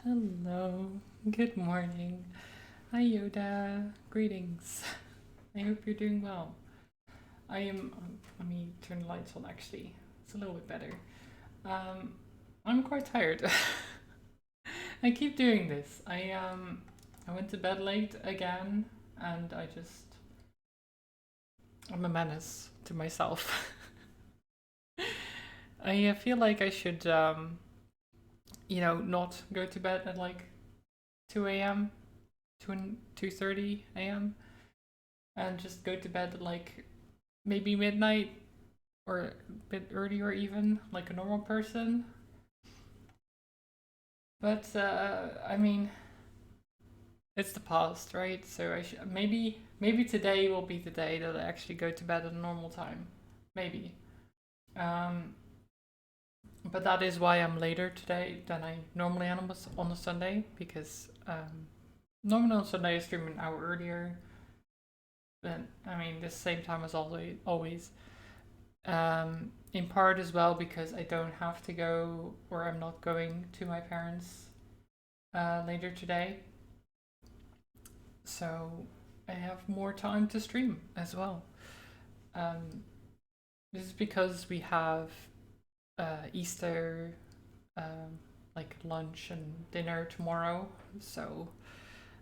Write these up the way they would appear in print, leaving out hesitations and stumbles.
Hello, good morning. Hi Yoda, greetings. I hope you're doing well. Let me turn the lights on actually. It's a little bit better. I'm quite tired. I keep doing this. I went to bed late again and I'm a menace to myself. I feel like I should, not go to bed at like 2 a.m., 2:30 a.m. and just go to bed at like maybe midnight or a bit earlier even, like a normal person. But I mean, it's the past, right? So maybe today will be the day that I actually go to bed at a normal time. Maybe. Um, but that is why I'm later today than I normally am on a Sunday because normally on Sunday I stream an hour earlier. But I mean, the same time as always. In part as well because I don't have to go or I'm not going to my parents later today. So I have more time to stream as well. This is because we have Easter, like lunch and dinner tomorrow. So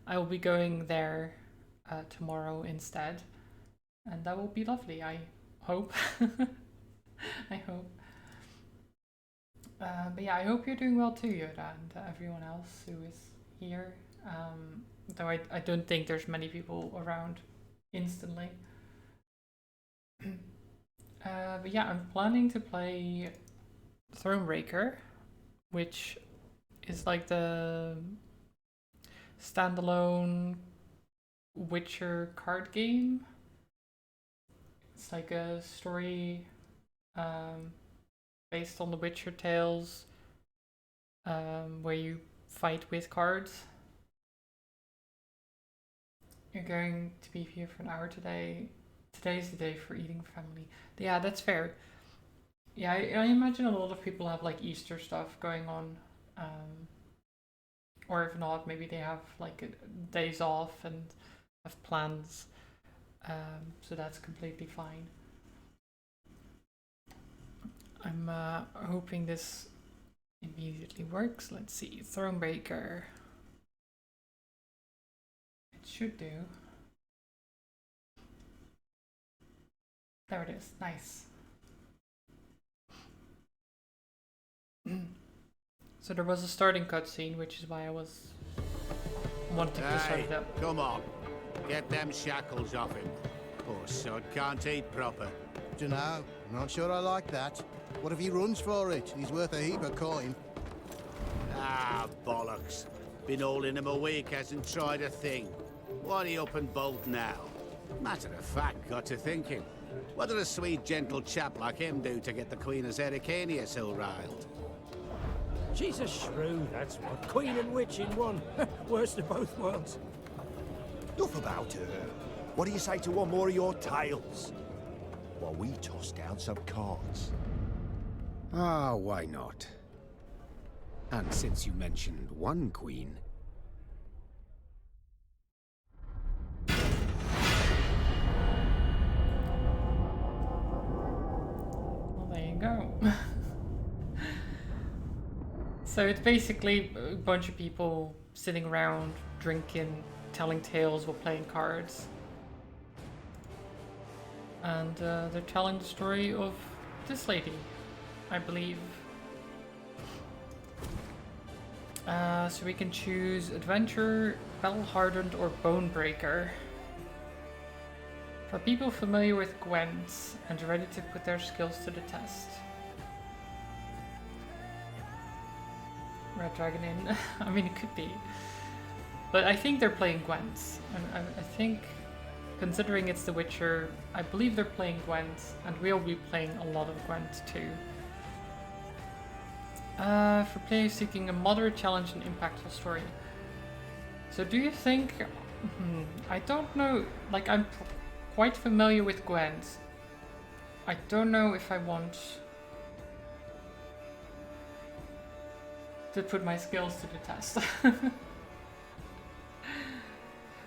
I will be going there tomorrow instead. And that will be lovely, I hope. I hope. But yeah, I hope you're doing well too, Yoda, and everyone else who is here. Though I don't think there's many people around instantly. But yeah, I'm planning to play Thronebreaker, which is like the standalone Witcher card game. It's like a story based on the Witcher tales, where you fight with cards. You're going to be here for an hour today. Today's the day for eating family. Yeah, that's fair. Yeah, I imagine a lot of people have like Easter stuff going on. Or if not, maybe they have like days off and have plans. So that's completely fine. I'm hoping this immediately works. Let's see. Thronebreaker. It should do. There it is. Nice. So there was a starting cutscene, which is why I was wanting to start Hey, it up. come on. Get them shackles off him. Poor sod can't eat proper. Dunno, I'm not sure I like that. What if he runs for it? He's worth a heap of coin. Ah, bollocks. Been holding him a week, hasn't tried a thing. Why'd he up and bolt now? Matter of fact, got to thinking. What did a sweet, gentle chap like him do to get the Queen of Zericania so riled? She's a shrew, that's what. Queen and witch in one. Worst of both worlds. Enough about her. What do you say to one more of your tales? While we toss down some cards. Ah, why not? And since you mentioned one queen... Well, there you go. So it's basically a bunch of people sitting around, drinking, telling tales while playing cards. And they're telling the story of this lady, I believe. So we can choose Adventure, Battle-Hardened, or Bonebreaker. For people familiar with Gwent and ready to put their skills to the test. Red Dragon Inn. I mean, it could be. But I think they're playing Gwent. And I think, considering it's The Witcher, I believe they're playing Gwent, and we'll be playing a lot of Gwent too. For players seeking a moderate challenge and impactful story. So do you think... I don't know, like I'm quite familiar with Gwent. I don't know if I want to put my skills to the test.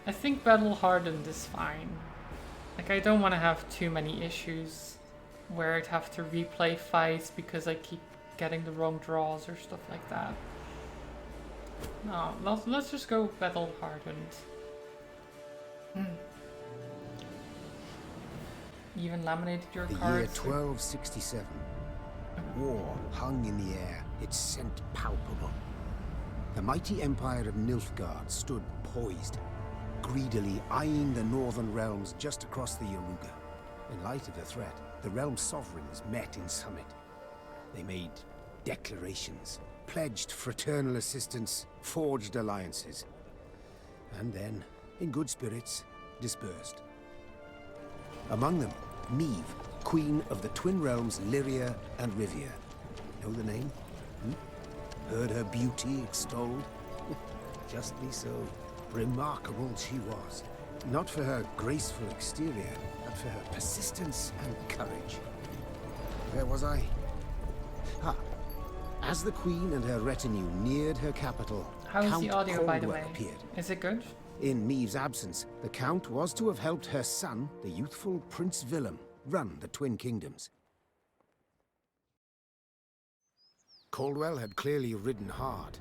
I think Battle Hardened is fine. Like, I don't want to have too many issues where I'd have to replay fights because I keep getting the wrong draws or stuff like that. No, let's just go Battle Hardened. Even laminated your The year cards. 1267. War hung in the air, its scent palpable. The mighty empire of Nilfgaard stood poised, greedily eyeing the northern realms just across the Yaruga. In light of the threat, the realm's sovereigns met in summit. They made declarations, pledged fraternal assistance, forged alliances, and then, in good spirits, dispersed. Among them, Meve, queen of the twin realms Lyria and Rivia. Know the name? Heard her beauty extolled? Justly so. Remarkable she was. Not for her graceful exterior, but for her persistence and courage. Where was I? As the queen and her retinue neared her capital, How is Count the audio, by the Caldwell way? appeared. Is it good? In Meve's absence, the Count was to have helped her son, the youthful Prince Willem, run the Twin Kingdoms. Caldwell had clearly ridden hard.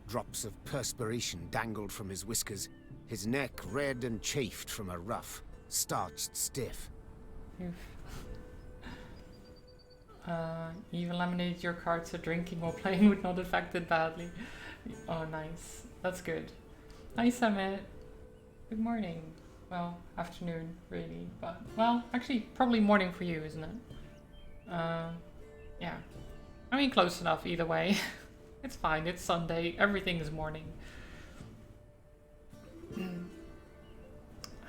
Drops of perspiration dangled from his whiskers, his neck red and chafed from a ruff, starched stiff. Oof. Even laminated your cards so drinking while playing would not affect it badly. Oh, nice. That's good. Hi, Summit. Good morning. Well, afternoon, really. But, well, actually, probably morning for you, isn't it? Yeah. I mean, close enough either way. It's fine. It's Sunday. Everything is morning.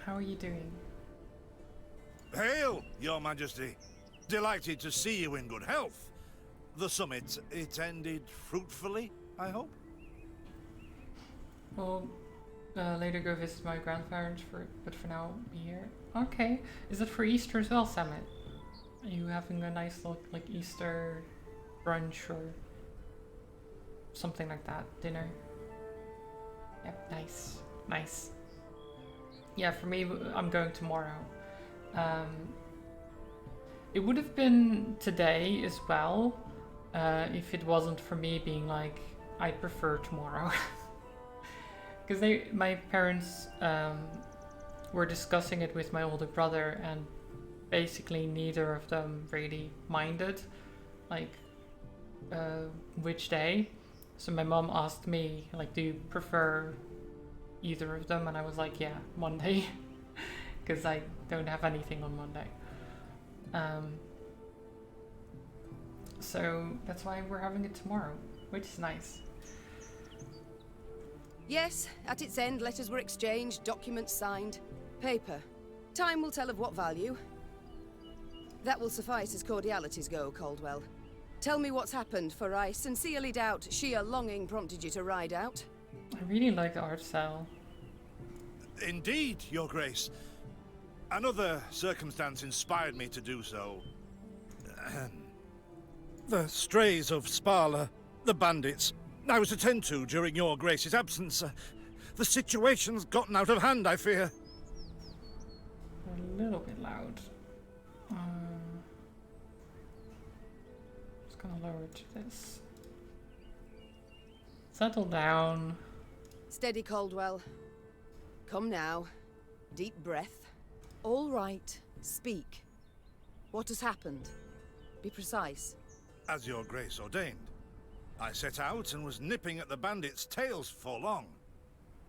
How are you doing? Hail, Your Majesty. Delighted to see you in good health. The summit, it ended fruitfully, I hope? Well, later go visit my grandparents, but for now, be here. Okay. Is it for Easter as well, Summit? Are you having a nice little, like, Easter brunch or something like that? Dinner? Yep, nice. Nice. Yeah, for me, I'm going tomorrow. It would have been today as well, if it wasn't for me being like, I prefer tomorrow. Because my parents were discussing it with my older brother, and basically neither of them really minded, like, which day. So my mom asked me, like, do you prefer either of them? And I was like, yeah, Monday, because I don't have anything on Monday. So that's why we're having it tomorrow, which is nice. Yes, at its end, letters were exchanged, documents signed. Paper. Time will tell of what value. That will suffice as cordialities go, Caldwell. Tell me what's happened, for I sincerely doubt sheer longing prompted you to ride out. I really like the art style. Indeed, Your Grace. Another circumstance inspired me to do so. The strays of Sparla, the bandits, I was to tend to during Your Grace's absence. The situation's gotten out of hand, I fear. A little bit loud. Just gonna lower it to this. Settle down. Steady, Caldwell. Come now. Deep breath. All right. Speak. What has happened? Be precise. As Your Grace ordained. I set out and was nipping at the bandits' tails for long.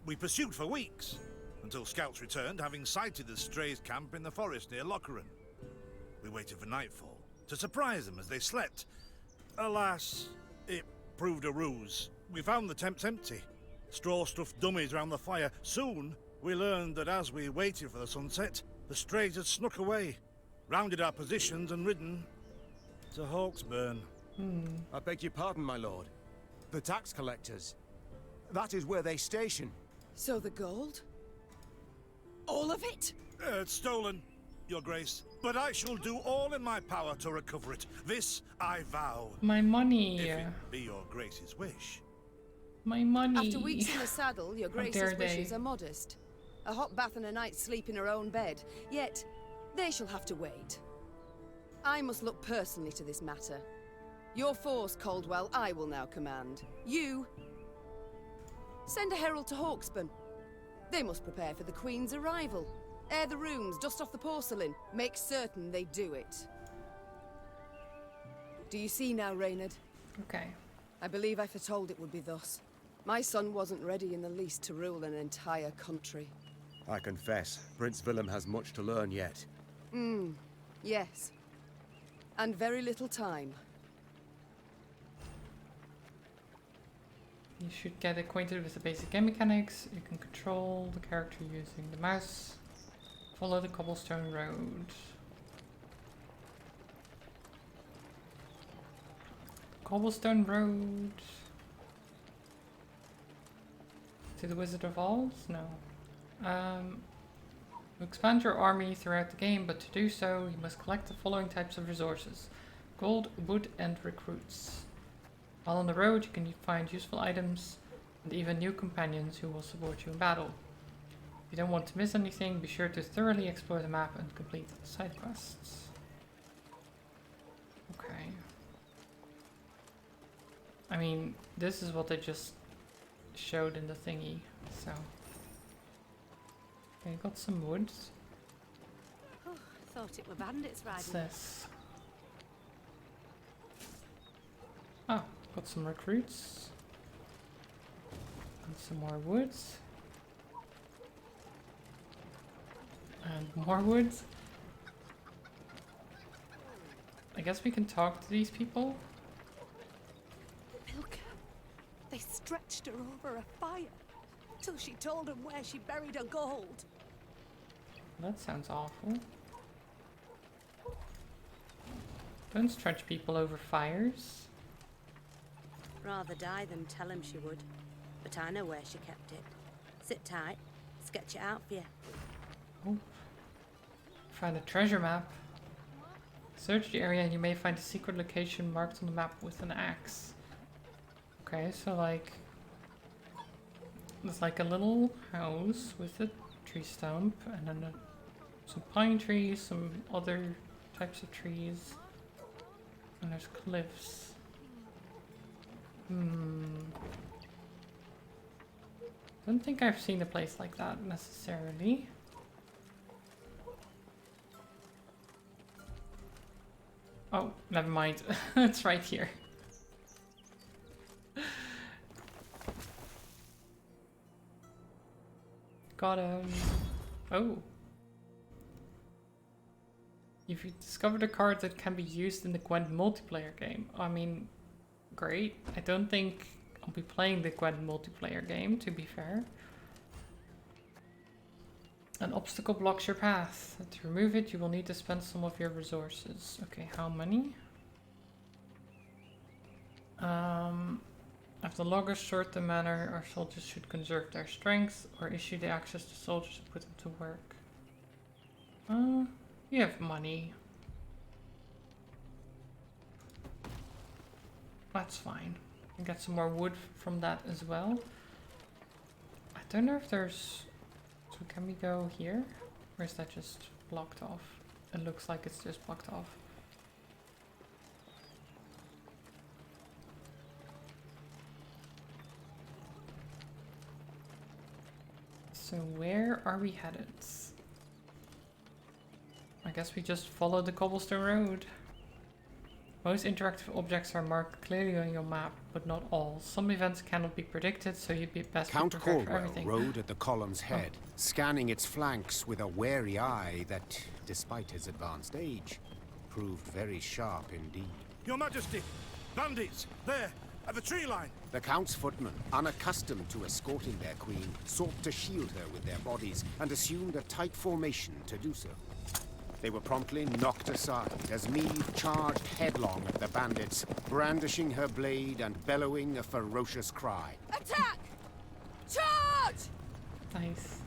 We pursued for weeks, until scouts returned, having sighted the strays' camp in the forest near Locheren. We waited for nightfall, to surprise them as they slept. Alas, it proved a ruse. We found the tents empty, straw-stuffed dummies round the fire. Soon, we learned that as we waited for the sunset, the strays had snuck away, rounded our positions and ridden to Hawksburn. I beg your pardon, my lord. The tax collectors. That is where they station. So the gold? All of it? It's stolen, Your Grace, but I shall do all in my power to recover it. This I vow. My money. If it be Your Grace's wish. My money. After weeks in the saddle, your How Grace's dare wishes they. are modest. A hot bath and a night's sleep in her own bed. Yet, they shall have to wait. I must look personally to this matter. Your force, Caldwell, I will now command. You... send a herald to Hawksburn. They must prepare for the Queen's arrival. Air the rooms, dust off the porcelain. Make certain they do it. Do you see now, Reynard? Okay. I believe I foretold it would be thus. My son wasn't ready in the least to rule an entire country. I confess, Prince Willem has much to learn yet. Yes. And very little time. You should get acquainted with the basic game mechanics. You can control the character using the mouse. Follow the cobblestone road. Cobblestone road. To the Wizard of Oz? No. You expand your army throughout the game, but to do so, you must collect the following types of resources: gold, wood, and recruits. While on the road, you can find useful items and even new companions who will support you in battle. If you don't want to miss anything, be sure to thoroughly explore the map and complete the side quests. Okay. I mean, this is what they just showed in the thingy, so. Okay, got some wood. Oh, thought it were bandits riding. What's this? Oh, got some recruits. And some more wood. And more wood. I guess we can talk to these people. Milka. They stretched her over a fire till she told them where she buried her gold. That sounds awful. Don't stretch people over fires. Rather die than tell him she would. But I know where she kept it. Sit tight. Sketch it out for you. Oh. Find a treasure map. Search the area and you may find a secret location marked on the map with an axe. Okay, so like... there's like a little house with a tree stump and then some pine trees, some other types of trees. And there's cliffs. Don't think I've seen a place like that necessarily. Oh, never mind. It's right here. Got him. Oh. You've discovered a card that can be used in the Gwent multiplayer game. I mean, great. I don't think I'll be playing the Gwent multiplayer game, to be fair. An obstacle blocks your path. To remove it, you will need to spend some of your resources. Okay, how many? If the loggers sort the manor, our soldiers should conserve their strength or issue the access to soldiers to put them to work. You have money. That's fine. I get some more wood from that as well. I don't know if there's... So can we go here? Or is that just blocked off? It looks like it's just blocked off. So where are we headed? I guess we just follow the cobblestone road. Most interactive objects are marked clearly on your map, but not all. Some events cannot be predicted, so you'd be best Count prepared for Caldwell everything. rode at the column's head, scanning its flanks with a wary eye that, despite his advanced age, proved very sharp indeed. Your Majesty! Bandits! There! At the tree line! The Count's footmen, unaccustomed to escorting their queen, sought to shield her with their bodies and assumed a tight formation to do so. They were promptly knocked aside as Meve charged headlong at the bandits, brandishing her blade and bellowing a ferocious cry. Attack! Charge! Nice.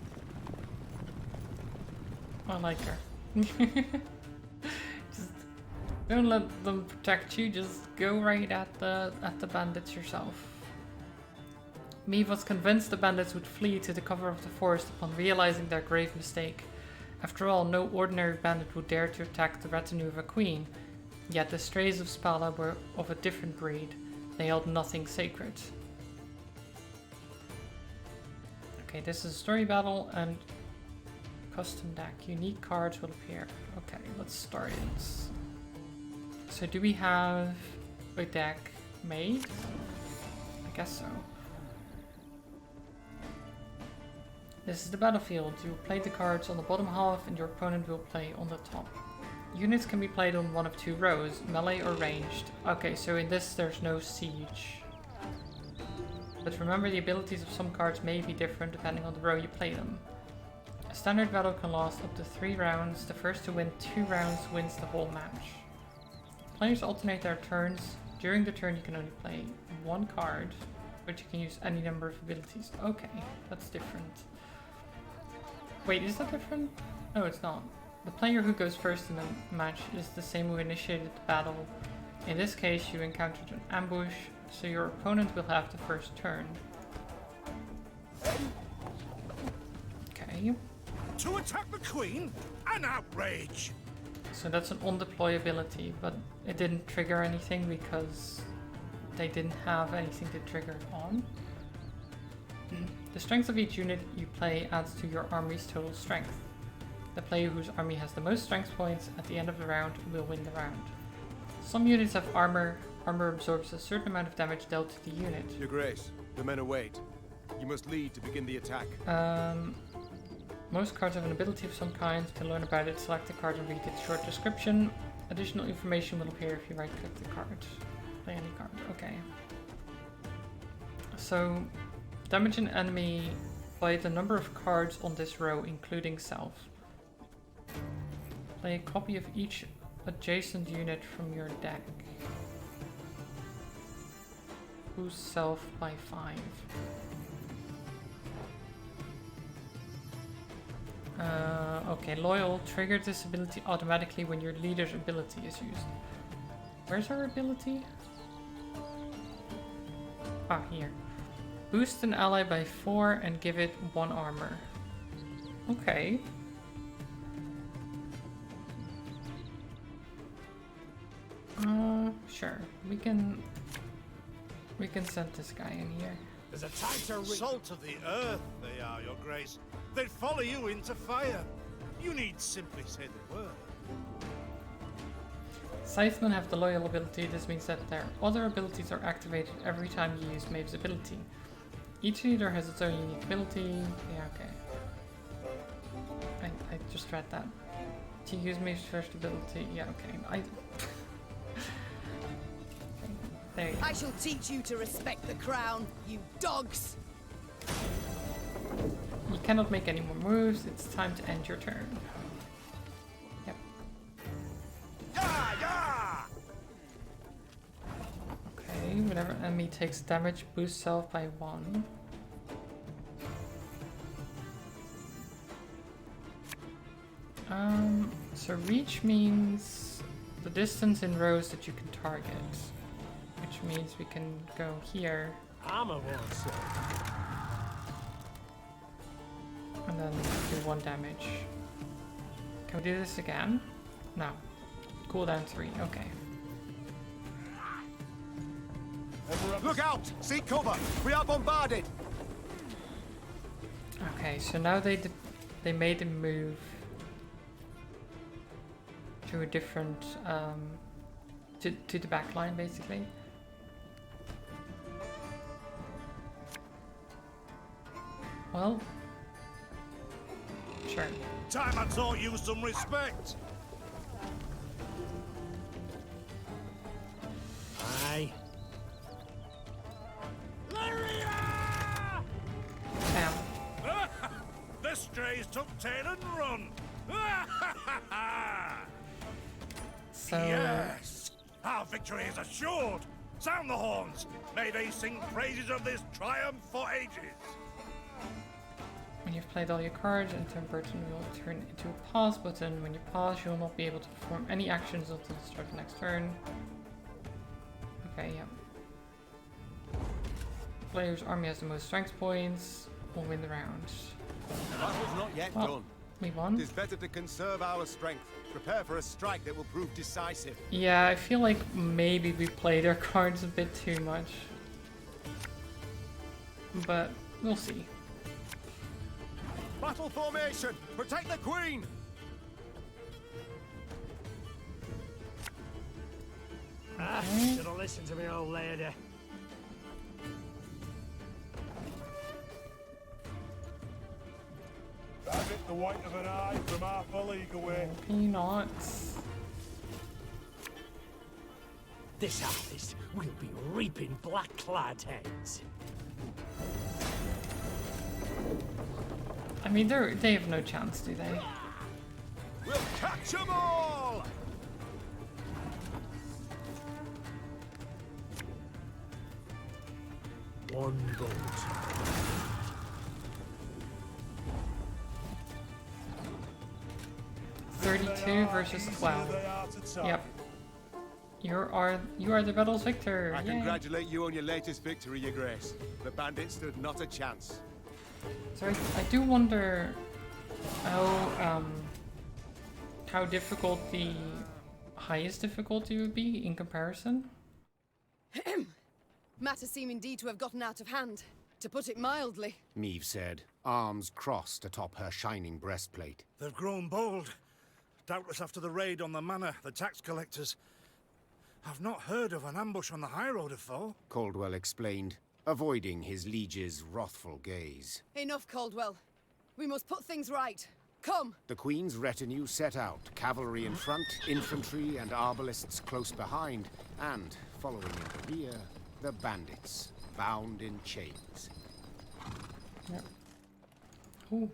I like her. Just don't let them protect you, just go right at the bandits yourself. Meve was convinced the bandits would flee to the cover of the forest upon realizing their grave mistake. After all, no ordinary bandit would dare to attack the retinue of a queen. Yet the strays of Spala were of a different breed. They held nothing sacred. Okay, this is a story battle and custom deck. Unique cards will appear. Okay, let's start it. So do we have a deck made? I guess so. This is the battlefield. You will play the cards on the bottom half and your opponent will play on the top. Units can be played on one of two rows, melee or ranged. Okay, so in this there's no siege. But remember, the abilities of some cards may be different depending on the row you play them. A standard battle can last up to 3 rounds. The first to win 2 rounds wins the whole match. Players alternate their turns. During the turn you can only play 1 card, but you can use any number of abilities. Okay, that's different. Wait, is that different? No, it's not. The player who goes first in the match is the same who initiated the battle. In this case, you encountered an ambush, so your opponent will have the first turn. Okay. To attack the Queen? An outrage! So that's an on-deploy ability, but it didn't trigger anything because they didn't have anything to trigger it on. The strength of each unit you play adds to your army's total strength. The player whose army has the most strength points at the end of the round will win the round. Some units have armor. Armor absorbs a certain amount of damage dealt to the unit. Your Grace, the men await. You must lead to begin the attack. Most cards have an ability of some kind. To learn about it, select the card and read its short description. Additional information will appear if you right-click the card. Play any card. Okay. So, damage an enemy by the number of cards on this row, including self. Play a copy of each adjacent unit from your deck. Boost self by 5. Okay, loyal. Trigger this ability automatically when your leader's ability is used. Where's our ability? Ah, here. Boost an ally by 4 and give it 1 armor. Okay. Sure. We can send this guy in here. There's a tighter Salt of the earth they are, Your Grace. They'd follow you into fire. You need simply say the word. Scythmen have the loyal ability. This means that their other abilities are activated every time you use Maeve's ability. Each leader has its own unique ability. Yeah, okay. I just read that. To use Maeve's first ability. Yeah, okay. There you go. I shall teach you to respect the crown, you dogs! You cannot make any more moves. It's time to end your turn. Yep. Okay, whenever enemy takes damage, boost self by 1. So reach means the distance in rows that you can target. Which means we can go here. I'm a one, sir. And then do 1 damage. Can we do this again? No. Cooldown 3, okay. Look out! Seek cover! We are bombarded! Okay, so now they made a move to a different to the back line basically. Well, sure. Time I taught you some respect. Aye. Damn. The strays took tail and run. So Yes, our victory is assured. Sound the horns. May they sing praises of this triumph for ages. when you've played all your cards, enter button will turn into a pause button. When you pause, you will not be able to perform any actions until the start of the next turn. Okay, yeah. player's army has the most strength points will win the round. The battle's not yet Well, done. we won. It is better to conserve our strength. Prepare for a strike that will prove decisive. Yeah, I feel like maybe we played our cards a bit too much. But we'll see. Battle formation! Protect the Queen! Should've listened to me, old lady. Have it the white of an eye from half a league away. Can you not? This harvest will be reaping black-clad heads. I mean, they have no chance, do they? We'll catch 'em all! One vote. $32 versus 12. Yep. You are the battle's victor. I Yay. congratulate you on your latest victory, Your Grace. The bandits stood not a chance. So I do wonder how difficult the highest difficulty would be in comparison. Matters seem indeed to have gotten out of hand, to put it mildly. Meve said, arms crossed atop her shining breastplate. They've grown bold. Doubtless after the raid on the manor, the tax collectors. I've not heard of an ambush on the high road afore. Caldwell explained, avoiding his liege's wrathful gaze. Enough, Caldwell. We must put things right. Come! The Queen's retinue set out, cavalry in front, infantry and arbalists close behind, and, following in the rear, the bandits, bound in chains. Yep. Ooh.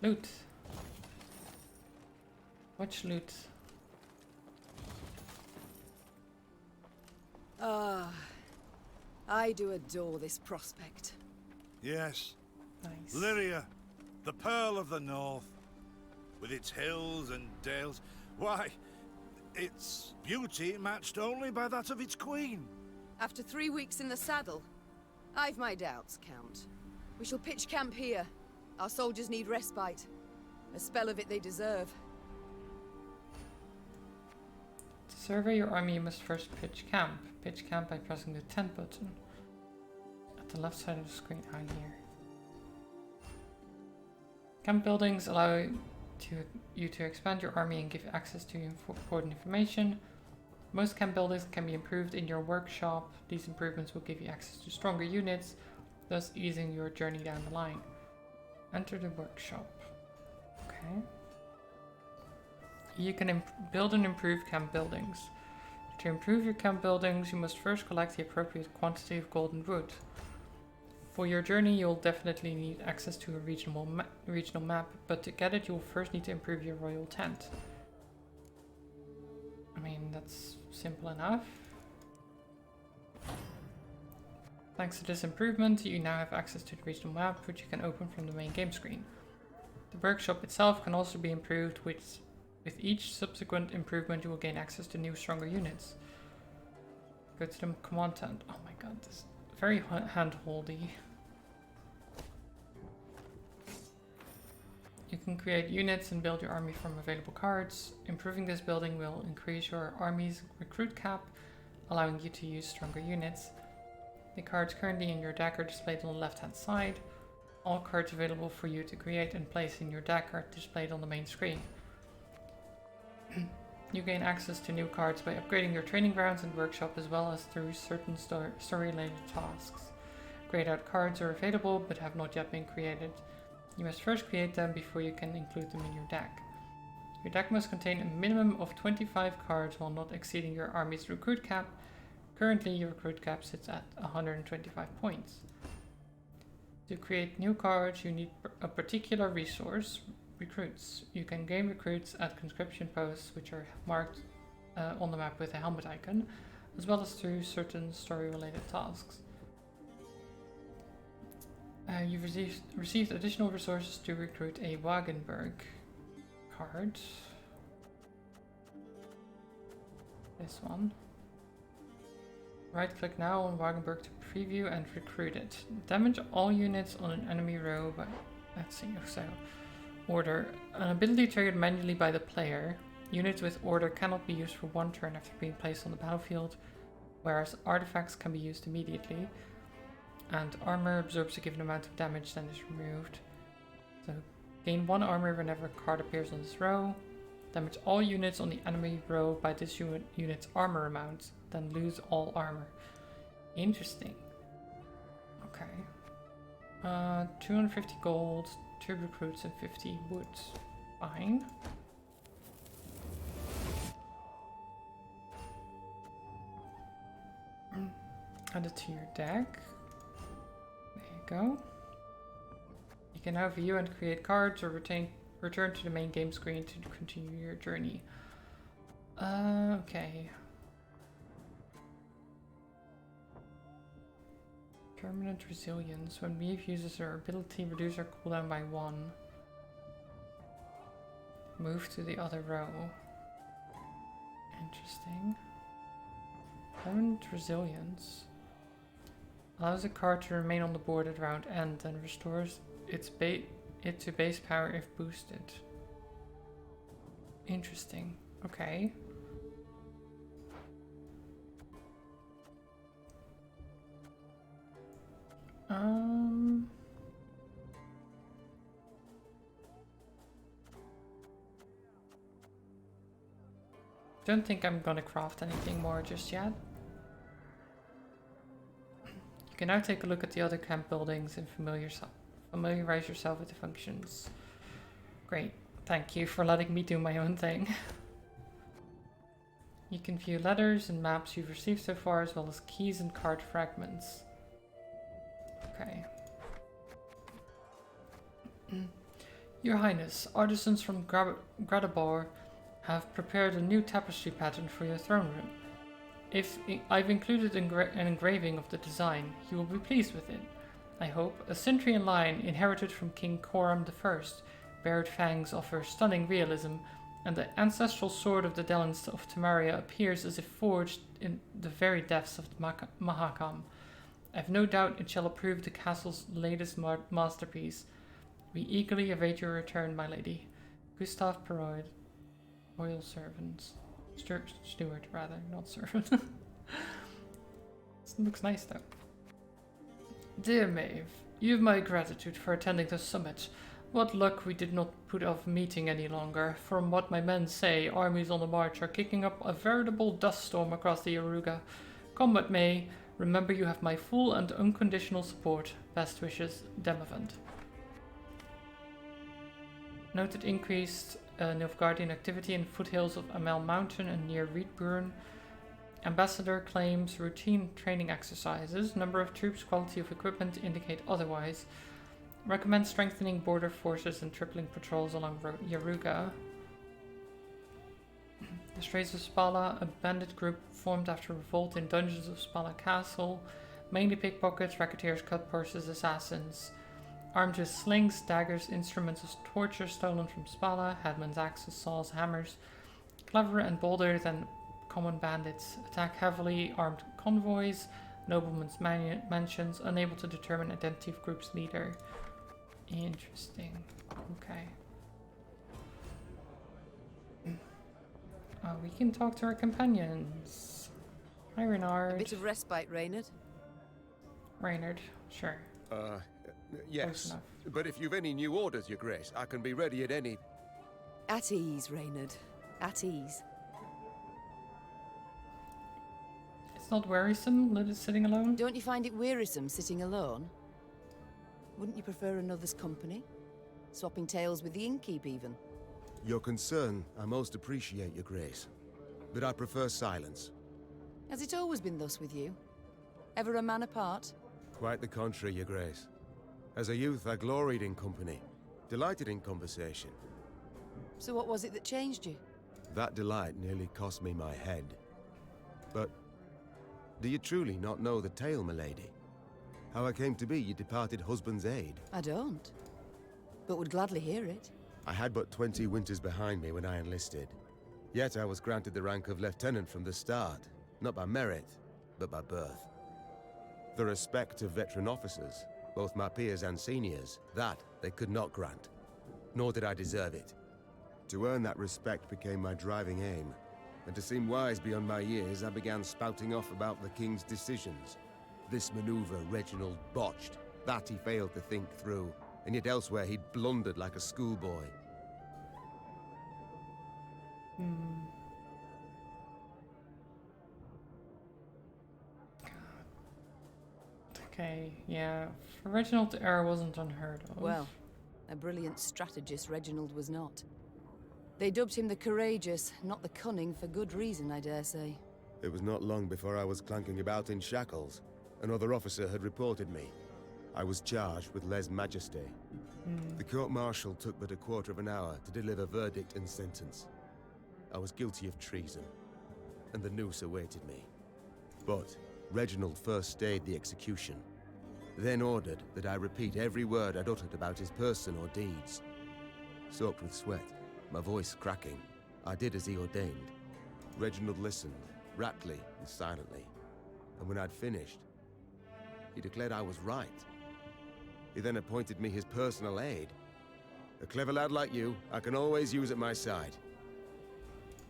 Loot. Watch loot. Ah, I do adore this prospect. Yes. Nice. Lyria, the Pearl of the North. With its hills and dales. Why, its beauty matched only by that of its queen. After 3 weeks in the saddle, I've my doubts, Count. We shall pitch camp here. Our soldiers need respite. A spell of it they deserve. To survey your army, you must first pitch camp. Pitch camp by pressing the tent button at the left side of the screen. Here. Camp buildings allow you to expand your army and give access to important information. Most camp buildings can be improved in your workshop. These improvements will give you access to stronger units, thus easing your journey down the line. Enter the workshop. Okay. You can build and improve camp buildings. To improve your camp buildings, you must first collect the appropriate quantity of golden wood. For your journey, you'll definitely need access to a regional map, but to get it, you'll first need to improve your royal tent. I mean, that's simple enough. Thanks to this improvement, you now have access to the regional map, which you can open from the main game screen. The workshop itself can also be improved. With each subsequent improvement, you will gain access to new, stronger units. Go to the command tent. Oh my god, this is very hand-holdy. You can create units and build your army from available cards. Improving this building will increase your army's recruit cap, allowing you to use stronger units. The cards currently in your deck are displayed on the left-hand side. All cards available for you to create and place in your deck are displayed on the main screen. You gain access to new cards by upgrading your training grounds and workshop, as well as through certain story-related tasks. Grayed out cards are available but have not yet been created. You must first create them before you can include them in your deck. Your deck must contain a minimum of 25 cards while not exceeding your army's recruit cap. Currently, your recruit cap sits at 125 points. To create new cards, you need a particular resource, recruits. You can gain recruits at conscription posts, which are marked on the map with a helmet icon, as well as through certain story-related tasks. You've received additional resources to recruit a Wagenburg card. This one. Right click now on Wagenburg to preview and recruit it. Damage all units on an enemy row by, let's see, so order. An ability triggered manually by the player. Units with order cannot be used for one turn after being placed on the battlefield, whereas artifacts can be used immediately. And armor absorbs a given amount of damage, then is removed. So gain 1 armor whenever a card appears on this row. Damage all units on the enemy row by this unit's armor amount, then lose all armor. Interesting. Okay. 250 gold, 2 recruits, and 50 wood. Fine. Add it to your deck. There you go. You can now view and create cards or return to the main game screen to continue your journey. Okay. Permanent resilience. When Weave uses her ability, reduce her cooldown by 1. Move to the other row. Interesting. Permanent resilience. Allows a card to remain on the board at round end and restores it to base power if boosted. Interesting. Okay. Don't think I'm gonna craft anything more just yet. You can now take a look at the other camp buildings and familiarize yourself with the functions. Great, thank you for letting me do my own thing. You can view letters and maps you've received so far, as well as keys and card fragments. Okay. Your Highness, artisans from Gradabar have prepared a new tapestry pattern for your throne room. I've included an engraving of the design. You will be pleased with it, I hope. A Centurion lion inherited from King Coram I. Bared fangs offer stunning realism, and the ancestral sword of the Delans of Tamaria appears as if forged in the very depths of the Mahakam. I've no doubt it shall prove the castle's latest masterpiece. We eagerly await your return, my lady. Gustav Peroid, royal servants. Steward, rather, not servant. This looks nice, though. Dear Maeve, you have my gratitude for attending the summit. What luck we did not put off meeting any longer. From what my men say, armies on the march are kicking up a veritable dust storm across the Yaruga. Come what may, remember you have my full and unconditional support. Best wishes, Demavend. Noted increased Nilfgaardian activity in foothills of Amel Mountain and near Rietburn. Ambassador claims routine training exercises. Number of troops, quality of equipment indicate otherwise. Recommend strengthening border forces and tripling patrols along Yaruga. The Straits of Spala, a bandit group formed after revolt in dungeons of Spala Castle. Mainly pickpockets, racketeers, cut purses, assassins. Armed with slings, daggers, instruments of torture stolen from Spala, headman's axes, saws, hammers. Cleverer and bolder than common bandits. Attack heavily armed convoys, noblemen's mansions, unable to determine identity of group's leader. Interesting. Okay. We can talk to our companions. Hi, Reynard. A bit of respite, Reynard. Reynard, sure. Yes. But if you've any new orders, Your Grace, I can be ready at any... At ease, Reynard. At ease. It's not wearisome sitting alone? Don't you find it wearisome sitting alone? Wouldn't you prefer another's company? Swapping tales with the innkeep, even? Your concern, I most appreciate, Your Grace. But I prefer silence. Has it always been thus with you? Ever a man apart? Quite the contrary, Your Grace. As a youth, I gloried in company, delighted in conversation. So what was it that changed you? That delight nearly cost me my head. But do you truly not know the tale, milady? How I came to be your departed husband's aide? I don't, but would gladly hear it. I had but 20 winters behind me when I enlisted. Yet I was granted the rank of lieutenant from the start, not by merit, but by birth. The respect of veteran officers, both my peers and seniors, that they could not grant. Nor did I deserve it. To earn that respect became my driving aim, and to seem wise beyond my years, I began spouting off about the King's decisions. This maneuver Reginald botched, that he failed to think through, and yet elsewhere he'd blundered like a schoolboy. Okay, yeah. For Reginald, the error wasn't unheard of. Well, a brilliant strategist Reginald was not. They dubbed him the Courageous, not the Cunning, for good reason, I dare say. It was not long before I was clanking about in shackles. Another officer had reported me. I was charged with lèse-majesté. The court-martial took but a quarter of an hour to deliver verdict and sentence. I was guilty of treason, and the noose awaited me. But Reginald first stayed the execution, then ordered that I repeat every word I'd uttered about his person or deeds. Soaked with sweat, my voice cracking, I did as he ordained. Reginald listened, raptly and silently, and when I'd finished, he declared I was right. He then appointed me his personal aide. A clever lad like you, I can always use at my side.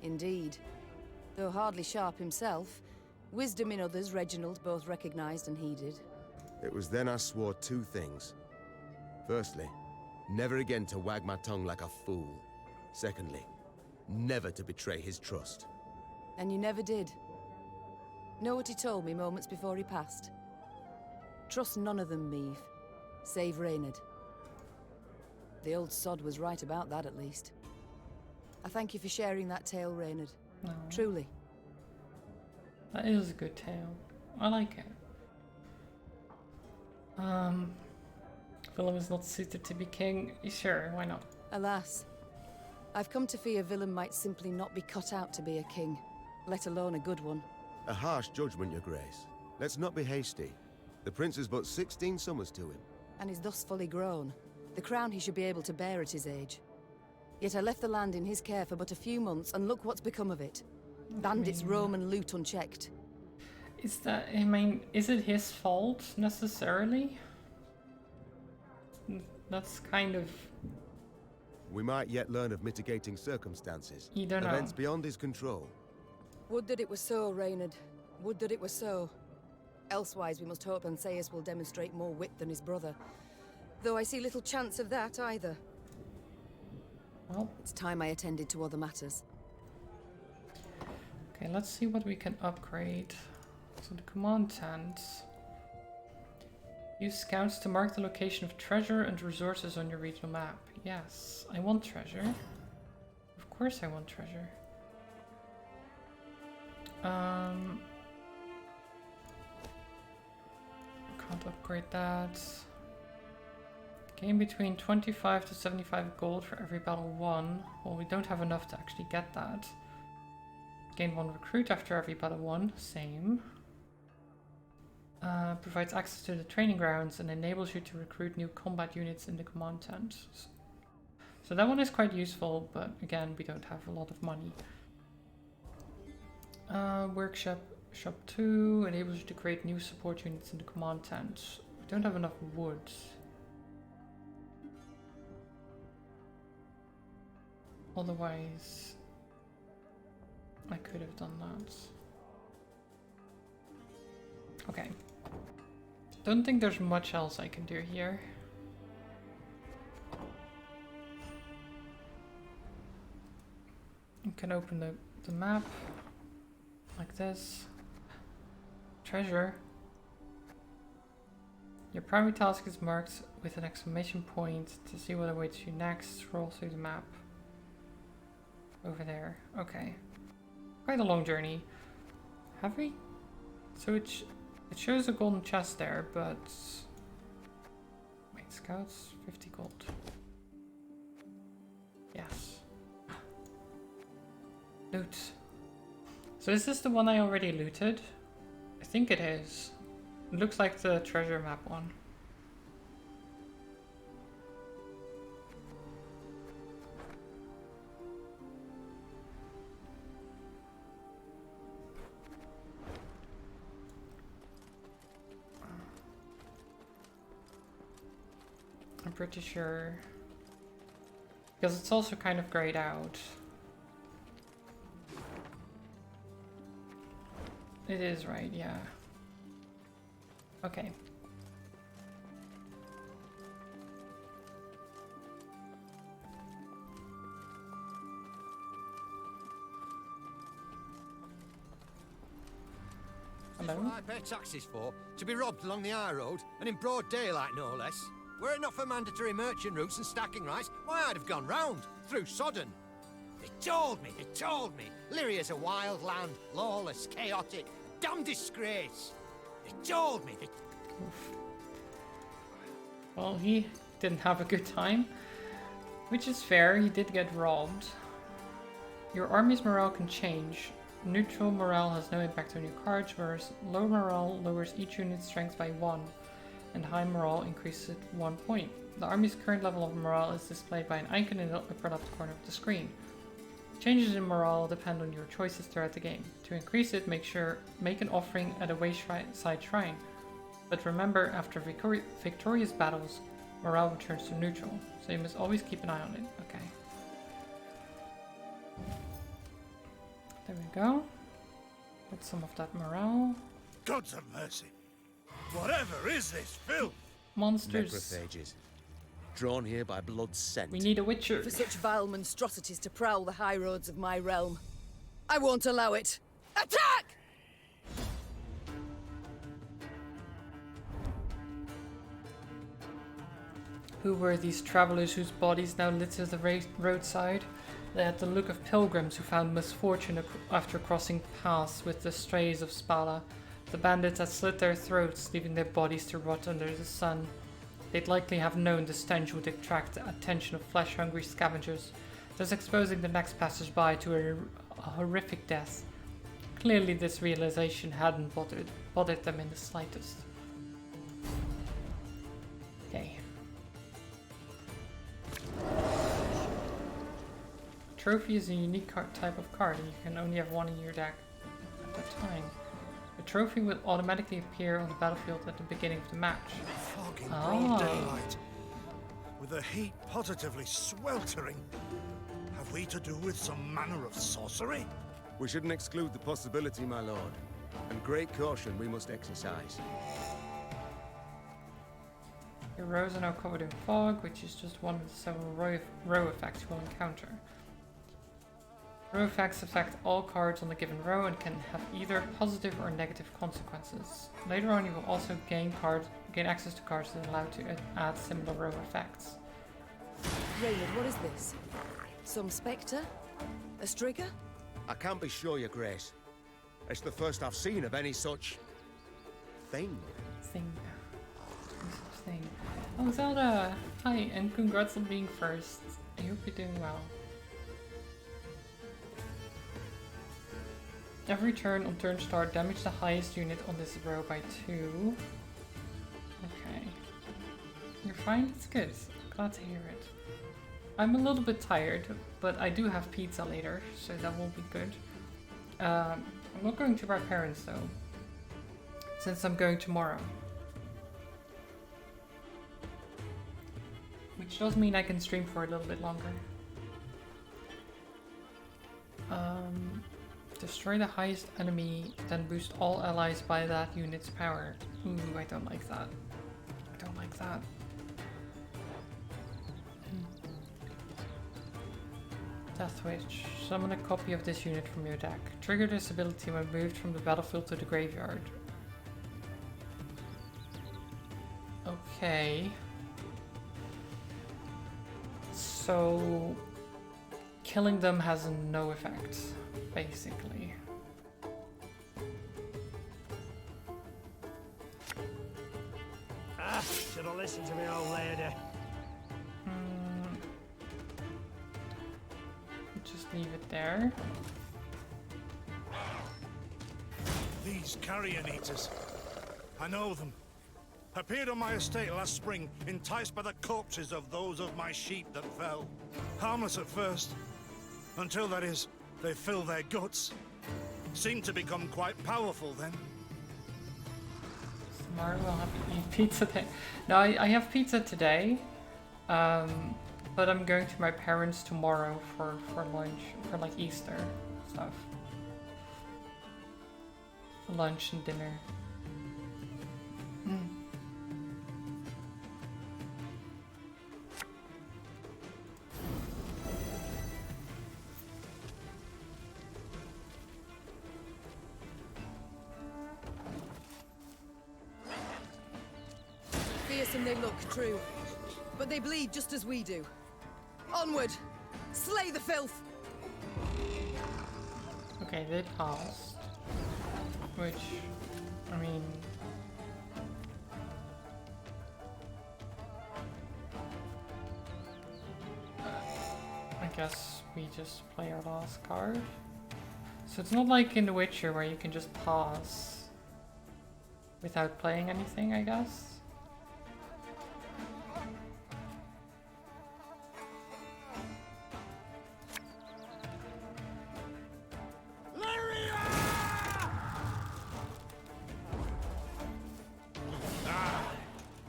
Indeed. Though hardly sharp himself, wisdom in others Reginald both recognized and heeded. It was then I swore two things. Firstly, never again to wag my tongue like a fool. Secondly, never to betray his trust. And you never did. Know what he told me moments before he passed? Trust none of them, Meave. Save Reynard. The old sod was right about that, at least. I thank you for sharing that tale, Reynard. No. Truly. That is a good tale. I like it. Willem is not suited to be king. Sure, why not? Alas. I've come to fear Willem might simply not be cut out to be a king, let alone a good one. A harsh judgment, Your Grace. Let's not be hasty. The prince is but 16 summers to him. And is thus fully grown. The crown he should be able to bear at his age. Yet I left the land in his care for but a few months, and look what's become of it. Bandits roam and loot unchecked. Is that, I mean, is it his fault, necessarily? That's kind of... We might yet learn of mitigating circumstances. You don't know. Events beyond his control. Would that it were so, Reynard. Would that it were so. Elsewise, we must hope Ansaeus will demonstrate more wit than his brother. Though I see little chance of that, either. Well, it's time I attended to other matters. Okay, let's see what we can upgrade. So the command tent. Use scouts to mark the location of treasure and resources on your regional map. Yes, I want treasure. Of course I want treasure. Can't upgrade that. Gain between 25 to 75 gold for every battle won. Well, we don't have enough to actually get that. Gain 1 recruit after every battle won. Same. Provides access to the training grounds and enables you to recruit new combat units in the command tent. So that one is quite useful, but again, we don't have a lot of money. Workshop Shop 2 enables you to create new support units in the command tent. We don't have enough wood. Otherwise, I could have done that. Okay. Don't think there's much else I can do here. You can open the map like this. Treasure. Your primary task is marked with an exclamation point. To see what awaits you next, scroll through the map. Over there. Okay. Quite a long journey. Have we? So it shows a golden chest there, but... Wait, scouts? 50 gold. Yes. Loot. So is this the one I already looted? I think it is. It looks like the treasure map one. pretty sure. Because it's also kind of grayed out. It is right, yeah. Okay. That's what I pay taxes for, to be robbed along the high road, and in broad daylight, no less. Were it not for mandatory merchant routes and stacking rights, why, I'd have gone round, through Sodden. They told me, Lyria's a wild land, lawless, chaotic, damn disgrace. They told me, Oof. Well, he didn't have a good time, which is fair, he did get robbed. Your army's morale can change. Neutral morale has no impact on your cards, whereas low morale lowers each unit's strength by 1, and high morale increases it 1 point. The army's current level of morale is displayed by an icon in the upper left corner of the screen. Changes in morale depend on your choices throughout the game. To increase it, make an offering at a wayside shrine. But remember, after victorious battles, morale returns to neutral, so you must always keep an eye on it. Okay. There we go. Get some of that morale. Gods have mercy. Whatever is this filth? Monsters. Necrophages. Drawn here by blood scent. We need a witcher. For such vile monstrosities to prowl the high roads of my realm. I won't allow it. Attack! Who were these travelers whose bodies now litter the roadside? They had the look of pilgrims who found misfortune after crossing paths with the strays of Spala. The bandits had slit their throats, leaving their bodies to rot under the sun. They'd likely have known the stench would attract the attention of flesh-hungry scavengers, thus exposing the next passers-by to a horrific death. Clearly this realization hadn't bothered them in the slightest. Okay. Trophy is a unique type of card, and you can only have one in your deck at a time. The trophy will automatically appear on the battlefield at the beginning of the match. Fog in broad daylight, with the heat positively sweltering. Have we to do with some manner of sorcery? We shouldn't exclude the possibility, my lord. And great caution we must exercise. Your rows are now covered in fog, which is just one of the several row effects you will encounter. Row effects affect all cards on the given row and can have either positive or negative consequences. Later on you will also gain access to cards that allow you to add similar row effects. Raynard, what is this? Some spectre? A strigger? I can't be sure, Your Grace. It's the first I've seen of any such... thing. Thing. Oh, Zelda! Hi, and congrats on being first. I hope you're doing well. Every turn on turn start, damage the highest unit on this row by 2. Okay. You're fine? That's good. Glad to hear it. I'm a little bit tired, but I do have pizza later, so that will be good. I'm not going to my parents though, since I'm going tomorrow. Which does mean I can stream for a little bit longer. Destroy the highest enemy, then boost all allies by that unit's power. Ooh, I don't like that. I don't like that. Death Witch. Summon a copy of this unit from your deck. Trigger this ability when moved from the battlefield to the graveyard. Okay. So... killing them has no effect, basically. Should have listened to me, old lady. Just leave it there. These carrion eaters. I know them. Appeared on my estate last spring, enticed by the corpses of those of my sheep that fell. Harmless at first. Until, that is, they fill their guts. Seemed to become quite powerful then. Tomorrow we'll have to eat pizza today. No, I have pizza today. But I'm going to my parents tomorrow for lunch, for like Easter stuff. Lunch and dinner. Fearsome they look, true. But they bleed just as we do. Onward! Slay the filth! Okay, they passed. Which, I mean... I guess we just play our last card. So it's not like in The Witcher where you can just pause without playing anything, I guess.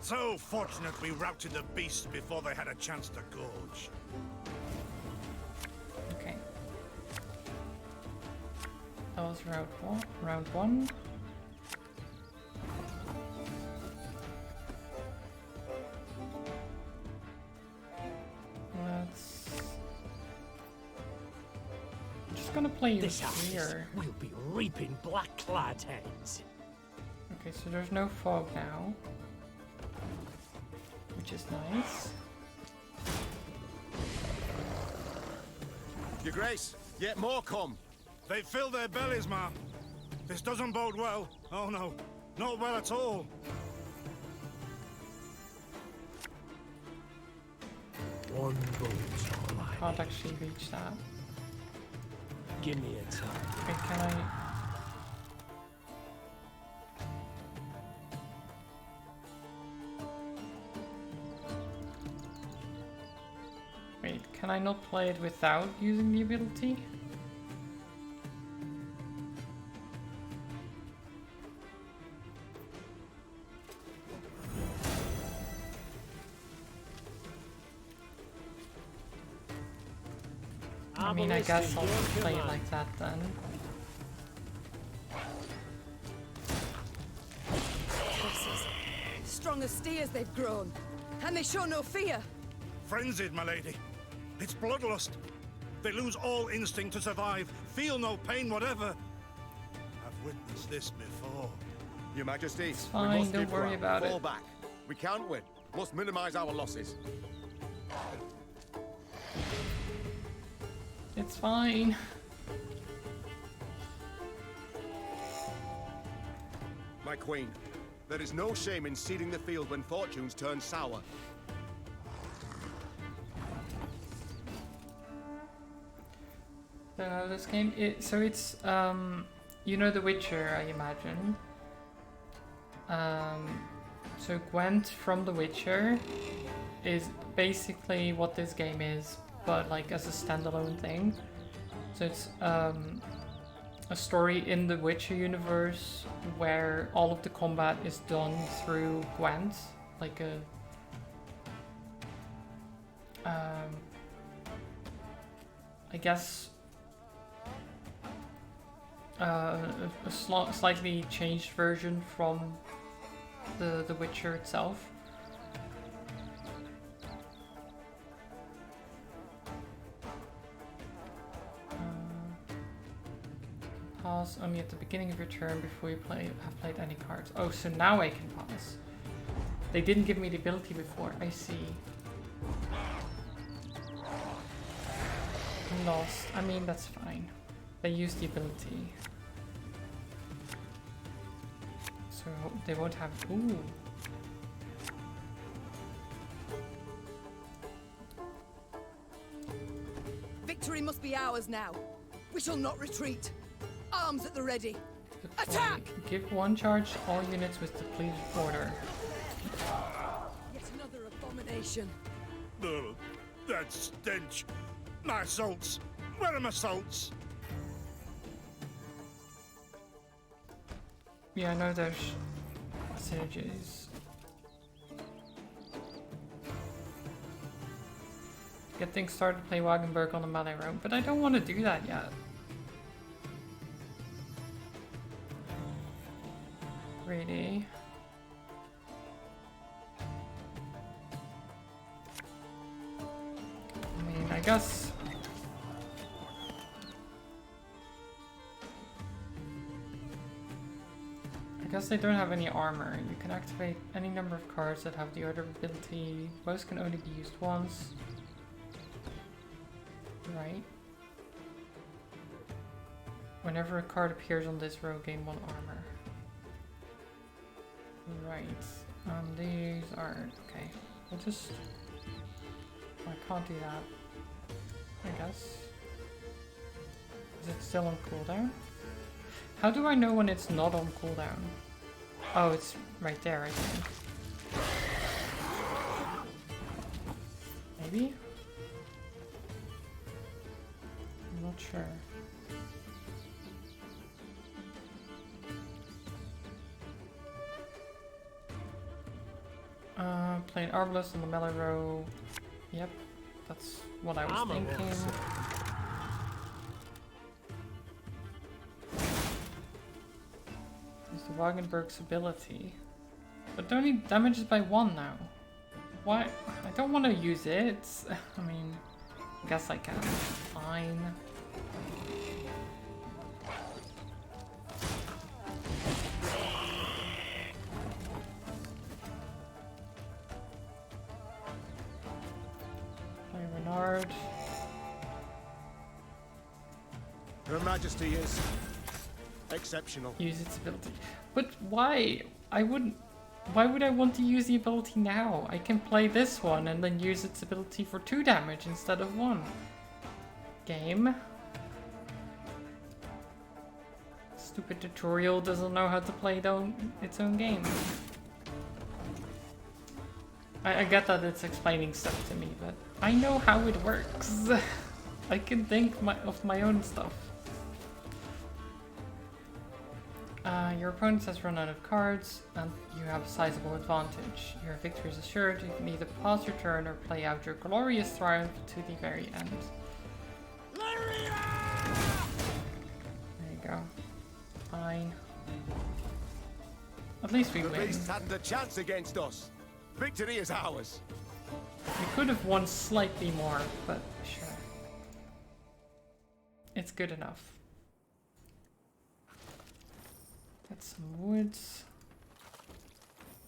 So fortunate we routed the beasts before they had a chance to gorge. Okay. That was round one. Round one. Let's. I'm just gonna play you This house here. will be reaping black-clad heads. Okay, so there's no fog now, which is nice. Your Grace, yet more come. They fill their bellies, ma'am. This doesn't bode well. Oh no, not well at all. One boat's all I Can't actually reach that. Give me a time. Wait, can I? Wait, can I not play it without using the ability? I mean, I guess I'll just play it like that then. Horses. Strong as steers they've grown. And they show no fear. Frenzied, my lady. It's bloodlust. They lose all instinct to survive, feel no pain whatever. I've witnessed this before. Your Majesty, It's we fine, must don't give worry ground. about Fall it. back. We can't win. Must minimize our losses. It's fine. My queen, there is no shame in ceding the field when fortunes turn sour. This game, so it's, you know The Witcher, I imagine. So Gwent from The Witcher is basically what this game is, but like as a standalone thing. So it's a story in the Witcher universe where all of the combat is done through Gwent, like a I guess a slightly changed version from the Witcher itself. Pause only at the beginning of your turn before you have played any cards. Oh, so now I can pause. They didn't give me the ability before. I see. I'm lost. I mean, that's fine. They used the ability. So they won't have... Ooh. Victory must be ours now. We shall not retreat. Arms at the ready. Good point. Attack! Give one charge to all units with depleted order. Yet another abomination. Ugh, that stench. My salts. Where are my salts? Yeah, I know there's synergies. Get things started to play Wagenburg on the melee roam, but I don't want to do that yet. Really? I mean, I guess... they don't have any armor. You can activate any number of cards that have the order ability. Most can only be used once. Right. Whenever a card appears on this row, gain 1 armor. Right. These are... okay. We'll just... I can't do that. I guess. Is it still on cooldown? How do I know when it's not on cooldown? Oh, it's right there, I think. Maybe? I'm not sure. Playing Arbalest on the melee row. Yep, that's what I was thinking. The Wagenburg's ability. But it only damages by 1 now. Why? I don't want to use it. I mean, I guess I can. Fine. Play Renard. Her Majesty is exceptional. Use its ability. But why? Why would I want to use the ability now? I can play this one and then use its ability for 2 damage instead of 1. Game. Stupid tutorial doesn't know how to play its own game. I get that it's explaining stuff to me, but I know how it works. I can think of my own stuff. Your opponent has run out of cards, and you have a sizable advantage. Your victory is assured. You can either pause your turn or play out your glorious triumph to the very end. There you go. Fine. At least we win. The beast hadn't a chance against us. Victory is ours. We could have won slightly more, but sure. It's good enough. Get some woods.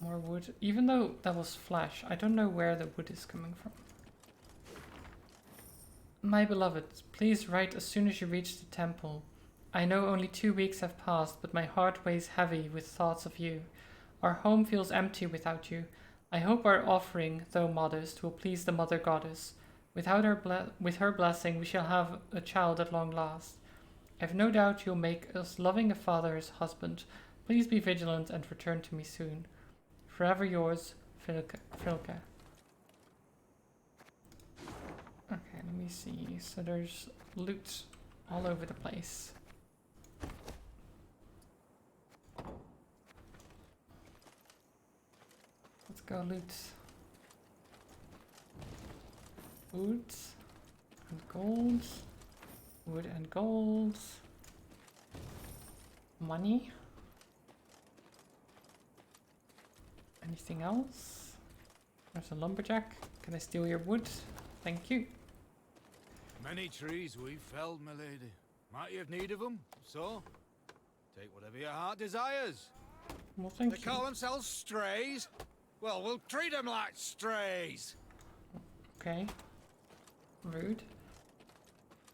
More wood. Even though that was flesh, I don't know where the wood is coming from. My beloved, please write as soon as you reach the temple. I know only 2 weeks have passed, but my heart weighs heavy with thoughts of you. Our home feels empty without you. I hope our offering, though modest, will please the Mother Goddess. With her blessing, we shall have a child at long last. I have no doubt you'll make as loving a father as husband. Please be vigilant and return to me soon. Forever yours, Filke. Okay, let me see. So there's loot all over the place. Let's go loot. Wood and gold. Wood and gold. Money. Anything else? There's a lumberjack. Can I steal your wood? Thank you. Many trees we've felled, my lady. Might you have need of them? So, take whatever your heart desires. Well, thank you. They call themselves strays? Well, we'll treat them like strays. Okay. Rude.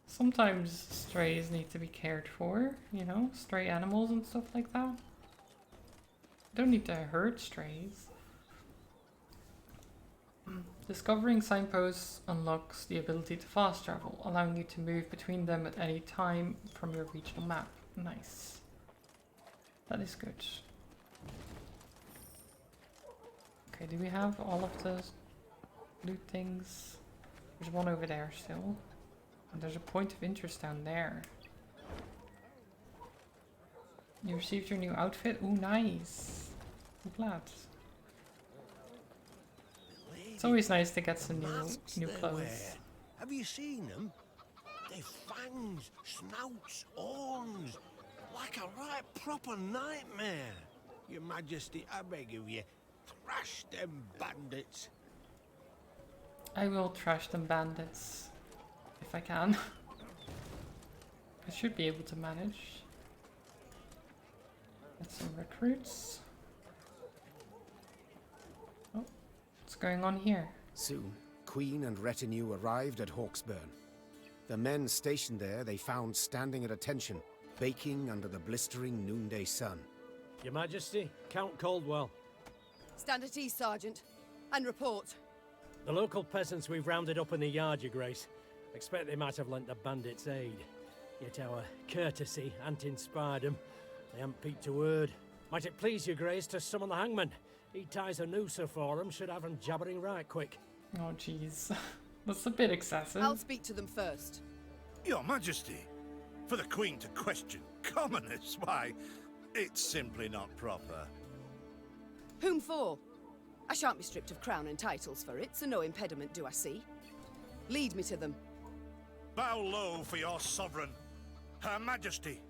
Sometimes strays need to be cared for, you know, stray animals and stuff like that. Don't need to hurt strays. Discovering signposts unlocks the ability to fast travel, allowing you to move between them at any time from your regional map. Nice. That is good. Okay, do we have all of the loot things? There's one over there still. And there's a point of interest down there. You received your new outfit? Ooh, nice. I'm glad. It's always nice to get some new clothes. Have you seen them? They've fangs, snouts, horns. Like a right proper nightmare. Your Majesty, I beg of you, thrash them bandits. I will trash them bandits. If I can. I should be able to manage. Get some recruits. Oh, what's going on here? Soon, Queen and retinue arrived at Hawksburn. The men stationed there they found standing at attention, baking under the blistering noonday sun. Your Majesty, Count Caldwell. Stand at ease, Sergeant, and report. The local peasants we've rounded up in the yard, Your Grace. Expect they might have lent the bandits aid. Yet our courtesy hadn't inspired them. They haven't peeped a word. Might it please Your Grace to summon the hangman? He ties a noose for them, should have them jabbering right quick. Oh jeez. That's a bit excessive. I'll speak to them first. Your Majesty, for the Queen to question commoners, why, it's simply not proper. Whom for? I shan't be stripped of crown and titles for it, so no impediment do I see. Lead me to them. Bow low for your sovereign, Her Majesty,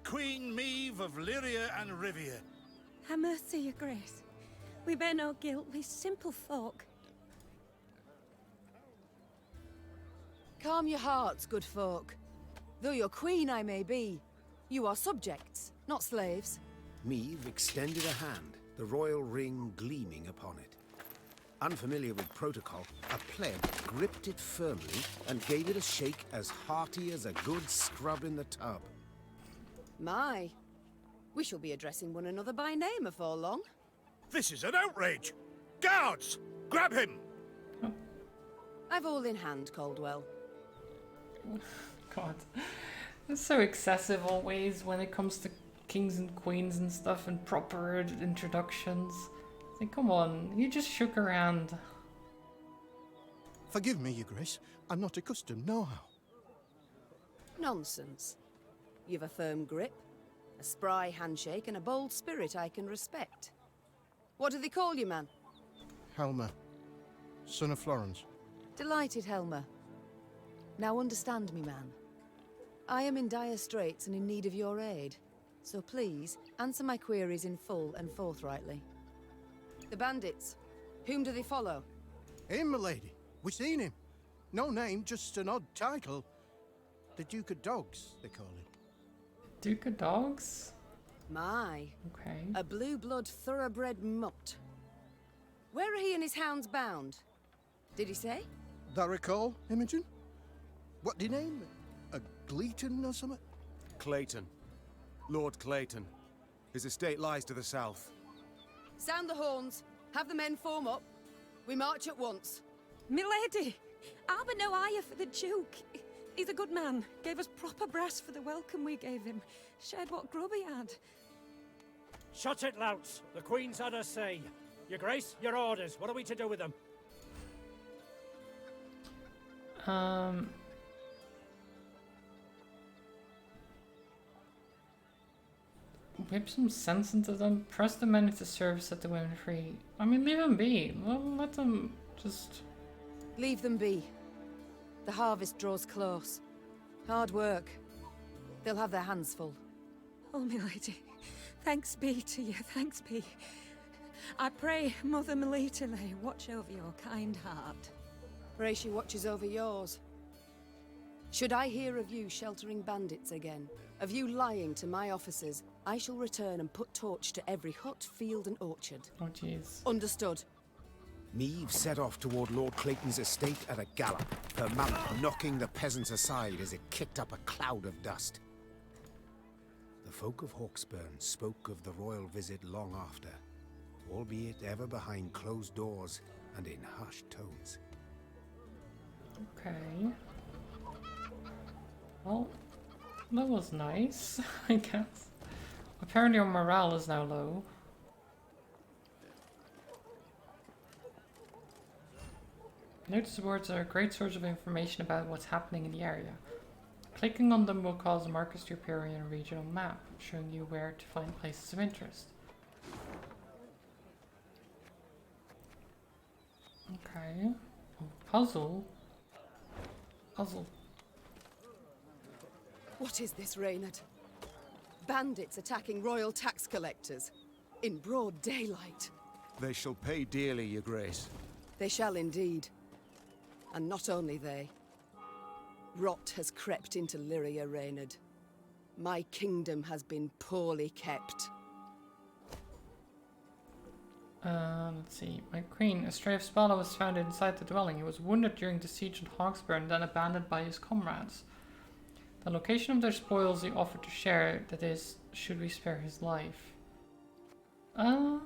Queen Meve of Lyria and Rivia. Ha' mercy, Your Grace. We bear no guilt, we simple folk. Calm your hearts, good folk. Though your queen I may be, you are subjects, not slaves. Meve extended a hand, the royal ring gleaming upon it. Unfamiliar with protocol, a pleb gripped it firmly and gave it a shake as hearty as a good scrub in the tub. My, we shall be addressing one another by name afore long. This is an outrage! Guards! Grab him! I've all in hand, Caldwell. God. It's so excessive always when it comes to kings and queens and stuff and proper introductions. It's like, come on, you just shook her hand. Forgive me, Your Grace. I'm not accustomed, no how. Nonsense. You've a firm grip, a spry handshake, and a bold spirit I can respect. What do they call you, man? Helmer, son of Florence. Delighted, Helmer. Now understand me, man. I am in dire straits and in need of your aid. So please, answer my queries in full and forthrightly. The bandits. Whom do they follow? Him, milady. We seen him. No name, just an odd title. The Duke of Dogs, they call him. Duke of Dogs? My. Okay. A blue-blood thoroughbred mutt. Where are he and his hounds bound? Did he say? That recall, Imogen? What did he name? A Gleeton or something? Clayton. Lord Clayton. His estate lies to the south. Sound the horns. Have the men form up. We march at once. Milady, I've no ire for the Duke. He's a good man. Gave us proper brass for the welcome we gave him. Shared what grub he had. Shut it, louts. The Queen's had her say. Your Grace, your orders. What are we to do with them? Whip some sense into them. Press the men into service, set the women free. I mean, leave them be. Let them just... Leave them be. The harvest draws close. Hard work. They'll have their hands full. Oh, milady, thanks be to you, thanks be. I pray Mother Melita lay watch over your kind heart. Pray she watches over yours. Should I hear of you sheltering bandits again, of you lying to my officers, I shall return and put torch to every hut, field and orchard. Oh, jeez. Understood. Meve set off toward Lord Clayton's estate at a gallop, her mount knocking the peasants aside as it kicked up a cloud of dust. The folk of Hawksburn spoke of the royal visit long after, albeit ever behind closed doors and in hushed tones. Okay. Well, that was nice, I guess. Apparently our morale is now low. Notice boards are a great source of information about what's happening in the area. Clicking on them will cause markers to appear on a regional map, showing you where to find places of interest. Okay. Puzzle. Puzzle. What is this, Reynard? Bandits attacking royal tax collectors in broad daylight. They shall pay dearly, Your Grace. They shall indeed. And not only they. Rot has crept into Lyria, Reynard. My kingdom has been poorly kept. Let's see. My queen, a stray of Spala was found inside the dwelling. He was wounded during the siege at Hawksburn and then abandoned by his comrades. The location of their spoils he offered to share, that is, should we spare his life. I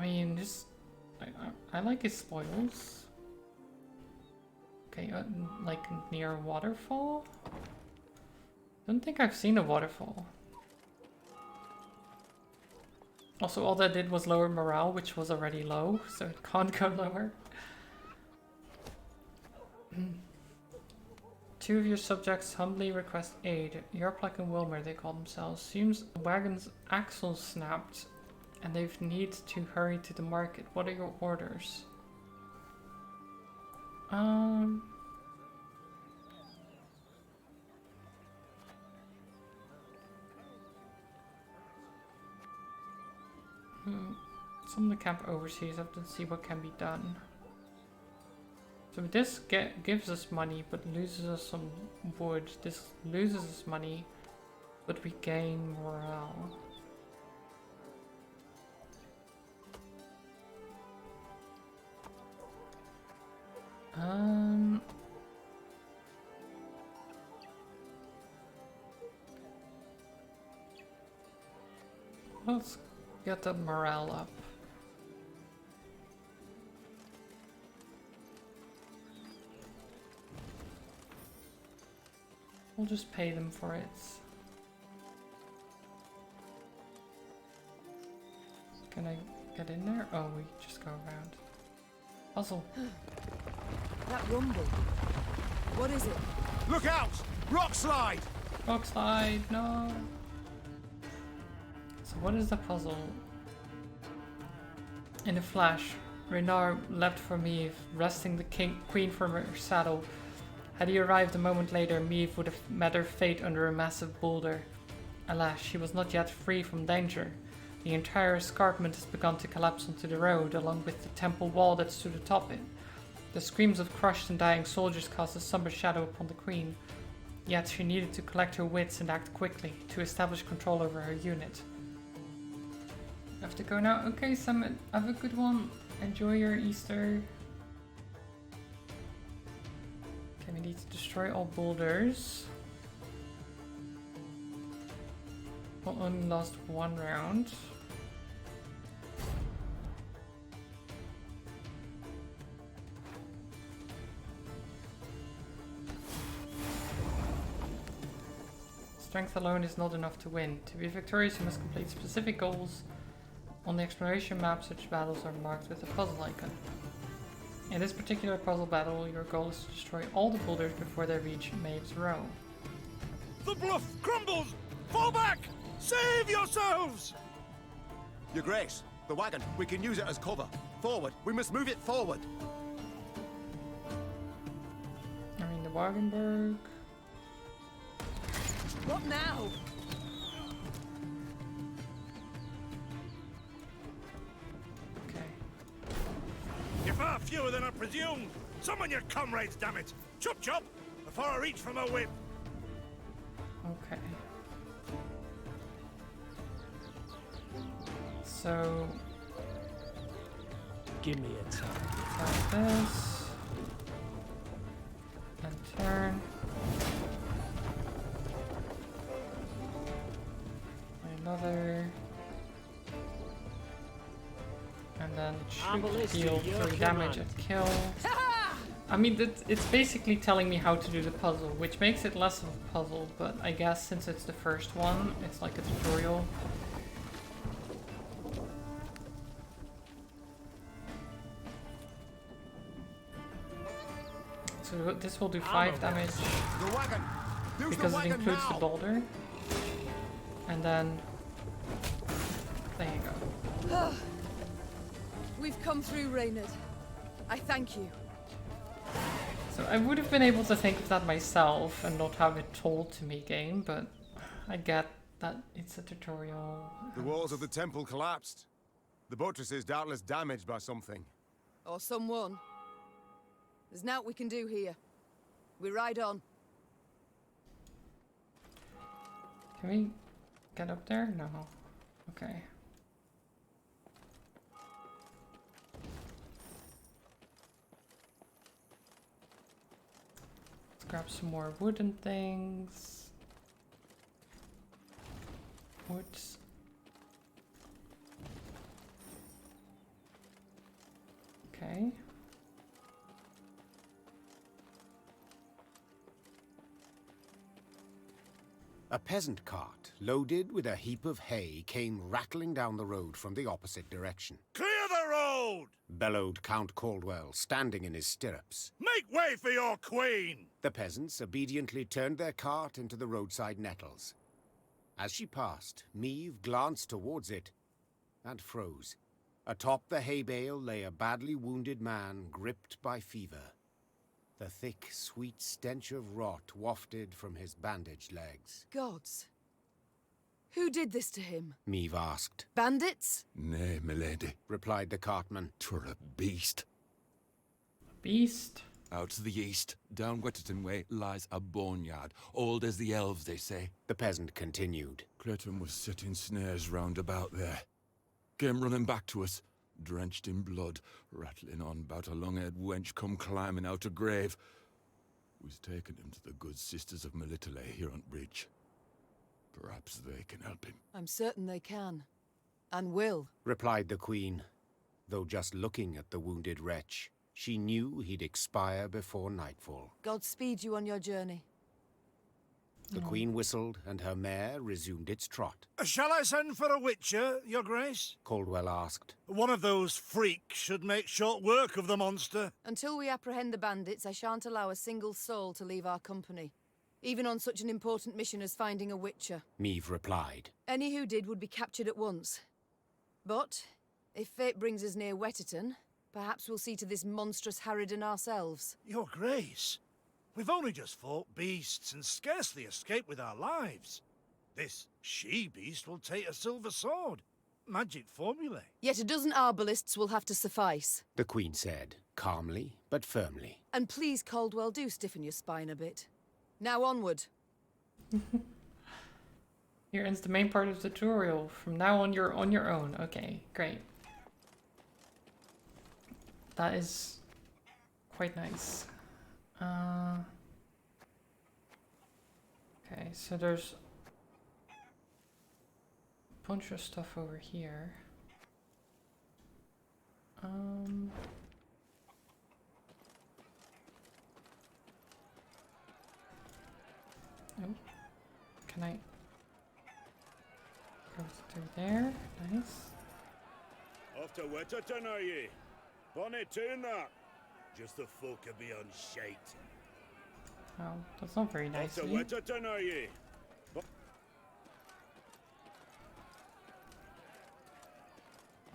mean, this... I like his spoils. Okay, like near a waterfall? Don't think I've seen a waterfall. Also, all that did was lower morale, which was already low, so it can't go lower. Two of your subjects humbly request aid. Yorplak and Wilmer, they call themselves. Seems the wagon's axle snapped, and they need to hurry to the market. What are your orders? Some of the camp overseas have to see what can be done. So this gives us money but loses us some wood. This loses us money but we gain morale. Let's get the morale up. We'll just pay them for it. Can I get in there? Oh, we just go around. Puzzle. That rumble. What is it? Look out! Rock slide! Rock slide, no! So what is the puzzle? In a flash, Reynard leapt for Mieve, wresting the queen from her saddle. Had he arrived a moment later, Mieve would have met her fate under a massive boulder. Alas, she was not yet free from danger. The entire escarpment has begun to collapse onto the road, along with the temple wall that stood atop it. The screams of crushed and dying soldiers cast a somber shadow upon the queen. Yet she needed to collect her wits and act quickly, to establish control over her unit. I have to go now. Okay, Summit, have a good one. Enjoy your Easter. Okay, we need to destroy all boulders. We'll only lost one round. Strength alone is not enough to win. To be victorious, you must complete specific goals. On the exploration map, such battles are marked with a puzzle icon. In this particular puzzle battle, your goal is to destroy all the boulders before they reach Maeve's Row. The bluff crumbles! Fall back! Save yourselves! Your Grace, the wagon. We can use it as cover. Forward. We must move it forward. I mean, the Wagenburg. What now? Okay. You're far fewer than I presumed. Summon your comrades, damn it! Chop chop! Before I reach for my whip. Okay. So Give me a time. like this. And turn. Another. And then shoot, deal 3 damage at kill. I mean, it's basically telling me how to do the puzzle, which makes it less of a puzzle, but I guess since it's the first one, it's like a tutorial. So this will do 5 damage The wagon. Use because the it wagon includes now. the boulder. And then there you go. We've come through, Reynard. I thank you. So I would have been able to think of that myself and not have it told to me, game, but I get that it's a tutorial. The walls of the temple collapsed. The buttresses doubtless damaged by something. Or someone. There's naught we can do here. We ride on. Can we get up there? No. Okay. Let's grab some more wooden things. Woods. Okay. A peasant cart, loaded with a heap of hay, came rattling down the road from the opposite direction. Clear the road! Bellowed Count Caldwell, standing in his stirrups. Make way for your queen! The peasants obediently turned their cart into the roadside nettles. As she passed, Meve glanced towards it and froze. Atop the hay bale lay a badly wounded man gripped by fever. The thick, sweet stench of rot wafted from his bandaged legs. Gods. Who did this to him? Meve asked. Bandits? Nay, milady, Replied the cartman. 'twere a beast. Beast? Out to the east, down Wetterton Way, lies a boneyard, old as the elves, they say. The peasant continued. Clayton was setting snares round about there. Came running back to us, drenched in blood, rattling on about a long-haired wench come climbing out a grave. We's taken him to the good sisters of Melitele here on Bridge. Perhaps they can help him. I'm certain they can. And will. Replied the queen, though just looking at the wounded wretch, she knew he'd expire before nightfall. God speed you on your journey. The queen whistled, and her mare resumed its trot. Shall I send for a witcher, your grace? Caldwell asked. One of those freaks should make short work of the monster. Until we apprehend the bandits, I shan't allow a single soul to leave our company. Even on such an important mission as finding a witcher. Meve replied. Any who did would be captured at once. But, if fate brings us near Wetterton, perhaps we'll see to this monstrous harridan ourselves. Your grace, we've only just fought beasts and scarcely escaped with our lives. This she-beast will take a silver sword. Magic formulae. Yet a dozen arbalists will have to suffice. The queen said, calmly but firmly. And please, Caldwell, do stiffen your spine a bit. Now onward. Here ends the main part of the tutorial. From now on, you're on your own. Okay, great. That is quite nice. Okay, so there's a bunch of stuff over here. Oh, can I go through there? Nice. Off to Wetterton, are ye? Bonnet tune that. Just the folk of beyond shite. Oh, that's not very nice. Off to Wetterton, are ye?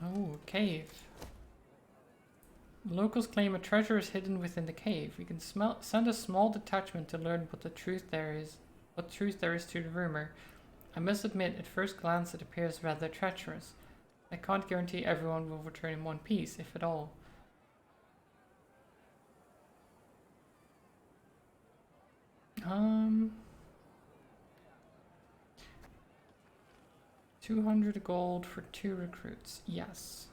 Oh, a cave. Locals claim a treasure is hidden within the cave. We can send a small detachment to learn what truth there is to the rumor. I must admit, at first glance it appears rather treacherous. I can't guarantee everyone will return in one piece, if at all. 200 gold for 2 recruits. Yes.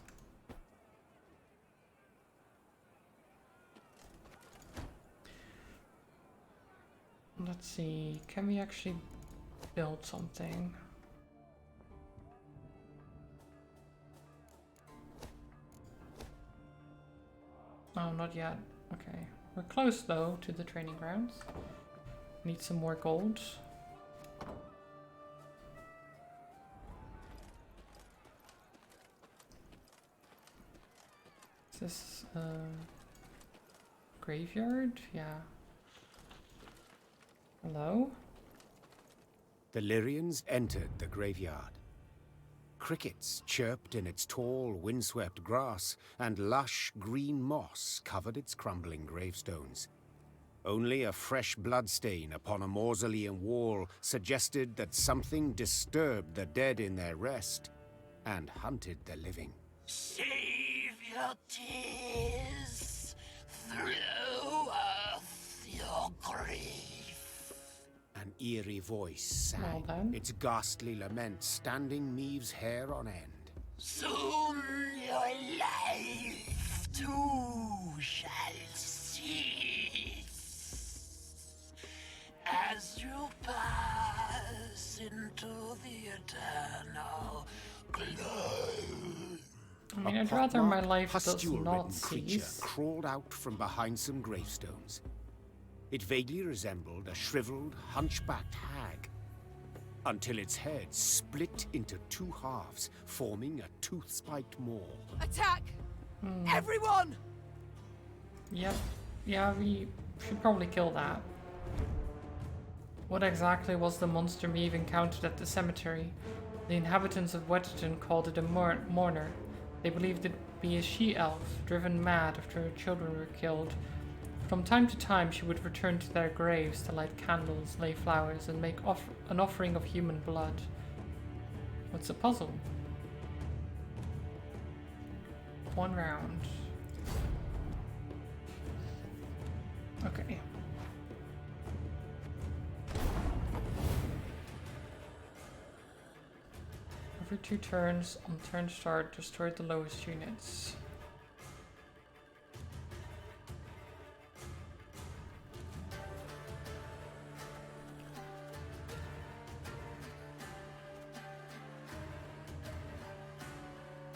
Let's see. Can we actually build something? Oh, not yet. Okay. We're close though to the training grounds. Need some more gold. Is this graveyard? Yeah. Hello? The Lyrians entered the graveyard. Crickets chirped in its tall, windswept grass, and lush green moss covered its crumbling gravestones. Only a fresh bloodstain upon a mausoleum wall suggested that something disturbed the dead in their rest and hunted the living. Save your tears through earth your grief. An eerie voice sang, its ghastly lament standing Maeve's hair on end. Soon your life too shall cease as you pass into the eternal glow. I mean, I'd rather my life does pustule-ridden not creature cease. crawled out from behind some gravestones. It vaguely resembled a shriveled, hunchbacked hag, until its head split into two halves, forming a tooth-spiked maw. Attack! Everyone! Yep. Yeah, we should probably kill that. What exactly was the monster Maeve encountered at the cemetery? The inhabitants of Wetterton called it a mourner. They believed it to be a she-elf, driven mad after her children were killed. From time to time she would return to their graves to light candles, lay flowers, and make an offering of human blood. What's the puzzle? One round. Okay. Every 2 turns, on turn start, destroy the lowest units.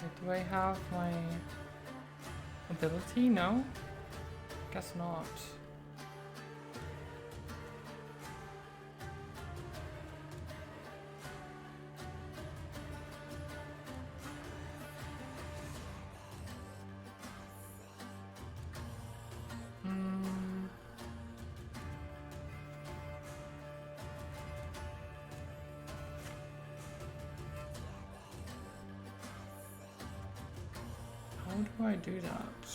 Wait, do I have my ability? No? Guess not. How do I do that?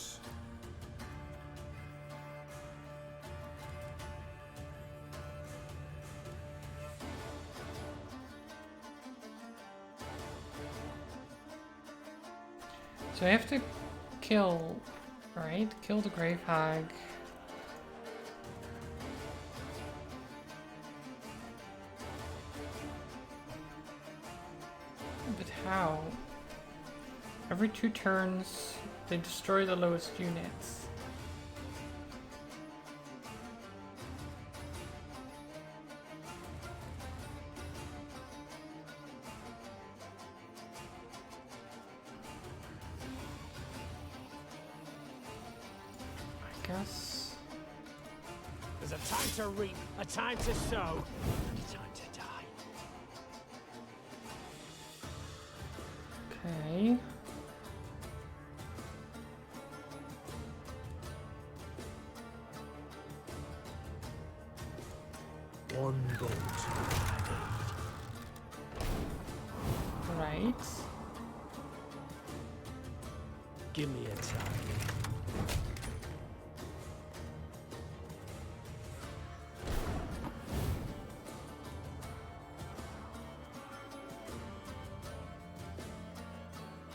So I have to kill, right? Kill the grave hag. But how? Every 2 turns, they destroy the lowest units. I guess. There's a time to reap, a time to sow, and a time to die. Okay. One bolt. Right. Give me a time.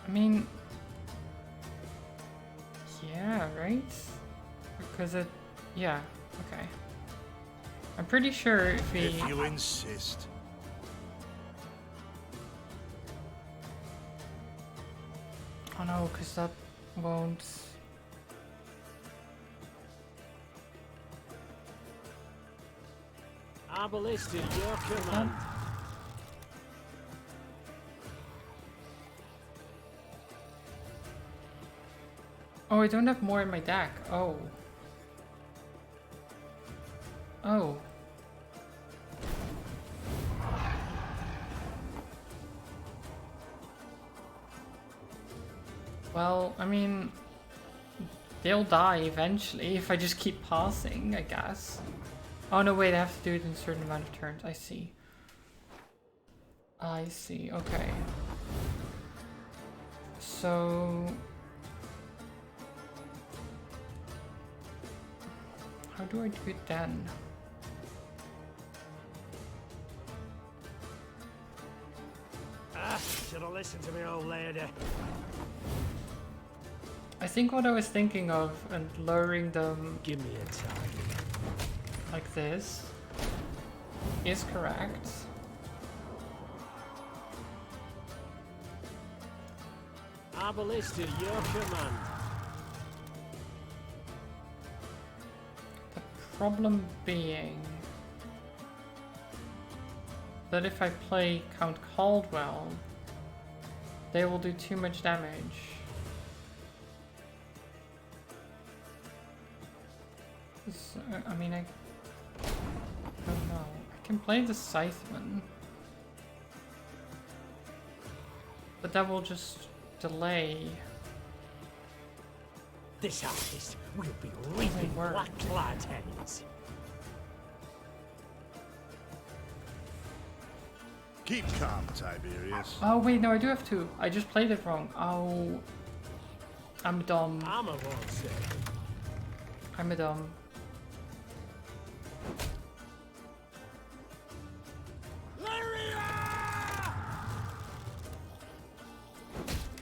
I mean, yeah, right? Because it, yeah, okay. I'm pretty sure if we... If you insist. Oh no, because that won't... Arbalist, your command. Oh, I don't have more in my deck. Oh. Oh. Well, I mean, they'll die eventually if I just keep passing, I guess. Oh no, wait, I have to do it in a certain amount of turns. I see. I see, okay. So how do I do it then? Should have listened to me old lady. I think what I was thinking of and lowering them Give me a target. like this is correct. Arbalist at your command. The problem being that if I play Count Caldwell, they will do too much damage. So, I mean, I don't know. I can play the Scytheman, but that will just delay. This artist will be reaping black-clad heads. Keep calm, Tiberius. Oh wait, no, I do have to. I just played it wrong. Oh, I'm dumb. I'm a monster. I'm a dumb.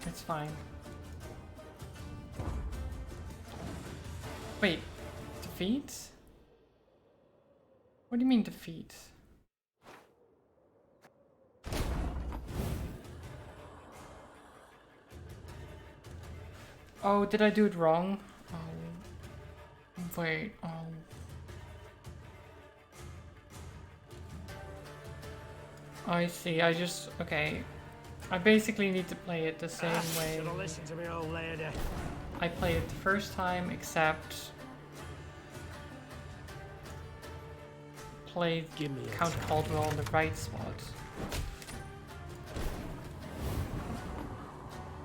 It's fine. Wait, defeat? What do you mean defeat? Oh, did I do it wrong? Oh, wait, I see, okay. I basically need to play it the same way Should have listened to me old lady. I played it the first time, except played Count Caldwell on the right spot.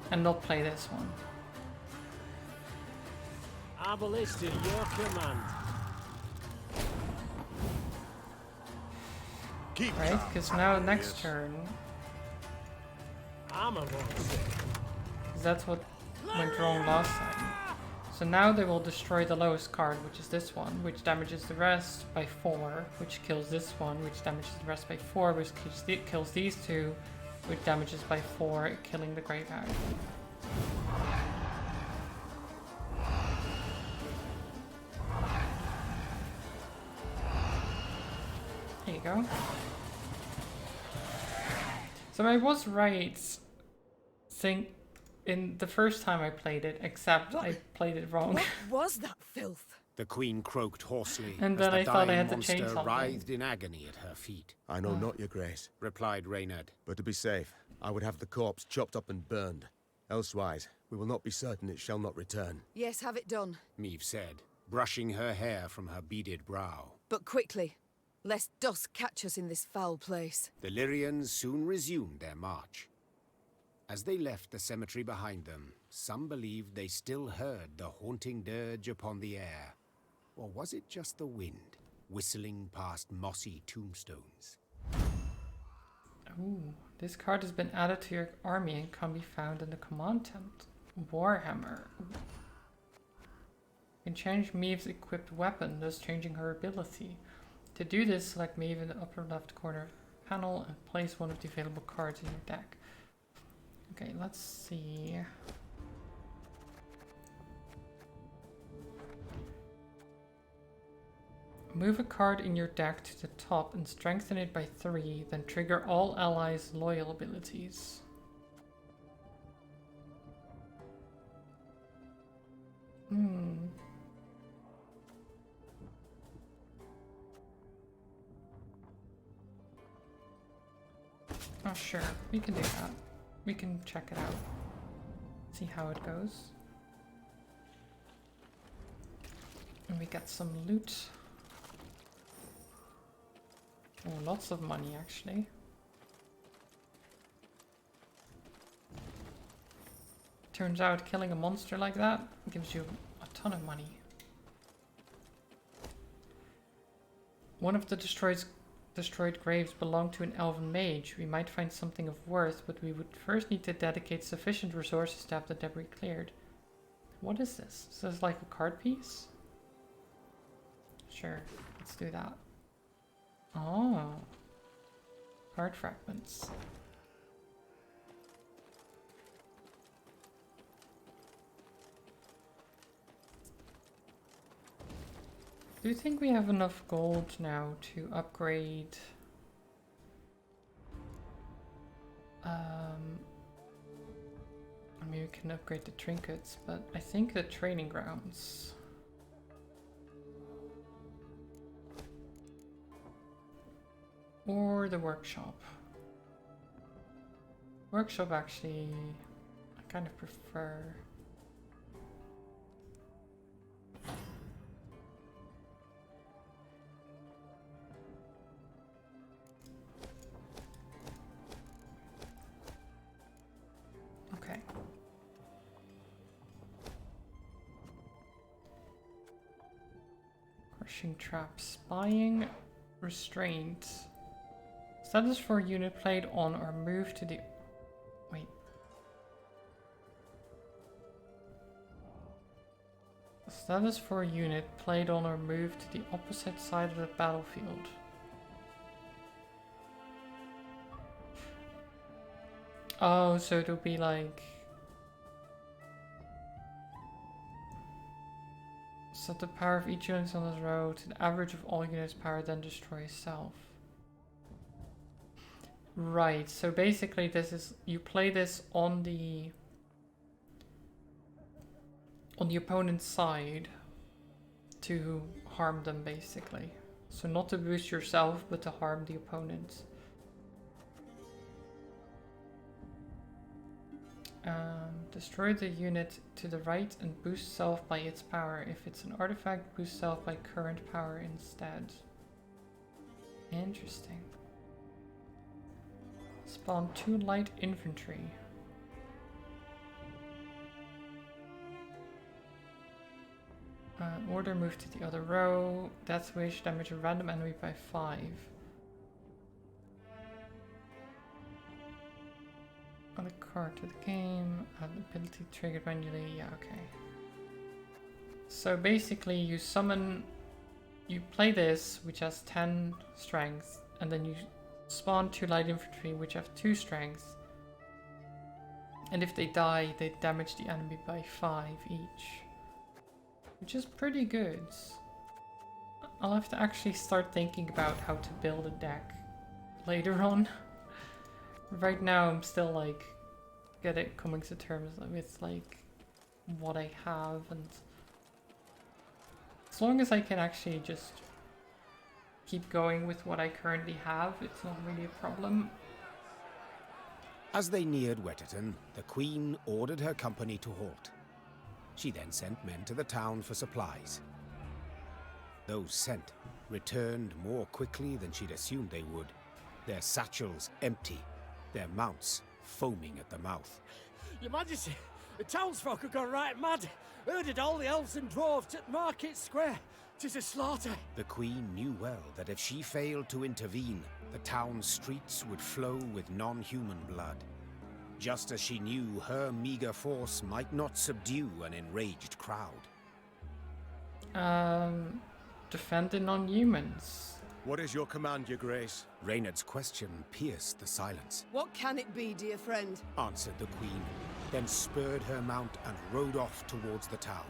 And not play this one. Arbalist at your command. Keep right, because now next turn, I'm a monster. that's what went wrong last time. So now they will destroy the lowest card, which is this one, which damages the rest by 4, which kills this one, which damages the rest by 4, which kills these two, which damages by 4, killing the graveyard. There you go. So I was right in the first time I played it, except I played it wrong. What was that filth? The queen croaked hoarsely And as then the I thought I dying had to change monster something. writhed in agony at her feet. I know not, your grace, replied Reynard. but to be safe, I would have the corpse chopped up and burned. Elsewise, we will not be certain it shall not return. Yes, have it done. Meve said, brushing her hair from her beaded brow. But quickly, lest dusk catch us in this foul place. The Lyrians soon resumed their march. As they left the cemetery behind them, some believed they still heard the haunting dirge upon the air. Or was it just the wind, whistling past mossy tombstones? Ooh, this card has been added to your army and can be found in the command tent. Warhammer. You can change Maeve's equipped weapon, thus changing her ability. To do this, select Maeve in the upper left corner of the panel and place one of the available cards in your deck. Okay, let's see. Move a card in your deck to the top and strengthen it by 3, then trigger all allies' loyal abilities. Oh sure, we can do that. We can check it out. See how it goes. And we get some loot. Oh, lots of money actually. Turns out killing a monster like that gives you a ton of money. One of the destroyed graves belong to an elven mage. We might find something of worth, but we would first need to dedicate sufficient resources to have the debris cleared. What is this? Is this like a card piece? Sure, let's do that. Oh. Card fragments. Do you think we have enough gold now to upgrade I mean, we can upgrade the trinkets, but I think the training grounds. Or the workshop. Workshop actually, I kind of prefer. Okay. Crushing trap, spying, restraint. Status for unit played on or moved to the... Wait. Status for a unit played on or moved to the opposite side of the battlefield. Oh, so it'll be like... Set the power of each unit on this row to the average of all units' power, then destroy self. Right, so basically this is, you play this on the opponent's side to harm them basically. So not to boost yourself, but to harm the opponent. Destroy the unit to the right and boost self by its power. If it's an artifact, boost self by current power instead. Interesting. Spawn 2 light infantry. Order move to the other row. Death wish, damage a random enemy by 5. Add a card to the game. Add ability triggered manually. Yeah, okay. So basically you summon... You play this, which has 10 strength, and then you spawn 2 light infantry, which have 2 strength. And if they die, they damage the enemy by 5 each. Which is pretty good. I'll have to actually start thinking about how to build a deck later on. Right now I'm still like coming to terms with like what I have, and as long as I can actually just keep going with what I currently have, it's not really a problem. As they neared Wetterton, the Queen ordered her company to halt. She then sent men to the town for supplies. Those sent returned more quickly than she'd assumed they would, their satchels empty, their mounts foaming at the mouth. Your Majesty, the townsfolk have gone right mad. Herded all the elves and dwarves at Market Square. 'Tis a slaughter. The Queen knew well that if she failed to intervene, the town streets would flow with non-human blood. Just as she knew her meager force might not subdue an enraged crowd. Defend the non-humans. What is your command, Your Grace? Reynard's question pierced the silence. What can it be, dear friend? Answered the Queen, then spurred her mount and rode off towards the town.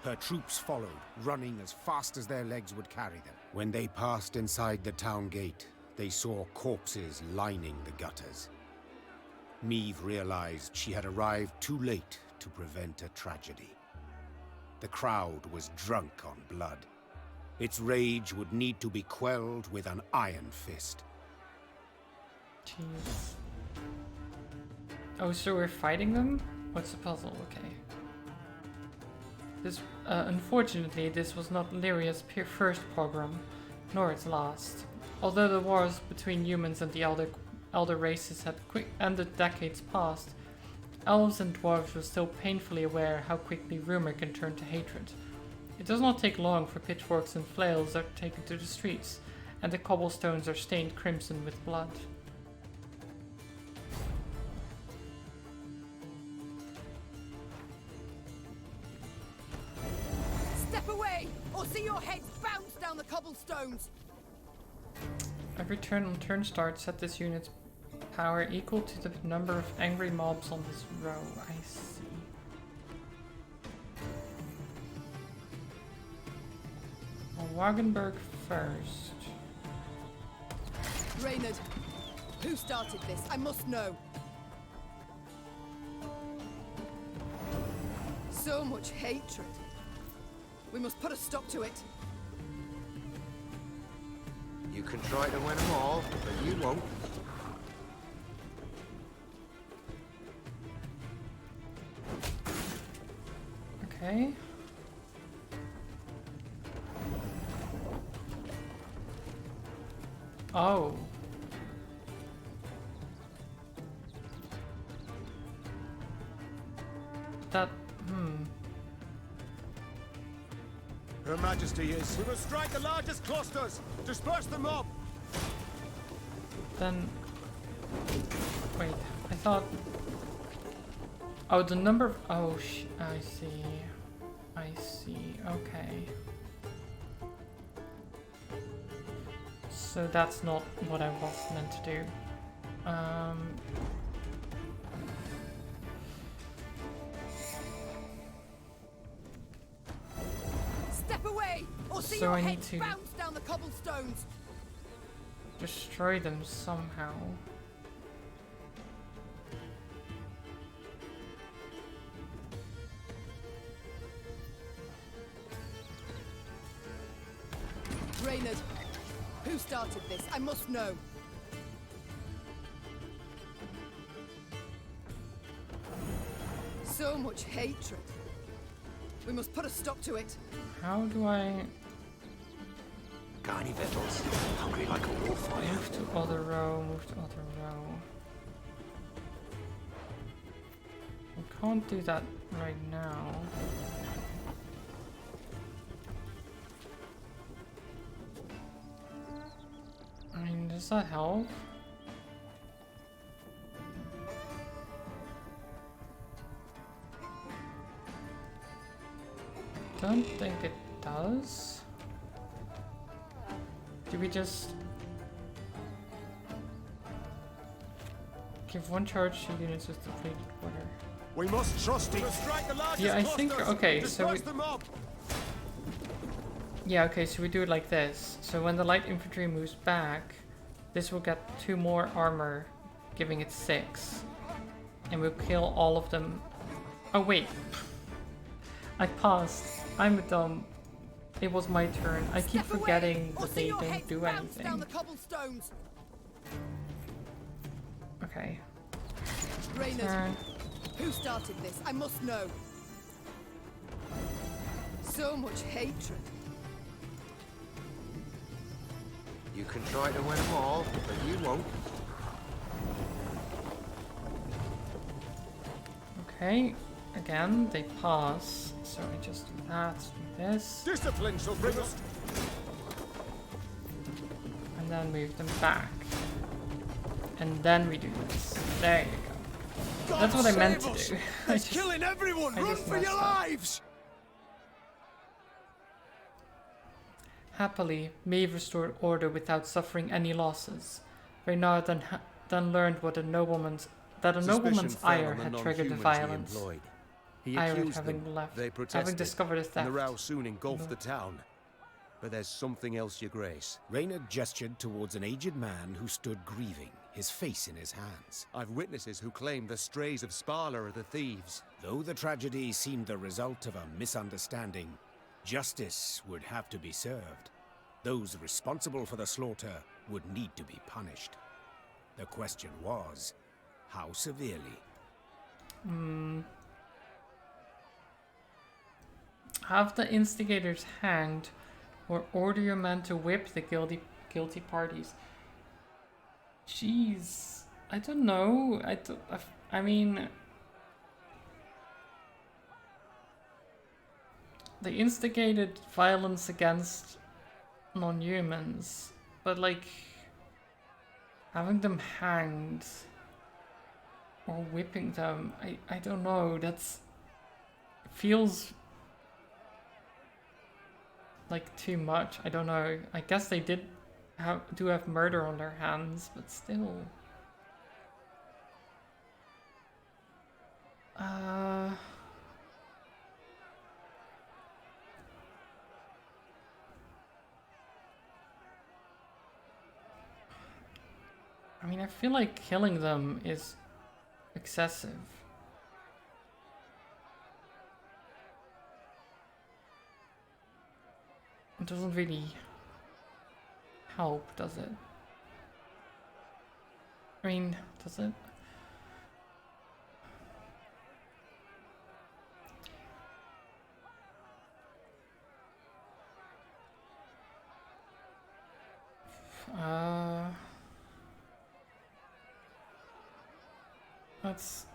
Her troops followed, running as fast as their legs would carry them. When they passed inside the town gate, they saw corpses lining the gutters. Meve realized she had arrived too late to prevent a tragedy. The crowd was drunk on blood. Its rage would need to be quelled with an iron fist. Jeez. Oh, so we're fighting them? What's the puzzle? Okay. This, unfortunately, this was not Lyria's first pogrom, nor its last. Although the wars between humans and the elder races had ended decades past, elves and dwarves were still painfully aware how quickly rumor can turn to hatred. It does not take long for pitchforks and flails are taken to the streets, and the cobblestones are stained crimson with blood. Step away, or see your heads bounce down the cobblestones! Every turn on turn start, set this unit's power equal to the number of angry mobs on this row. I see. Wagenburg first. Reynard, who started this? I must know. So much hatred. We must put a stop to it. You can try to win them all, but you won't. Okay. Oh. That, Her Majesty is... We must strike the largest clusters! Disperse the mob! Then... Wait, I thought... Oh, the number of... Oh, I see. I see, okay. So that's not what I was meant to do. Step away, or see So your I need heads to bounce down the cobblestones. destroy them somehow. Reynard, who started this? I must know. So much hatred. We must put a stop to it. How do I Got any victuals? Hungry like a wolf, are you? move to other row, move to other row? I can't do that right now. I mean, does that help? Don't think it does. Do we just give one charge to units with depleted quarter? We must trust it! Strike the largest Yeah, I think clusters! okay, so we, Disperse the mob! yeah, okay, so we do it like this. So when the light infantry moves back, this will get 2 more armor, giving it 6. And we'll kill all of them. Oh wait. I paused. I'm dumb. It was my turn. I keep forgetting that they don't do anything. Okay. Reynard, Turn. who started this? I must know. So much hatred. You can try to win them all, but you won't. Okay. Again, they pass. So I just do that, do this. Discipline shall bring us... And then move them back. And then we do this. There you go. That's what I meant to do. It's killing everyone! Run for your lives! Happily, Maeve restored order without suffering any losses. Reynard then learned what a nobleman's ire had triggered the violence. He Ire accused having them. left, They having protested, discovered his and theft. the row soon engulfed the town. But there's something else, Your Grace. Reynard gestured towards an aged man who stood grieving, his face in his hands. I've witnesses who claim the strays of Sparla are the thieves. Though the tragedy seemed the result of a misunderstanding, justice would have to be served. Those responsible for the slaughter would need to be punished. The question was, how severely? Have the instigators hanged, or order your men to whip the guilty parties. Jeez, I don't know. I mean, they instigated violence against non-humans. But like having them hanged or whipping them, I don't know, that's feels like too much. I don't know. I guess they do have murder on their hands, but still. I mean, I feel like killing them is excessive. It doesn't really help, does it? I mean, does it?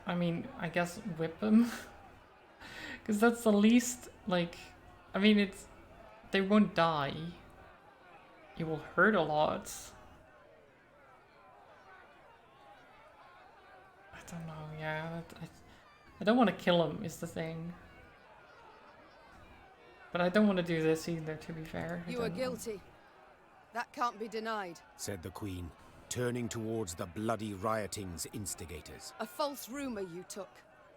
I mean, I guess whip them. Because that's the least, like, I mean, they won't die. It will hurt a lot. I don't know, yeah. I don't want to kill him, is the thing. But I don't want to do this either, to be fair. You are guilty. That can't be denied, said the Queen, turning towards the bloody rioting's instigators. A false rumor you took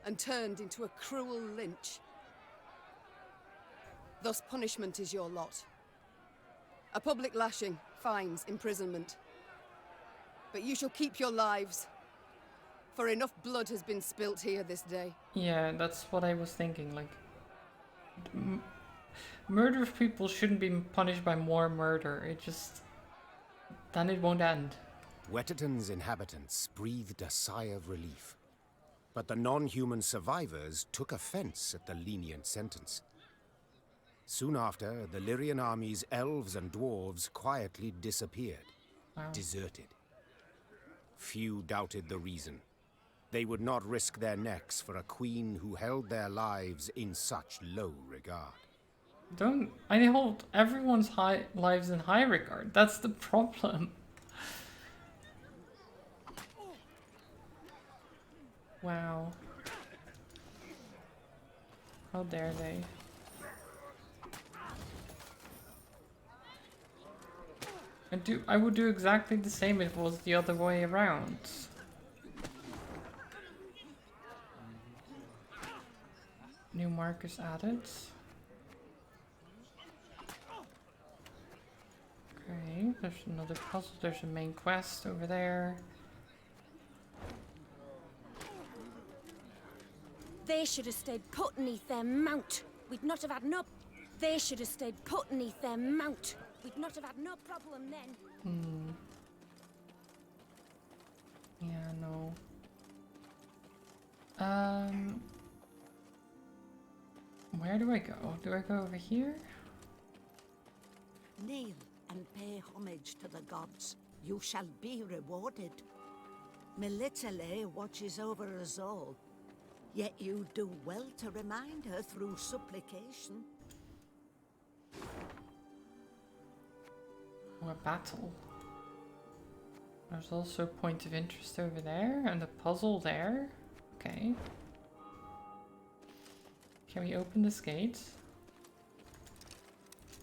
and turned into a cruel lynch. Thus punishment is your lot. A public lashing, fines, imprisonment. But you shall keep your lives, for enough blood has been spilt here this day. Yeah, that's what I was thinking, like... Murder of people shouldn't be punished by more murder, it just... then it won't end. Wetterton's inhabitants breathed a sigh of relief. But the non-human survivors took offense at the lenient sentence. Soon after, the Lyrian army's elves and dwarves quietly disappeared, deserted. Few doubted the reason. They would not risk their necks for a queen who held their lives in such low regard. I hold everyone's lives in high regard. That's the problem. Wow. How dare they? I would do exactly the same if it was the other way around. New markers added. Okay, there's another puzzle. There's a main quest over there. They should have stayed put beneath their mount. We'd not have had no... They should have stayed put beneath their mount. We'd not have had no problem then. Yeah, no. Where do I go? Do I go over here? Kneel and pay homage to the gods. You shall be rewarded. Melitele watches over us all. Yet you do well to remind her through supplication. Or battle. There's also a point of interest over there and a puzzle there. Okay. Can we open this gate?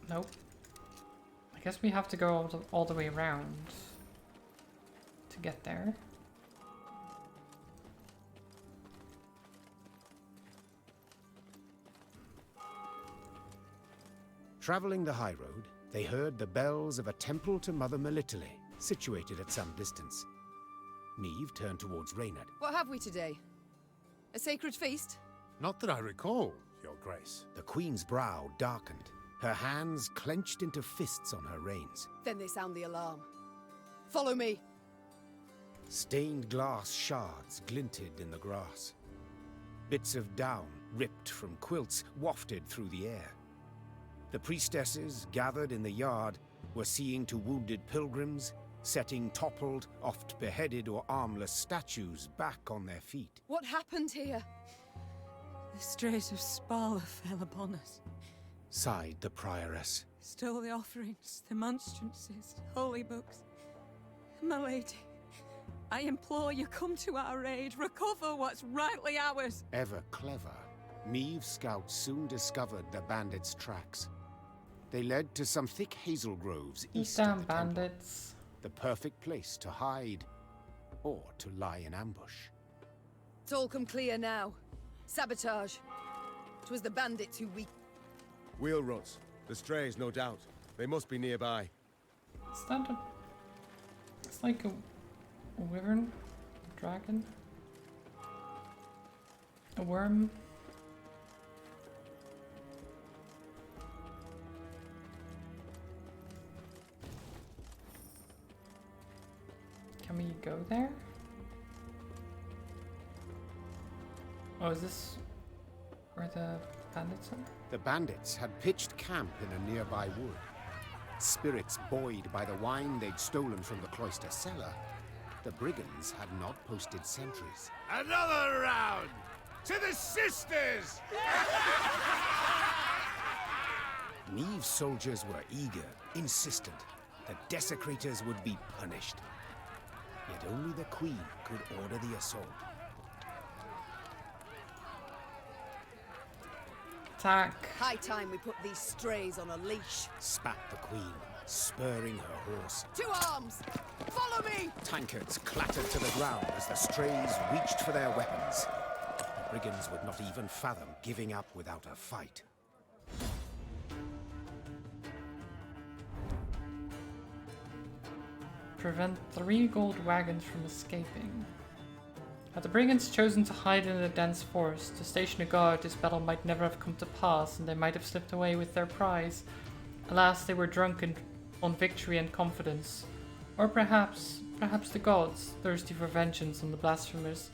Nope. I guess we have to go all the way around to get there. Traveling the high road, they heard the bells of a temple to Mother Melitele, situated at some distance. Neve turned towards Reynard. What have we today? A sacred feast? Not that I recall, Your Grace. The Queen's brow darkened, her hands clenched into fists on her reins. Then they sound the alarm. Follow me. Stained glass shards glinted in the grass. Bits of down, ripped from quilts, wafted through the air. The priestesses gathered in the yard were seeing to wounded pilgrims, setting toppled, oft beheaded or armless statues back on their feet. What happened here? The strays of Spala fell upon us. sighed the prioress. Stole the offerings, the monstrances, holy books. My lady, I implore you, come to our aid. Recover what's rightly ours. Ever clever, Meave's scouts soon discovered the bandits' tracks. They led to some thick hazel groves east of the bandits. Temple. The perfect place to hide, or to lie in ambush. It's all come clear now. Sabotage. It was the bandits who Wheel ruts. The strays, no doubt. They must be nearby. Is that a... It's like a wyvern? A dragon? A worm? Can we go there? Oh, is this where the bandits are? The bandits had pitched camp in a nearby wood. Spirits buoyed by the wine they'd stolen from the cloister cellar, the brigands had not posted sentries. Another round! To the sisters! Meave's soldiers were eager, insistent. The desecrators would be punished. Yet only the Queen could order the assault. Attack. High time we put these strays on a leash. Spat the Queen, spurring her horse. To arms! Follow me! Tankards clattered to the ground as the strays reached for their weapons. The brigands would not even fathom giving up without a fight. Prevent 3 gold wagons from escaping. Had the brigands chosen to hide in a dense forest, to station a guard, this battle might never have come to pass, and they might have slipped away with their prize. Alas, they were drunk on victory and confidence. Or perhaps the gods, thirsty for vengeance on the blasphemers,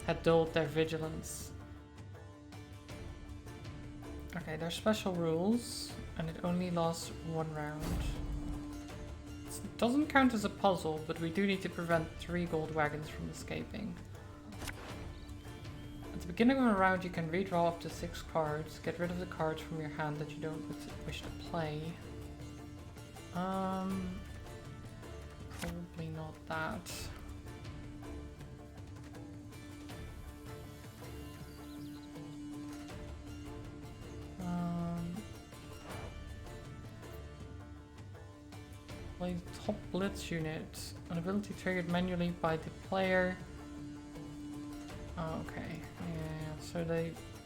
had dulled their vigilance. Okay, there's special rules, and it only lasts 1 round. It doesn't count as a puzzle, but we do need to prevent 3 gold wagons from escaping. At the beginning of a round, you can redraw up to 6 cards. Get rid of the cards from your hand that you don't wish to play. Probably not that. Play top blitz unit. An ability triggered manually by the player. Oh, okay. Yeah, so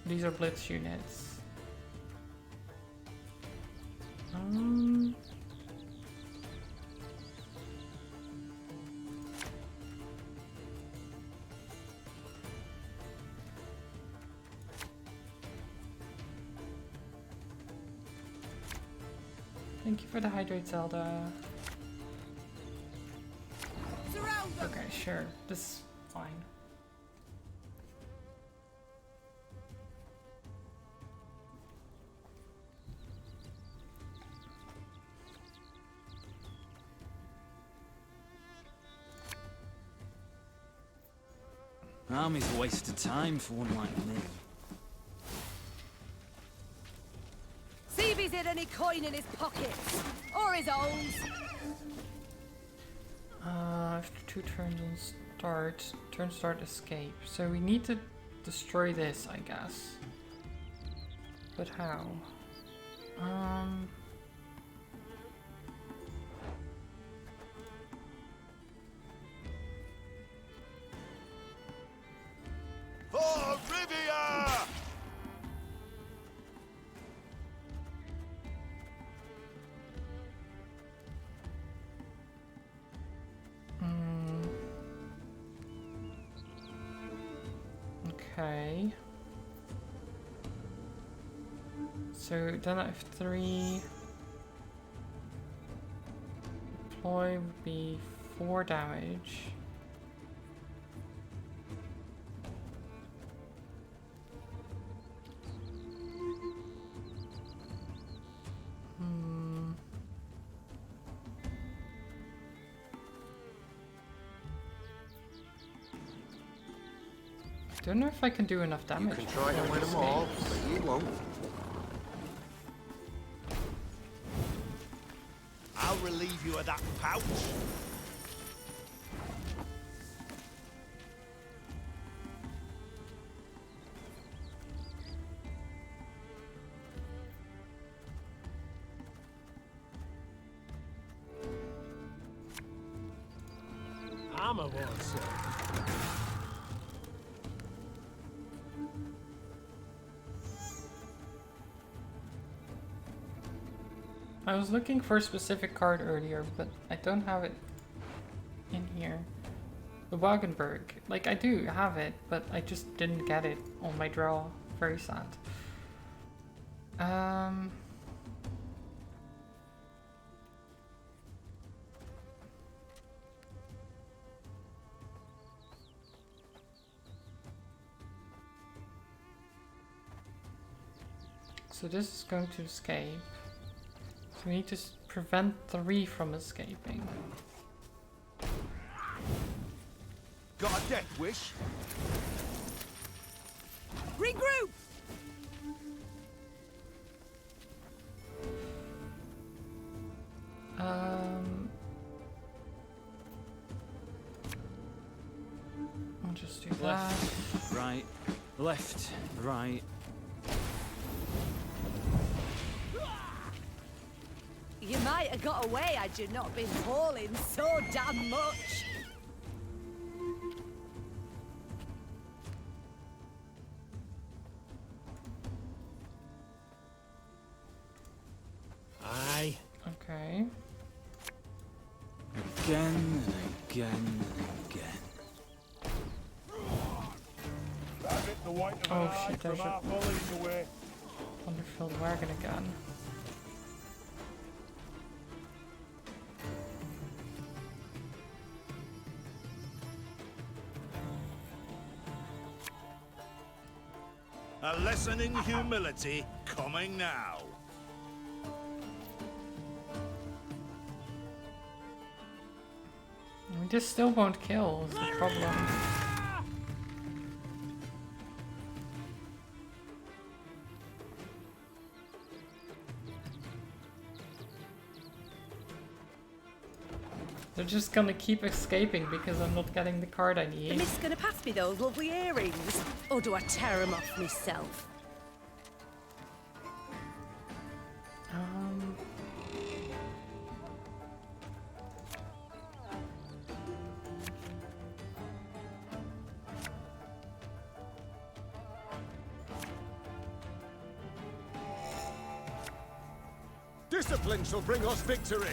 these are blitz units. Thank you for the hydrate, Zelda. Okay, sure. This is fine. Army's a waste of time for one like me. See if he's hid any coin in his pockets. Or his owls. After 2 turns on start, turn start escape. So we need to destroy this, I guess. But how? For Rivia! Okay. So then I have 3. Deploy would be 4 damage. Don't know if I can do enough damage. You can try to win them all, but you won't. relieve you of that pouch. Armor wars, sir. I was looking for a specific card earlier, but I don't have it in here. The Wagenburg. Like, I do have it, but I just didn't get it on my draw. Very sad. So this is going to escape. So we need to prevent 3 from escaping. Got a death wish? Regroup! I'll just do Left, that. right, left, right. You might have got away had you not been hauling so damn much. Aye. Okay. Again and again and again. Oh shit, there's a Thunderfilled wagon again. A lesson in humility coming now. This still won't kill, is the problem. They're just gonna keep escaping because I'm not getting the card I The need. mist's gonna pass me those lovely earrings, or do I tear them off myself? Discipline shall bring us victory!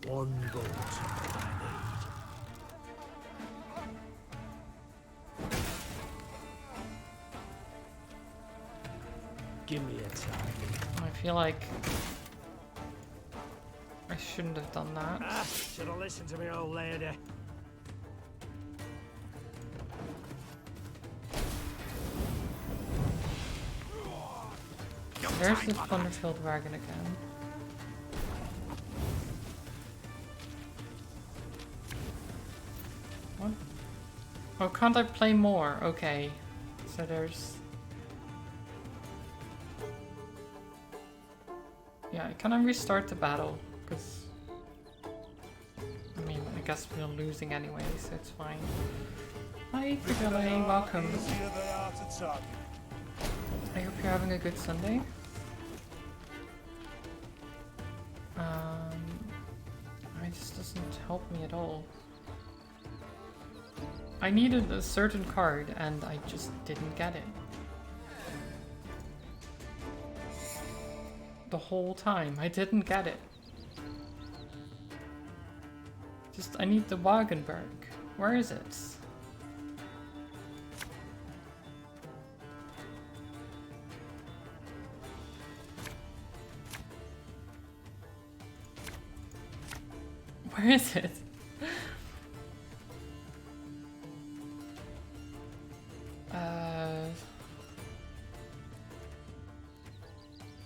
One bolt. Give me a target. I feel like I shouldn't have done that. Should have listened to me, old lady. There's the Thunderfilled wagon again. What? Oh, can't I play more? Okay. So there's... Yeah, can I restart the battle? Because... I mean, I guess we're losing anyway, so it's fine. Hi, Figale, welcome. I hope you're having a good Sunday. This doesn't help me at all. I needed a certain card and I just didn't get it. The whole time, I didn't get it. I need the Wagenburg. Where is it? Where is it?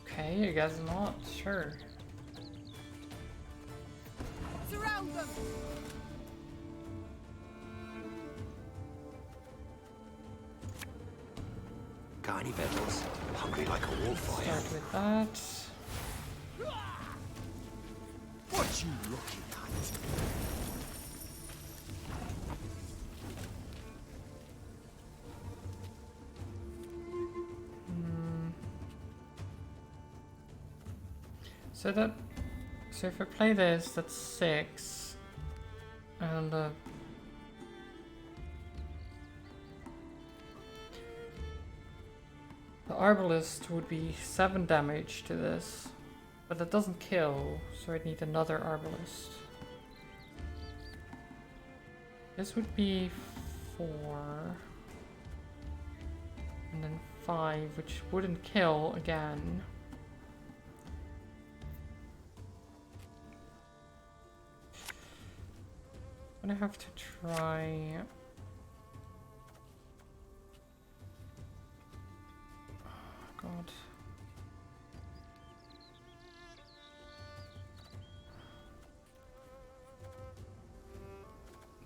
Okay, I guess not. Sure. Surround them! tiny victuals. Hungry like a wolf, I am. Start with that. What you looking at? So if I play this, that's 6, and the Arbalist would be 7 damage to this, but that doesn't kill, so I'd need another Arbalist. This would be 4, and then 5, which wouldn't kill again. I'm gonna have to try. Oh, God.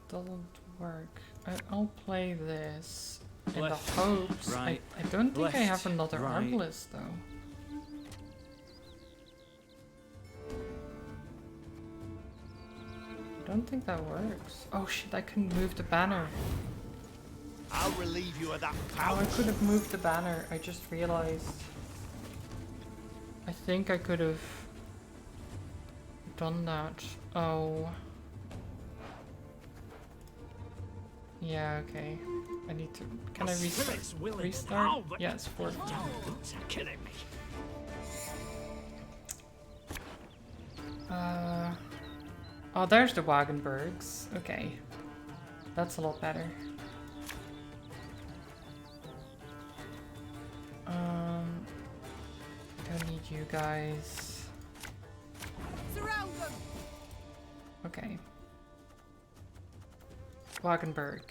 Doesn't work. I'll play this in Left, the hopes. right, I don't think I have left, another right. Arbalist though. I don't think that works. Oh shit, I couldn't move the banner. I'll relieve you of that Oh, pouch. I could have moved the banner. I just realized. I think I could have done that. Oh. Yeah, okay. I need to. Can I restart? Yes, 4. Killing me. Oh, there's the Wagenbergs. Okay. That's a lot better. Don't need you guys. Surround them. Okay. Wagenberg.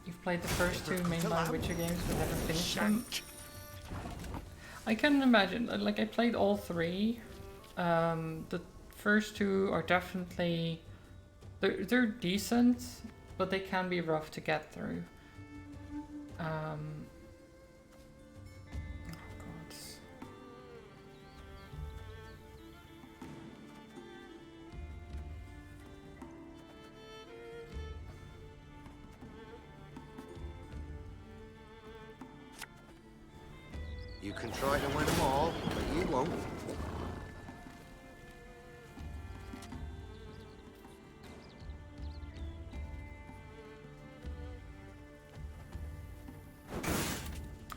You've played the first 2 mainline Witcher games but never finished them. I can imagine, like I played all 3. The first 2 are definitely, they're decent, but they can be rough to get through. Oh God. You can try to win them all, but you won't.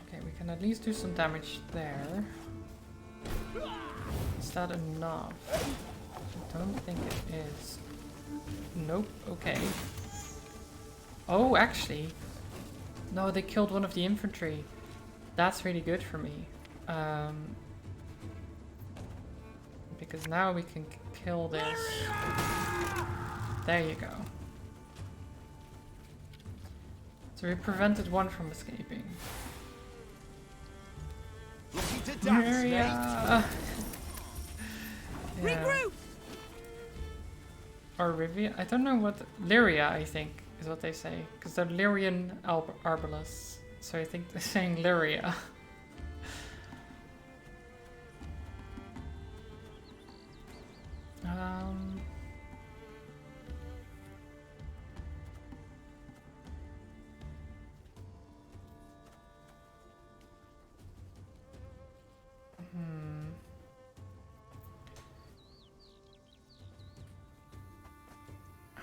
Okay, we can at least do some damage there. Is that enough? I don't think it is. Nope, okay. Oh, actually. No, they killed one of the infantry. That's really good for me. Because now we can kill this. There you go. So we prevented one from escaping. Looking to dance, mate. Yeah. Regroup. Or Rivia? I don't know what. Lyria, I think, is what they say. Because they're Lyrian Arbalists. So I think they're saying Lyria.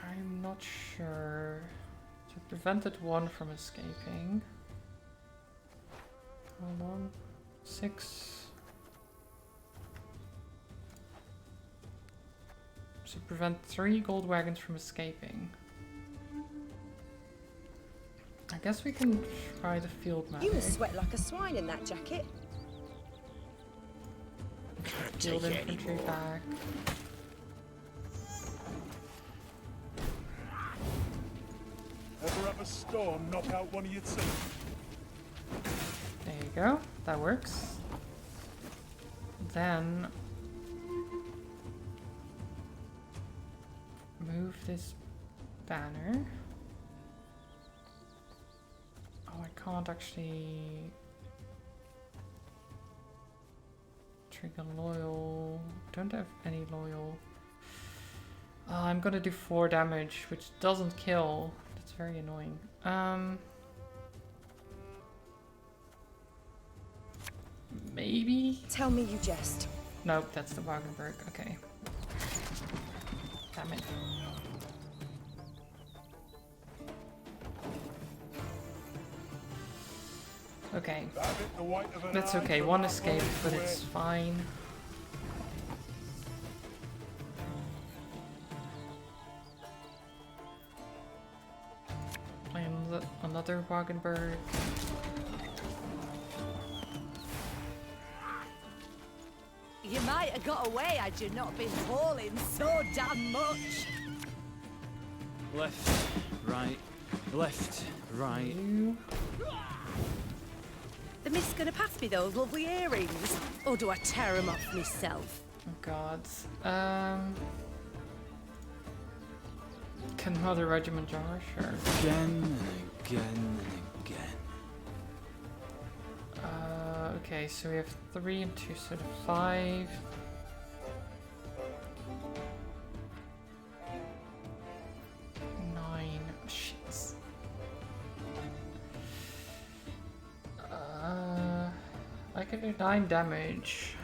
I'm not sure. So prevented one from escaping. Hold on. 6. So prevent 3 gold wagons from escaping. I guess we can try the field magic. You sweat like a swine in that jacket. Field infantry back. Ever have a storm knock out one of your team? There you go. That works. Then move this banner. Oh, I can't actually trigger loyal. Don't have any loyal. I'm gonna do 4 damage, which doesn't kill. That's very annoying. Maybe? Tell me you jest. Nope, that's the Wagenberg. Okay. Damn it. Okay. That's okay. 1 escape, but it's fine. And another Wagenberg. You might have got away had you not been hauling so damn much. Left, right, left, right. The mist's gonna pass me those lovely earrings, or do I tear them off myself? Oh god. Can another regiment jar? Sure. Again and again and again. Okay, so we have 3 and 2, so 5. Shit. I can do 9 damage.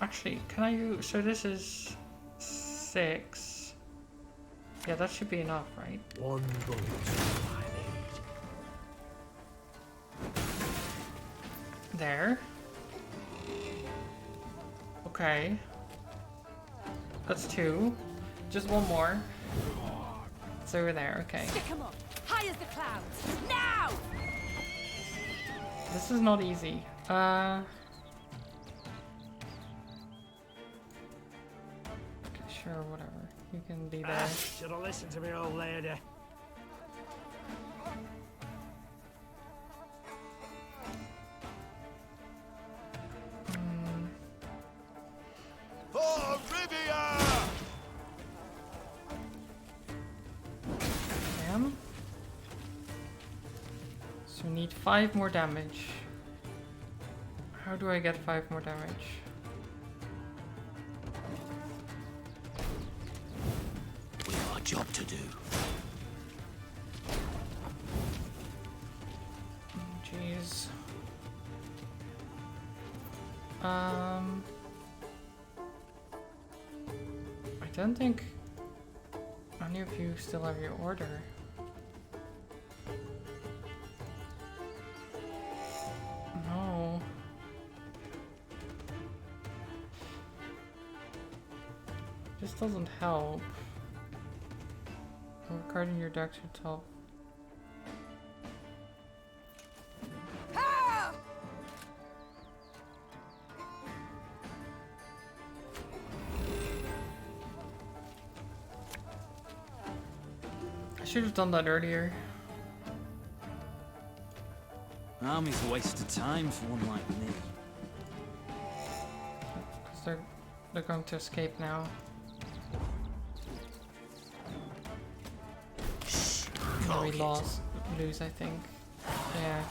Actually, can I do... So this is 6. Yeah, that should be enough, right? 1 bullet. There. Okay. That's 2. Just 1 more. It's over there, okay. Stick 'em up, high as the clouds, now! This is not easy. Okay, sure, whatever. You can be there. Should have listened to me, old lady. For Rivia! Damn. So we need 5 more damage. How do I get 5 more damage? We've got a job to do. Jeez. I don't think any of you still have your order. No. This doesn't help. Recording your deck should help. I should have done that earlier. Army's a waste of time for one like me. Because they're going to escape now. No, we lose, I think. Yeah.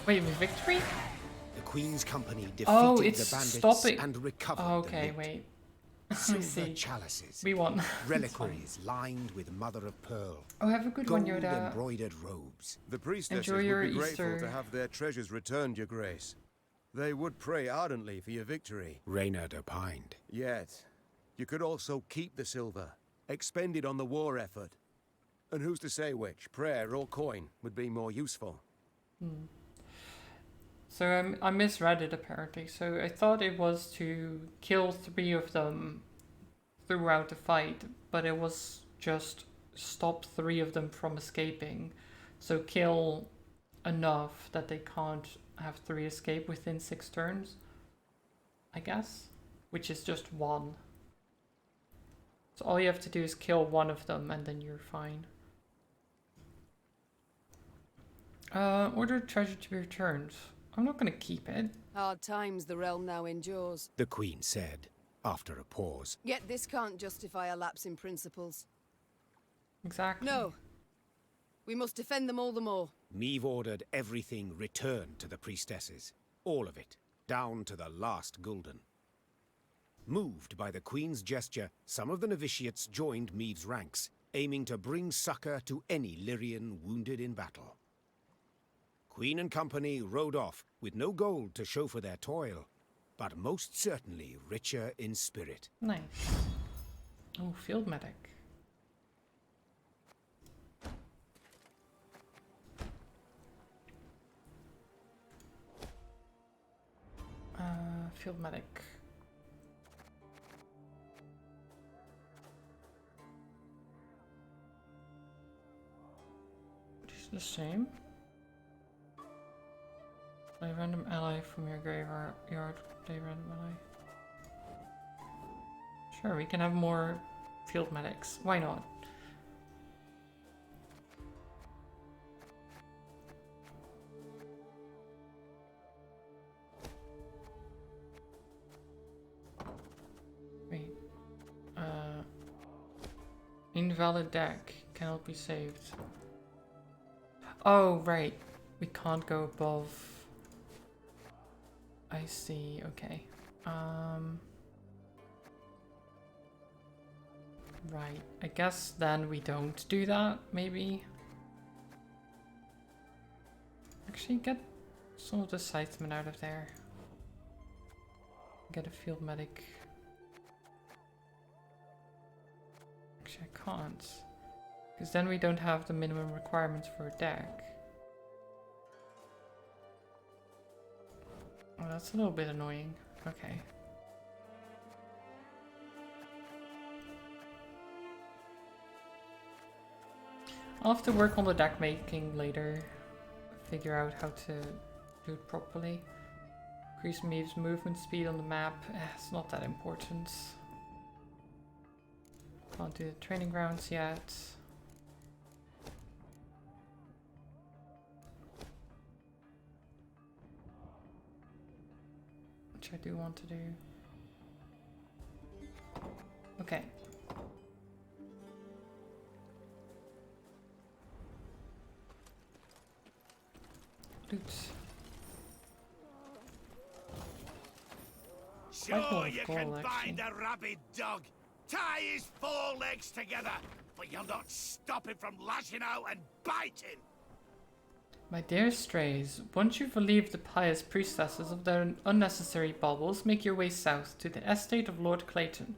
Wait, victory? The Queen's Company defeated Oh, it's the bandits stopping. and recovered Oh, okay, the wait. silver chalices. We won. Reliquaries lined with mother of pearl. Oh, have a good one, gold Yoda. embroidered robes. The priestesses Enjoy your would be grateful Easter. to have their treasures returned, Your Grace. They would pray ardently for your victory. Reynard opined. Yet, you could also keep the silver, expend it on the war effort. And who's to say which, prayer or coin, would be more useful? So I misread it apparently. So I thought it was to kill 3 of them throughout the fight, but it was just stop 3 of them from escaping. So kill enough that they can't have 3 escape within 6 turns, I guess, which is just 1. So all you have to do is kill 1 of them and then you're fine. Order treasure to be returned. I'm not gonna keep it. Hard times the realm now endures. The Queen said, after a pause. Yet this can't justify a lapse in principles. Exactly. No. We must defend them all the more. Meve ordered everything returned to the priestesses. All of it, down to the last gulden. Moved by the Queen's gesture, some of the novitiates joined Meve's ranks, aiming to bring succor to any Lyrian wounded in battle. Queen and company rode off with no gold to show for their toil, but most certainly richer in spirit. Nice. Oh, field medic. Field medic. It's the same. Play random ally from your graveyard. Play random ally. Sure, we can have more field medics. Why not? Wait. Invalid deck cannot be saved. Oh, right. We can't go above. I see. Okay. Right. I guess then we don't do that, maybe. Actually, get some of the scythemen out of there. Get a field medic. Actually, I can't. Because then we don't have the minimum requirements for a deck. Oh, that's a little bit annoying. Okay. I'll have to work on the deck making later. Figure out how to do it properly. Increase Meve's movement speed on the map. It's not that important. Can't do the training grounds yet. Which I do want to do. Okay. Loot. Sure, you can find a rabid dog. Tie his four legs together, but you'll not stop him from lashing out and biting. My dear strays, once you've relieved the pious priestesses of their unnecessary baubles, make your way south to the estate of Lord Clayton.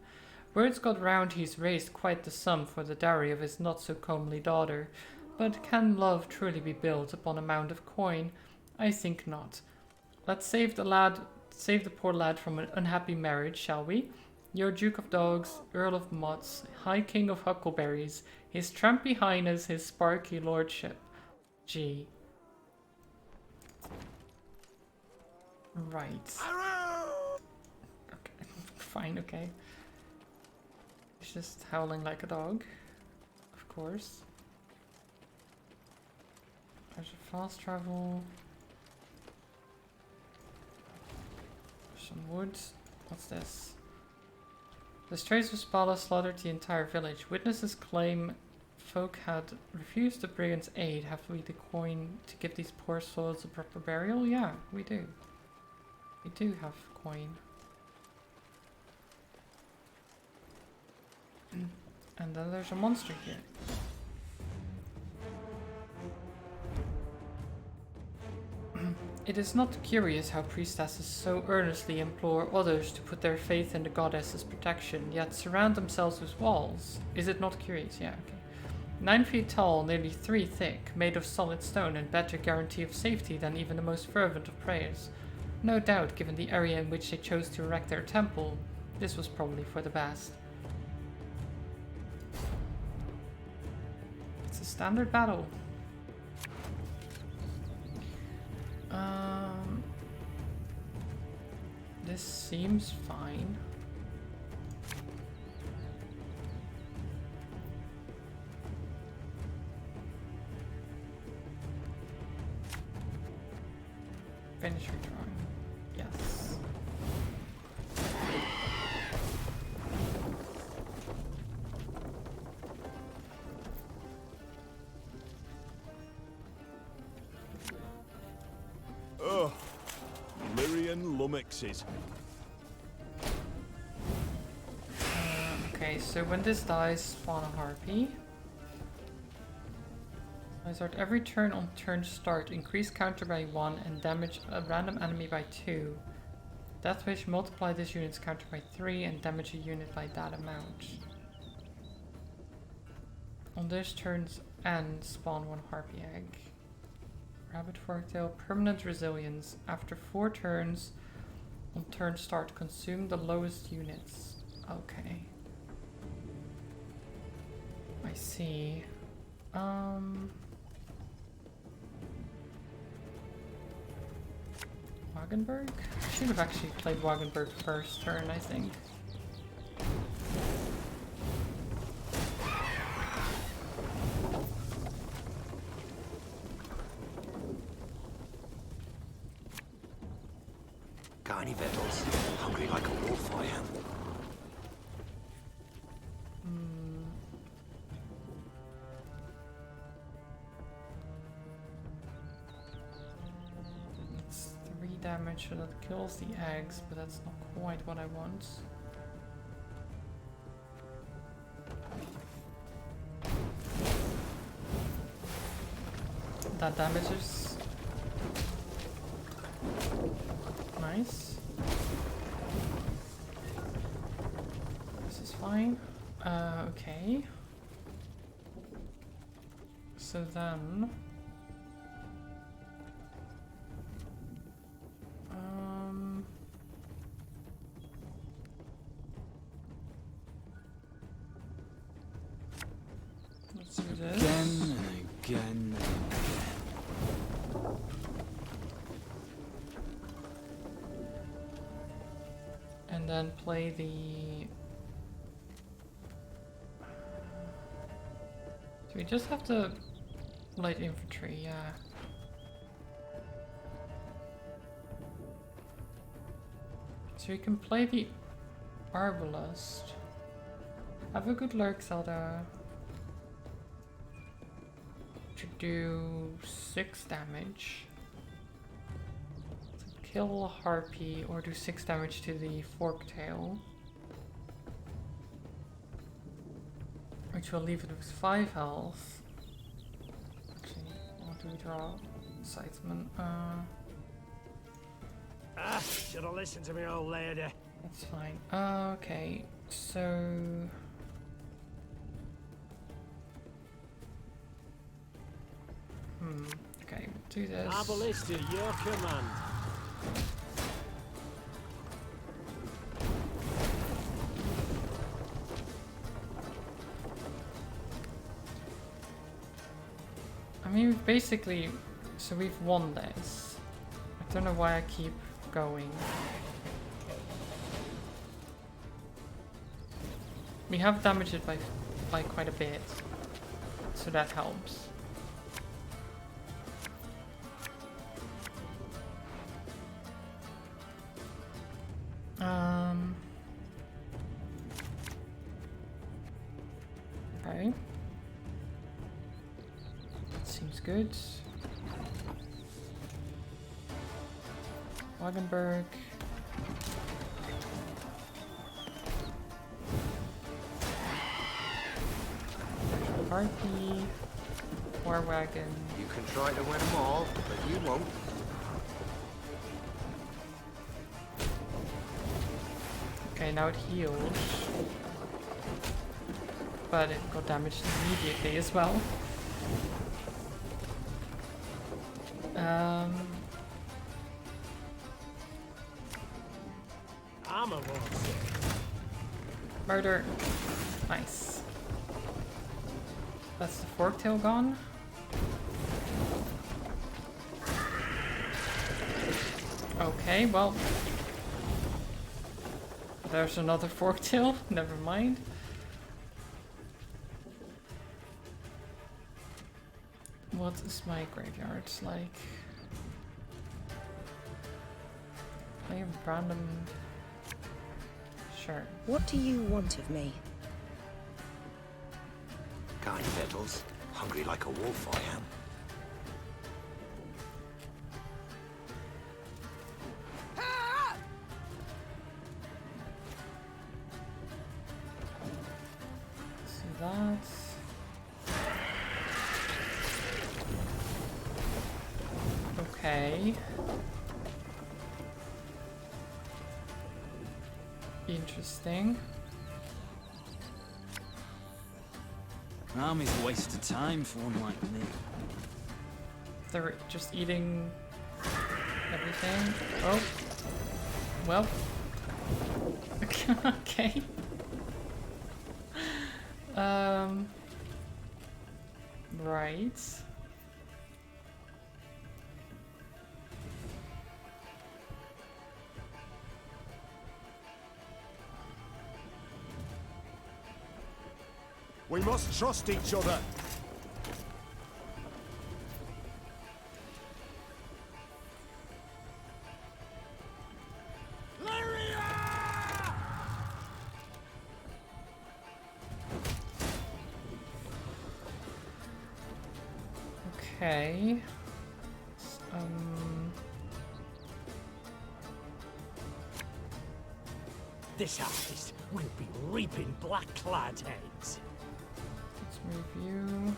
Word's got round he's raised quite the sum for the dowry of his not-so-comely daughter, but can love truly be built upon a mound of coin? I think not. Let's save the poor lad from an unhappy marriage, shall we? Your Duke of Dogs, Earl of Motts, High King of Huckleberries, His Trampy Highness, His Sparky Lordship. Gee. Right. Okay. Fine, okay. He's just howling like a dog. Of course. There's a fast travel. Some wood. What's this? The strays of Spala slaughtered the entire village. Witnesses claim folk had refused the brigands' aid. Have we the coin to give these poor souls a proper burial? Yeah, we do. We do have coin. And then there's a monster here. It is not curious how priestesses so earnestly implore others to put their faith in the goddess's protection, yet surround themselves with walls. Is it not curious? Yeah, okay. 9 feet tall, nearly 3 thick, made of solid stone and better guarantee of safety than even the most fervent of prayers. No doubt, given the area in which they chose to erect their temple, this was probably for the best. It's a standard battle. This seems fine. Finish redrawing. Yes. million lummoxes. Okay, so when this dies, spawn a harpy. I start every turn on turn start, increase counter by 1 and damage a random enemy by 2. Death wish, multiply this unit's counter by 3 and damage a unit by that amount. On this turn's end, spawn 1 harpy egg. Rabbit forktail, permanent resilience. After 4 turns on turn start, consume the lowest units. Okay. I see. Wagenberg? I should have actually played Wagenberg first turn, I think. Got any victuals? Hungry like a wolf, I am. It's 3 damage, so that kills the eggs, but that's not quite what I want. That damages. Nice. This is fine. Okay. So then... let's do this. Again and again. And then play the... Do we just have the light infantry? Yeah. So you can play the Arbalest. Have a good lurk, Zelda. To do 6 damage. Kill a harpy or do 6 damage to the forktail. Which will leave it with 5 health. Actually, what do we draw? Scytheman. Should have listened to me, old lady. That's fine. Okay, so... Okay, do this. Arbalest to your command. I mean, basically, so we've won this. I don't know why I keep going. We have damaged it by quite a bit, so that helps. Okay. Seems good. Wagenberg. Harpy. War wagon. You can try to win them all, but you won't. Okay, now it heals. But it got damaged immediately as well. Armor wars. Murder. Nice. That's the forktail gone. Okay, well. There's another forktail. Never mind. What is my graveyard like? Play a random. Sure. What do you want of me? Got any victuals? Hungry like a wolf, I am. Okay. Interesting. Army's a waste of time for one like me. They're just eating everything. Oh. Well. Okay. Right. We must trust each other. Okay. This harvest will be reaping black-clad heads. Let's review.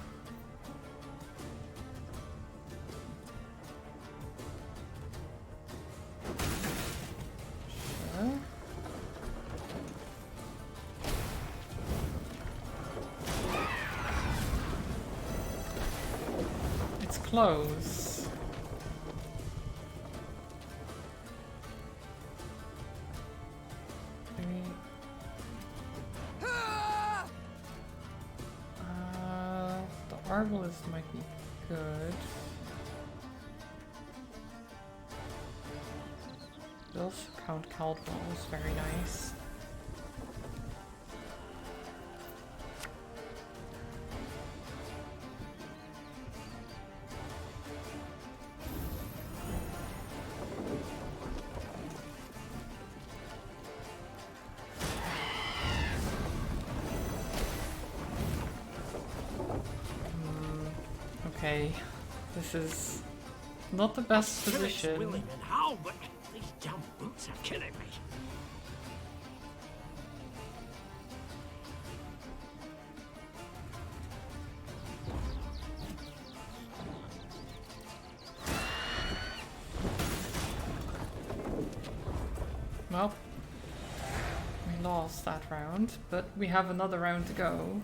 Sure. It's close. The Arbalist might be good. They'll count Caldwell is very nice. Okay, this is not the best position. Willing and how, but these damn boots are killing me. Well, we lost that round, but we have another round to go.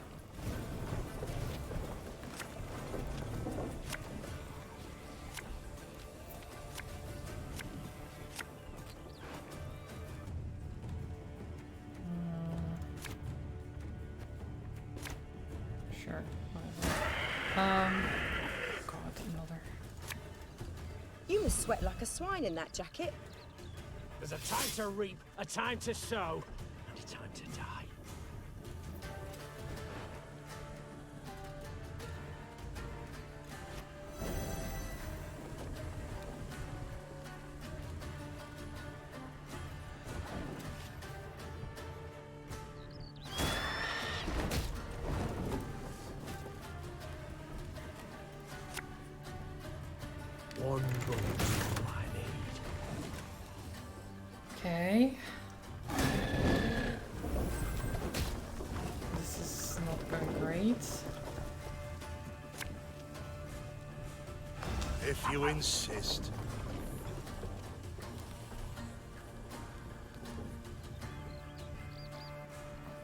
Sure, whatever. God, another. You must sweat like a swine in that jacket. There's a time to reap, a time to sow, and a time to die. One bullet is all I need. Okay. This is not going great. If you insist.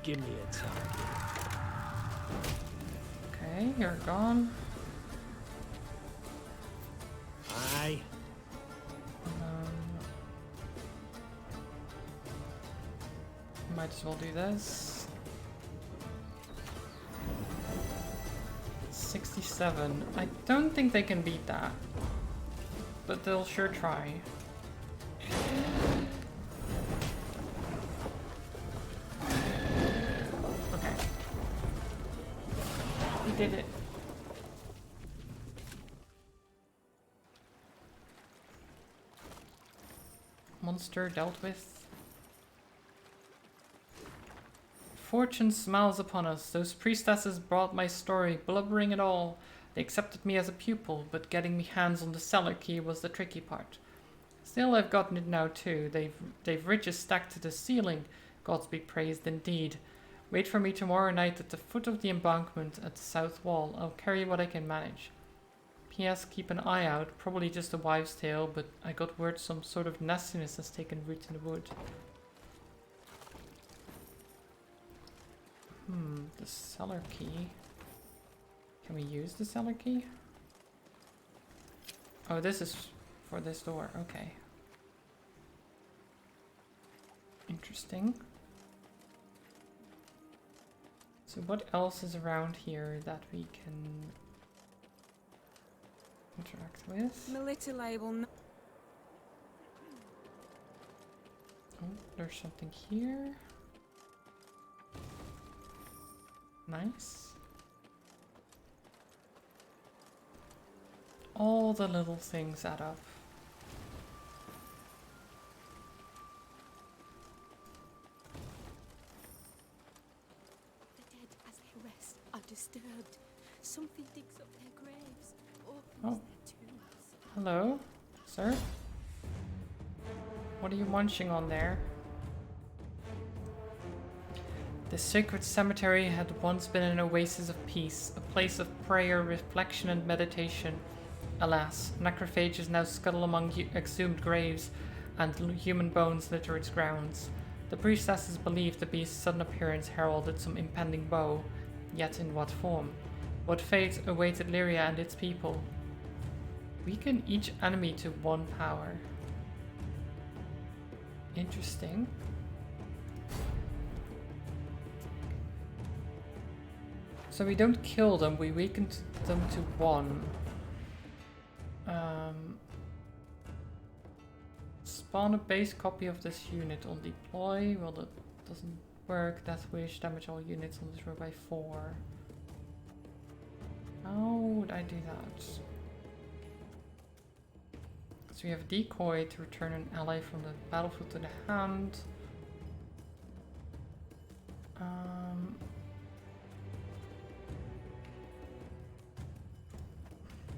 Give me a target. Okay, you're gone. Aye. Might as well do this. 67. I don't think they can beat that, but they'll sure try. Okay. We did it. Monster dealt with. Fortune smiles upon us. Those priestesses brought my story, blubbering it all. They accepted me as a pupil, but getting me hands on the cellar key was the tricky part. Still, I've gotten it now too. They've riches stacked to the ceiling. Gods be praised indeed. Wait for me tomorrow night at the foot of the embankment at the south wall. I'll carry what I can manage. P.S. Keep an eye out. Probably just a wives' tale, but I got word some sort of nastiness has taken root in the wood. The cellar key. Can we use the cellar key? Oh, this is for this door. Okay. Interesting. So what else is around here that we can interact with? Melita label. Oh, there's something here. Nice. All the little things add up. The dead, as they rest, are disturbed. Something digs up their graves, opens Oh. their tombs. Hello, sir? What are you munching on there? The sacred cemetery had once been an oasis of peace, a place of prayer, reflection, and meditation. Alas, necrophages now scuttle among exhumed graves, and human bones litter its grounds. The priestesses believed the beast's sudden appearance heralded some impending woe, yet in what form? What fate awaited Lyria and its people? Weaken each enemy to 1 power. Interesting. So we don't kill them, we weaken them to 1. Spawn a base copy of this unit on deploy. Well, that doesn't work. Death wish, damage all units on this row by 4. How would I do that? So we have decoy to return an ally from the battlefield to the hand.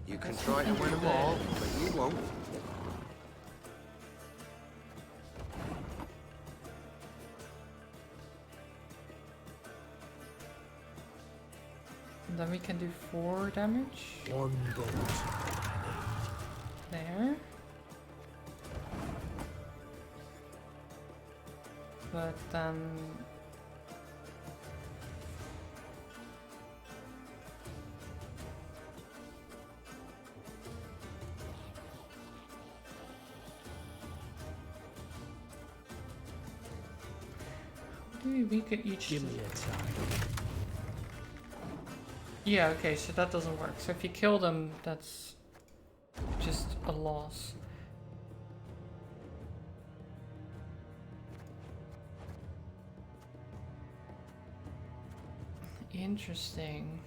You can try to win them all, but you won't. And then we can do 4 damage. 1 bolt. There. But then... we could each... Give me a time. Yeah, okay, so that doesn't work. So if you kill them, that's just a loss. Interesting.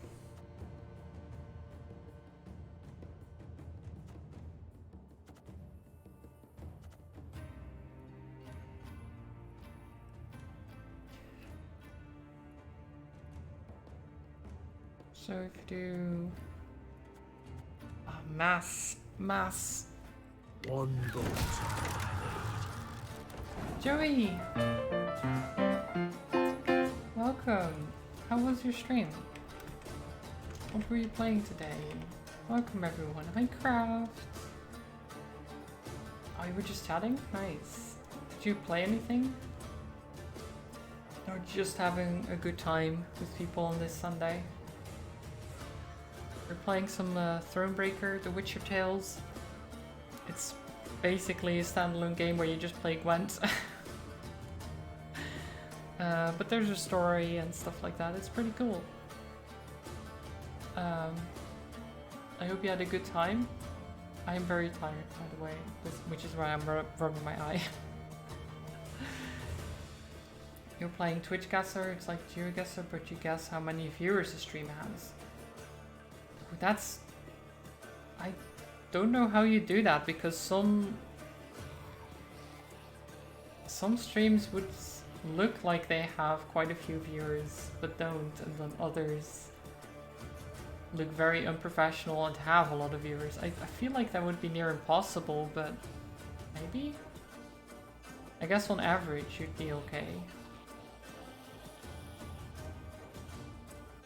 So if you do mass. 1 bolt. Joey! Welcome. How was your stream? What were you playing today? Welcome everyone. Minecraft. Oh, you were just chatting? Nice. Did you play anything? Or just having a good time with people on this Sunday? We're playing some Thronebreaker, The Witcher Tales. It's basically a standalone game where you just play Gwent. But there's a story and stuff like that. It's pretty cool. I hope you had a good time. I am very tired, by the way, which is why I'm rubbing my eye. You're playing Twitch Guesser, it's like GeoGuessr, but you guess how many viewers the stream has. That's... I don't know how you do that, because some streams would look like they have quite a few viewers, but don't, and then others look very unprofessional and have a lot of viewers. I feel like that would be near impossible, but maybe? I guess on average you'd be okay.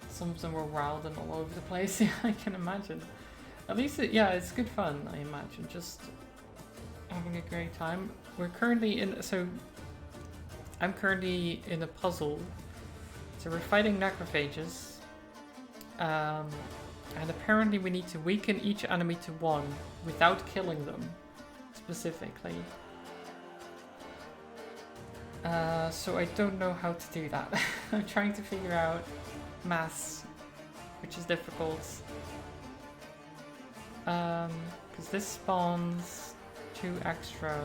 Some of them were wild and all over the place, yeah, I can imagine. At least, yeah, it's good fun, I imagine. Just having a great time. We're currently in, so I'm currently in a puzzle. So we're fighting necrophages. And apparently we need to weaken each enemy to 1 without killing them, specifically. So I don't know how to do that. I'm trying to figure out maths, which is difficult. Because this spawns 2 extra.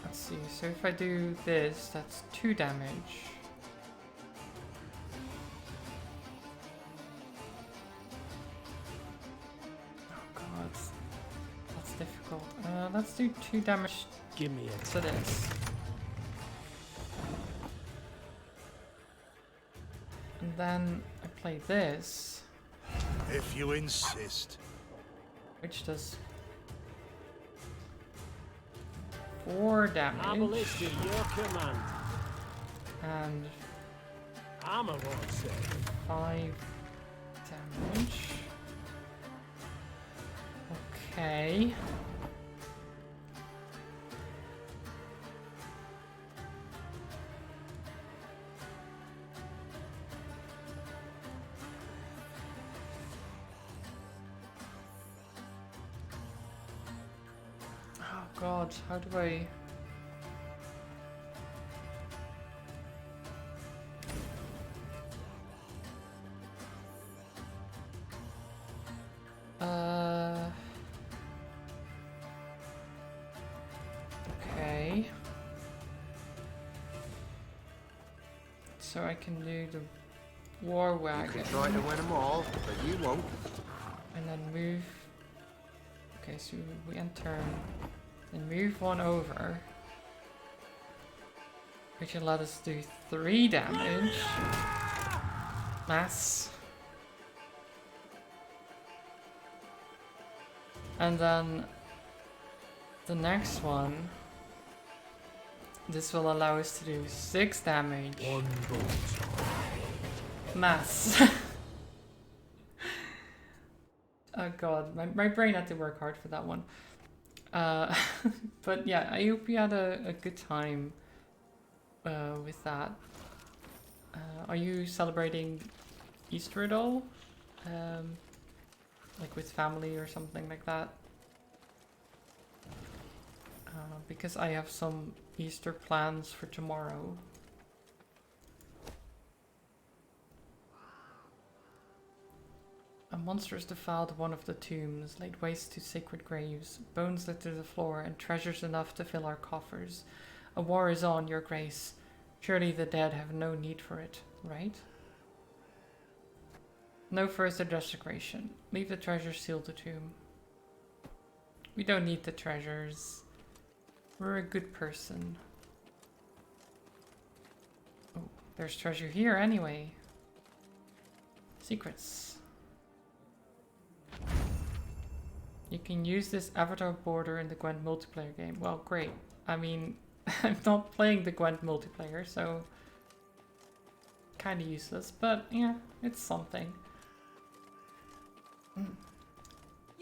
Let's see, so if I do this, that's 2 damage. Oh god, that's difficult. Let's do 2 damage. Give me it. To this. And then I play this. If you insist. Which does 4 damage. Abolish to your command. And armor won't save. 5 damage. Okay. Oh god, how do I... Okay. So I can do the war wagon. You can try to win them all, but you won't. And then move. Okay, so we enter and move 1 over, which will let us do 3 damage. Mass. And then the next one, this will allow us to do 6 damage. 1 bolt. Mass. Oh god, my brain had to work hard for that one. But yeah, I hope you had a good time with that. Are you celebrating Easter at all? Like with family or something like that? Because I have some Easter plans for tomorrow. A monster has defiled one of the tombs, laid waste to sacred graves, bones litter the floor, and treasures enough to fill our coffers. A war is on, your grace. Surely the dead have no need for it, right? No further desecration. Leave the treasures sealed the tomb. We don't need the treasures. We're a good person. Oh, there's treasure here anyway. Secrets. You can use this avatar border in the Gwent multiplayer game. Well, great. I mean, I'm not playing the Gwent multiplayer, so kind of useless, but yeah, it's something.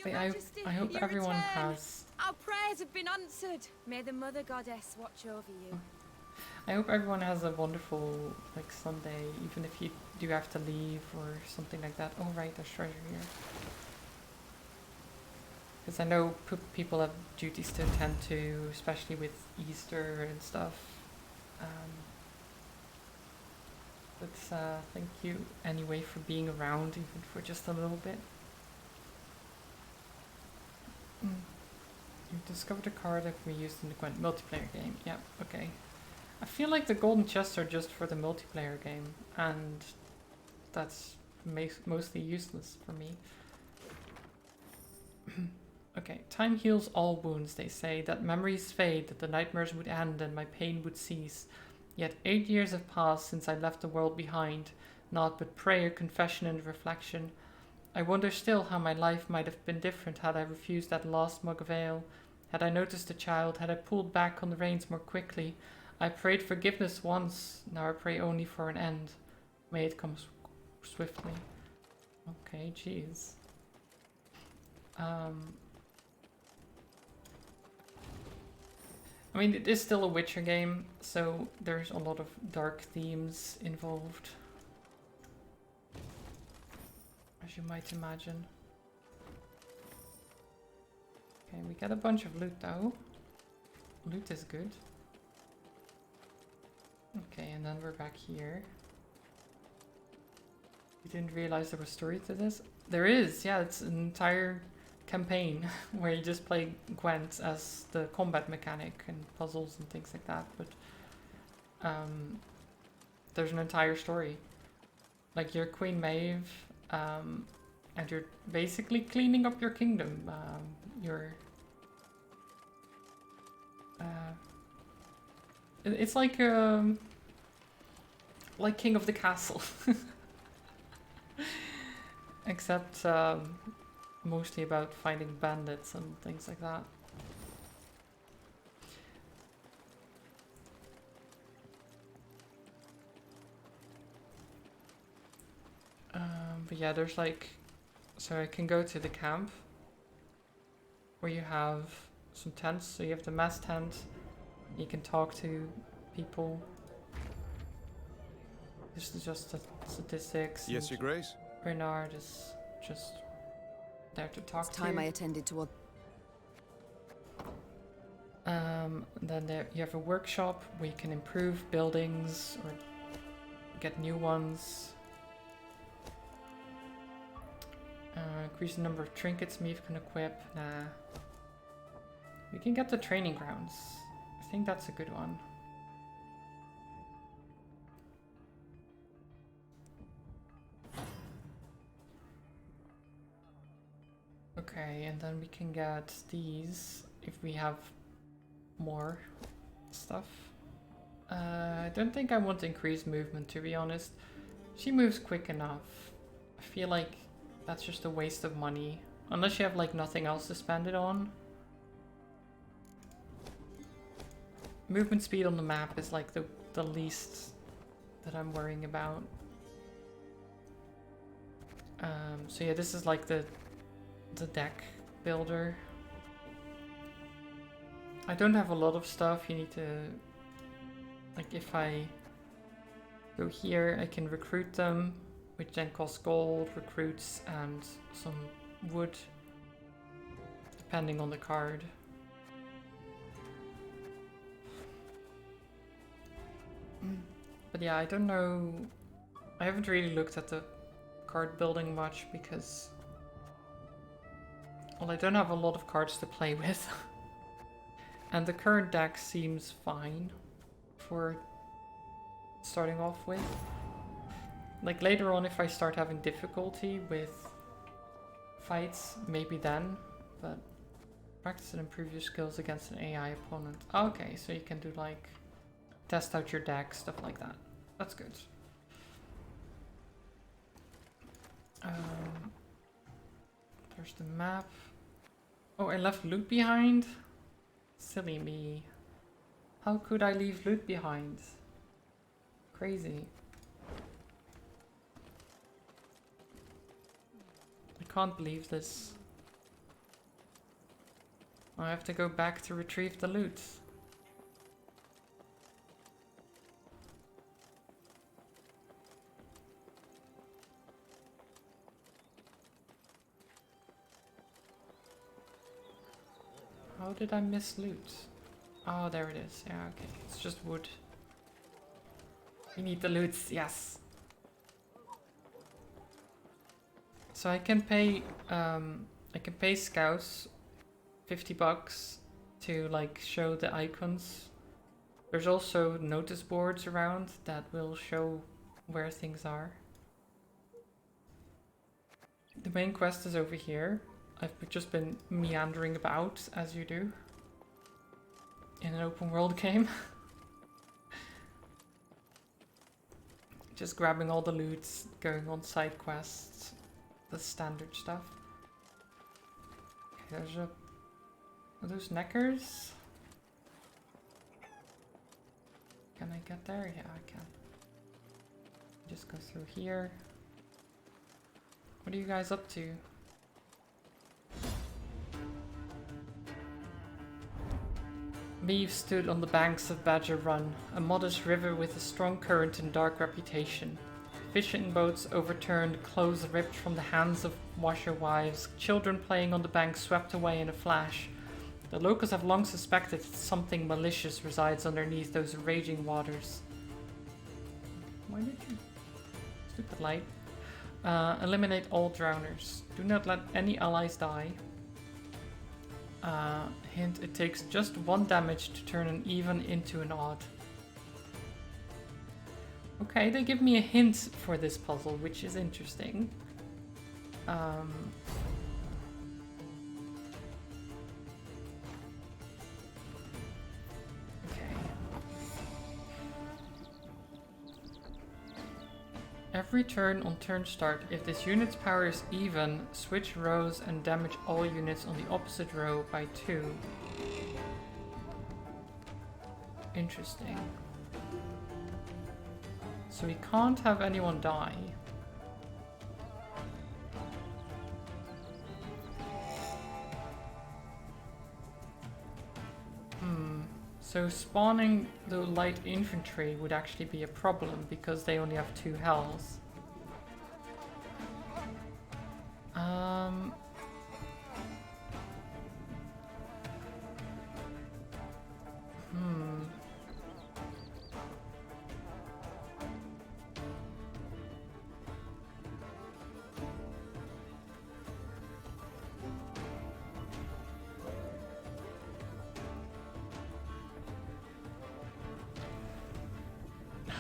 Wait, I hope everyone has... Our prayers have been answered. May the Mother Goddess watch over you. I hope everyone has a wonderful, like, Sunday, even if you do have to leave or something like that. Oh right, there's treasure here. Because I know people have duties to attend to, especially with Easter and stuff. But thank you anyway for being around, even for just a little bit. You've discovered a card that can be used in the Gwent multiplayer game. Yeah, okay. I feel like the golden chests are just for the multiplayer game, and that's mostly useless for me. Okay, time heals all wounds, they say, that memories fade, that the nightmares would end and my pain would cease. Yet 8 years have passed since I left the world behind, naught but prayer, confession and reflection. I wonder still how my life might have been different had I refused that last mug of ale, had I noticed the child, had I pulled back on the reins more quickly. I prayed forgiveness once, now I pray only for an end. May it come swiftly. Okay, jeez. I mean, it is still a Witcher game, so there's a lot of dark themes involved, as you might imagine. Okay, we get a bunch of loot though. Loot is good. Okay, and then we're back here. We didn't realize there was story to this. There is, yeah, it's an entire campaign where you just play Gwent as the combat mechanic and puzzles and things like that, but there's an entire story. Like, you're Queen Maeve, and you're basically cleaning up your kingdom. You're it's like King of the Castle. Except mostly about finding bandits and things like that. But yeah, there's like, so I can go to the camp where you have some tents. So you have the mess tent. You can talk to people. This is just the statistics. Yes, Your Grace? Bernard is just there to talk It's time to. I attended to what. Then there you have a workshop where you can improve buildings or get new ones. Increase the number of trinkets Meave can equip. Nah. We can get the training grounds. I think that's a good one. Okay, and then we can get these if we have more stuff. I don't think I want to increase movement, to be honest. She moves quick enough. I feel like that's just a waste of money. Unless you have like nothing else to spend it on. Movement speed on the map is like the least that I'm worrying about. So yeah, this is like the deck builder. I don't have a lot of stuff. You need to, like, if I go here, I can recruit them, which then costs gold, recruits, and some wood, depending on the card. But yeah, I don't know. I haven't really looked at the card building much because, well, I don't have a lot of cards to play with. And the current deck seems fine for starting off with. Like later on, if I start having difficulty with fights, maybe then. But practice and improve your skills against an AI opponent. Okay, so you can do like test out your deck, stuff like that. That's good. There's the map. Oh, I left loot behind? Silly me. How could I leave loot behind? Crazy. I can't believe this. I have to go back to retrieve the loot. How did I miss loot? Oh, there it is. Yeah, okay. It's just wood. We need the loots, yes. So I can pay scouts $50 to like show the icons. There's also notice boards around that will show where things are. The main quest is over here. I've just been meandering about, as you do, in an open world game. Just grabbing all the loot, going on side quests, the standard stuff. Okay, there's are those neckers? Can I get there? Yeah, I can. Just go through here. What are you guys up to? Meave stood on the banks of Badger Run, a modest river with a strong current and dark reputation. Fishing boats overturned, clothes ripped from the hands of washerwives, children playing on the bank swept away in a flash. The locals have long suspected that something malicious resides underneath those raging waters. Why did you... Stupid light. Eliminate all drowners. Do not let any allies die. Hint, it takes just 1 damage to turn an even into an odd. Okay, they give me a hint for this puzzle, which is interesting. Every turn on turn start, if this unit's power is even, switch rows and damage all units on the opposite row by 2. Interesting. So we can't have anyone die. So spawning the light infantry would actually be a problem because they only have 2 health.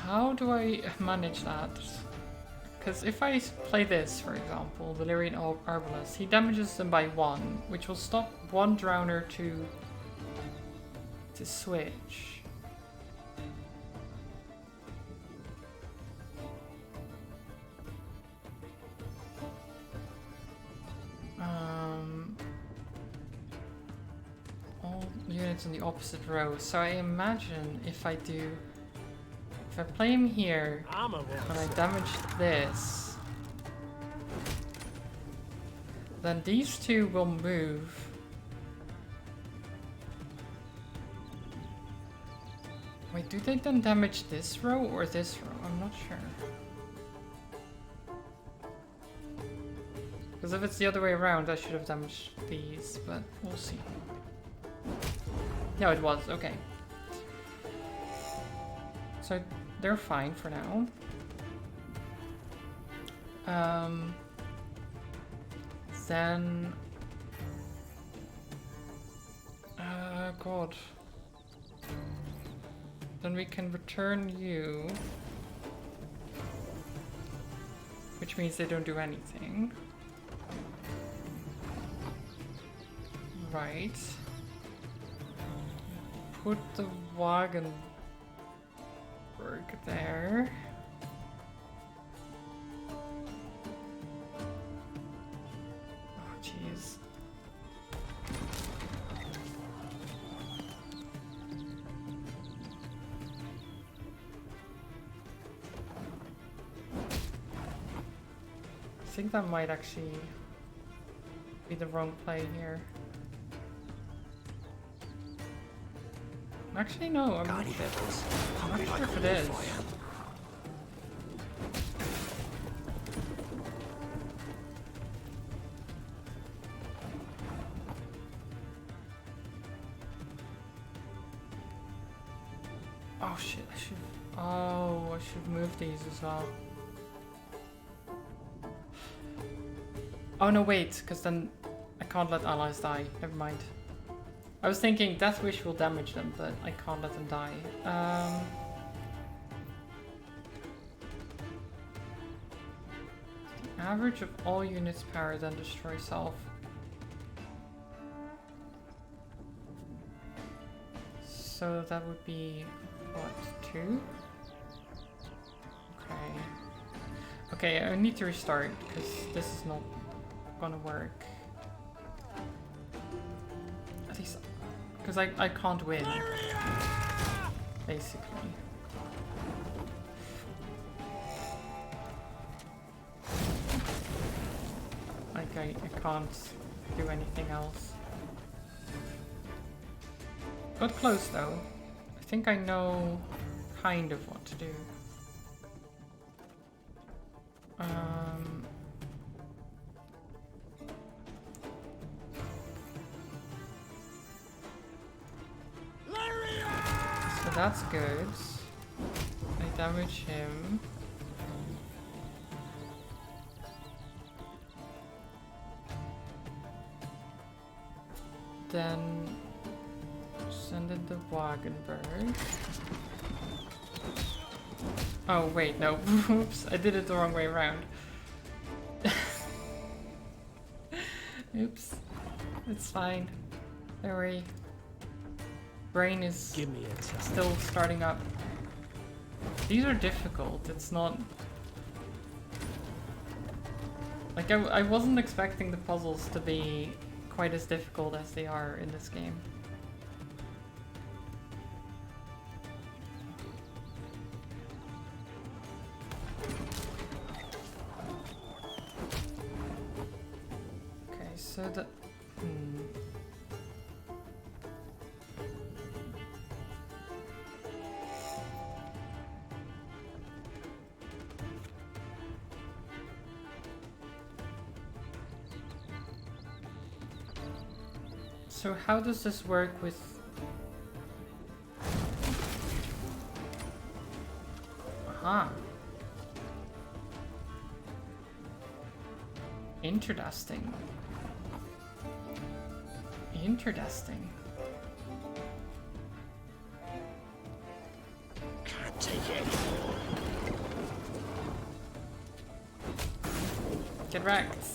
How do I manage that? Because if I play this, for example, Valyrian Arbalest, he damages them by 1, which will stop 1 drowner to switch. All units in the opposite row. So I imagine if I play him here and I damage this, then these 2 will move. Wait, do they then damage this row or this row? I'm not sure. Because if it's the other way around, I should have damaged these, but we'll see. No, it was. Okay. So they're fine for now. Then... God. Then we can return you. Which means they don't do anything. Right. Put the wagon there. Oh, jeez. I think that might actually be the wrong play here. Actually, no, I'm not sure if it is. Oh shit, I should move these as well. Oh no, wait, because then I can't let allies die. Never mind. I was thinking Death Wish will damage them, but I can't let them die. The average of all units' power, then destroy self. So that would be, what, 2? Okay. Okay, I need to restart, because this is not gonna work. At least... because I can't win, basically. I can't do anything else. Got close though. I think I know kind of what to do. So that's good. I damage him. Then send in the Wagenberg. Oh wait, no. Oops, I did it the wrong way around. Oops. It's fine. Don't worry. Brain is still starting up. These are difficult. It's not... Like, I wasn't expecting the puzzles to be quite as difficult as they are in this game. Okay, so the... So how does this work with... Aha. Interesting. Interesting. Can't take it anymore. Get wrecked.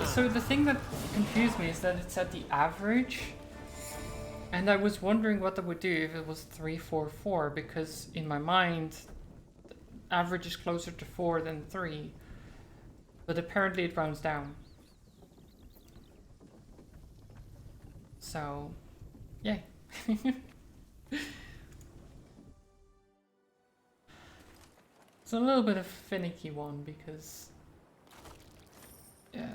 So the thing that confused me is that it said the average, and I was wondering what that would do if it was 3, 4, 4, because in my mind, average is closer to 4 than 3, but apparently it rounds down. So, yeah. It's a little bit of a finicky one because... Yeah,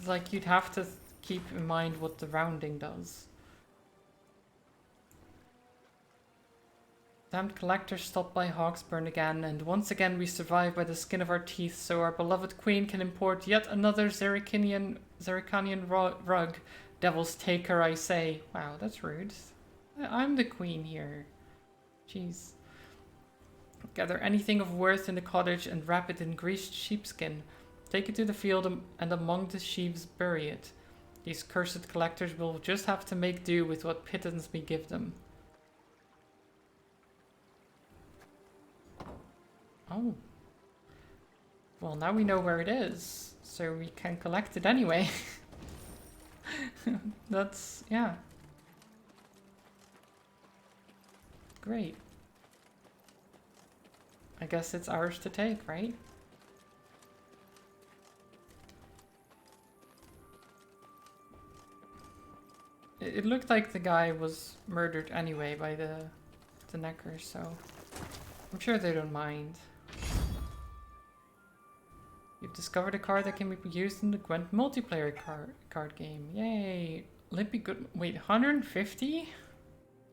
like you'd have to keep in mind what the rounding does. Damned collectors stopped by Hawksburn again, and once again we survive by the skin of our teeth, so our beloved queen can import yet another Zerrikanian rug. Devil's take her, I say. Wow, that's rude. I'm the queen here. Jeez. Gather anything of worth in the cottage and wrap it in greased sheepskin. Take it to the field and among the sheaves bury it. These cursed collectors will just have to make do with what pittance we give them. Oh. Well, now we know where it is, so we can collect it anyway. That's, yeah. Great. I guess it's ours to take, right? It looked like the guy was murdered anyway by the Neckers, so I'm sure they don't mind. You've discovered a card that can be used in the Gwent multiplayer card game. Yay! Lippy good. Wait, 150?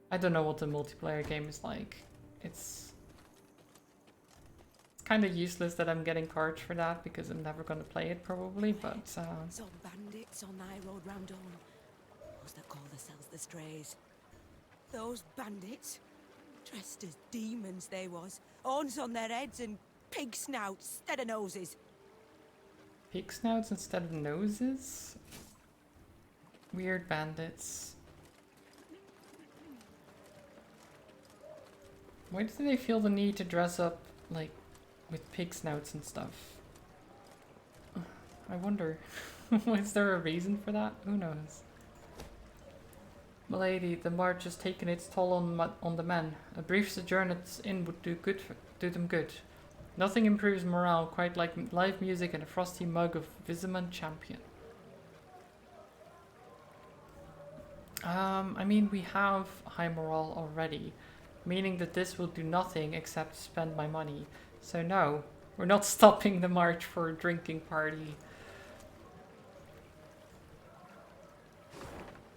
I don't know what the multiplayer game is like. It's kind of useless that I'm getting cards for that because I'm never going to play it probably, but... Some bandits on thy road round on. Those that call themselves the Strays. Those bandits, dressed as demons they was, horns on their heads and pig snouts instead of noses. Pig snouts instead of noses? Weird bandits. Why do they feel the need to dress up, like, with pig snouts and stuff? I wonder. Is there a reason for that? Who knows? Milady, the march has taken its toll on the men. A brief sojourn at the inn would do them good. Nothing improves morale quite like live music and a frosty mug of Vizimant Champion. I mean, we have high morale already, meaning that this will do nothing except spend my money. So no, we're not stopping the march for a drinking party.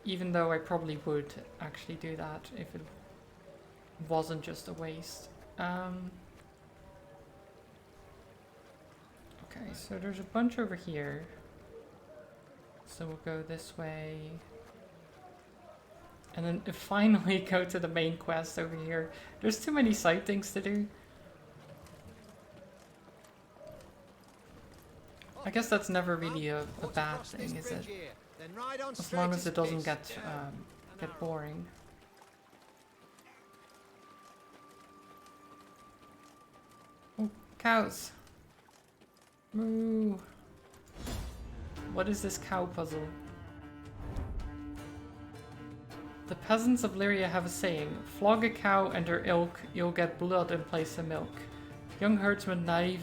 Even though I probably would actually do that if it wasn't just a waste. Okay, so there's a bunch over here. So we'll go this way. And then finally go to the main quest over here. There's too many side things to do. I guess that's never really a bad thing, is it? As long as it doesn't get boring. Oh, cows. Moo. What is this cow puzzle? The peasants of Lyria have a saying, flog a cow and her ilk, you'll get blood in place of milk. Young herdsmen naive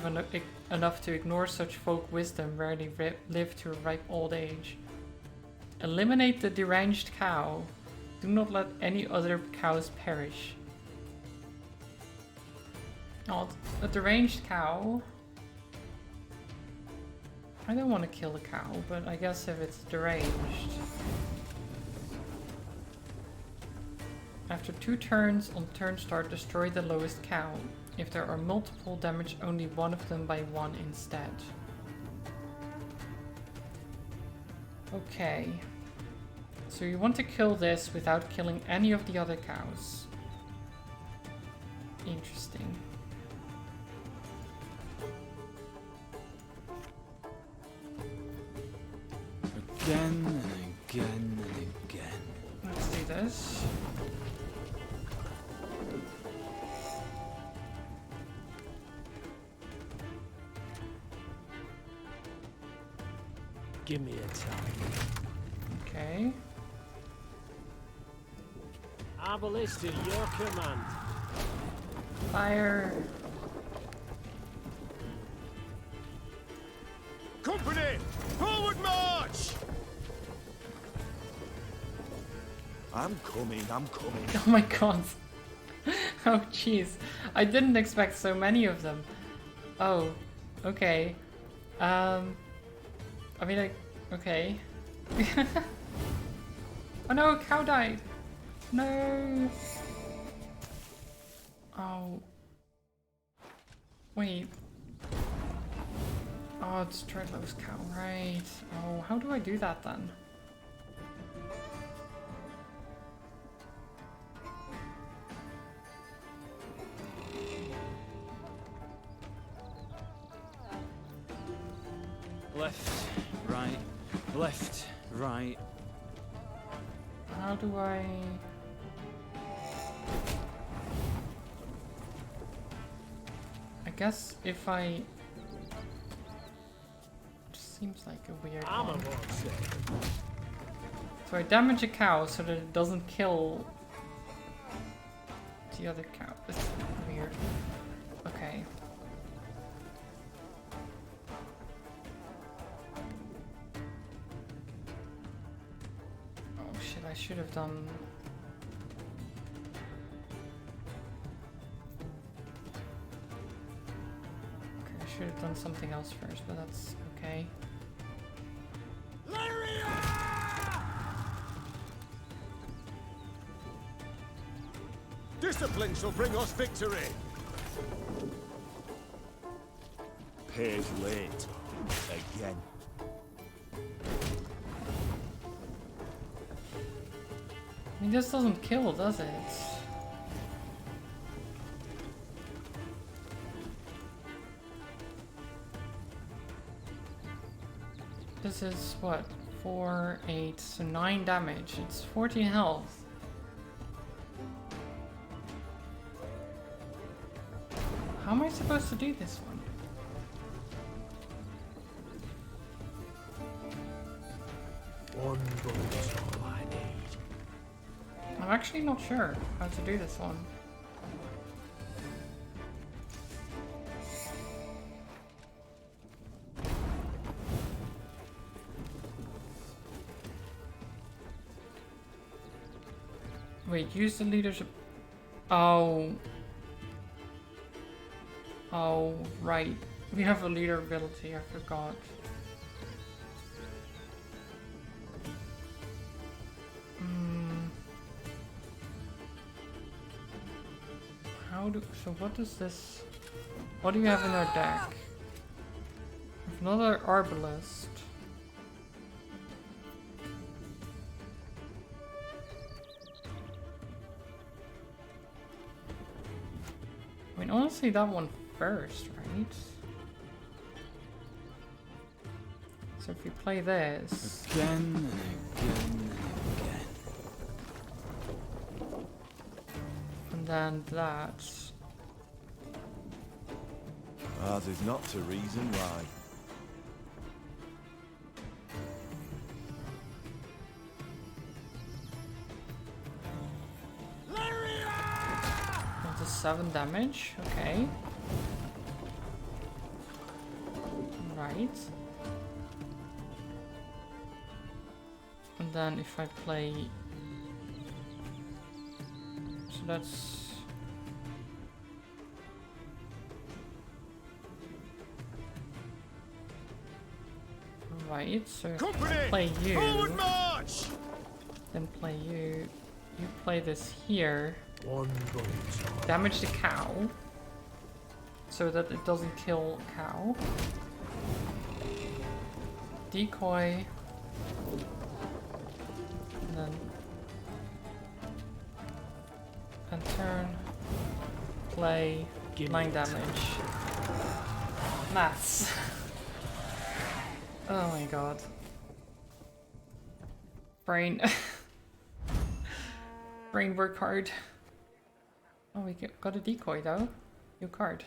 enough to ignore such folk wisdom rarely live to a ripe old age. Eliminate the deranged cow. Do not let any other cows perish. Oh, a deranged cow? I don't want to kill a cow, but I guess if it's deranged... After 2 turns, on turn start, destroy the lowest cow. If there are multiple, damage only one of them by 1 instead. Okay. So you want to kill this without killing any of the other cows. Interesting. Again and again and again. Let's do this. Give me a time. Okay. Arbalist to your command. Fire. Company! Forward march! I'm coming. Oh my god. Oh jeez. I didn't expect so many of them. Oh. Okay. I mean, okay. Oh no, a cow died! No! Oh. Wait. Oh, it's Treadlow's cow, right. Oh, how do I do that then? Left, right, left, right. How do I... I guess if I... Just seems like a weird one. So I damage a cow so that it doesn't kill the other cow. This is weird. Okay. Oh shit, I should have done... Okay, I should have done something else first, but that's okay. Discipline shall bring us victory! Paid late. Again. I mean, this doesn't kill, does it? This is what? 4, 8, so 9 damage. It's 14 health. How am I supposed to do this one? One bullet's all I need. I'm actually not sure how to do this one. Wait, use the leadership. Oh. Oh, right. We have a leader ability, I forgot. So what is this? What do you have in our deck? Another arbalist. I mean, honestly, that one first, right? So if we play this... Again and again and again. And then that... Ours is not to reason why. That's a 7 damage, okay. Right. And then if I play... So that's... Right, so Company! play you. Forward march! Then play you. You play this here. One gold. Damage the cow. So that it doesn't kill cow. Decoy. And then... And turn. Play. 9 damage. Maths. Oh my god. Brain. Brain work hard. Oh, we got a decoy though. New card.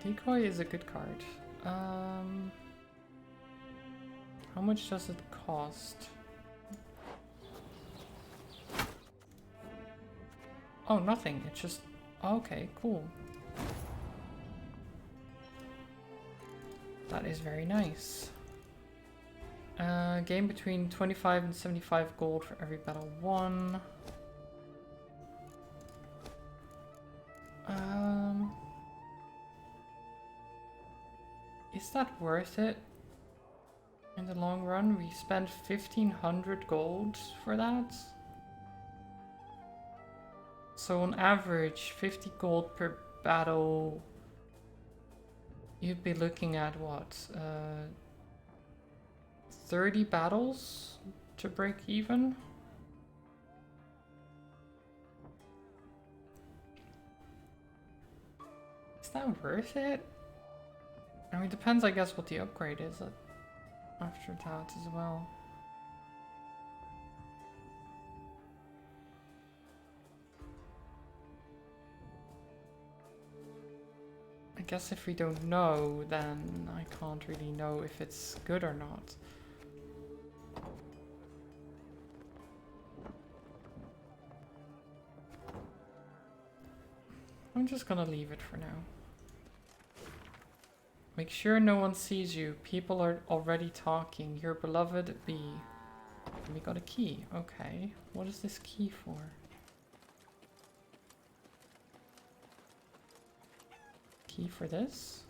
Decoy is a good card. How much does it cost? Oh, nothing. It's just... Okay, cool. That is very nice. Game between 25 and 75 gold for every battle won. Is that worth it? In the long run, we spent 1500 gold for that. So on average, 50 gold per battle. You'd be looking at what? 30 battles to break even? Is that worth it? I mean, it depends, I guess, what the upgrade is after that as well. I guess if we don't know, then I can't really know if it's good or not. I'm just gonna leave it for now. Make sure no one sees you. People are already talking. Your beloved B. And we got a key. Okay. What is this key for? Key for this?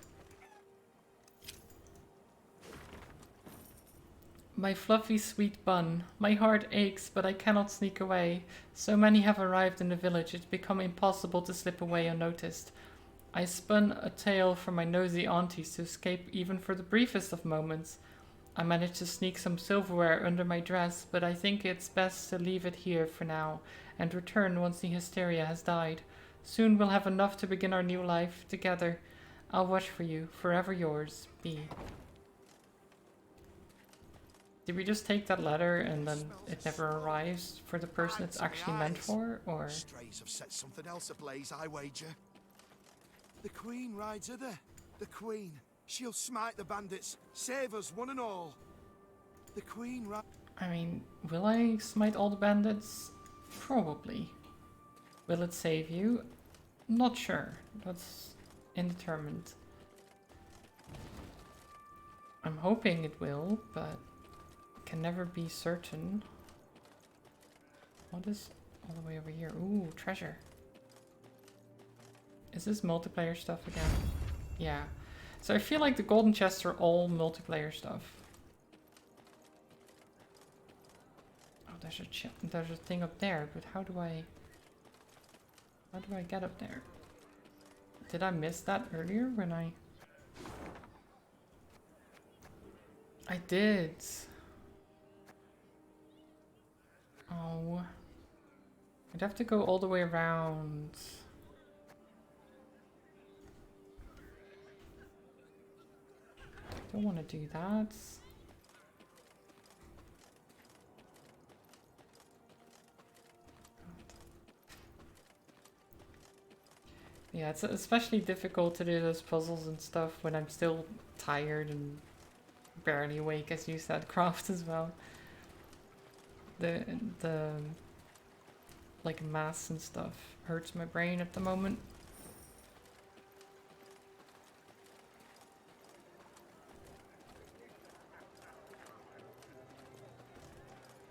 My fluffy sweet bun. My heart aches, but I cannot sneak away. So many have arrived in the village, it's become impossible to slip away unnoticed. I spun a tale for my nosy aunties to escape even for the briefest of moments. I managed to sneak some silverware under my dress, but I think it's best to leave it here for now and return once the hysteria has died. Soon we'll have enough to begin our new life together. I'll watch for you. Forever yours, B. Did we just take that letter and then it never arrives for the person it's actually meant for, or? Strays have set something else ablaze, I wager. The Queen rides hither. The Queen. She'll smite the bandits, save us one and all. The Queen I mean, will I smite all the bandits? Probably. Will it save you? Not sure. That's indeterminate. I'm hoping it will, but can never be certain. What is all the way over here? Ooh, treasure. Is this multiplayer stuff again? Yeah. So I feel like the golden chests are all multiplayer stuff. Oh, there's a thing up there, but how do I get up there? Did I miss that earlier when I did. Oh. I'd have to go all the way around. I don't want to do that. Yeah, it's especially difficult to do those puzzles and stuff when I'm still tired and barely awake, as you said, Craft as well. The like maths and stuff hurts my brain at the moment.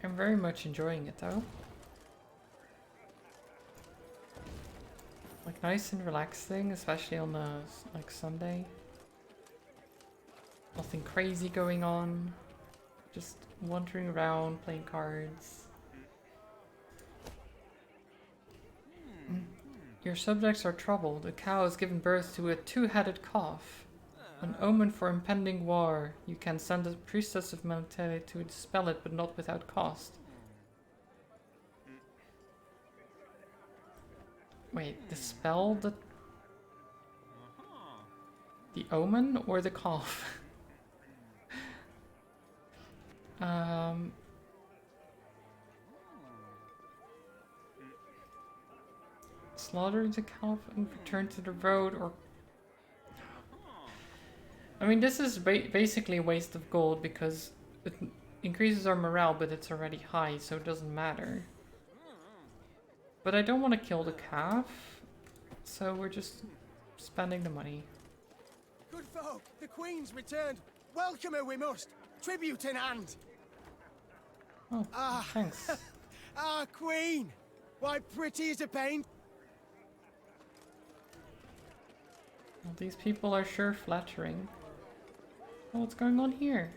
I'm very much enjoying it though. Like nice and relaxing, especially on a like Sunday. Nothing crazy going on. Just wandering around, playing cards. Your subjects are troubled. A cow has given birth to a two-headed calf. An omen for impending war. You can send a priestess of Melitele to dispel it, but not without cost. Wait, dispel the omen or the calf? Slaughter the calf and return to the road, or... I mean, this is basically a waste of gold because it increases our morale, but it's already high, so it doesn't matter. But I don't want to kill the calf, so we're just spending the money. Good folk, the Queen's returned. Welcome her we must. Tribute in hand. Oh, thanks. Queen. Why, pretty as a paint. Well, these people are sure flattering. Oh, what's going on here?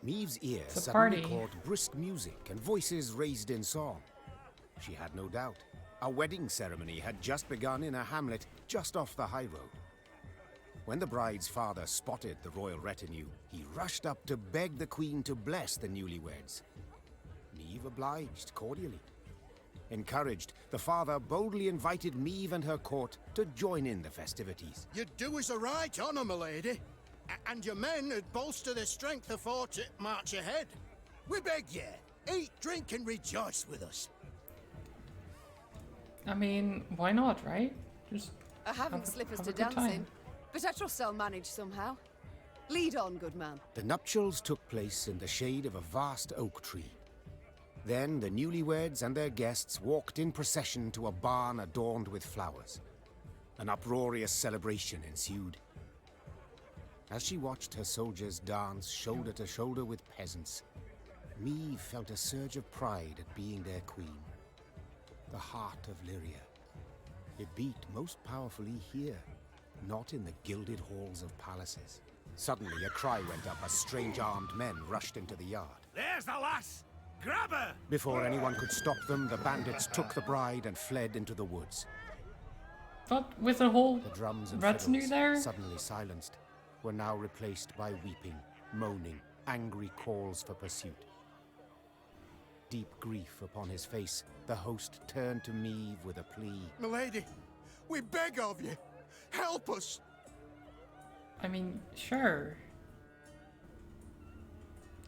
Maeve's ear It's a suddenly party. caught brisk music and voices raised in song. She had no doubt. A wedding ceremony had just begun in a hamlet just off the high road. When the bride's father spotted the royal retinue, he rushed up to beg the Queen to bless the newlyweds. Maeve obliged cordially. Encouraged, the father boldly invited Maeve and her court to join in the festivities. You do us a right honour, my lady. And your men would bolster their strength afore to march ahead. We beg ye, eat, drink, and rejoice with us. I mean, why not, right? Just I haven't slippers have to a good dance time. in, but I trust I'll manage somehow. Lead on, good man. The nuptials took place in the shade of a vast oak tree. Then the newlyweds and their guests walked in procession to a barn adorned with flowers. An uproarious celebration ensued. As she watched her soldiers dance shoulder to shoulder with peasants, Maeve felt a surge of pride at being their queen. The heart of Lyria. It beat most powerfully here, not in the gilded halls of palaces. Suddenly a cry went up as strange armed men rushed into the yard. There's the lass! Grab her! Before anyone could stop them, the bandits took the bride and fled into the woods. But with a whole The drums and retinue fiddles, there? suddenly silenced, were now replaced by weeping, moaning, angry calls for pursuit. Deep grief upon his face, the host turned to Maeve with a plea. Milady, we beg of you, help us. I mean, sure.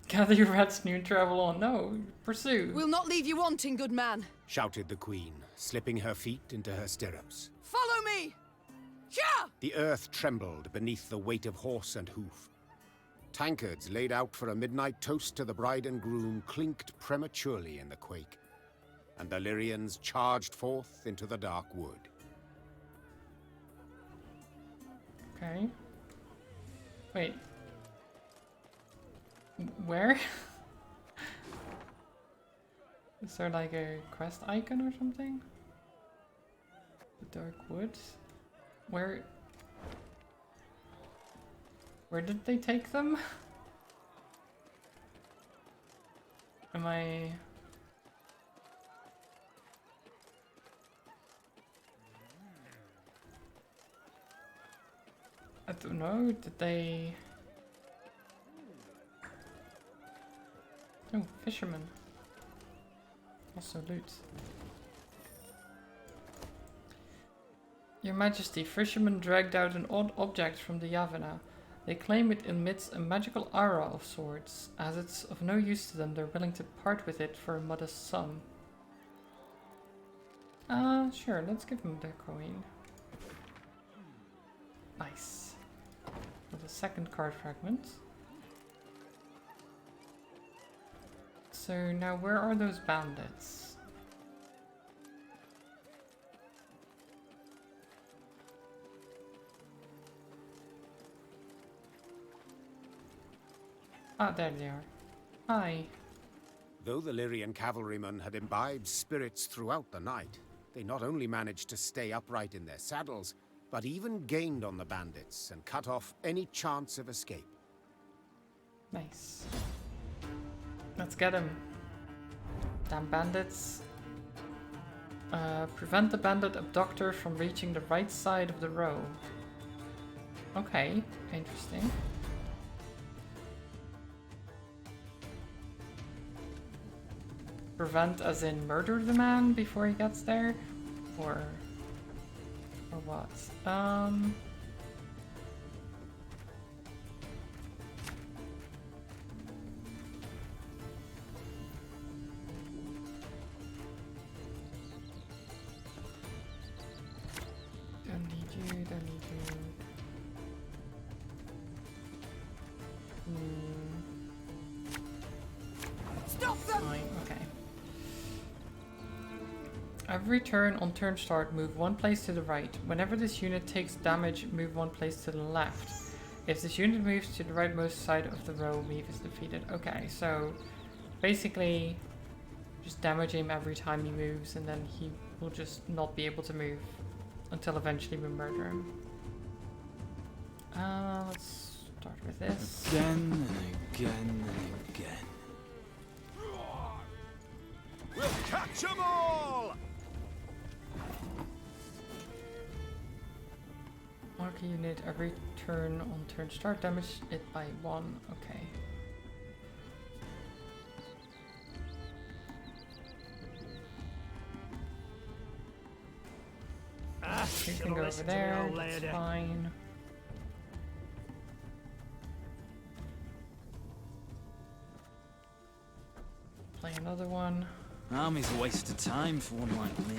Gather your retinue and travel on. No, pursue. We'll not leave you wanting, good man. Shouted the queen, slipping her feet into her stirrups. Follow me! Yeah! The earth trembled beneath the weight of horse and hoof. Tankards laid out for a midnight toast to the bride and groom clinked prematurely in the quake, and the Lyrians charged forth into the dark wood. Okay. Wait. Where? Is there like a quest icon or something? The Dark Woods? Where did they take them? Am I... I don't know, did they... Oh, fishermen. Also loot. Your Majesty, fishermen dragged out an odd object from the Yavana. They claim it emits a magical aura of sorts. As it's of no use to them, they're willing to part with it for a modest sum. Sure, let's give them their coin. Nice. With a second card fragment. So now where are those bandits? Ah, there they are. Hi. Though the Lyrian cavalrymen had imbibed spirits throughout the night, they not only managed to stay upright in their saddles, but even gained on the bandits and cut off any chance of escape. Nice. Let's get him. Damn bandits. Prevent the bandit abductor from reaching the right side of the row. Okay, interesting. Prevent as in murder the man before he gets there? Or what? Don't need you, don't need you. Stop them! Fine, okay. Every turn on turn start, move one place to the right. Whenever this unit takes damage, move one place to the left. If this unit moves to the rightmost side of the row, Meave is defeated. Okay, so basically just damage him every time he moves and then he will just not be able to move until eventually we murder him. Let's start with this. Again and again and again. We'll catch 'em all! Mark a unit every turn on turn start, damage it by 1. Okay. You can go over there, that's fine. Play another one. Army's a waste of time for one like me.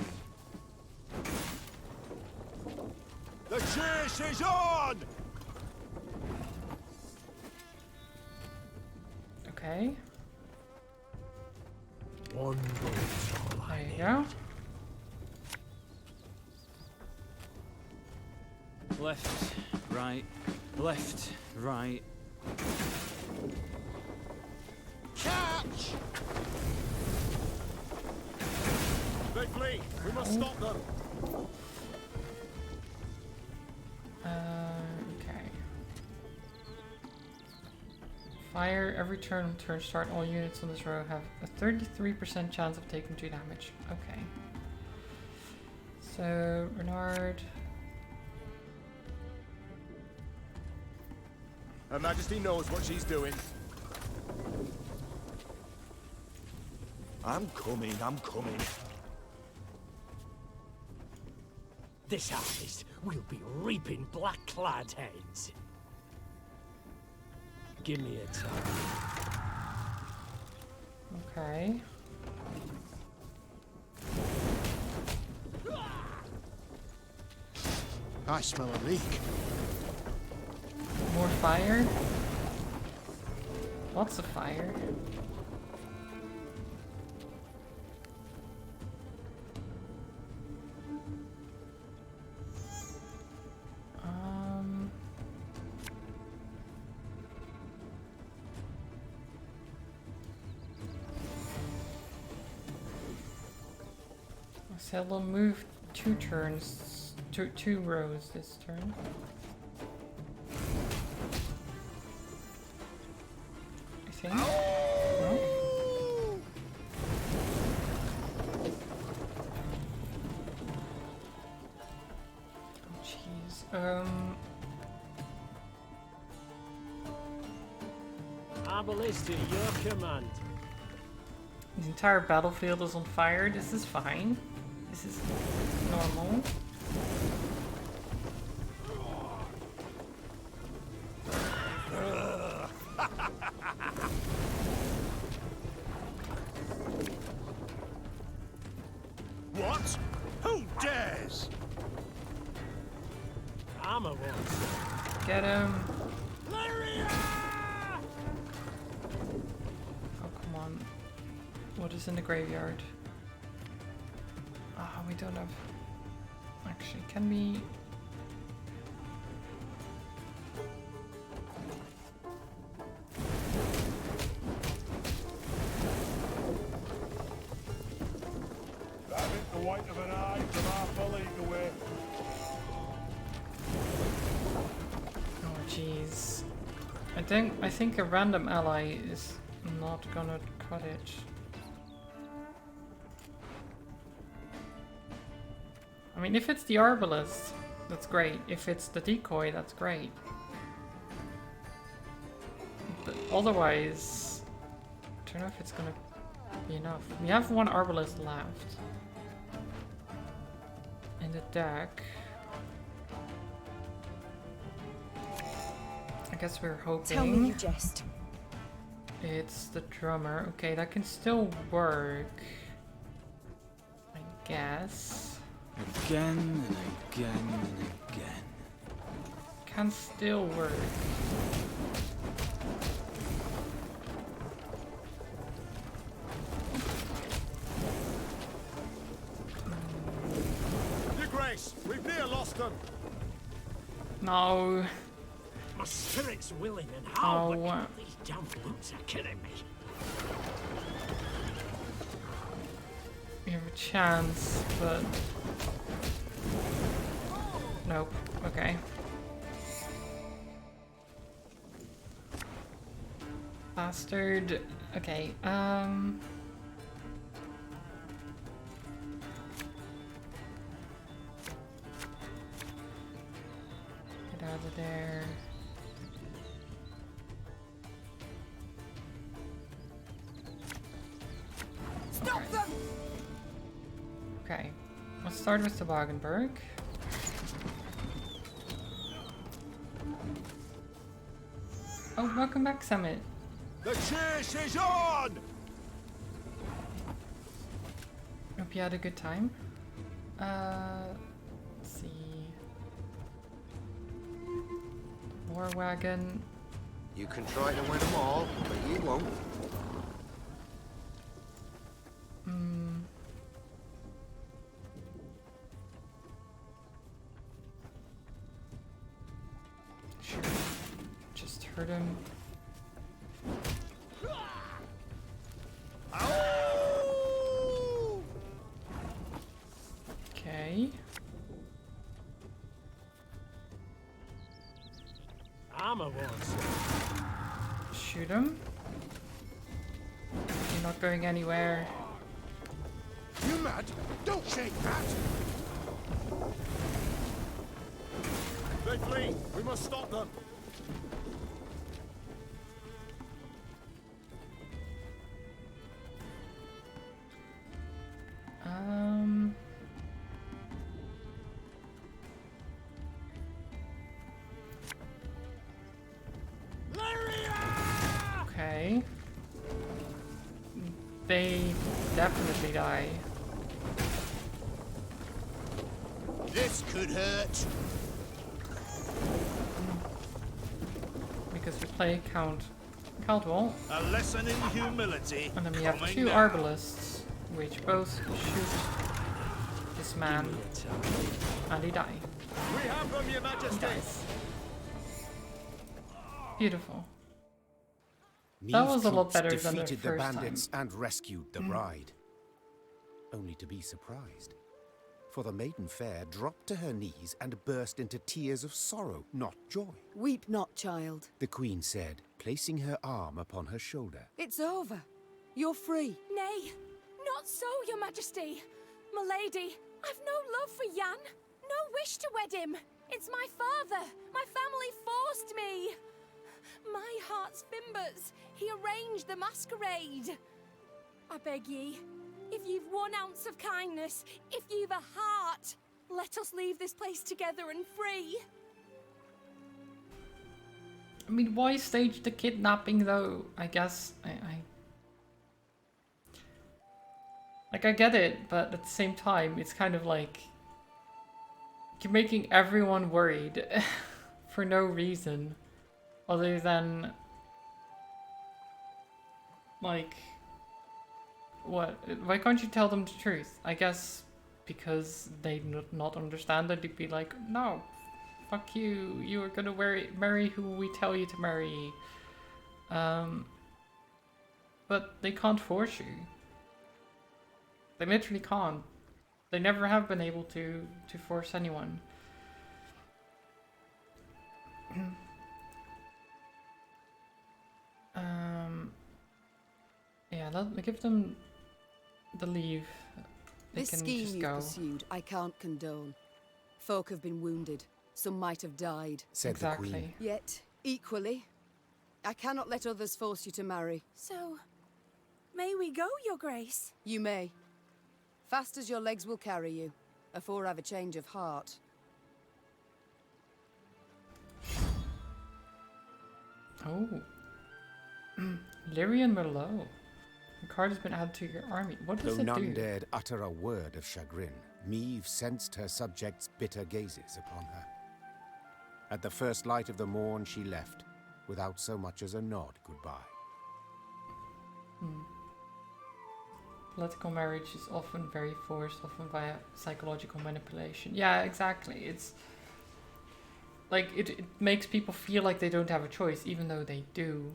The chase is on! Okay. One bullet's all I There you need. go. Left, right, left, right. Catch! They flee! We must stop them! Okay. Fire every turn on turn start. All units on this row have a 33% chance of taking 2 damage. Okay. So, Renard. Her Majesty knows what she's doing. I'm coming, I'm coming. This harvest will be reaping black-clad heads. Give me a time. Okay. I smell a leak. More fire. Lots of fire. So we'll move 2 turns, two rows this turn. I think. No? Oh jeez. Arbalist at your command. The entire battlefield is on fire. This is fine. This is normal. What? Who dares? Armor ones. Get him. Oh, come on. What is in the graveyard? Ah, we don't have... Actually, can we... The white of an eye from half a league away. Oh, jeez. I think a random ally is not gonna cut it. I mean, if it's the Arbalist, that's great. If it's the decoy, that's great. But otherwise, I don't know if it's gonna be enough. We have 1 Arbalist left in the deck. I guess we're hoping. Tell me you jest. It's the drummer. Okay, that can still work. I guess. Again and again and again. Can still work. Your Grace, we've near lost them. No. My spirit's willing and how, Oh, but these damn boots are killing me. We have a chance, but... Nope. Okay. Bastard. Okay, Get out of there. Stop them! Okay, let's start with the Wagenburg. Oh, welcome back, Summit. The chase is on! Hope you had a good time. Let's see. War wagon. You can try to win them all, but you won't. Sure. Just hurt him. Okay. Armor ones. Shoot him. You're not going anywhere. You mad? Don't shake that! They flee! We must stop them! Okay. They definitely die. This could hurt. Because we play Count Caldwell. A lesson in humility. And then we have coming 2 now. Arbalists, which both shoot this man. And he dies. We have them, Your He Majesty! dies. Beautiful. Neve's That was a lot troops better than the defeated the first bandits time. and rescued the bride. Only to be surprised For the maiden fair dropped to her knees and burst into tears of sorrow, not joy. Weep not, child. The queen said, placing her arm upon her shoulder. It's over. You're free. Nay, not so, your majesty. Milady, I've no love for Jan. No wish to wed him. It's my father. My family forced me. My heart's fimbers. He arranged the masquerade. I beg ye, if you've 1 ounce of kindness, if you've a heart, let us leave this place together and free. I mean, why stage the kidnapping though? I guess like, I get it, but at the same time, it's kind of like you're making everyone worried for no reason other than, like, what? Why can't you tell them the truth? I guess because they not understand it, they'd be like, no, fuck you, you are gonna marry who we tell you to marry. But they can't force you. They literally can't. They never have been able to force anyone. Yeah, let give them the leave. They This can scheme just you've go. pursued, I can't condone. Folk have been wounded. Some might have died. Said the queen. Yet, equally, I cannot let others force you to marry. So, may we go, your grace? You may. Fast as your legs will carry you, afore I've a change of heart. Oh. Lyrian Merlot. A card has been added to your army. What does Though it none do? dared utter a word of chagrin, Meve sensed her subjects' bitter gazes upon her. At the first light of the morn she left, without so much as a nod goodbye. Political marriage is often very forced, often via psychological manipulation. Yeah, exactly. It's like it makes people feel like they don't have a choice, even though they do.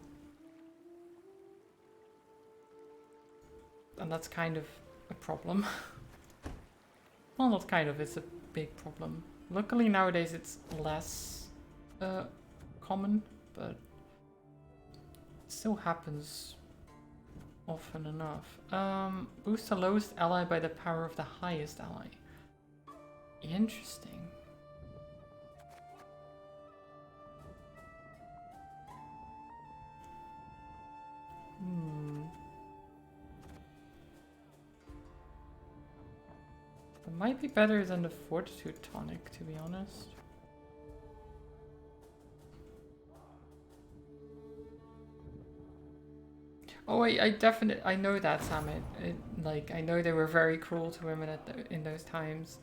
And that's kind of a problem. Well, not kind of, it's a big problem. Luckily nowadays it's less common, but it still happens often enough. Boost the lowest ally by the power of the highest ally. Interesting. It might be better than the Fortitude tonic, to be honest. Oh, I know that, Sam. Like, I know they were very cruel to women in those times.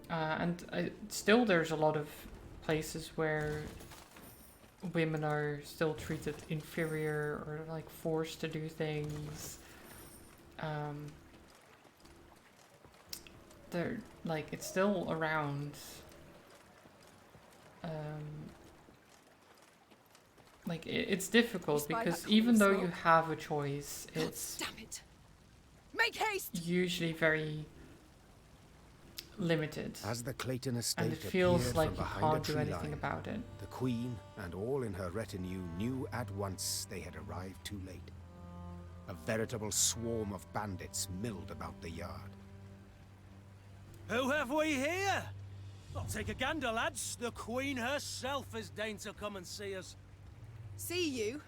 And still there's a lot of places where women are still treated inferior or, like, forced to do things. They're, like, it's still around. Like, it's difficult because even though you have a choice, it's Damn it! Make haste! usually very limited. As the Clayton estate and it feels appeared like from you behind can't a do tree anything line, about it. the queen and all in her retinue knew at once they had arrived too late. A veritable swarm of bandits milled about the yard. Who have we here? I'll take a gander, lads. The Queen herself has deigned to come and see us. See you,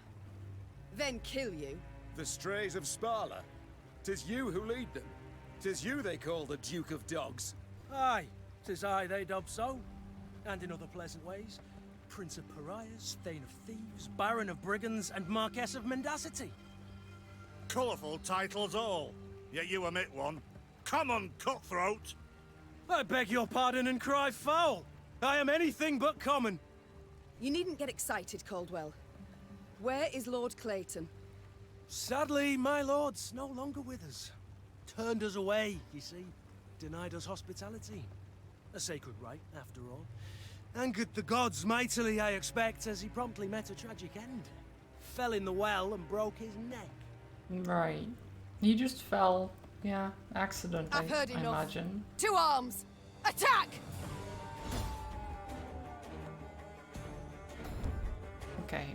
then kill you. The strays of Sparla. 'Tis you who lead them. 'Tis you they call the Duke of Dogs. Aye, 'tis I they dub so. And in other pleasant ways. Prince of Pariahs, Thane of Thieves, Baron of Brigands, and Marquess of Mendacity. Colourful titles all, yet you omit one. Common cutthroat! I beg your pardon and cry foul. I am anything but common. You needn't get excited, Caldwell. Where is Lord Clayton? Sadly, my lord's no longer with us. Turned us away, you see. Denied us hospitality. A sacred right, after all. Angered the gods mightily, I expect, as he promptly met a tragic end. Fell in the well and broke his neck. Right. He just fell Yeah, accident, I've heard I enough. imagine. To arms! Attack! Okay.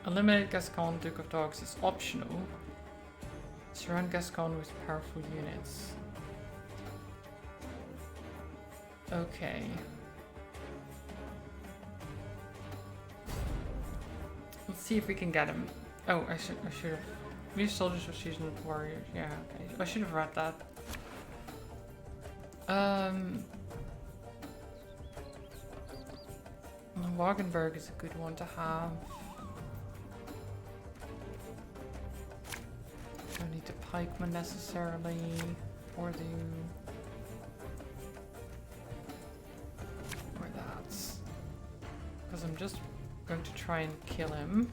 Eliminate Gascon, Duke of Dogs is optional. Surround Gascon with powerful units. Okay. Let's see if we can get him. Oh, I should have. These soldiers were seasoned warriors. Yeah, okay. I should have read that. Wagenburg is a good one to have. Don't need the pikeman necessarily, or the that's because I'm just going to try and kill him.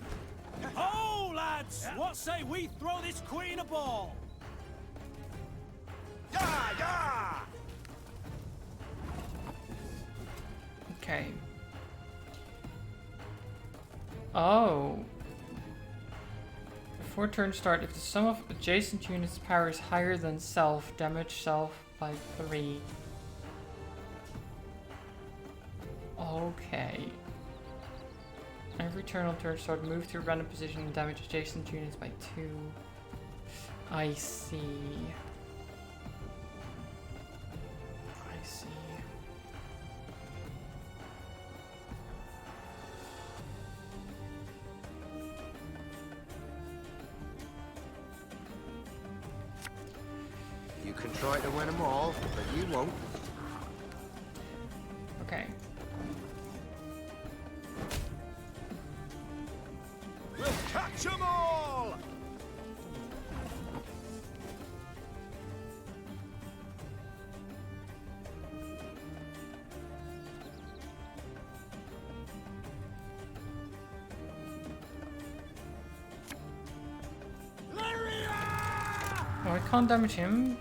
Ho, lads! What say we throw this queen a ball? Yeah, yeah! Okay. Oh. Before turn start, if the sum of adjacent units' power is higher than self, damage self by 3. Okay. Every turn on turn start, move to a random position and damage adjacent units by 2. I see. I see. You can try to win them all, but you won't. Okay. We'll catch 'em all! Oh, I can't damage him.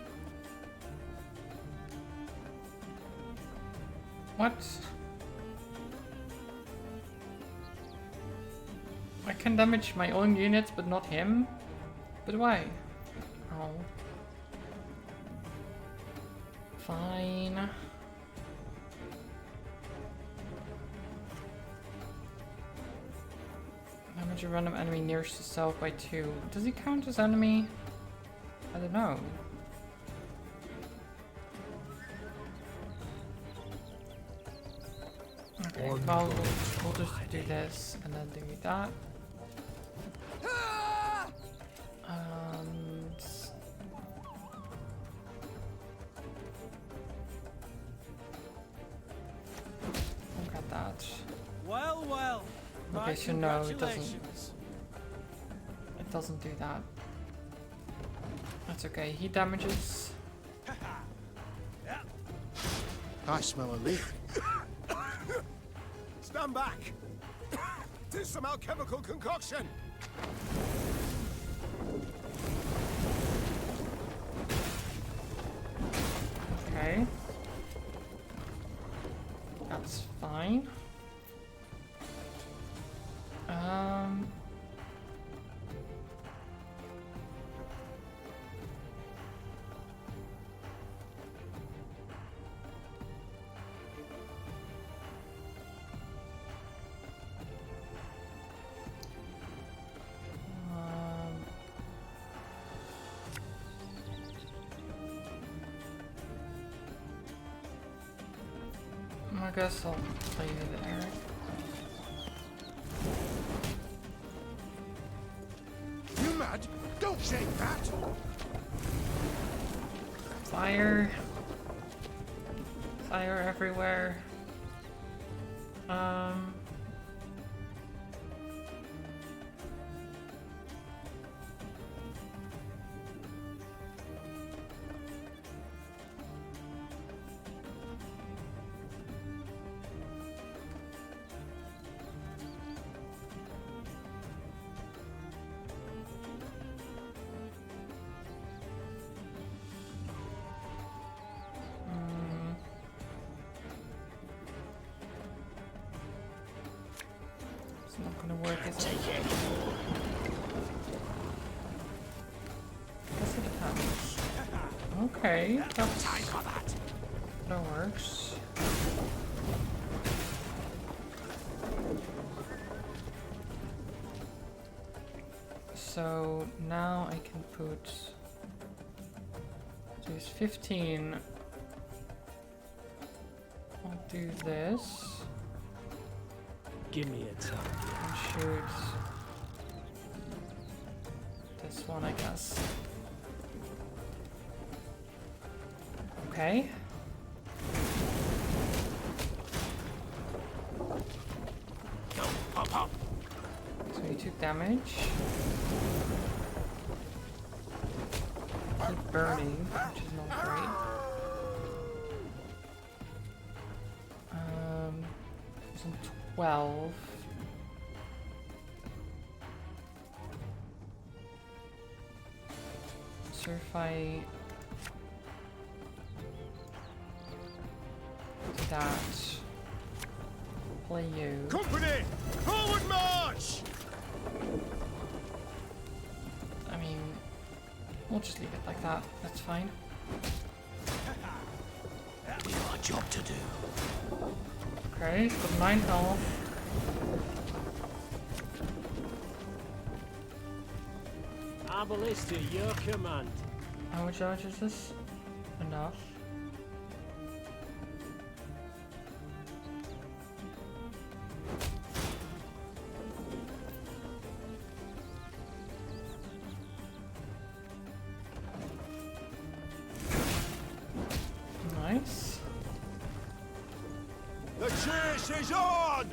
What? I can damage my own units, but not him? But why? Oh. Fine. Damage a random enemy nearest to self by 2. Does he count as enemy? I don't know. Okay, well, we'll just do this and then do that. Look at that. Well, well. Okay, so no, it doesn't. It doesn't do that. That's okay. He damages. I smell a leak. Stand back! 'Tis some alchemical concoction! Okay. That's fine. I guess I'll play it there. You mad? Don't shake that! Fire. Fire everywhere. It's not gonna work, is it? Guess it depends. Okay, that's, Time for that. that works. So now I can put these 15. I'll do this. Give me a time. And shoot this one, I guess. Okay. Go, pop, pop. So he took damage. Keep burning, which is not great. Some 12. So if I do that, play you. Company! Forward march! I mean, we'll just leave it like that. That's fine. We got a job to do. Okay, got 9 health. Arbalist to your command. How much damage is this? Enough. Nice. The chase is on!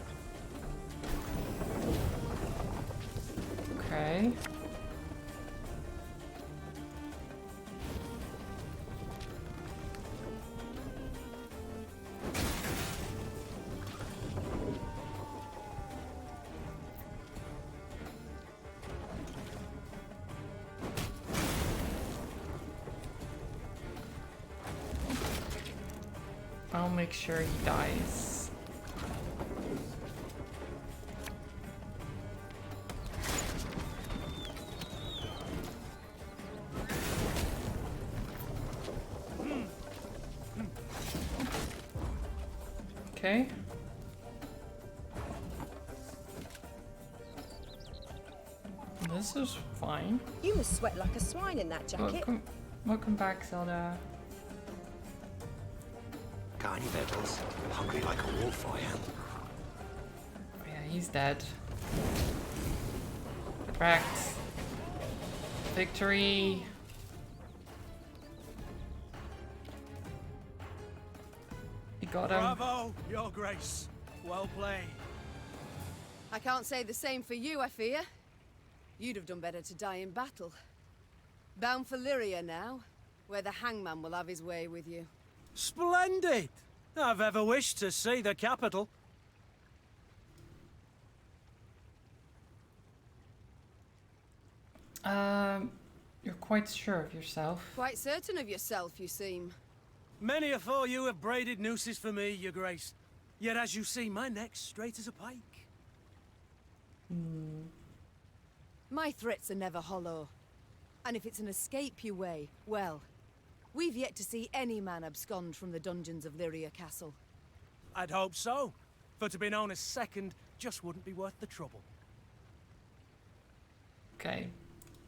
Okay. I'll make sure he dies. Okay. This is fine. You must sweat like a swine in that jacket. Welcome back, Zelda. Got any victuals? Hungry like a wolf, I am. Oh yeah, he's dead. Correct. Victory. You got him. Bravo, Your Grace. Well played. I can't say the same for you, I fear. You'd have done better to die in battle. Bound for Lyria now, where the hangman will have his way with you. Splendid! I've ever wished to see the capital. You're quite sure of yourself. Quite certain of yourself, you seem. Many afore you have braided nooses for me, Your Grace. Yet as you see, my neck's straight as a pike. My threats are never hollow. And if it's an escape you weigh, well, we've yet to see any man abscond from the dungeons of Lyria Castle. I'd hope so. For to be known as second just wouldn't be worth the trouble. Okay.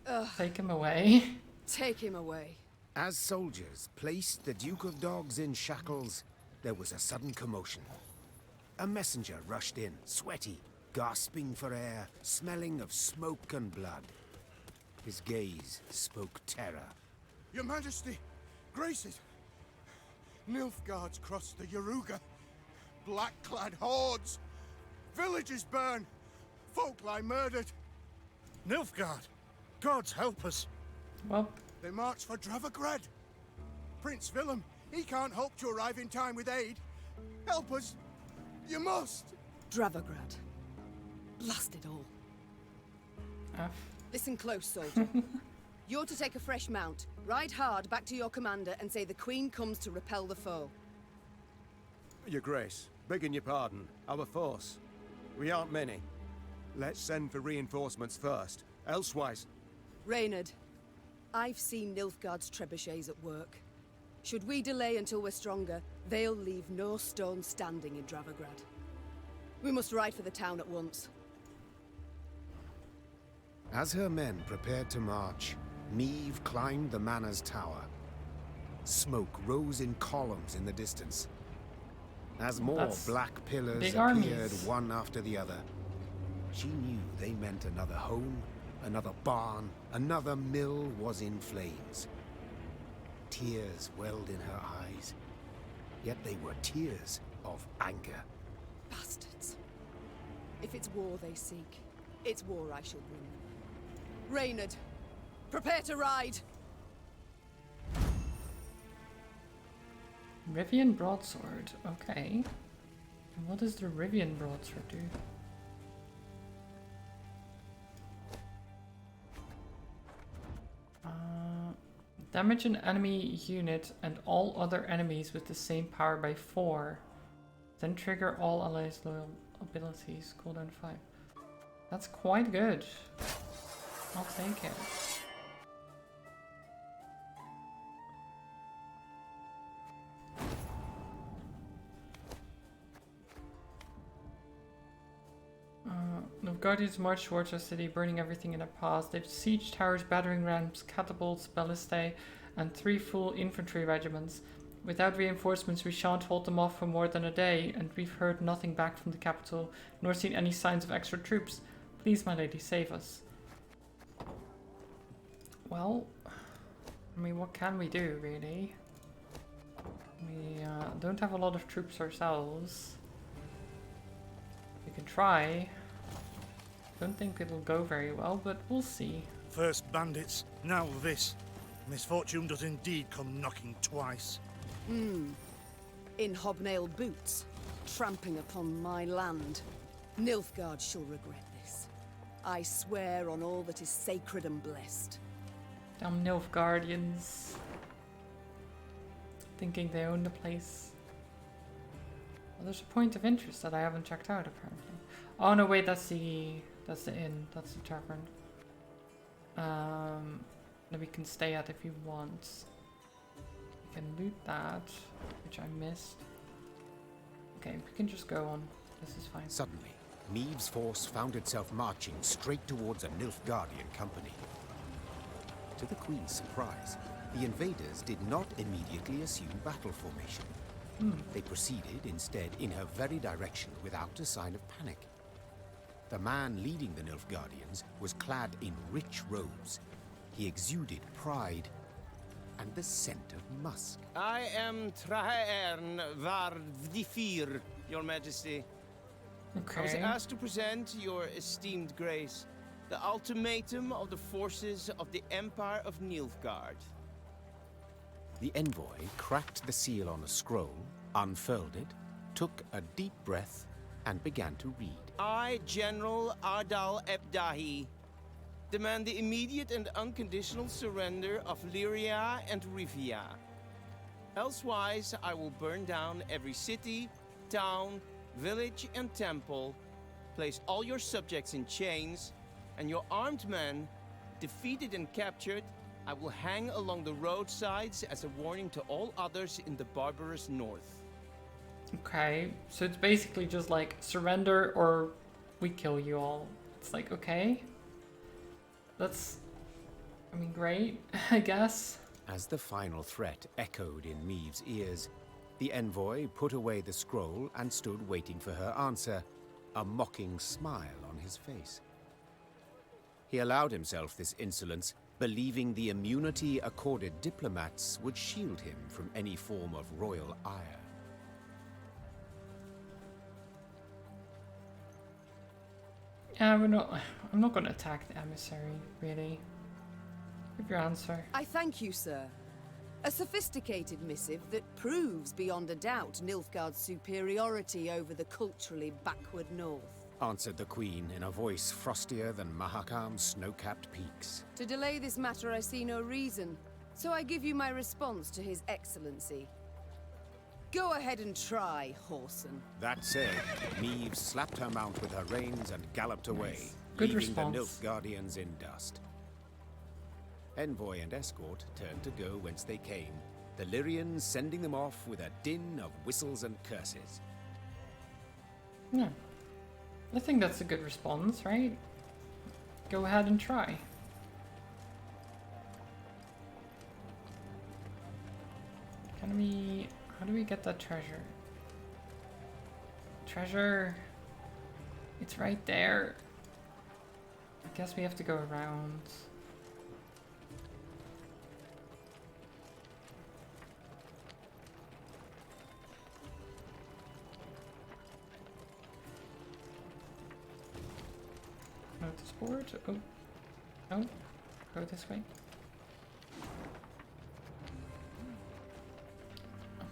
Ugh. Take him away. Take him away. As soldiers placed the Duke of Dogs in shackles, there was a sudden commotion. A messenger rushed in, sweaty, gasping for air, smelling of smoke and blood. His gaze spoke terror. Your Majesty, Graces, Nilfgaard's crossed the Yaruga. Black-clad hordes. Villages burn. Folk lie murdered. Nilfgaard! Gods help us! Well, they march for Dravograd. Prince Willem, he can't hope to arrive in time with aid. Help us. You must. Dravograd. Blast it all. Listen close, soldier. You're to take a fresh mount, ride hard back to your commander and say the Queen comes to repel the foe. Your Grace, begging your pardon, our force. We aren't many. Let's send for reinforcements first. Elsewise... Reynard, I've seen Nilfgaard's trebuchets at work. Should we delay until we're stronger, they'll leave no stone standing in Dravograd. We must ride for the town at once. As her men prepared to march, Meve climbed the manor's tower. Smoke rose in columns in the distance. As more That's black pillars big appeared armies. one after the other, she knew they meant another home, another barn, another mill was in flames. Tears welled in her eyes, yet they were tears of anger. Bastards. If it's war they seek, it's war I shall bring them. Reynard, prepare to ride! Rivian broadsword. Okay. And what does the Rivian broadsword do? Damage an enemy unit and all other enemies with the same power by 4. Then trigger all allies' loyal abilities. Cooldown 5. That's quite good. I'll take it. The Guardians marched towards our city, burning everything in their path. They've siege towers, battering rams, catapults, ballistae, and 3 full infantry regiments. Without reinforcements, we shan't hold them off for more than a day, and we've heard nothing back from the capital, nor seen any signs of extra troops. Please, my lady, save us. Well, I mean, what can we do, really? We don't have a lot of troops ourselves. We can try. Don't think it'll go very well, but we'll see. First bandits, now this. Misfortune does indeed come knocking twice. In hobnail boots, tramping upon my land. Nilfgaard shall regret this. I swear on all that is sacred and blessed. Damn Nilfgaardians. Thinking they own the place. Well, there's a point of interest that I haven't checked out, apparently. Oh no, wait, that's the inn. That's the tavern. That we can stay at if you want. We can loot that, which I missed. Okay, we can just go on. This is fine. Suddenly, Meve's force found itself marching straight towards a Nilfgaardian company. To the Queen's surprise, the invaders did not immediately assume battle formation. They proceeded instead in her very direction without a sign of panic. The man leading the Nilfgaardians was clad in rich robes. He exuded pride and the scent of musk. I am Trahaern Vardifir, Your Majesty. I was Okay. asked to present your esteemed grace the ultimatum of the forces of the Empire of Nilfgaard. The envoy cracked the seal on a scroll, unfurled it, took a deep breath, and began to read. I, General Ardal Ebdahi, demand the immediate and unconditional surrender of Lyria and Rivia. Elsewise, I will burn down every city, town, village, and temple, place all your subjects in chains, and your armed men, defeated and captured, I will hang along the roadsides as a warning to all others in the barbarous north. Okay, so it's basically just like surrender or we kill you all. It's like, okay. That's, I mean, great, I guess. As the final threat echoed in Meve's ears, the envoy put away the scroll and stood waiting for her answer, a mocking smile on his face. He allowed himself this insolence, believing the immunity accorded diplomats would shield him from any form of royal ire. Yeah, I'm not gonna attack the emissary, really. Give your answer. I thank you, sir. A sophisticated missive that proves beyond a doubt Nilfgaard's superiority over the culturally backward north. Answered the Queen in a voice frostier than Mahakam's snow-capped peaks. To delay this matter I see no reason, so I give you my response to His Excellency. Go ahead and try, Whoreson. That said, Meve slapped her mount with her reins and galloped away, Good leaving response. the Nilfgaardians in dust. Envoy and escort turned to go whence they came, the Lyrians sending them off with a din of whistles and curses. Yeah. I think that's a good response, right? Go ahead and try. Can we... How do we get that treasure? Treasure... It's right there. I guess we have to go around. Notice board. Oh. Oh. Go this way.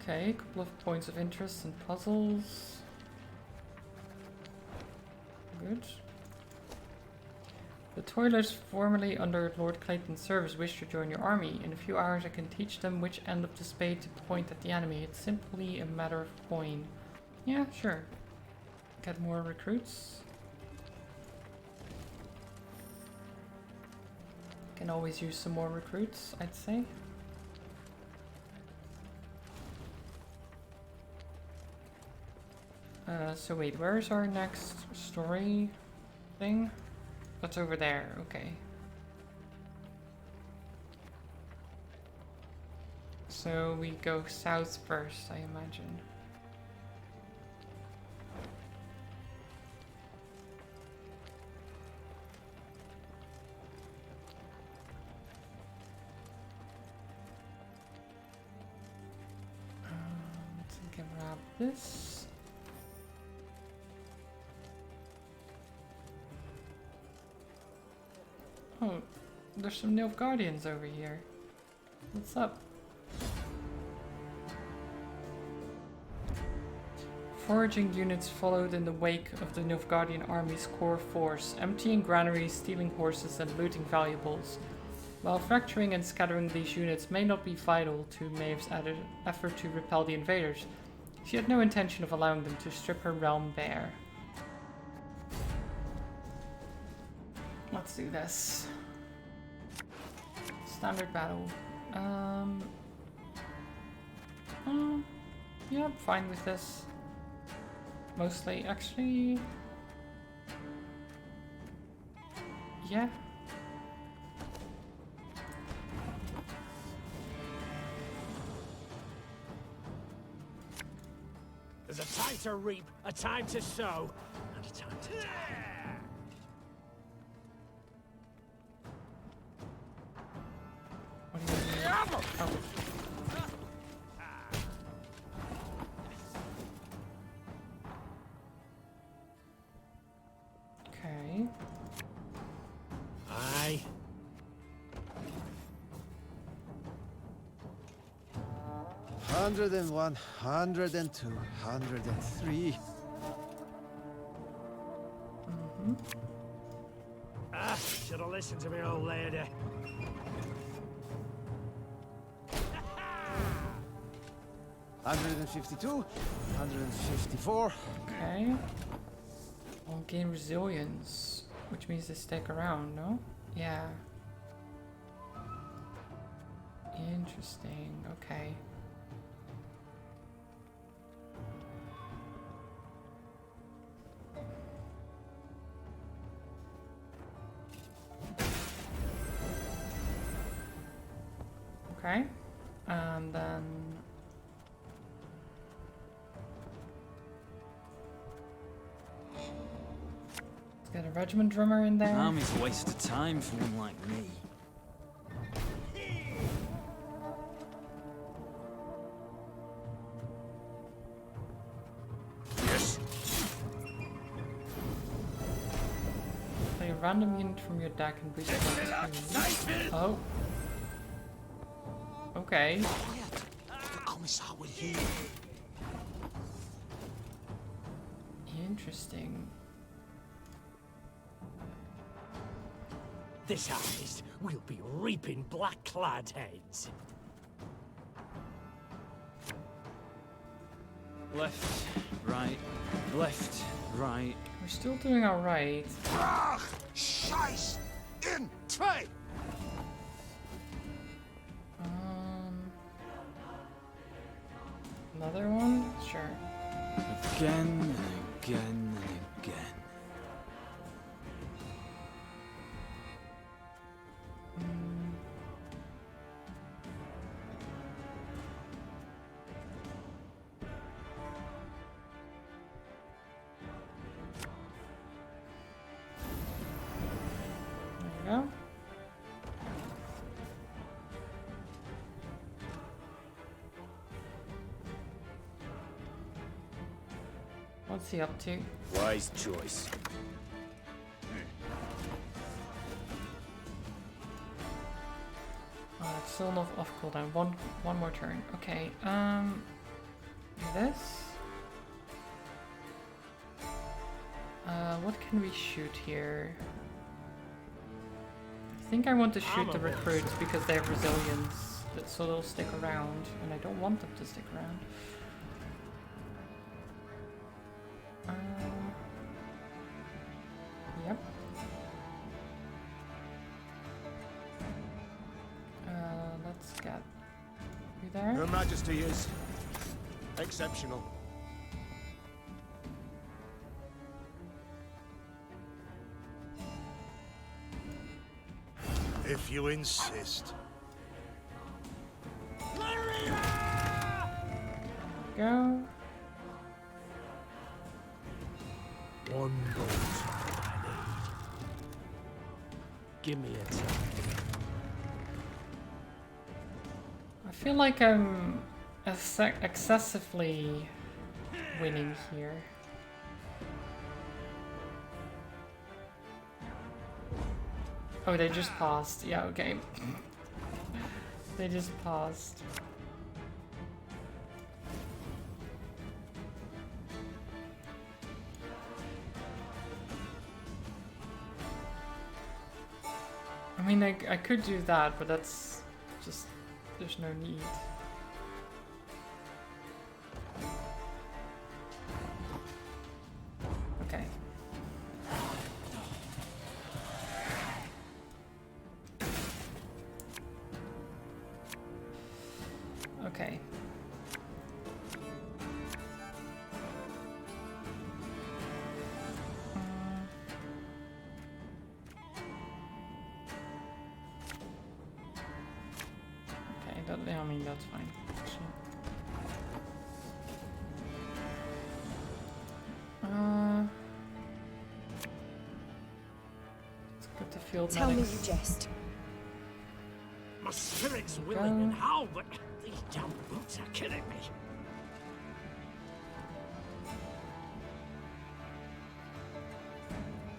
Okay, a couple of points of interest and puzzles. Good. The toilers formerly under Lord Clayton's service wish to join your army. In a few hours I can teach them which end of the spade to point at the enemy. It's simply a matter of coin. Yeah, sure. Get more recruits. Can always use some more recruits, I'd say. So wait, where's our next story thing? That's over there, okay. So we go south first, I imagine. Let's grab this. Oh, there's some Nilfgaardians over here. What's up? Foraging units followed in the wake of the Nilfgaardian army's core force, emptying granaries, stealing horses, and looting valuables. While fracturing and scattering these units may not be vital to Maeve's effort to repel the invaders, she had no intention of allowing them to strip her realm bare. Let's do this. Standard battle. Yeah, I'm fine with this. Mostly, actually. Yeah. There's a time to reap, a time to sow, and a time to die. What do you mean? Oh. Okay. Aye. 101, 102, 103. Should have listened to me, old lady. Hundred and 52, 154. Okay. I'll gain resilience, which means they stick around, no? Yeah. Interesting. Okay. Okay. And then let's get a regiment drummer in there. Army's a waste of time for one like me. Yes. Play a random unit from your deck and boost it. Oh. Okay. The Commissar will hear. Interesting. This harvest, we'll be reaping black-clad heads. Left, right, left, right. We're still doing alright. Scheiß in 2! Another one? Sure. Again and again and again. There you go. What's he up to? Wise choice. Oh, it's still not off cooldown. One more turn. Okay. This. What can we shoot here? I think I want to shoot the recruits because they have resilience, so they'll stick around, and I don't want them to stick around. Yep. Let's get you there. Her Majesty is exceptional. If you insist. Go. One bolt I need. Give me a time. I feel like I'm excessively winning here. Oh, they just paused. Yeah, okay. They just paused. I mean, I could do that, but that's just... there's no need. Okay. Okay. I mean, that's fine. Actually. It's good to feel Tell me medics. you jest. My spirit's willing and how, but these damn boots are killing me.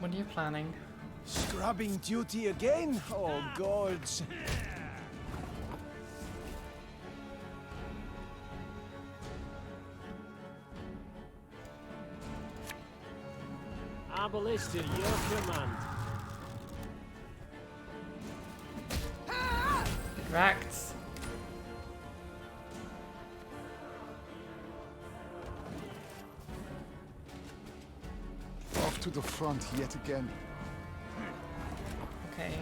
What are you planning? Scrubbing duty again? Oh, gods. Arbalist at your command. Correct. Off to the front yet again. Okay.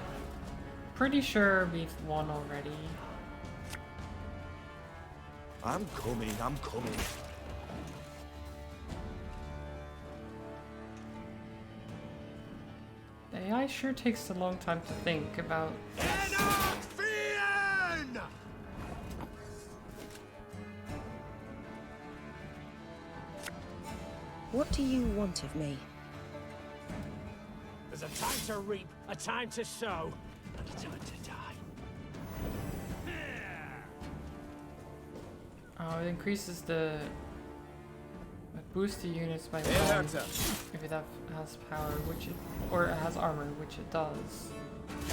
Pretty sure we've won already. I'm coming, I'm coming. The AI sure takes a long time to think about. What do you want of me? There's a time to reap, a time to sow, and a time to die. Oh, it increases the... it boosts the units by 1 if it has power, which it... or it has armor, which it does.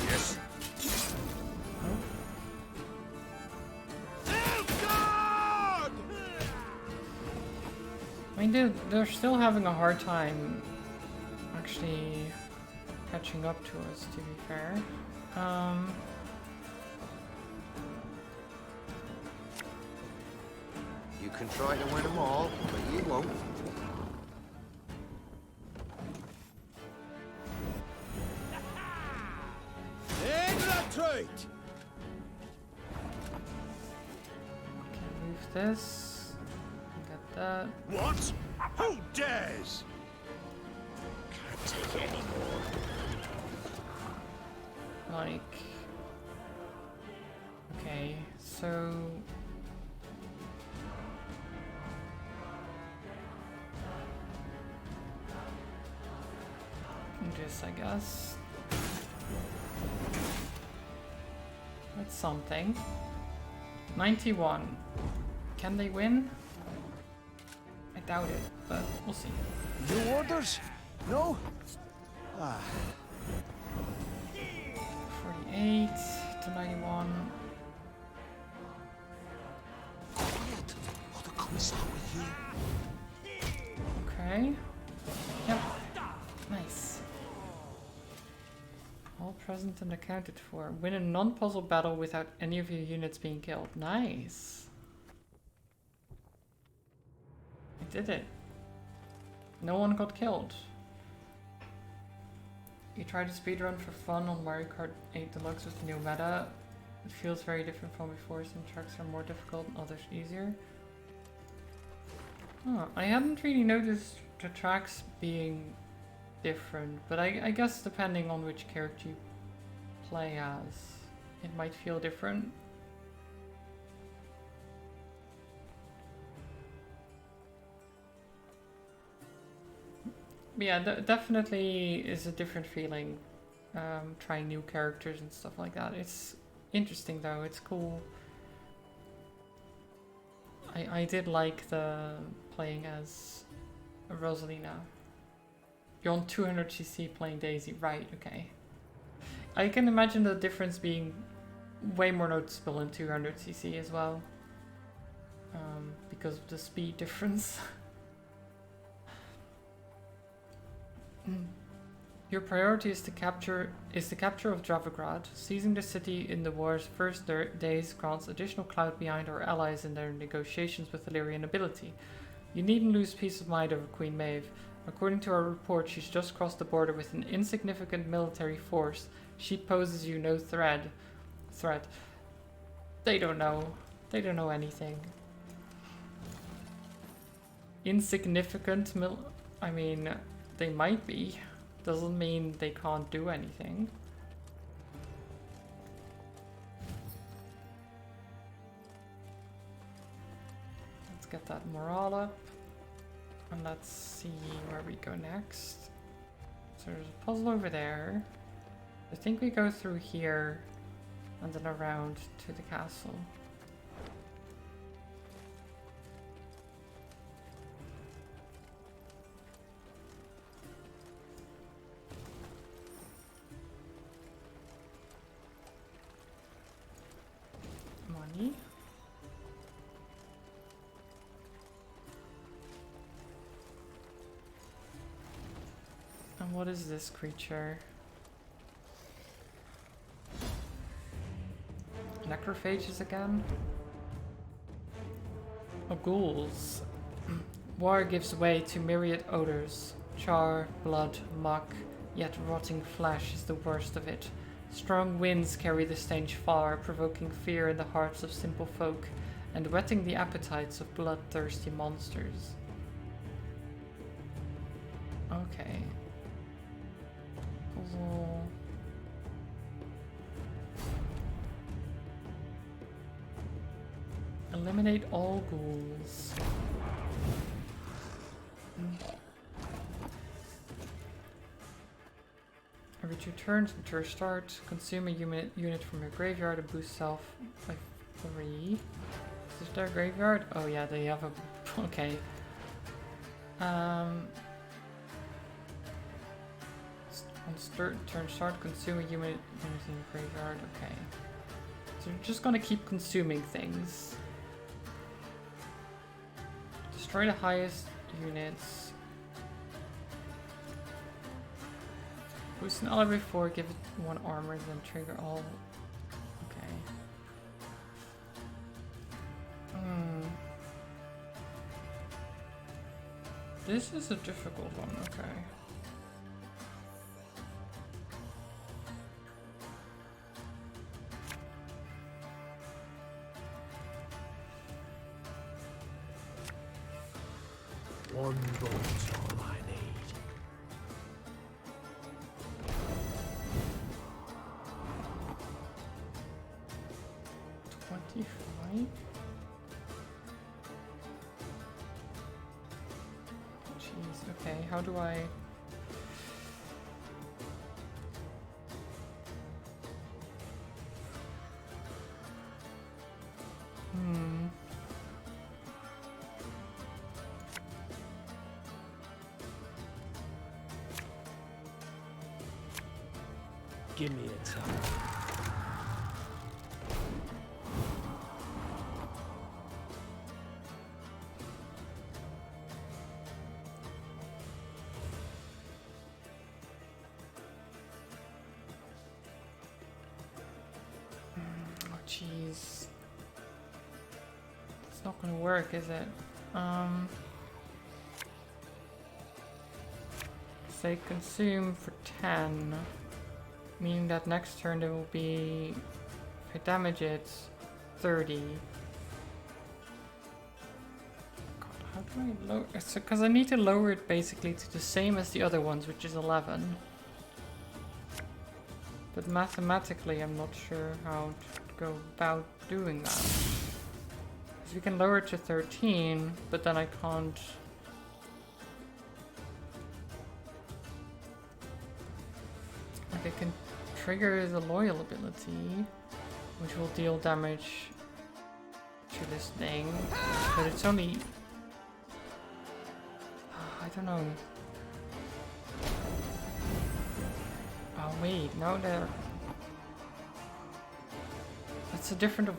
Yes. Oh. I mean, they're still having a hard time actually catching up to us, to be fair. You can try to win them all, but you won't. Infiltrate! Okay, move this. that. What? Who dares? Can't take it anymore. Like... Okay, so... This, I guess. That's something. 91. Can they win? I doubt it, but we'll see. New orders? No? Ah. 48 to 91. Okay. Yep. Nice. All present and accounted for. Win a non-puzzle battle without any of your units being killed. Nice. I did it. No one got killed. You tried to speedrun for fun on Mario Kart 8 Deluxe with the new meta. It feels very different from before. Some tracks are more difficult and others easier. Oh, I hadn't really noticed the tracks being different, but I guess depending on which character you play as, it might feel different. But yeah, definitely is a different feeling trying new characters and stuff like that. It's interesting though, it's cool. I did like the playing as Rosalina. You're on 200cc playing Daisy, right, okay. I can imagine the difference being way more noticeable in 200cc as well. Because of the speed difference. Your priority is the capture of Dravograd. Seizing the city in the war's first days grants additional clout behind our allies in their negotiations with the Illyrian nobility. You needn't lose peace of mind over Queen Maeve. According to our report, she's just crossed the border with an insignificant military force. She poses you no threat. They don't know. They don't know anything. Insignificant I mean, they might be. Doesn't mean they can't do anything. Let's get that morale up. And let's see where we go next. So there's a puzzle over there. I think we go through here and then around to the castle. Money. And what is this creature? Necrophages again? Oh, ghouls. War gives way to myriad odors. Char, blood, muck, yet rotting flesh is the worst of it. Strong winds carry the stench far, provoking fear in the hearts of simple folk, and whetting the appetites of bloodthirsty monsters. Okay. Puzzle. Eliminate all ghouls. Every 2 turns until your start, consume a unit from your graveyard and boost self by 3. Is this their graveyard? Oh yeah, they have a... okay. On turn start, consume a unit in the graveyard. Okay. So you're just gonna keep consuming things. Destroy the highest units. Boost an ally before, give it 1 armor, then trigger all. Okay. This is a difficult one, okay. Okay. Jeez, okay, how do I... Give me a time. Oh, jeez. It's not gonna work, is it? Say consume for 10. Meaning that next turn there will be, if I damage it, 30. God, how do I lower it? So, because I need to lower it basically to the same as the other ones, which is 11. But mathematically I'm not sure how to go about doing that. Because we can lower it to 13, but then I can't... Like I can trigger the loyal ability, which will deal damage to this thing, but it's only... I don't know. Oh wait, no, there. That's a different of...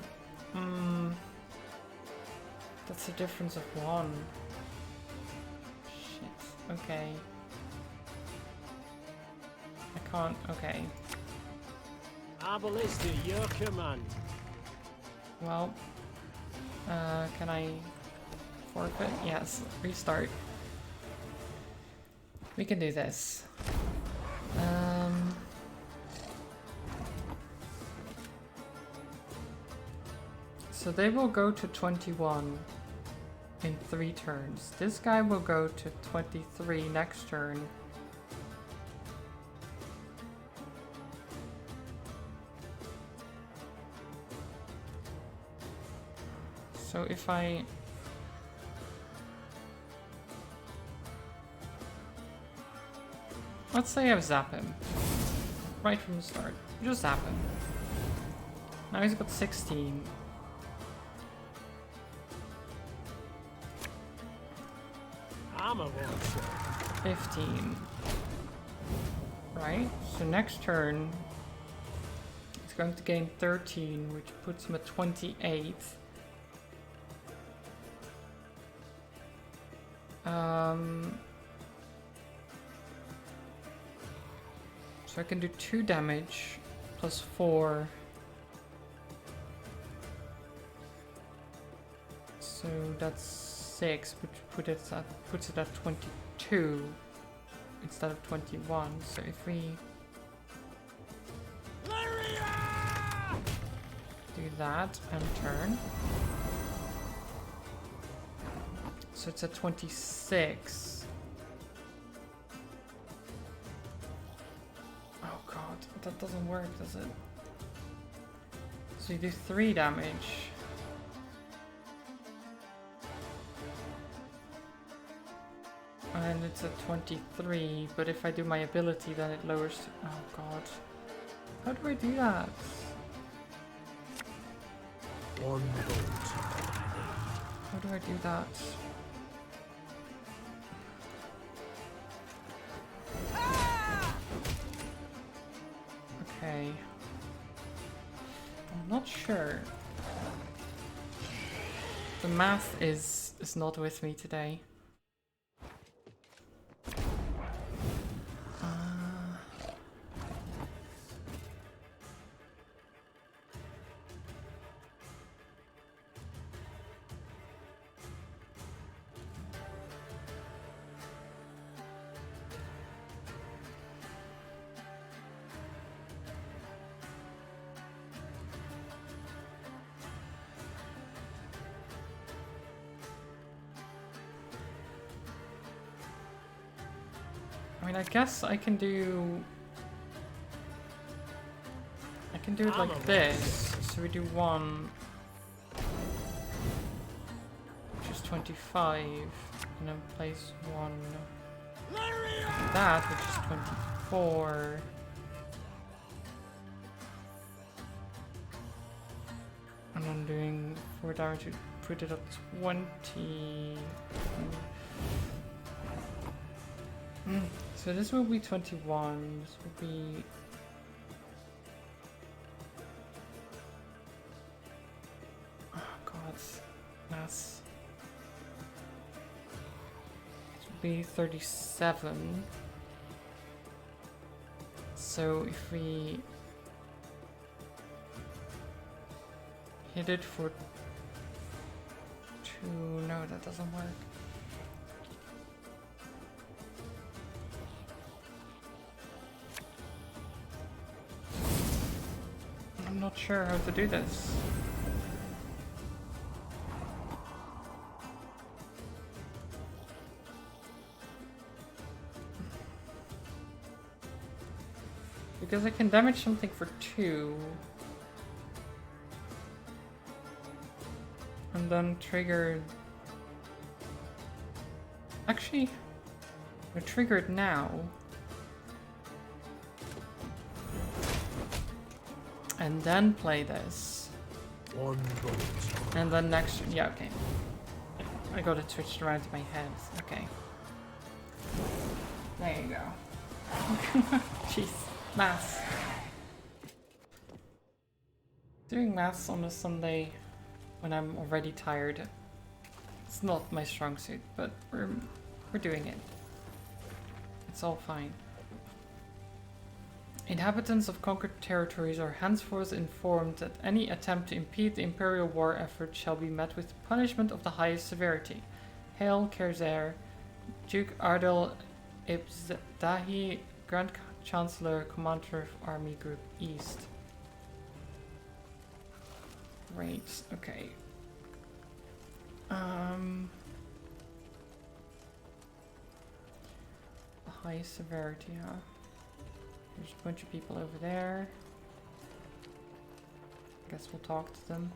that's a difference of 1. Shit, okay. I can't, okay. Arbalista, your command. Well, can I forfeit? Yes, restart. We can do this. So they will go to 21 in 3 turns. This guy will go to 23 next turn. So if I... Let's say I zap him. Right from the start. Just zap him. Now he's got 16. I'm a one. 15. Right? So next turn, he's going to gain 13, which puts him at 28. So I can do 2 damage plus 4. So that's 6, which puts it at 22 instead of 21. So if we do that and turn, so it's at 26. Oh god, that doesn't work, does it? So you do 3 damage. And it's at 23, but if I do my ability then it lowers to... Oh god. How do I do that? One bolt. How do I do that? Okay. I'm not sure. The math is not with me today. I mean, I guess I can do it like this. So we do 1, 25, and then place one that, which is 24. And I'm doing 4 damage to put it up 20. So this will be 21. This will be. Oh god, that's. This will be 37. So if we hit it for 2, no, that doesn't work. I'm not sure how to do this. Because I can damage something for 2. And then trigger... Actually, I trigger it now. And then play this. And then next... Yeah, okay. I got it switched around to my head. Okay. There you go. Jeez. Maths. Doing maths on a Sunday when I'm already tired. It's not my strong suit, but we're doing it. It's all fine. Inhabitants of conquered territories are henceforth informed that any attempt to impede the Imperial war effort shall be met with punishment of the highest severity. Hail Kerzer, Duke Ardel Ibzdahi, Grand Chancellor, Commander of Army Group East. Great, okay. The highest severity, huh? There's a bunch of people over there. Guess we'll talk to them.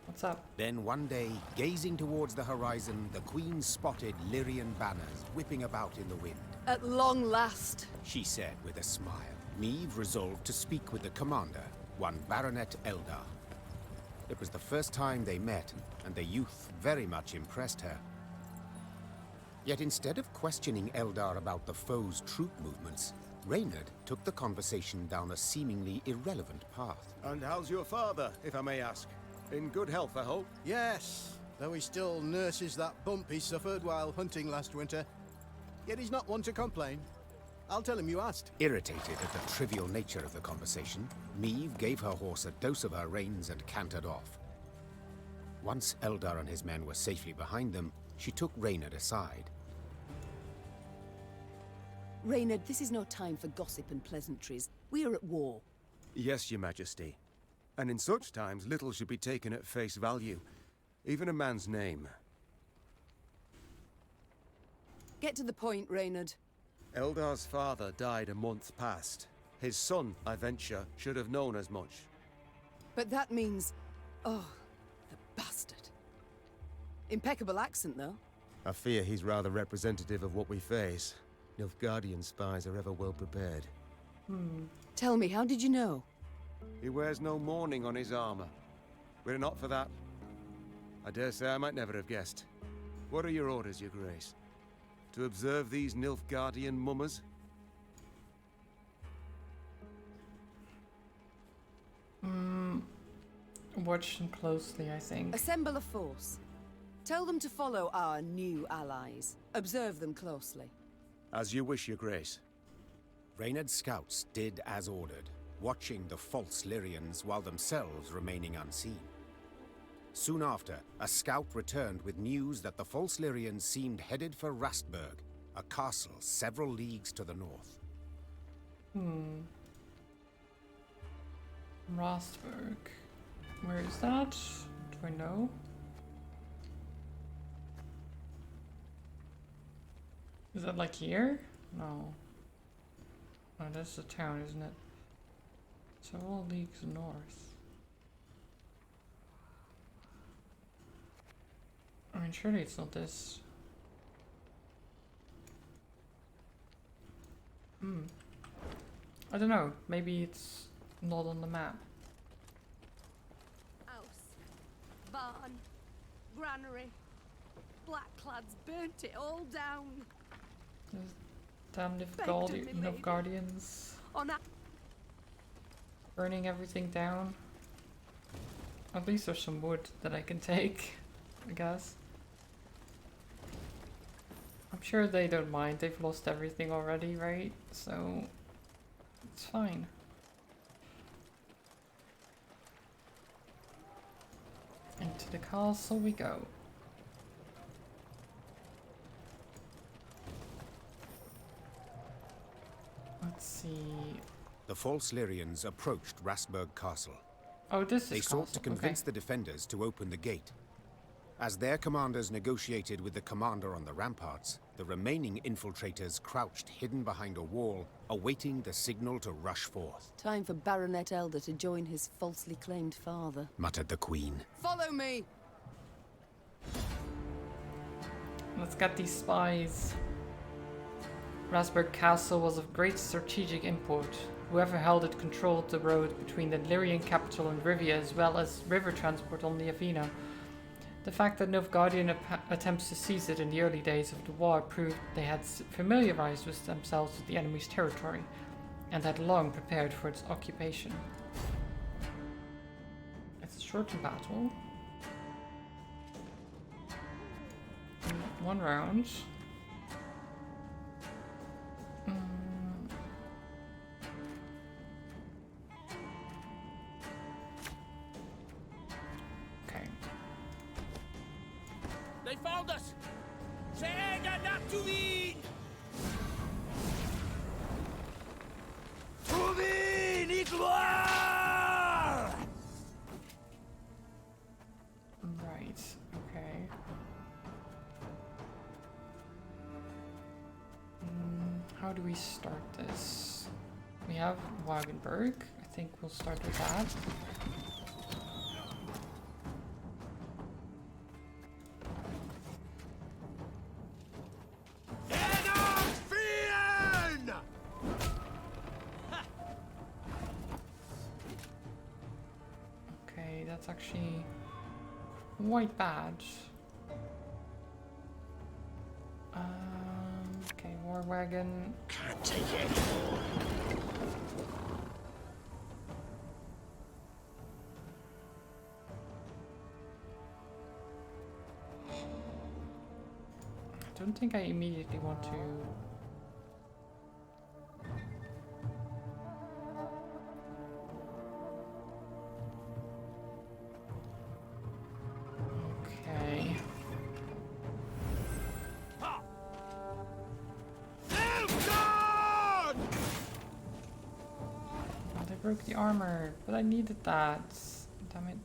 What's up? Then one day, gazing towards the horizon, the Queen spotted Lyrian banners whipping about in the wind. At long last, She said with a smile. Neve resolved to speak with the commander, one Baronet Eldar. It was the first time they met, and the youth very much impressed her. Yet instead of questioning Eldar about the foe's troop movements, Reynard took the conversation down a seemingly irrelevant path. And how's your father, if I may ask? In good health, I hope? Yes, though he still nurses that bump he suffered while hunting last winter. Yet he's not one to complain. I'll tell him you asked. Irritated at the trivial nature of the conversation, Neve gave her horse a dose of her reins and cantered off. Once Eldar and his men were safely behind them, she took Reynard aside. Reynard, this is no time for gossip and pleasantries. We are at war. Yes, Your Majesty. And in such times, little should be taken at face value. Even a man's name. Get to the point, Reynard. Eldar's father died a month past. His son, I venture, should have known as much. But that means... Oh, the bastard. Impeccable accent, though. I fear he's rather representative of what we face. Nilfgaardian spies are ever well prepared. Tell me, how did you know? He wears no mourning on his armor. Were it not for that, I dare say I might never have guessed. What are your orders, Your Grace? To observe these Nilfgaardian mummers? Watch them closely, I think. Assemble a force. Tell them to follow our new allies. Observe them closely. As you wish, Your Grace. Reynard's scouts did as ordered, watching the false Lyrians while themselves remaining unseen. Soon after, a scout returned with news that the false Lyrians seemed headed for Rastburg, a castle several leagues to the north. Rastburg. Where is that? Do I know? Is that like here? No. Oh, that's the town, isn't it? Several leagues north. I mean, surely it's not this. I don't know. Maybe it's not on the map. House, barn, granary. Blackclads burnt it all down. There's damn Begged of me, lady. Nilfgaardians On a burning everything down. At least there's some wood that I can take, I guess. I'm sure they don't mind. They've lost everything already, right? So it's fine. Into the castle we go. Let's see. The false Lyrians approached Rasburg Castle. Oh, this is They sought castle. to convince Okay. the defenders to open the gate. As their commanders negotiated with the commander on the ramparts, the remaining infiltrators crouched hidden behind a wall, awaiting the signal to rush forth, Time for Baronet Elder to join his falsely claimed father. muttered the Queen. Follow me! Let's get these spies. Rasburg Castle was of great strategic import. Whoever held it controlled the road between the Lyrian capital and Rivia, as well as river transport on the Avena. The fact that Nilfgaardian attempts to seize it in the early days of the war proved they had familiarized with themselves with the enemy's territory, and had long prepared for its occupation. It's a shortened battle. 1 round. Okay. They found us! Säga not to win! To win! Igvar! Right, okay. How do we start this? We have Wagenburg. I think we'll start with that. Okay, that's actually quite bad. Okay, war wagon. Can't take it anymore. I don't think I immediately want to. Okay. Oh, they broke the armor, but I needed that. Damn it.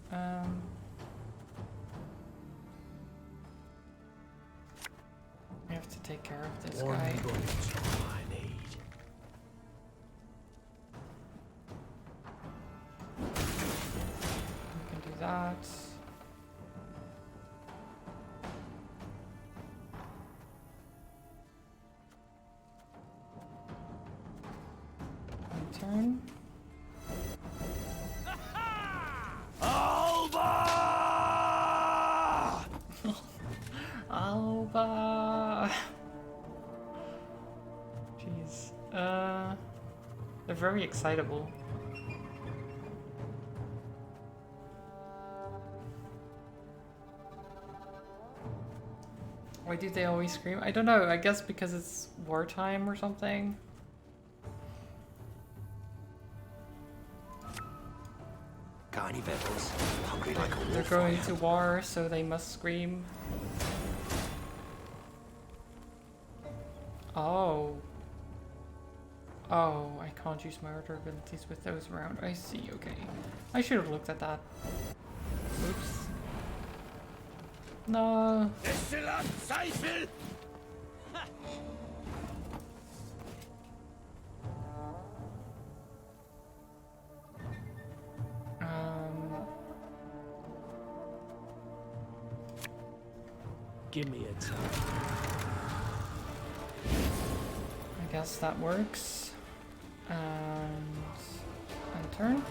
We have to take care of this guy. I need. We can do that. Turn. Alba! Alba! Jeez. They're very excitable. Why do they always scream? I don't know, I guess because it's wartime or something. Got any victuals? Hungry like a wolf. They're going to war, so they must scream. Oh. Oh, I can't use my other abilities with those around. I see, okay. I should have looked at that. Oops. No. give me a time. I guess that works. And turn.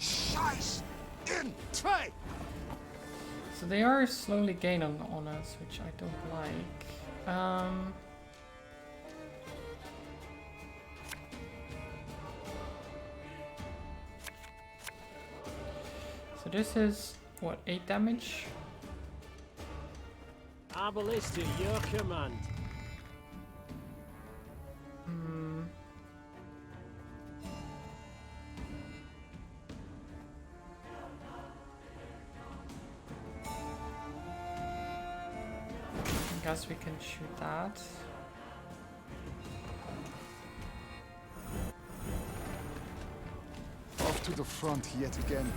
Scheiß! In! Zwei! So they are slowly gaining on us, which I don't like. So this is, what, 8 damage? Arbalist to your command. I guess we can shoot that. Off to the front yet again.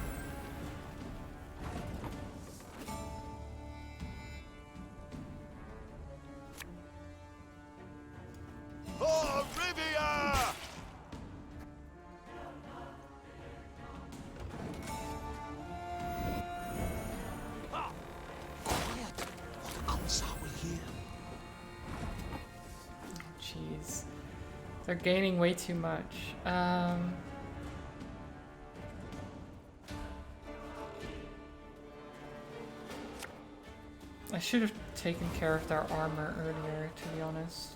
For Rivia! Jeez. They're gaining way too much. I should have taken care of their armor earlier, to be honest.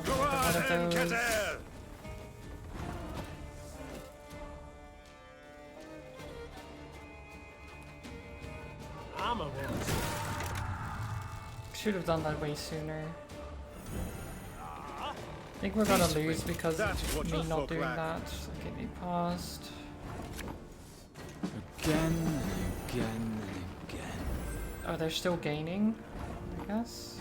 Go on, those. Armor wounds. Should have done that way sooner. I think we're gonna lose because of me not doing that. Okay, they paused. Again and again and again. Oh, they're still gaining, I guess.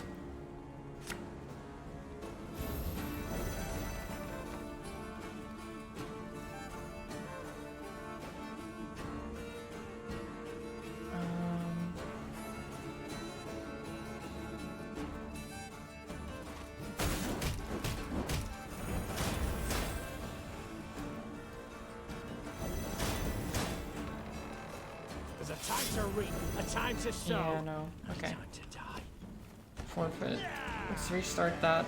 There's a time to reap, a time to sow. Yeah, no. Okay. Time to die. Forfeit. Let's restart that.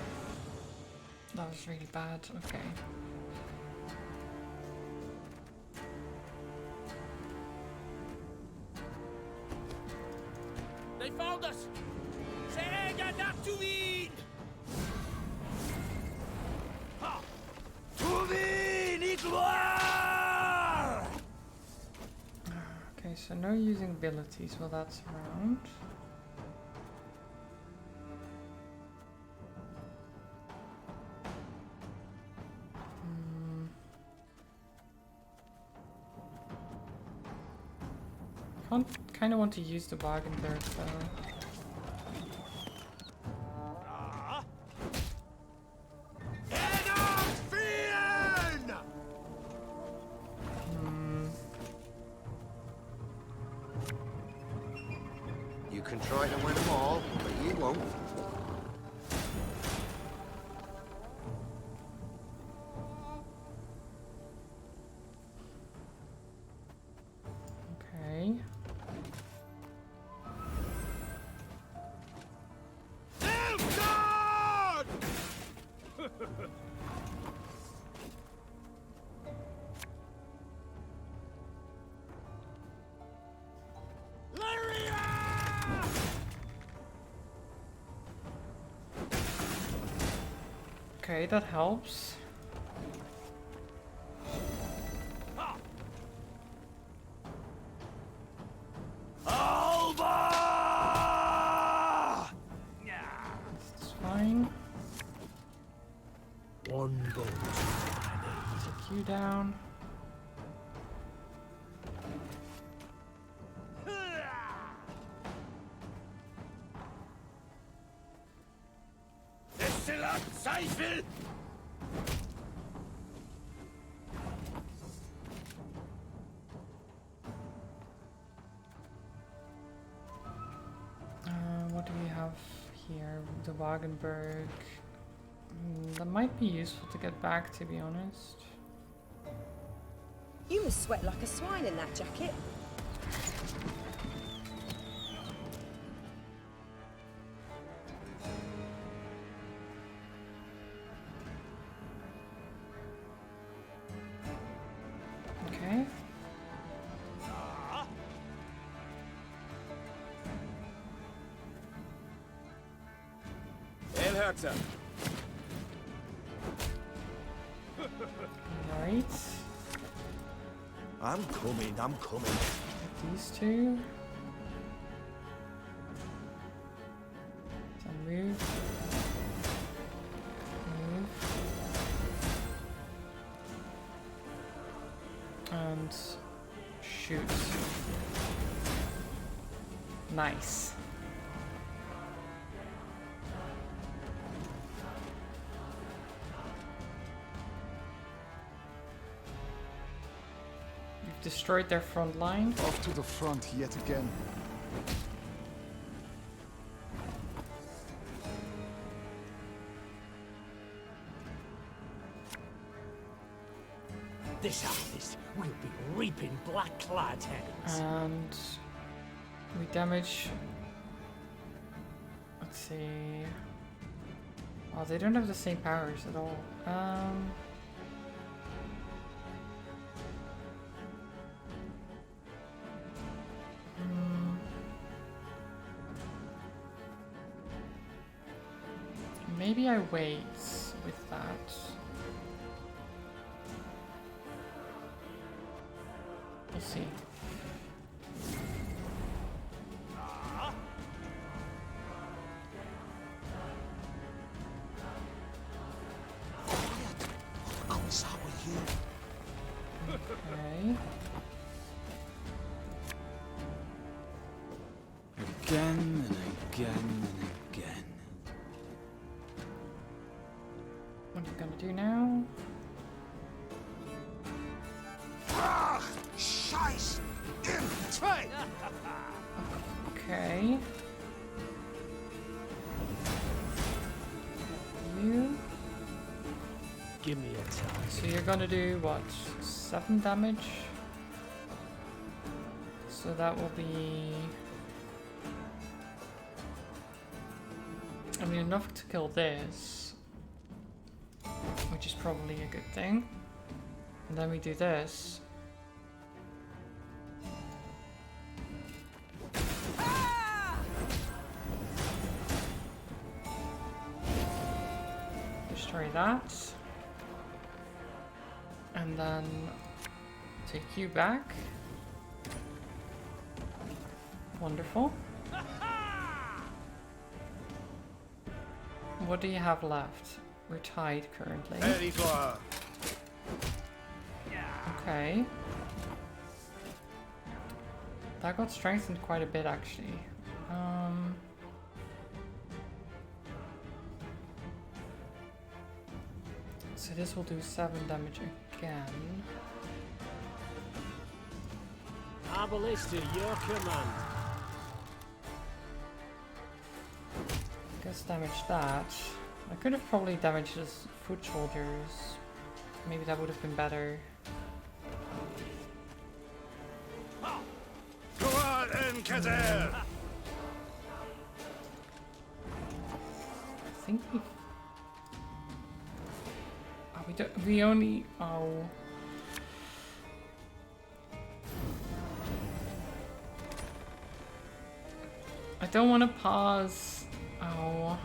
That was really bad. Okay. They found us! Säga Natuin! Tuvin Igloire! Okay, so no using abilities while that's around. Kind of want to use the bargain bird though. You can try to win them all, but you won't. Okay. Okay, that helps. Alba! This is fine. One bolt. Take you down. Destillat Seifel! What do we have here? The Wagenberg. That might be useful to get back, to be honest. You must sweat like a swine in that jacket. Okay. El Herzer. Right. I'm coming, I'm coming. These two. So move. Move. And shoot. Nice. You've destroyed their front line. Off to the front yet again. This harvest will be reaping black-clad heads. And we damage. Let's see. Oh, they don't have the same powers at all. Maybe I wait with that. We'll see. Okay. Again and again and again. What are you gonna do now? Ah, Scheiß! Im Zwei! Okay. You. Give me a time. So you're gonna do what? 7 damage? So that will be... I mean, enough to kill this. Which is probably a good thing. And then we do this. Destroy that. And then take you back. Wonderful. What do you have left? We're tied currently. Okay. That got strengthened quite a bit actually. So this will do 7 damage again. Arbalist to your command. Guess damage that. I could have probably damaged his foot soldiers. Maybe that would have been better. Go on, Enketer! I think we... Oh, we don't... We only... Oh... I don't want to pause. Oh...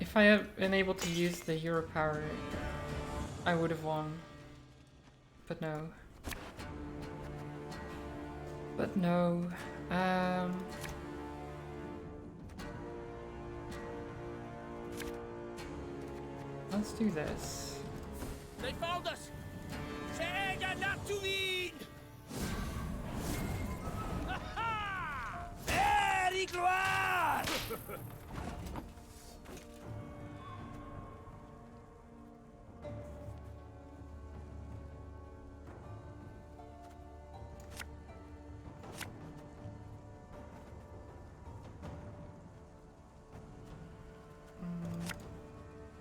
If I had been able to use the hero power, I would have won. But no. But no. Let's do this. They found us! Säger not to win! Very gloire!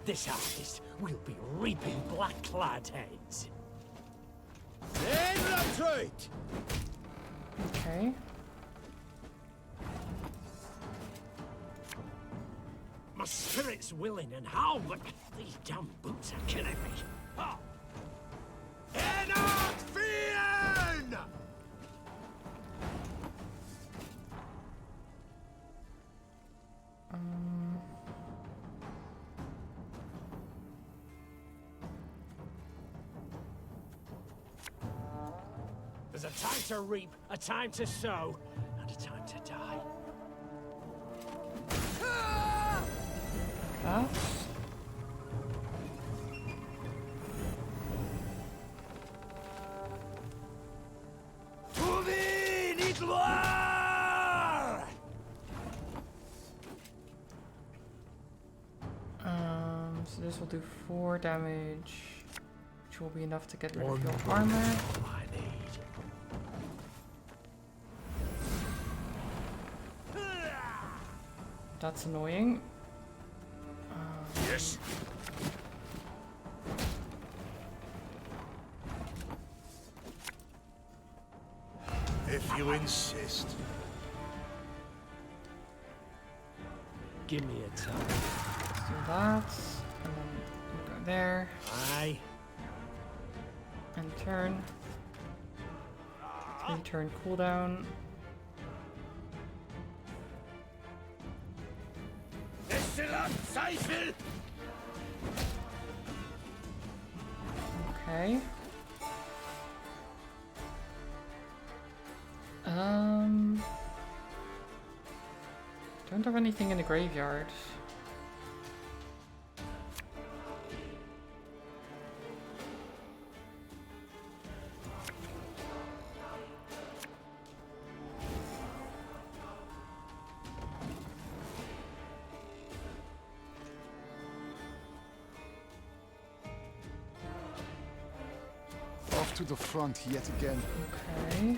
This harvest, we'll be reaping black-clad heads. Okay. My spirit's willing and how, but these damn boots are killing me. Oh. There's a time to reap, a time to sow, and a time to die. Huh? So this will do 4 damage, which will be enough to get rid of your armor. That's annoying. Yes. If you insist. Give me a time. Let's do that. And then we'll go there. Aye. And turn. 3-turn cooldown. Okay. Don't have anything in the graveyard. Off to the front yet again. Okay.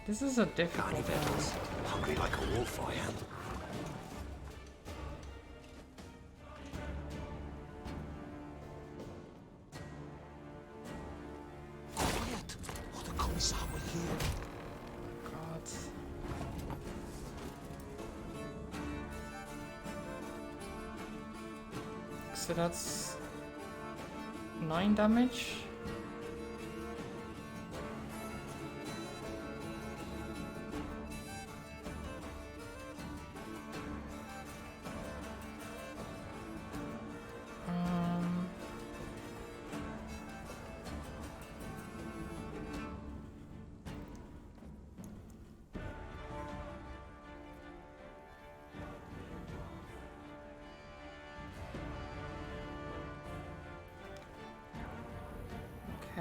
This is a difficult one. Hungry like a wolf, I am. Quiet, or the commissar will hear. God. So that's 9 damage.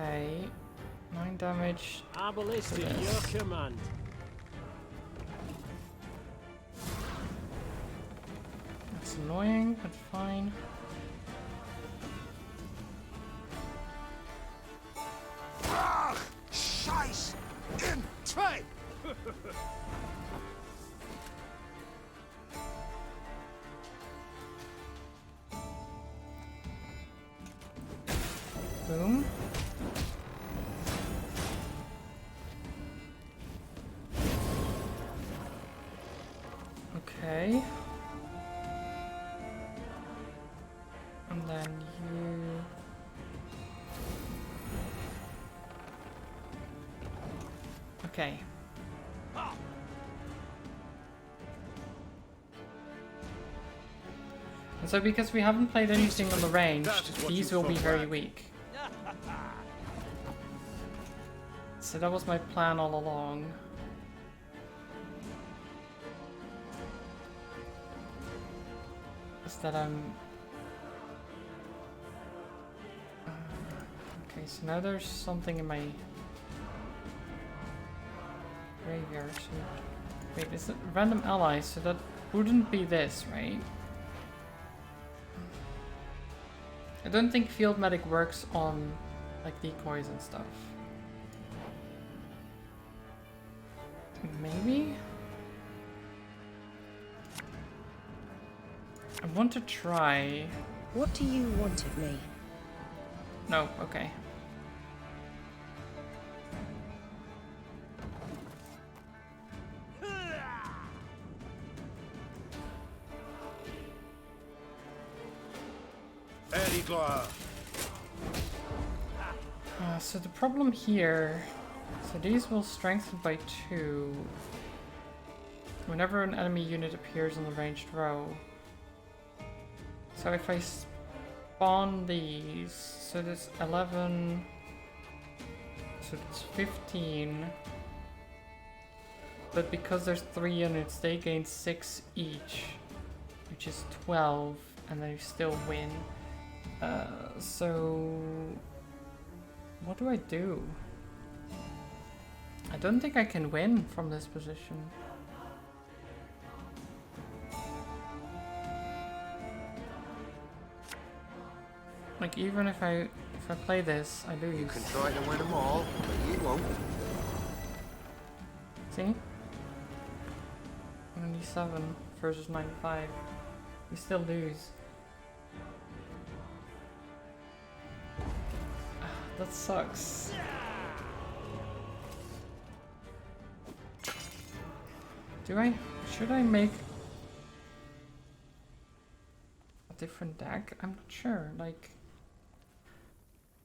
Okay, 9 damage. Arbalist at your command. That's annoying, but fine. Scheiß! In tray! Boom. Okay. And then you... Okay. And so because we haven't played anything on the range, these will be very weak. So that was my plan all along. Is that I'm... okay, so now there's something in my graveyard. So... wait, is it random allies? So that wouldn't be this, right? I don't think field medic works on like decoys and stuff. I want to try. What do you want of me? No, okay. So the problem here, so these will strengthen by 2 whenever an enemy unit appears on the ranged row. So if I spawn these, so that's 11, so it's 15, but because there's 3 units, they gain 6 each, which is 12, and they still win. So what do I do? I don't think I can win from this position. Like even if I play this, I lose. You can try to win them all, but you won't. See? 97 versus 95. We still lose. That sucks. Should I make a different deck? I'm not sure, like,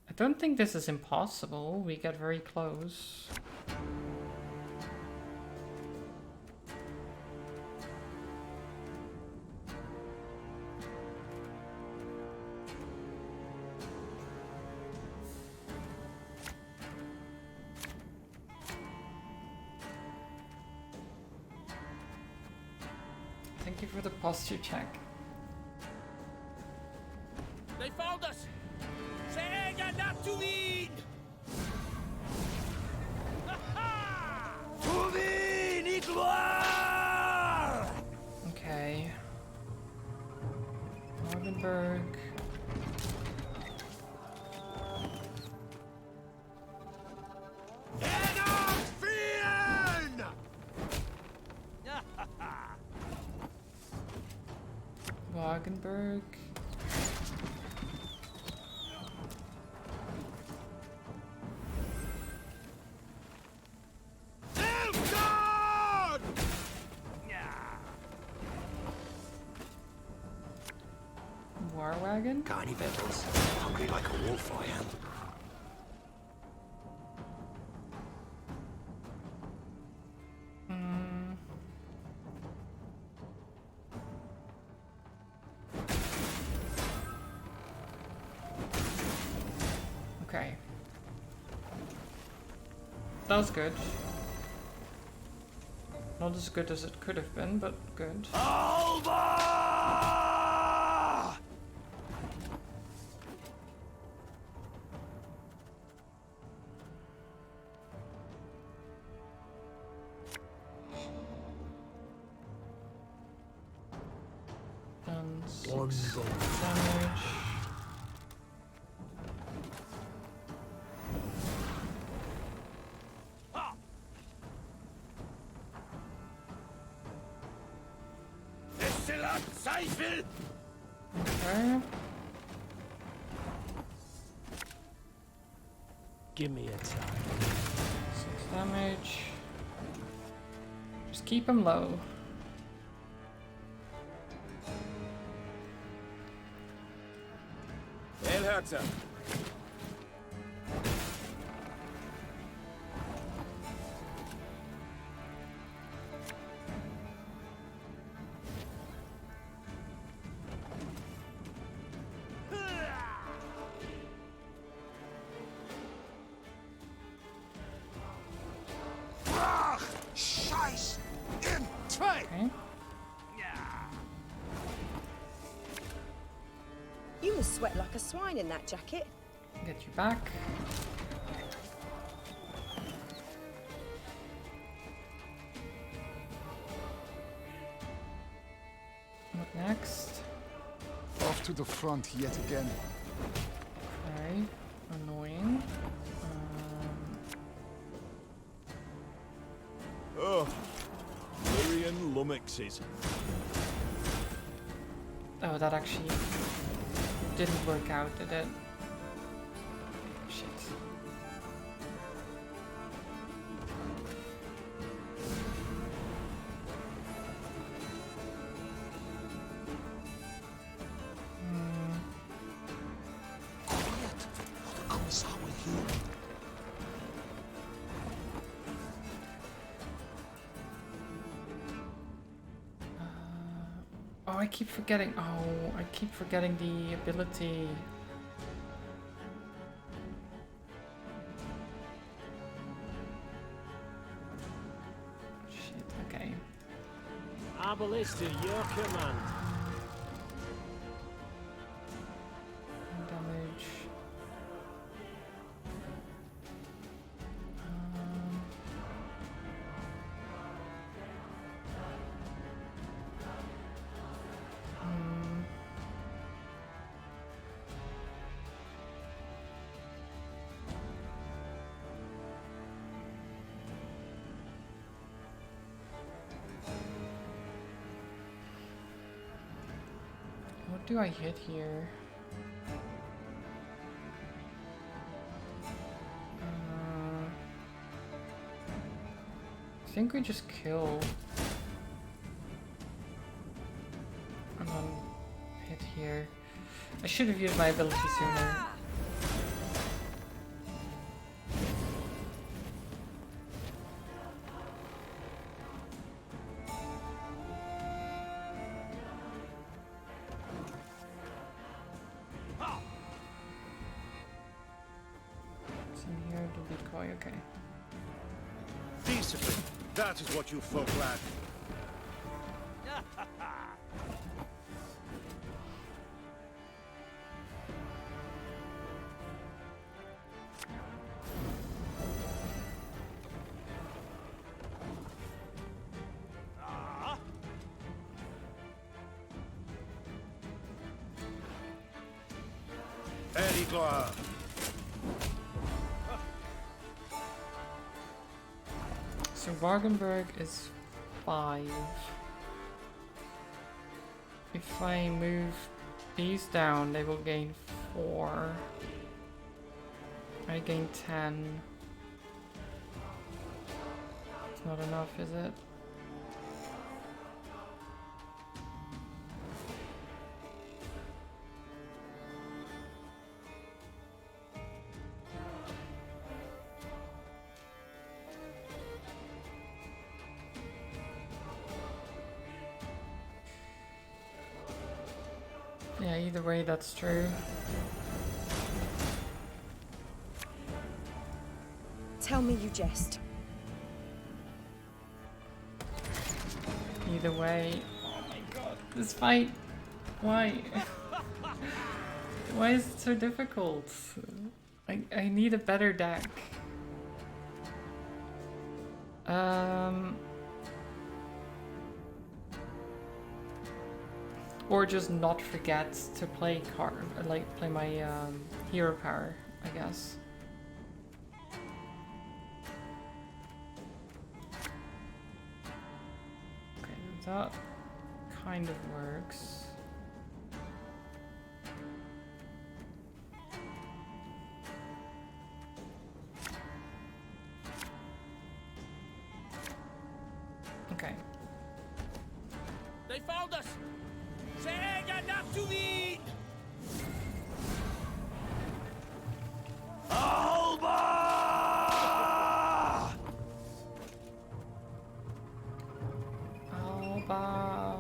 I don't think this is impossible. We get very close. Thank you for the posture check. They found us! Sega not to win! Okay. Thronebreaker. Wagenberg. War wagon? Got any victuals? Hungry like a wolf, I am. Okay. That was good. Not as good as it could have been, but good. And 6 damage. Okay. Give me a time. 6 damage. Just keep him low. Elherzer. Scheiß in zwei! Okay. You must sweat like a swine in that jacket. Get you back. What next? Off to the front yet again. Okay. Annoying. Oh, Lyrian lummoxes. Oh, that actually didn't work out, did it? Shit. Oh, I keep forgetting. Oh, I keep forgetting the ability. Shit, okay. Arbalist to your command. Damage. What do I hit here? I think we just kill. And then hit here. I should have used my ability sooner. Okay. Discipline. That is what you folk lack. Eddie Gloire. So Wagenburg is 5. If I move these down, they will gain 4. I gain 10. It's not enough, is it? Yeah, either way, that's true. Tell me you jest. Either way. Oh my god, this fight. Why? Why is it so difficult? I need a better deck. Or just not forget to play play my hero power, I guess. Okay, that kind of works. Okay. They found us! Sega not to eat! Alba! Alba.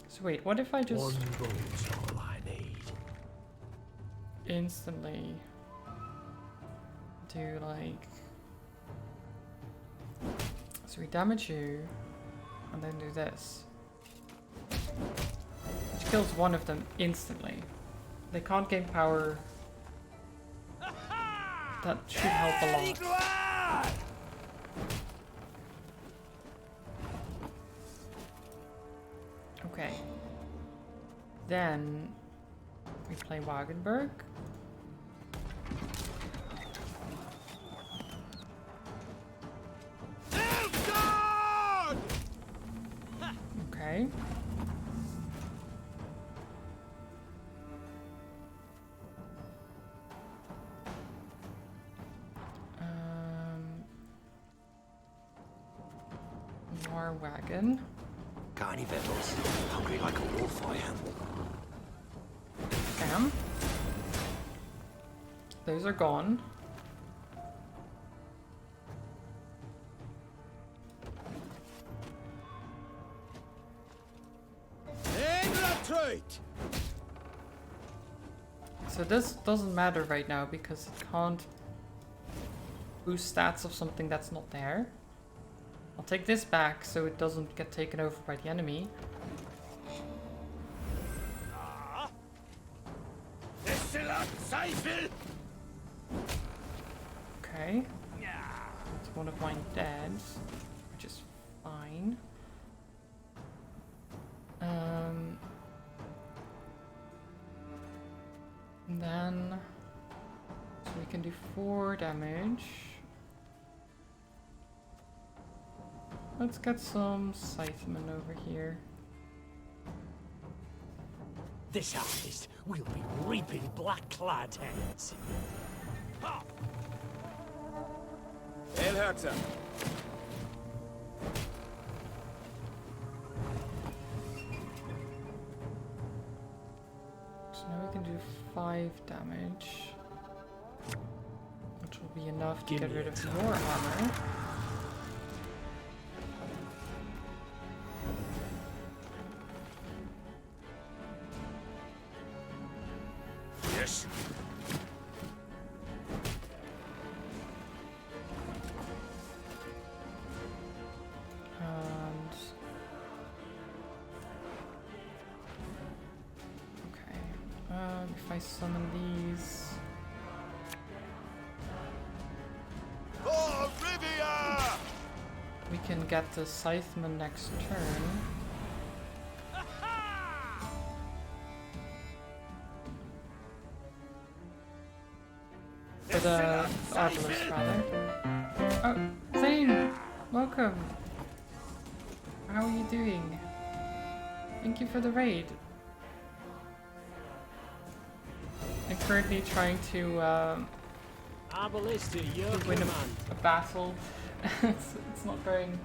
So wait, what if I just One boat's all I need. instantly do like, so we damage you and then do this, which kills one of them instantly. They can't gain power. That should help a lot. Okay, then we play Wagenburg. War wagon. Got any victuals? Hungry like a wolf, I am. Damn. Those are gone. So this doesn't matter right now because it can't boost stats of something that's not there. I'll take this back so it doesn't get taken over by the enemy. Okay. It's one of mine dead, which is fine. And then so we can do 4 damage. Let's get some scythemen over here. This harvest, we'll be reaping black-clad heads. Elhurter. So now we can do 5 damage, which will be enough to get rid of your armor. Yes. And okay, if I summon these, For Rivia! we can get the scytheman next turn. For the obelisk, rather. Oh, Zane! Welcome! How are you doing? Thank you for the raid. I'm currently trying to Obelisk to your win command. a battle. it's not going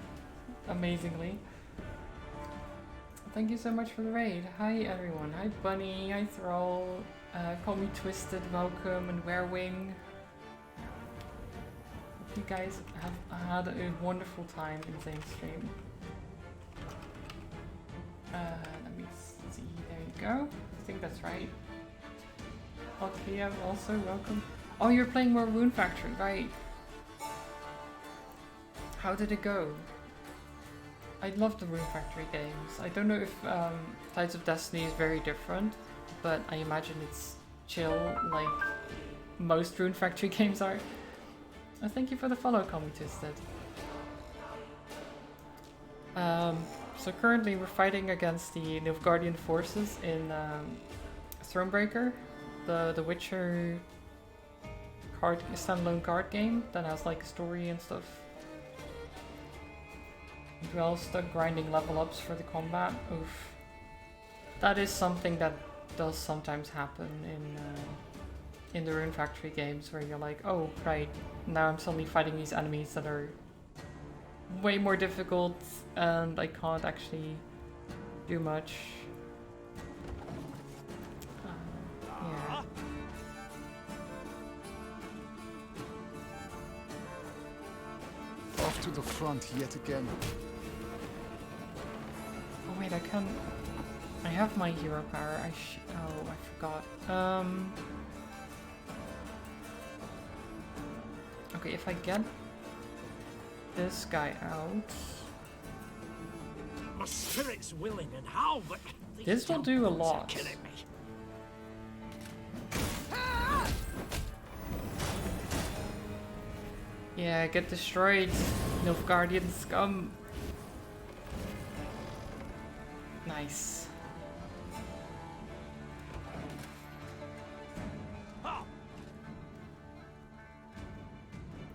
amazingly. Thank you so much for the raid. Hi everyone. Hi Bunny. Hi Thrall. Call me Twisted. Welcome. And Werewing. Hope you guys have had a wonderful time in Zane's stream. Let me see. There you go. I think that's right. Okay, also welcome. Oh, you're playing more Rune Factory, right? How did it go? I love the Rune Factory games. I don't know if Tides of Destiny is very different, but I imagine it's chill like most Rune Factory games are. Oh, thank you for the follow, Call Me Twisted. So currently we're fighting against the Nilfgaardian forces in Thronebreaker, the Witcher standalone card game that has like a story and stuff. We're all stuck grinding level ups for the combat. Oof. That is something that does sometimes happen in the Rune Factory games, where you're like, oh right, now I'm suddenly fighting these enemies that are way more difficult and I can't actually do much. Yeah. Off to the front yet again. Oh wait, I have my hero power. Oh, I forgot. Okay, if I get this guy out, My spirit's willing and how, but this will do a lot. killing me. Yeah, get destroyed, Nilfgaardian scum. Nice.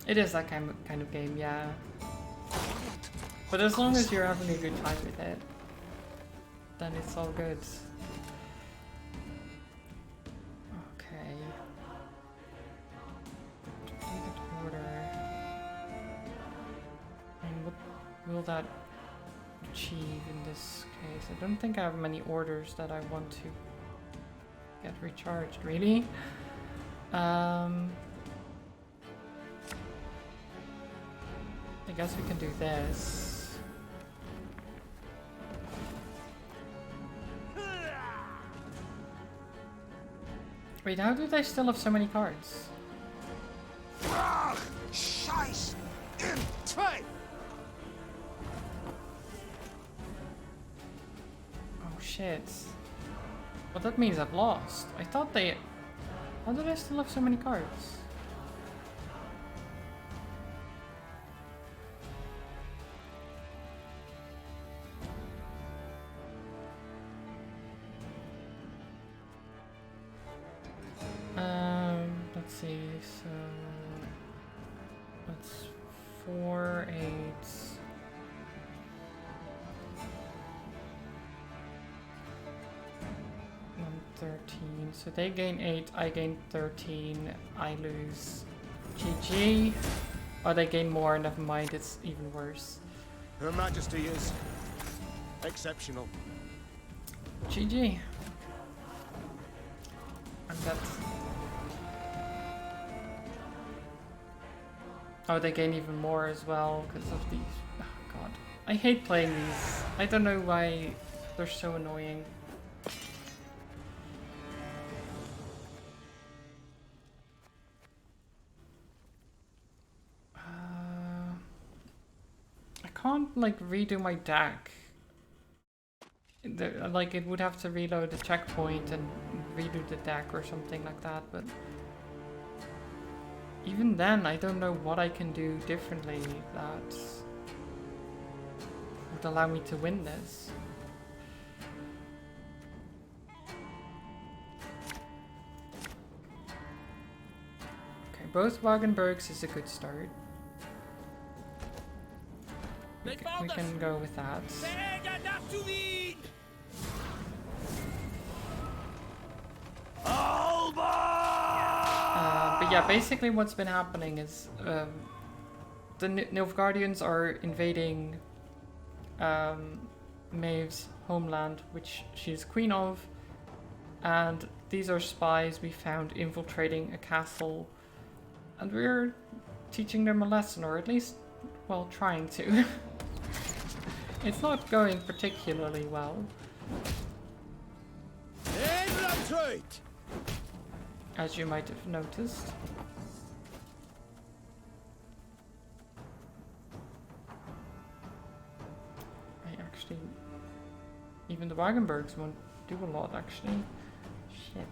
It is that kind of game, yeah. But as long as you're having a good time with it, then it's all good. Okay. Duplicate order. And what will that achieve in this case? I don't think I have many orders that I want to get recharged, really. I guess we can do this. Wait, how do they still have so many cards? Scheiß im Tee! Oh shit. Well, that means I've lost. I thought they... How do they still have so many cards? Let's see, so... That's 4, 8... 13. So they gain 8, I gain 13, I lose. GG. Oh, they gain more, never mind, it's even worse. Her Majesty is exceptional. GG. And that's... Oh, they gain even more as well because of these. Oh god. I hate playing these. I don't know why they're so annoying. I can't like redo my deck. Like it would have to reload the checkpoint and redo the deck or something like that, but even then I don't know what I can do differently that would allow me to win this. Okay, both Wagenbergs is a good start. We can go with that. But yeah, basically what's been happening is the Nilfgaardians are invading Maeve's homeland, which she's queen of, and these are spies we found infiltrating a castle, and we're teaching them a lesson, or at least, well, trying to. It's not going particularly well. As you might have noticed. Even the Wagenbergs won't do a lot, actually. Shit.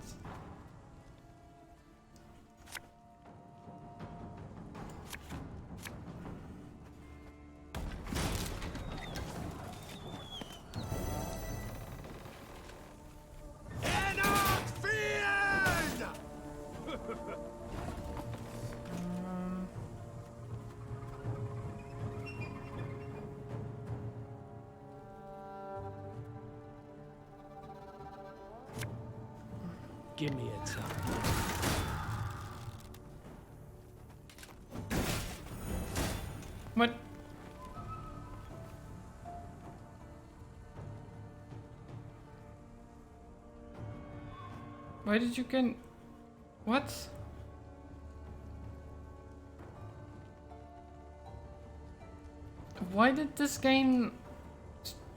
Give me a time. What? Why did you get... What? Why did this gain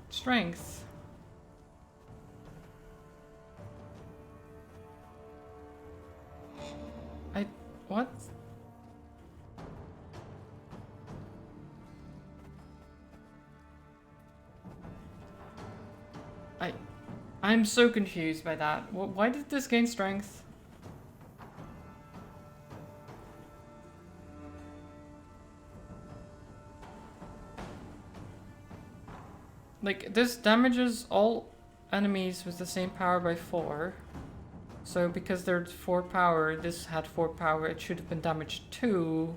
strength? What? I'm so confused by that. Why did this gain strength? Like, this damages all enemies with the same power by 4. So because there's 4 power, this had 4 power, it should have been damaged 2.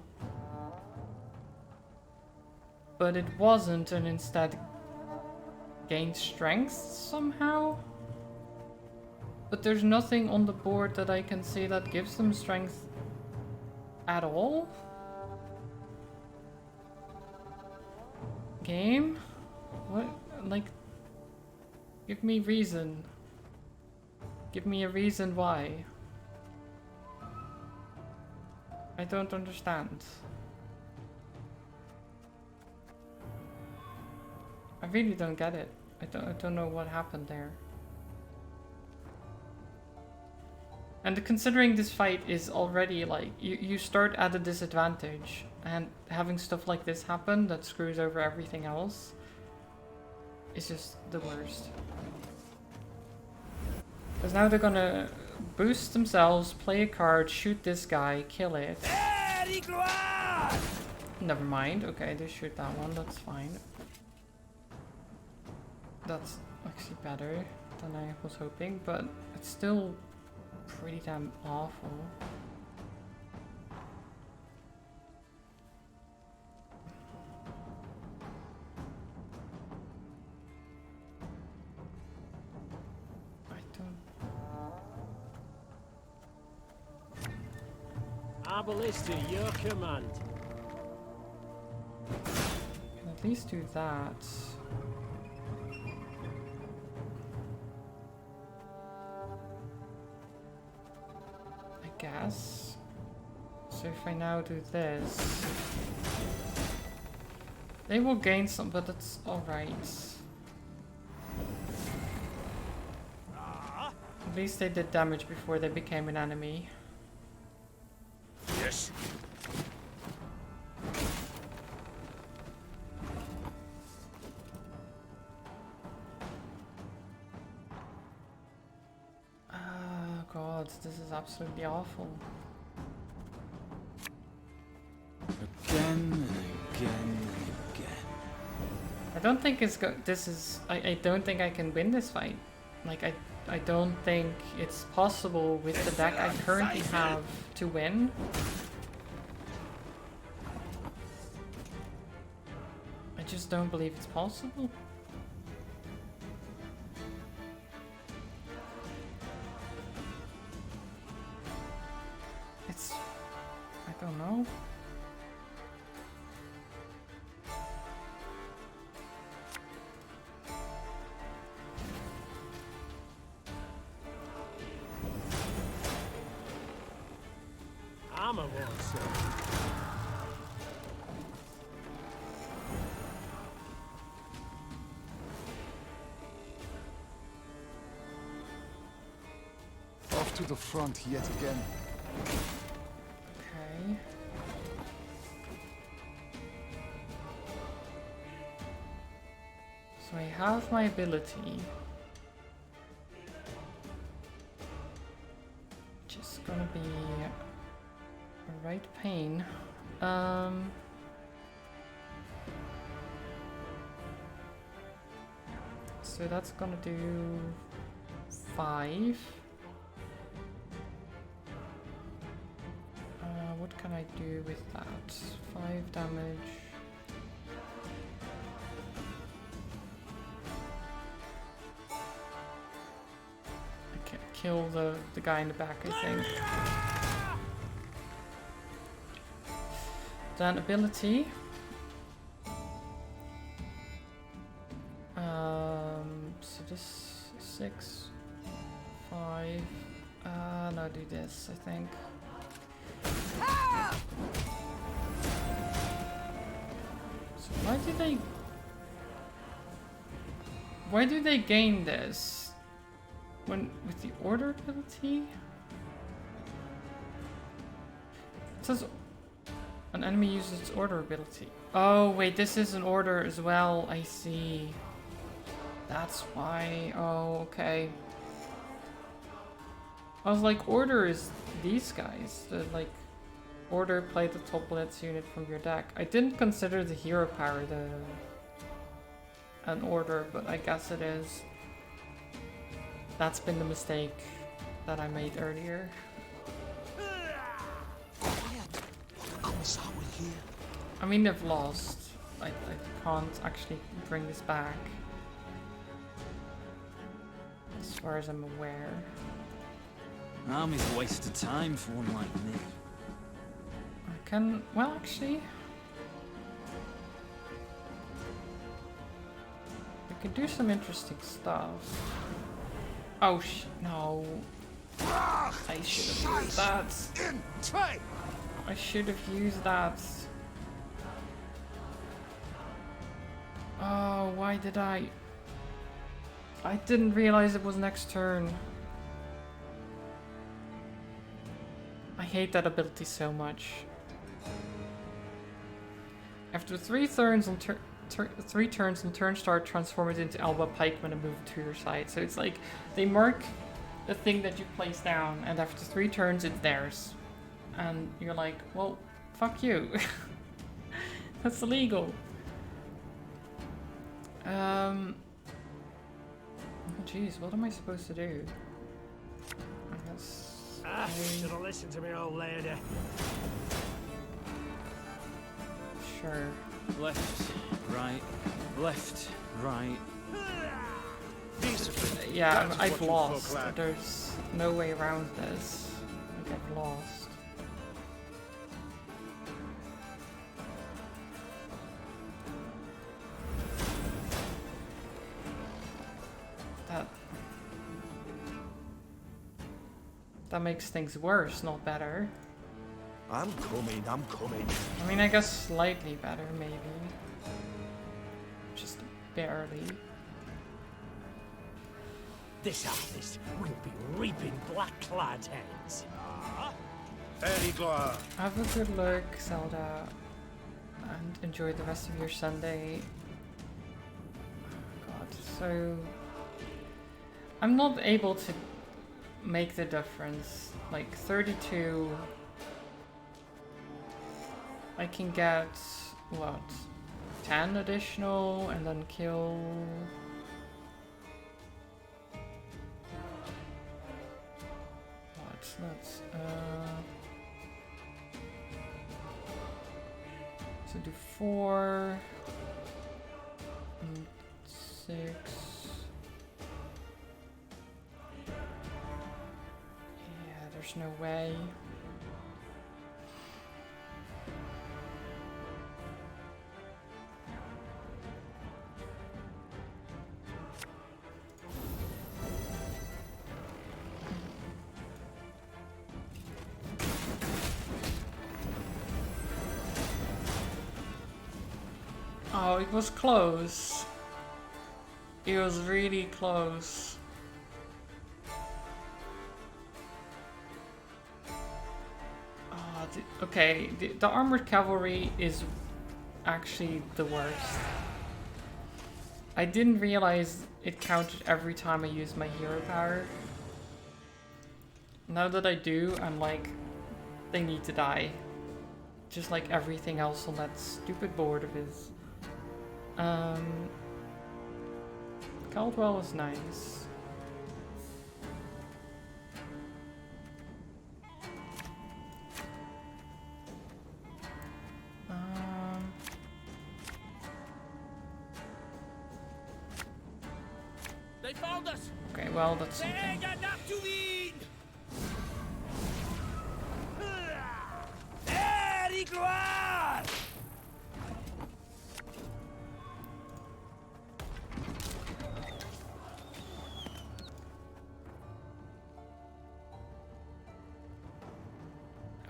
But it wasn't, and instead gained strength somehow? But there's nothing on the board that I can see that gives them strength at all? Game? What? like, give me reason. Give me a reason why. I don't understand. I really don't get it. I don't know what happened there. And considering this fight is already like, you start at a disadvantage, and having stuff like this happen that screws over everything else is just the worst. Because now they're gonna boost themselves, play a card, shoot this guy, kill it. Never mind. Okay, they shoot that one. That's fine. That's actually better than I was hoping, but it's still pretty damn awful. Ballista, your command. Can at least do that. I guess. So if I now do this, they will gain some, but that's alright. At least they did damage before they became an enemy. Yes. Oh god, this is absolutely awful. Again and again and again. I don't think it's I don't think I can win this fight. Like I don't think it's possible with the deck I currently have to win. I just don't believe it's possible. I don't know. Armor won't serve. Off to the front yet again. Okay. So I have my ability. Which is gonna be a right pain. So that's gonna do 5. What can I do with that? 5 damage. I can kill the guy in the back, I think. Then ability. So this 6, 5. No, do this, I think. So why do they gain this when with the order ability? It says an enemy uses its order ability. Oh wait, this is an order as well. I see. That's why. Oh, okay. I was like, order is these guys. The like order play the top blitz unit from your deck. I didn't consider the hero power an order, but I guess it is. That's been the mistake that I made earlier. I mean, they've lost. I can't actually bring this back. As far as I'm aware. Army's a waste of time for one like me. I can... well, actually... we can do some interesting stuff. Oh no. I should have used that. I should have used that. Oh, why did I? I didn't realize it was next turn. I hate that ability so much. After 3 turns on 3 turns on turn start, transform it into Alba Pikeman and move it to your side. So it's like they mark the thing that you place down, and after 3 turns, it's theirs. And you're like, well, fuck you. That's illegal. Oh jeez, what am I supposed to do? I guess. Should have listened to me, old lady. Sure. Left, right, left, right. Yeah, I've lost. There's no way around this. Like, I've lost. That makes things worse, not better. I'm coming, I'm coming. I mean, I guess slightly better, maybe. Just barely. This harvest will be reaping black-clad heads. Have a good look, Zelda, and enjoy the rest of your Sunday. Oh God, so I'm not able to make the difference. Like 32, I can get what, 10 additional, and then kill. Let's so do 4 and 6. Yeah, there's no way. Oh, it was close. It was really close. Oh, okay, the armored cavalry is actually the worst. I didn't realize it counted every time I used my hero power. Now that I do, I'm like, they need to die. Just like everything else on that stupid board of his. Caldwell is nice. They found us. Okay, well, that's something.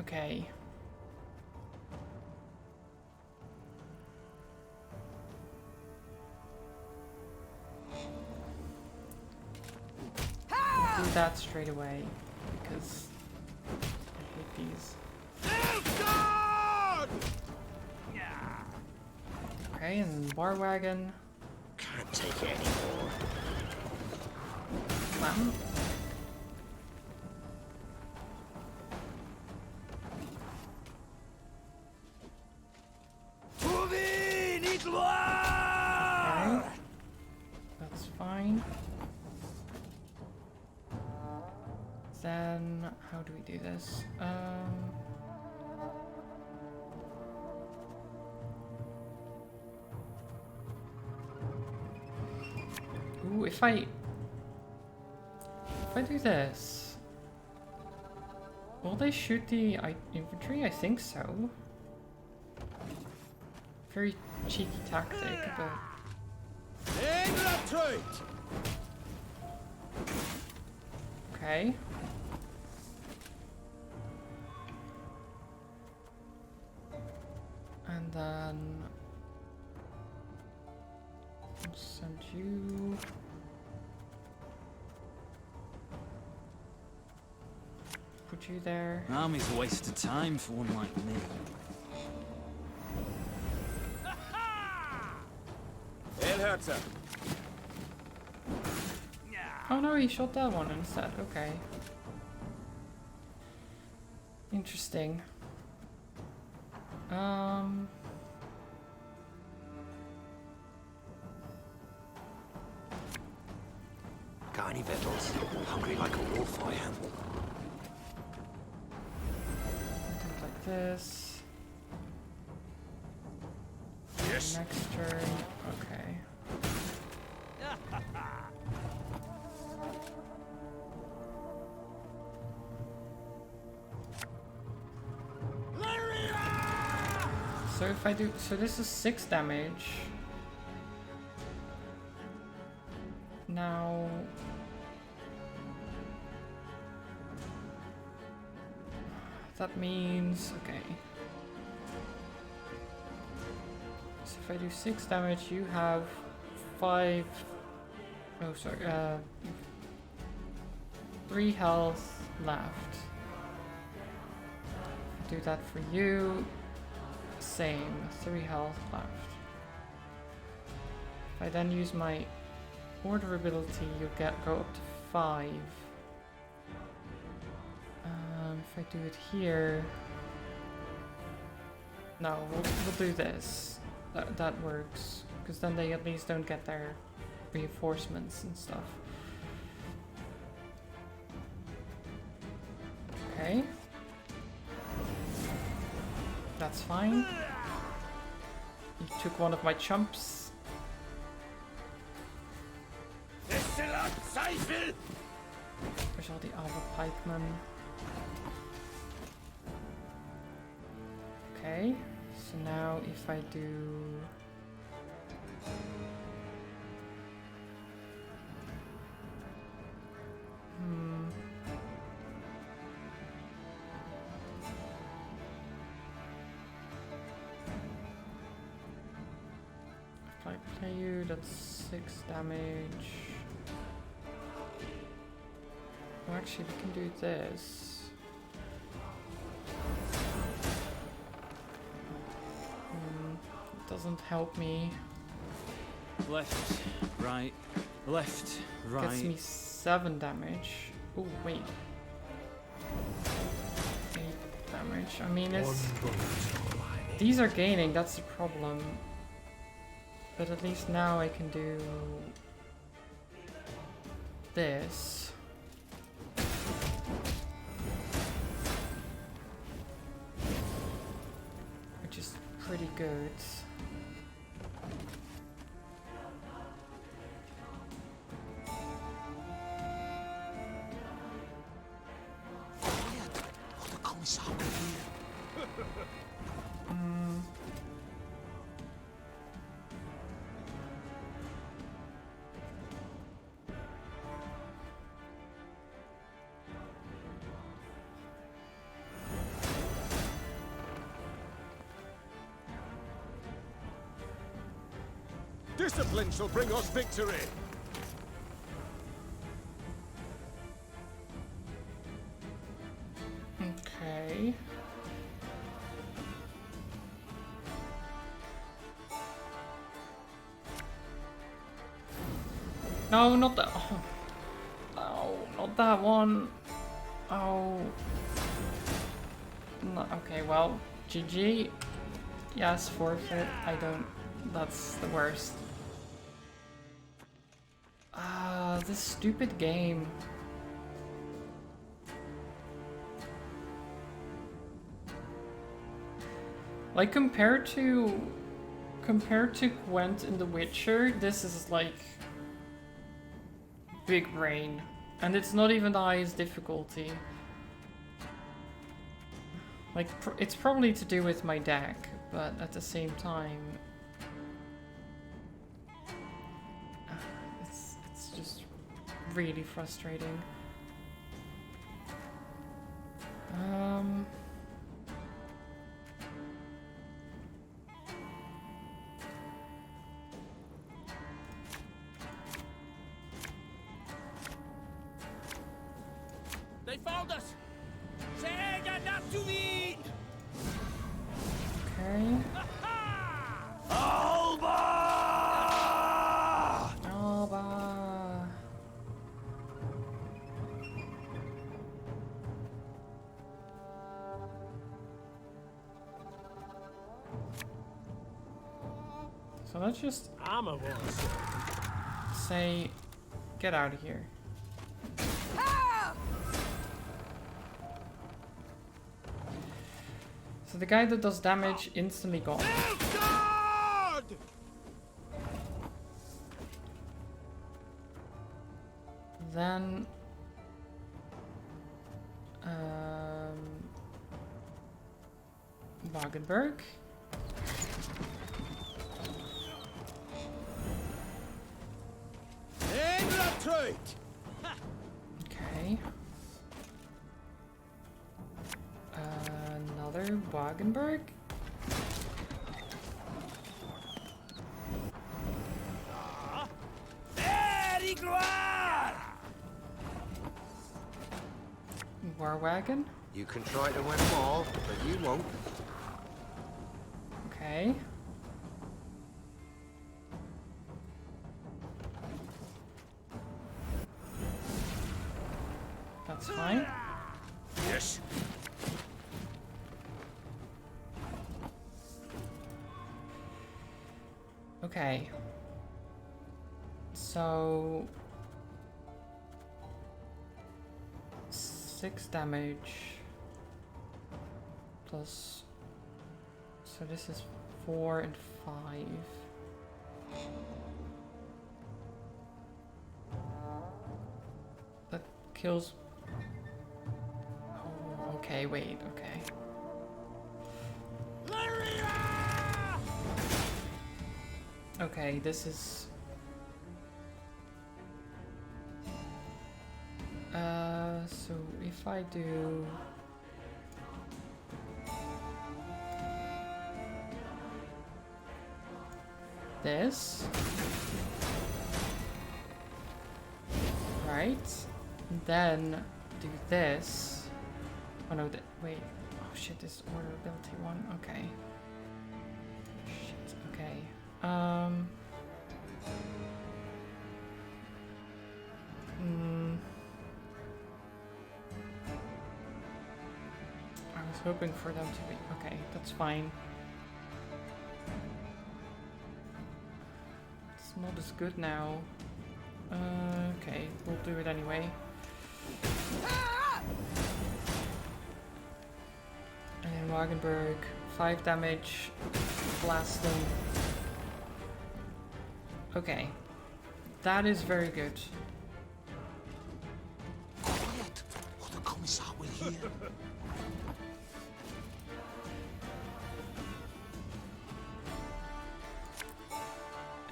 Okay. Do that straight away because I hate these. Okay, and bar wagon. Can't take it anymore. Slam. Okay. That's fine. Then how do we do this? Ooh, if I do this, will they shoot the infantry? I think so. Very cheeky tactic, but Okay. And then I'll send you. Put you there. Army's a waste of time for one like me. Elherzer. Oh no, he shot that one instead. Okay. Interesting. Got any victuals? Hungry like a wolf, I am. Things like this. Yes. Next turn. Okay. So if I do, so this is 6 damage. Now that means, okay. So if I do 6 damage, you have 5, oh sorry, 3 health left. Do that for you. Same, 3 health left. If I then use my order ability, you go up to 5. If I do it here, no, we'll do this. That works, because then they at least don't get their reinforcements and stuff. Okay. That's fine. He took one of my chumps. Where's all the other pikemen? Okay, so now if I do... If I play you, that's 6 damage. Oh, actually, we can do this. It doesn't help me. Left, right, left, right. Gets me 7 damage. Oh, wait. 8 damage. I mean, it's... These are gaining, that's the problem. But at least now I can do... this. Which is pretty good. Discipline shall bring us victory. Okay. No, not that. Oh. No, not that one. Oh. No, okay, well, GG. Yes, forfeit. I don't. That's the worst. This stupid game. Like compared to Gwent in The Witcher, this is like big brain, and it's not even the highest difficulty. Like it's probably to do with my deck, but at the same time, really frustrating. They found us! Sega not to eat! Okay. Alba! Alba. So let's just say, get out of here. So the guy that does damage instantly gone. Then Wagenberg. Okay. Another Wagenberg. War wagon. You can try to win them all, but you won't. Okay. That's fine. Yes. Okay. So 6 damage plus, so this is 4 and 5. That kills. Oh, okay, wait, okay. Okay, this is so if I do this, right, and then do this. Oh no, wait, oh shit, this order ability one, okay. Shit, okay. I was hoping for them to be okay. That's fine. It's not as good now. Okay, we'll do it anyway. And Wagenberg, 5 damage, blast them. Okay, that is very good. Quiet, or the Commissar will hear.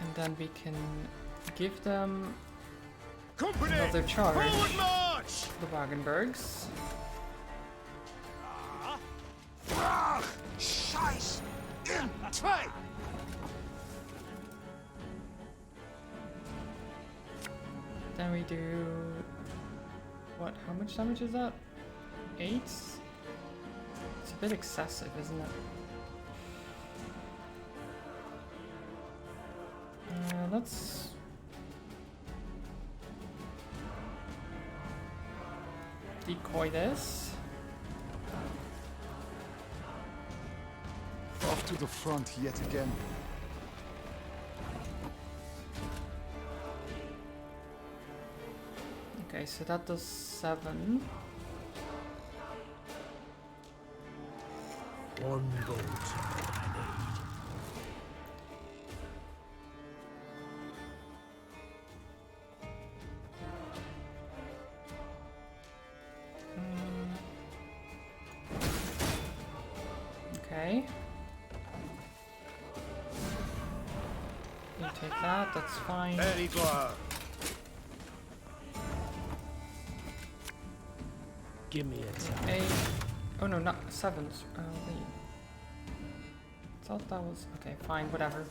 And then we can give them Company, another charge. Forward march! The Wagenbergs. Brach! Scheiß! In zwei! Then we do what? How much damage is that? 8? It's a bit excessive, isn't it? Let's decoy this. Off to the front yet again. Okay, so that does 7. One bolt I need. Okay. You take that, that's fine. Very good. Give me a time. 8. Oh no, not 7. Wait. Thought that was okay. Fine, whatever.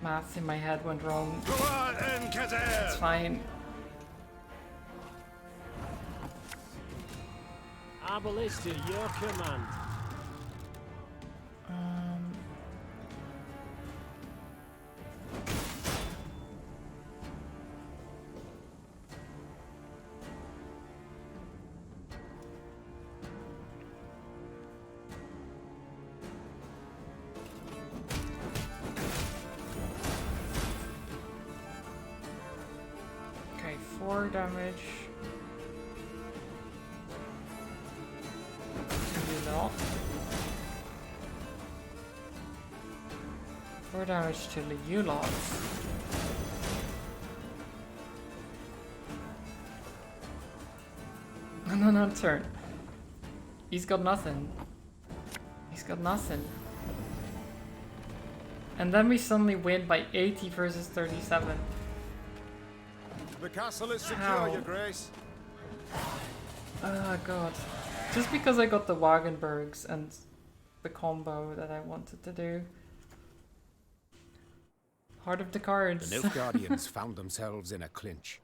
Maths in my head went wrong. Go on, Kazir! It's fine. Our ballista, your command. Okay, 4 damage. To you lot. 4 damage to the you lot. No, turn. He's got nothing. He's got nothing. And then we suddenly win by 80 versus 37. The castle is secure, How? Your Grace. Oh god. Just because I got the Wagenbergs and the combo that I wanted to do. Heart of the cards. The Nilfgaardians found themselves in a clinch.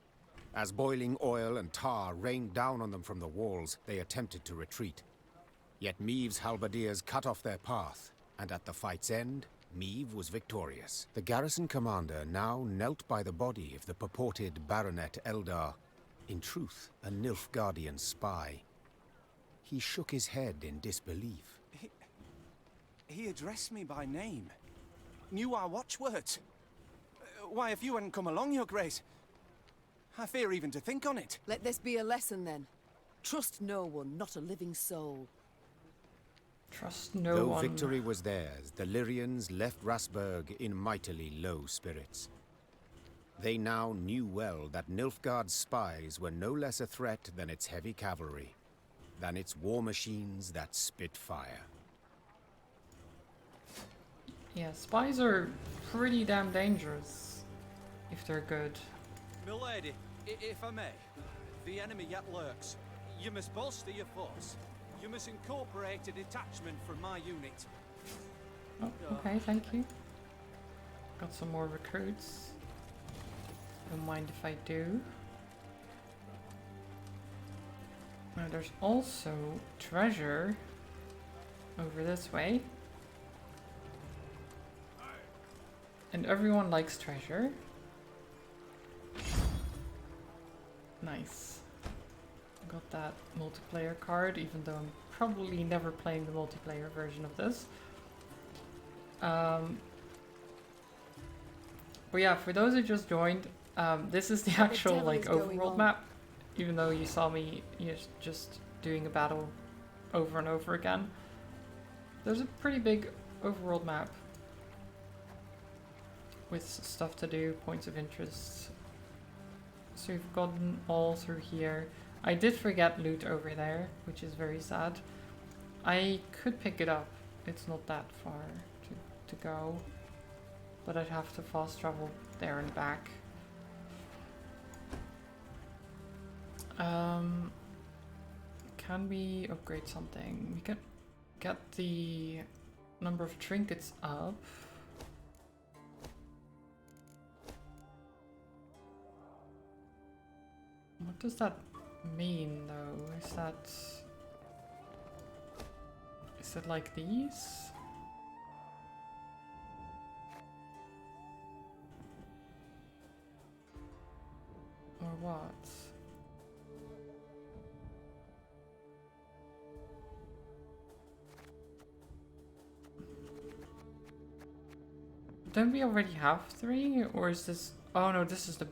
As boiling oil and tar rained down on them from the walls, they attempted to retreat. Yet Meave's halberdiers cut off their path, and at the fight's end, Meave was victorious. The garrison commander now knelt by the body of the purported Baronet Eldar, in truth a Nilfgaardian spy. He shook his head in disbelief. He addressed me by name. Knew our watchwords. Why, if you hadn't come along, Your Grace, I fear even to think on it. Let this be a lesson then. Trust no one, not a living soul. Trust no Though one. victory was theirs, the Lyrians left Rasburg in mightily low spirits. They now knew well that Nilfgaard's spies were no less a threat than its heavy cavalry, than its war machines that spit fire. Yeah, spies are pretty damn dangerous if they're good. Milady, if I may, the enemy yet lurks. You must bolster your force. You must incorporate a detachment from my unit. Oh, okay, thank you. Got some more recruits. Don't mind if I do. Now there's also treasure over this way. And everyone likes treasure. Nice. Got that multiplayer card, even though I'm probably never playing the multiplayer version of this. But yeah, for those who just joined, this is the actual like overworld map. Even though you saw me just doing a battle over and over again, there's a pretty big overworld map with stuff to do, points of interest. So we've gotten all through here. I did forget loot over there, which is very sad. I could pick it up. It's not that far to go. But I'd have to fast travel there and back. Can we upgrade something? We can get the number of trinkets up. What does that mean though? Is it like these? Or what? Don't we already have 3? Or is this... Oh no, this is the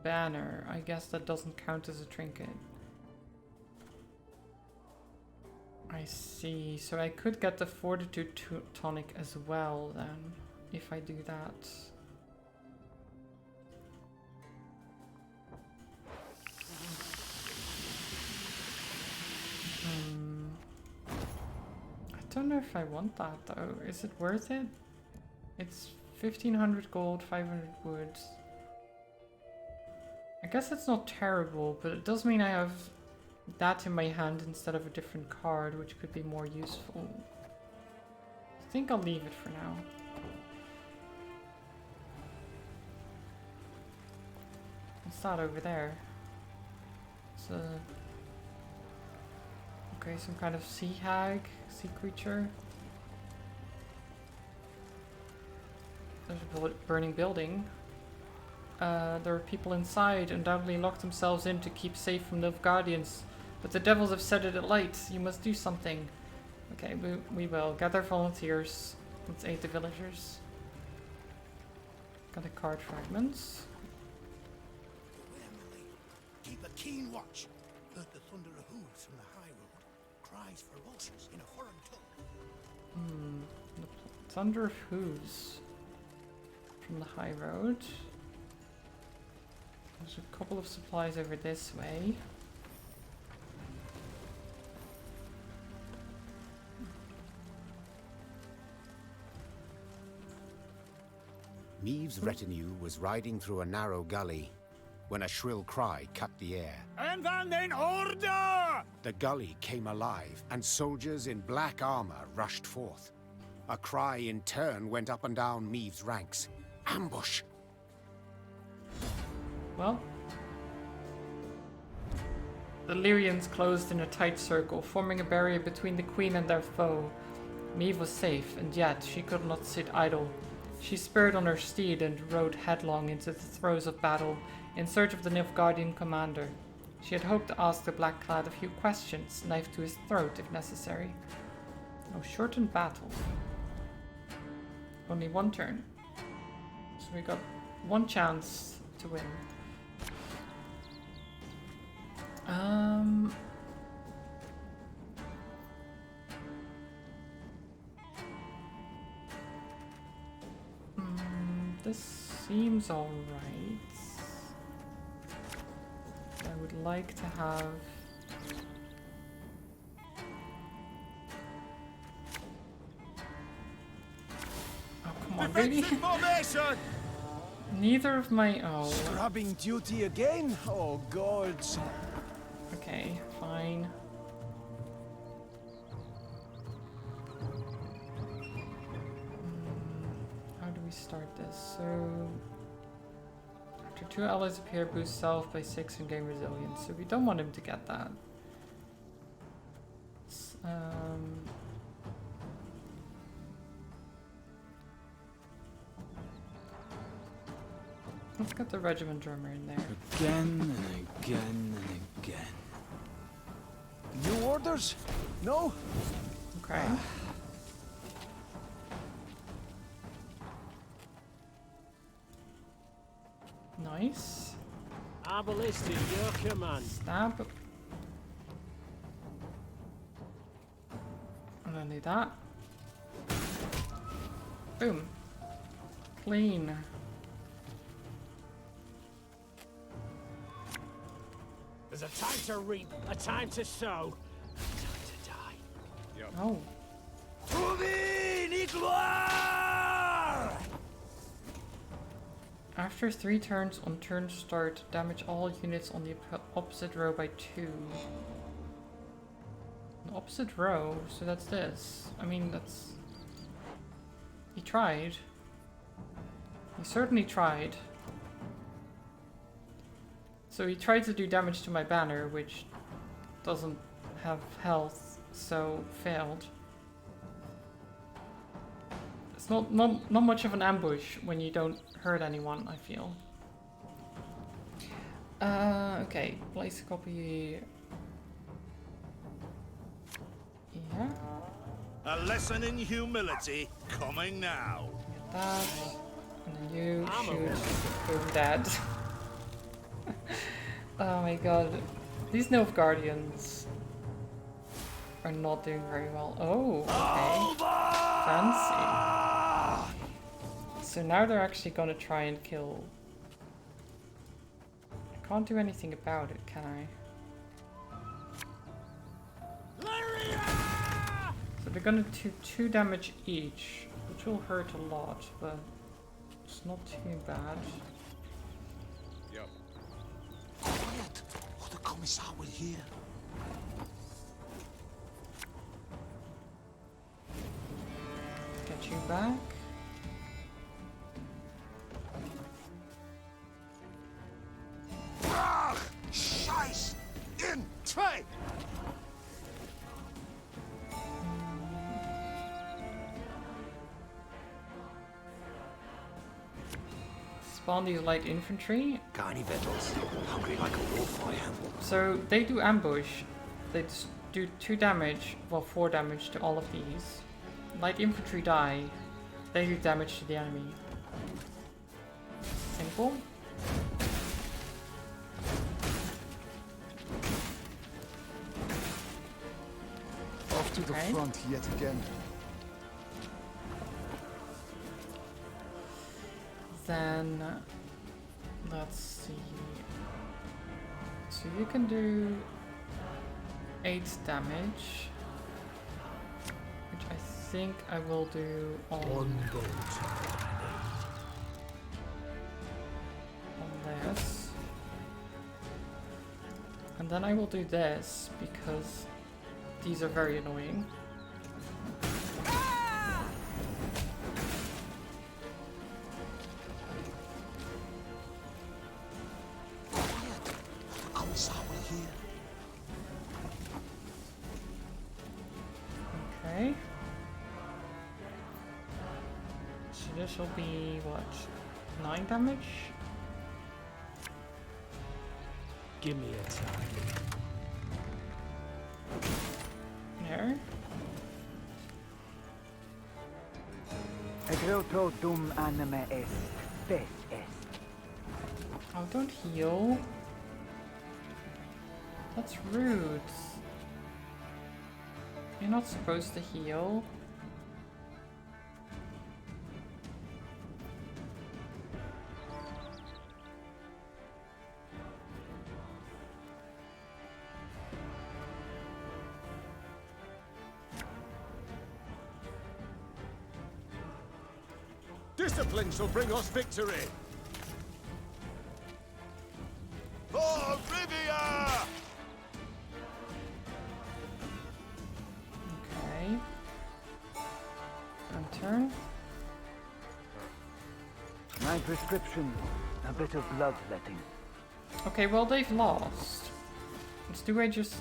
banner. I guess that doesn't count as a trinket. I see. So I could get the Fortitude tonic as well then, if I do that. I don't know if I want that though. Is it worth it? It's 1500 gold, 500 wood. I guess it's not terrible, but it does mean I have that in my hand instead of a different card, which could be more useful. I think I'll leave it for now. What's that over there? It's a... Okay, some kind of sea hag, sea creature. There's a burning building. There are people inside, undoubtedly locked themselves in to keep safe from Nilfgaardians. But the devils have set it alight. You must do something. Okay, we will. Gather volunteers. Let's aid the villagers. Got a card fragments. Keep a keen watch. Heard the thunder of hooves from the high road. Cries ferocious in a foreign tongue. The thunder of hooves from the high road. There's a couple of supplies over this way. Neve's retinue was riding through a narrow gully when a shrill cry cut the air. En van den order! The gully came alive, and soldiers in black armor rushed forth. A cry in turn went up and down Neve's ranks. Ambush! Well, the Lyrians closed in a tight circle, forming a barrier between the queen and their foe. Neve was safe, and yet she could not sit idle. She spurred on her steed and rode headlong into the throes of battle in search of the Nilfgaardian commander. She had hoped to ask the Blackclad a few questions, knife to his throat if necessary. No shortened battle. Only one turn. So we got one chance to win. This seems alright. I would like to have... Oh, come on, really? Neither of my... Oh. Scrubbing duty again? Oh, gods. Okay, fine. How do we start this? So... After 2 allies appear, boost self by 6 and gain resilience. So we don't want him to get that. Let's get the regiment drummer in there. Again and again and again. New orders? No? Okay. Nice. Arbalist in your command. Stab. And then do that. Boom. Clean. There's a time to reap, a time to sow, a time to die. Yep. Oh. After 3 turns on turn start, damage all units on the opposite row by 2. The opposite row, so that's this. I mean, that's... He tried. He certainly tried. So he tried to do damage to my banner, which doesn't have health, so failed. It's not much of an ambush when you don't hurt anyone, I feel. Okay, place a copy. Yeah. A lesson in humility coming now. That, and then you shoot. Boom, dead. Oh my god. These Nilfgaardians are not doing very well. Oh, okay. Fancy. So now they're actually gonna try and kill... I can't do anything about it, can I? So they're gonna do 2 damage each, which will hurt a lot, but it's not too bad. Quiet, or the Commissar will hear. Get you back. Scheiß! In! Tray! Spawn these light infantry. Got any victuals? Hungry like a wolf, I am. So they do ambush. They do 2 damage, well 4 damage to all of these. Light infantry die. They do damage to the enemy. Simple. Off to the front yet again. Then let's see. So you can do 8 damage, which I think I will do on this. And then I will do this because these are very annoying. Okay. So this will be what? 9 damage? Give me a time. There. Egreto dum anima est, spes est. Oh, don't heal. That's rude. You're not supposed to heal. Discipline shall bring us victory! For Rivia! Okay. Turn. My prescription, a bit of bloodletting. Okay, well they've lost. Do I just...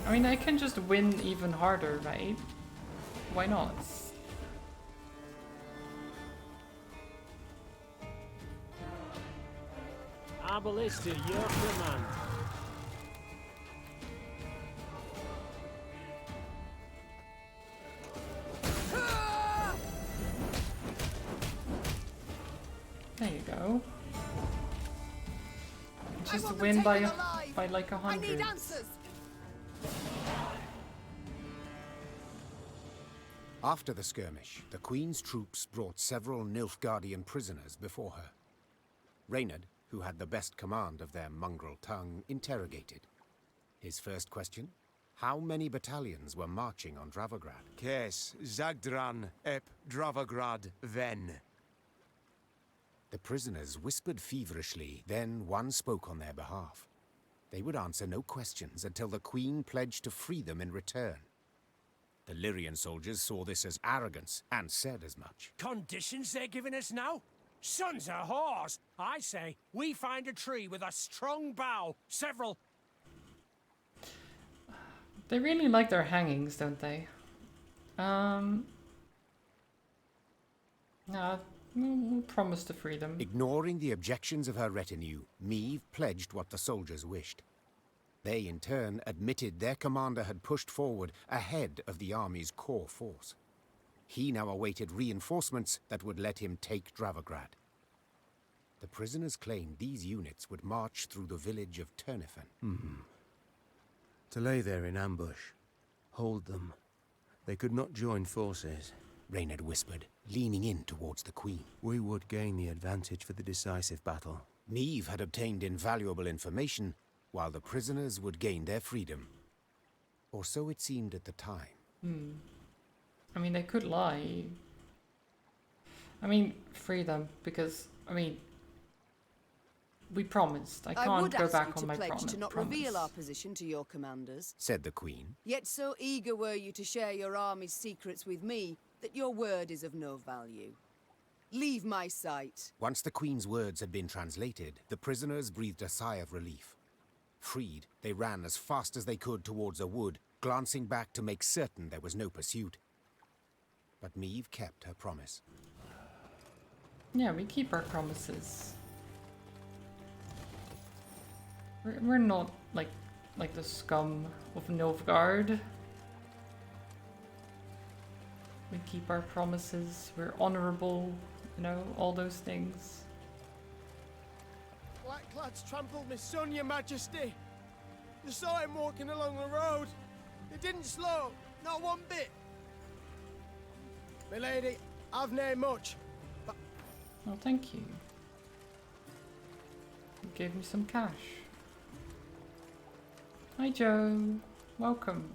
I mean, I can just win even harder, right? Why not? Arbalist to your command. There you go. Just win by like 100. I need answers. After the skirmish, the Queen's troops brought several Nilfgaardian prisoners before her. Reynard, who had the best command of their mongrel tongue, interrogated. His first question? How many battalions were marching on Dravograd? Kes, Zagdran, ep Dravograd, ven. The prisoners whispered feverishly, then one spoke on their behalf. They would answer no questions until the Queen pledged to free them in return. The Lyrian soldiers saw this as arrogance and said as much. Conditions they're giving us now? Sons of whores! I say, we find a tree with a strong bough, several... They really like their hangings, don't they? No, we'll promise to free them. Ignoring the objections of her retinue, Meve pledged what the soldiers wished. They, in turn, admitted their commander had pushed forward ahead of the army's core force. He now awaited reinforcements that would let him take Dravograd. The prisoners claimed these units would march through the village of Turnifen. To lay there in ambush. Hold them. They could not join forces. Reynard whispered, leaning in towards the Queen. We would gain the advantage for the decisive battle. Meve had obtained invaluable information, while the prisoners would gain their freedom. Or so it seemed at the time. I mean, they could lie. I mean, free them, because, I mean, we promised. I can't would go ask back you on to my pledge to not promise. reveal our position to your commanders, said the Queen. Yet so eager were you to share your army's secrets with me that your word is of no value. Leave my sight. Once the Queen's words had been translated, the prisoners breathed a sigh of relief. Freed, they ran as fast as they could towards a wood, glancing back to make certain there was no pursuit. But Meve kept her promise. Yeah, we keep our promises. We're not like the scum of Nilfgaard. We keep our promises. We're honorable. You know, all those things. Blackclads trampled my son, your majesty. You saw him walking along the road. He didn't slow, not one bit. My lady, I've nae much, but... Oh, thank you. You gave me some cash. Hi, Joe. Welcome.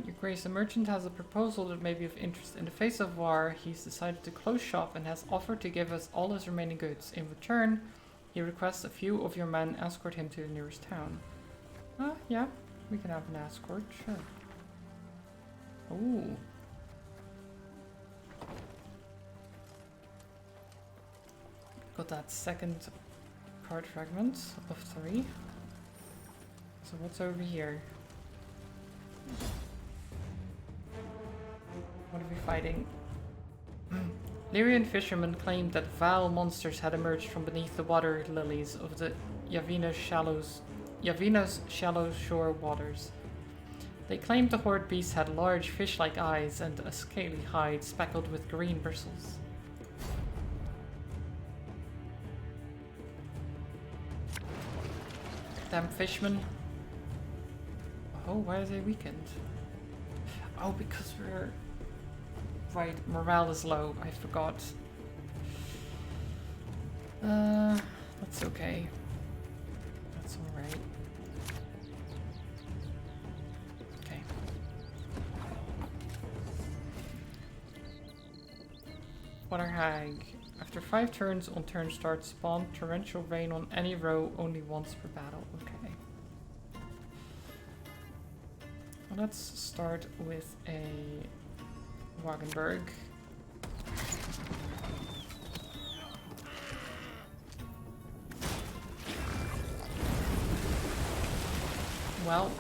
Your Grace, a merchant has a proposal that may be of interest. In the face of war, he's decided to close shop and has offered to give us all his remaining goods. In return, he requests a few of your men escort him to the nearest town. Yeah, we can have an escort, sure. Ooh. Got that second card fragment of 3. So what's over here? What are we fighting? Lyrian fishermen claimed that vile monsters had emerged from beneath the water lilies of the Yavina's shallow shore waters. They claimed the horde beasts had large fish-like eyes and a scaly hide speckled with green bristles. Damn fishmen. Oh, why are they weakened? Oh, because we're... Right, morale is low, I forgot. That's okay. That's alright. Okay. Water Hag. After 5 turns on turn start, spawn torrential rain on any row only once per battle. Okay. Well, let's start with a Wagenburg. Well,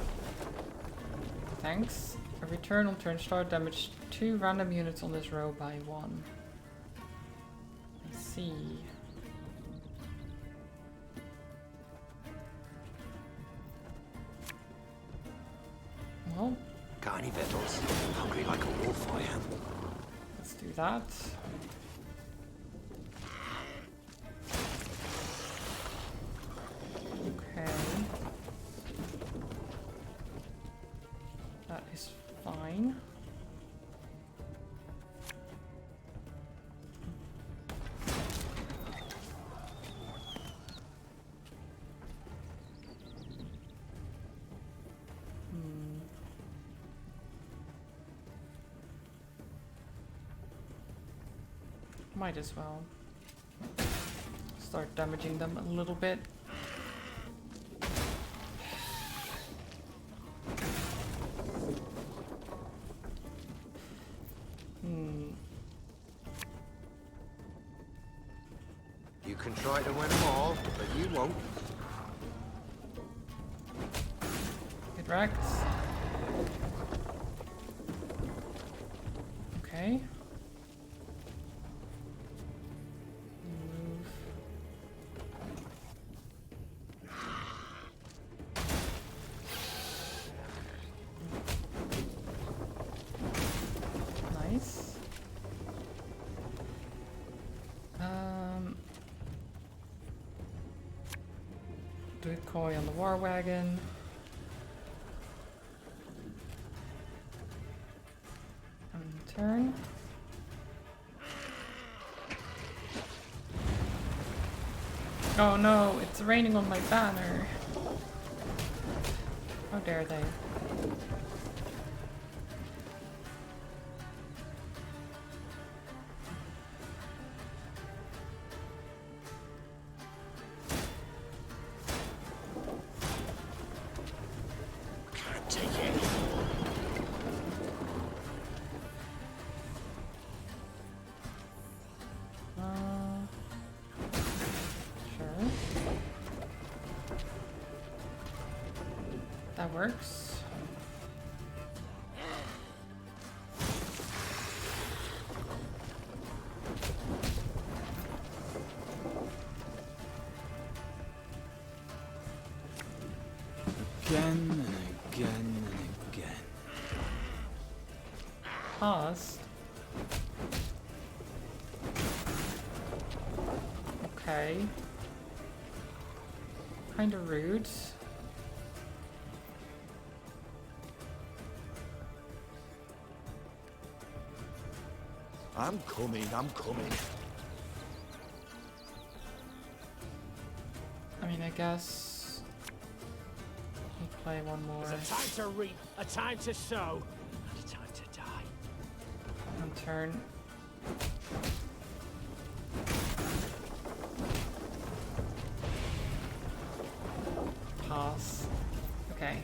thanks. A return on turn start damage 2 random units on this row by 1. I see. Well, got any victuals? Hungry like a wolf, I am. Let's do that. Okay. That is fine. Might as well start damaging them a little bit. You can try to win them all, but you won't. Get wrecked. Okay. Decoy on the war wagon. Turn. Oh no, it's raining on my banner. How dare they? That works. Again and again and again. Pause. Okay. Kinda rude. I'm coming, I'm coming. I mean, I guess we play one more. There's a time to reap, a time to sow, and a time to die. One turn. Pass. Okay.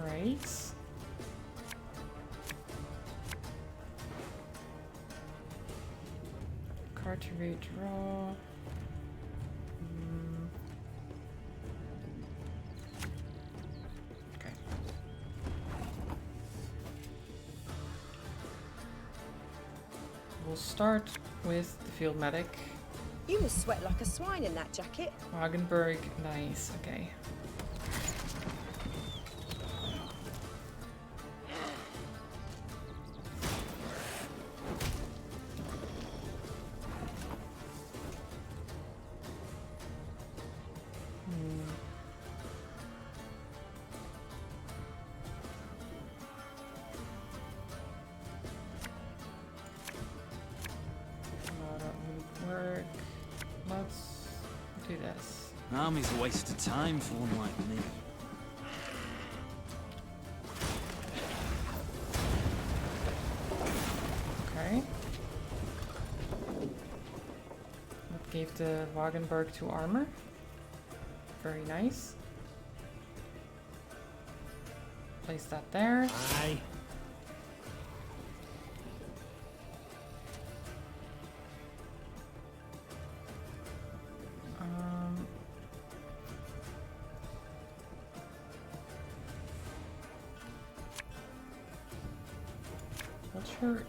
Great. Card to redraw. Okay. We'll start with the field medic. You must sweat like a swine in that jacket. Wagenberg, nice, okay. Work. Let's do this. Army's a waste of time for one like me. Okay. That gave the Wagenberg 2 armor. Very nice. Place that there. Aye. What's your...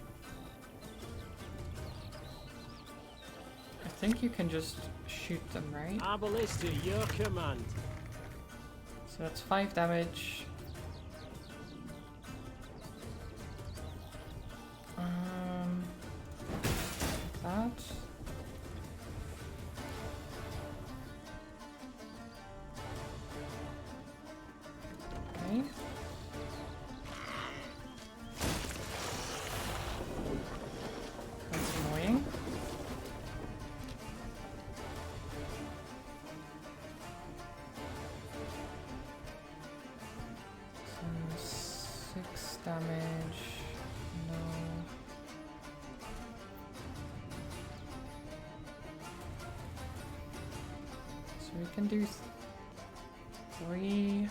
I think you can just shoot them, right? Our ballista, your command. So that's 5 damage. That. Okay. That's annoying. So 6 damage. No. So we can do 3.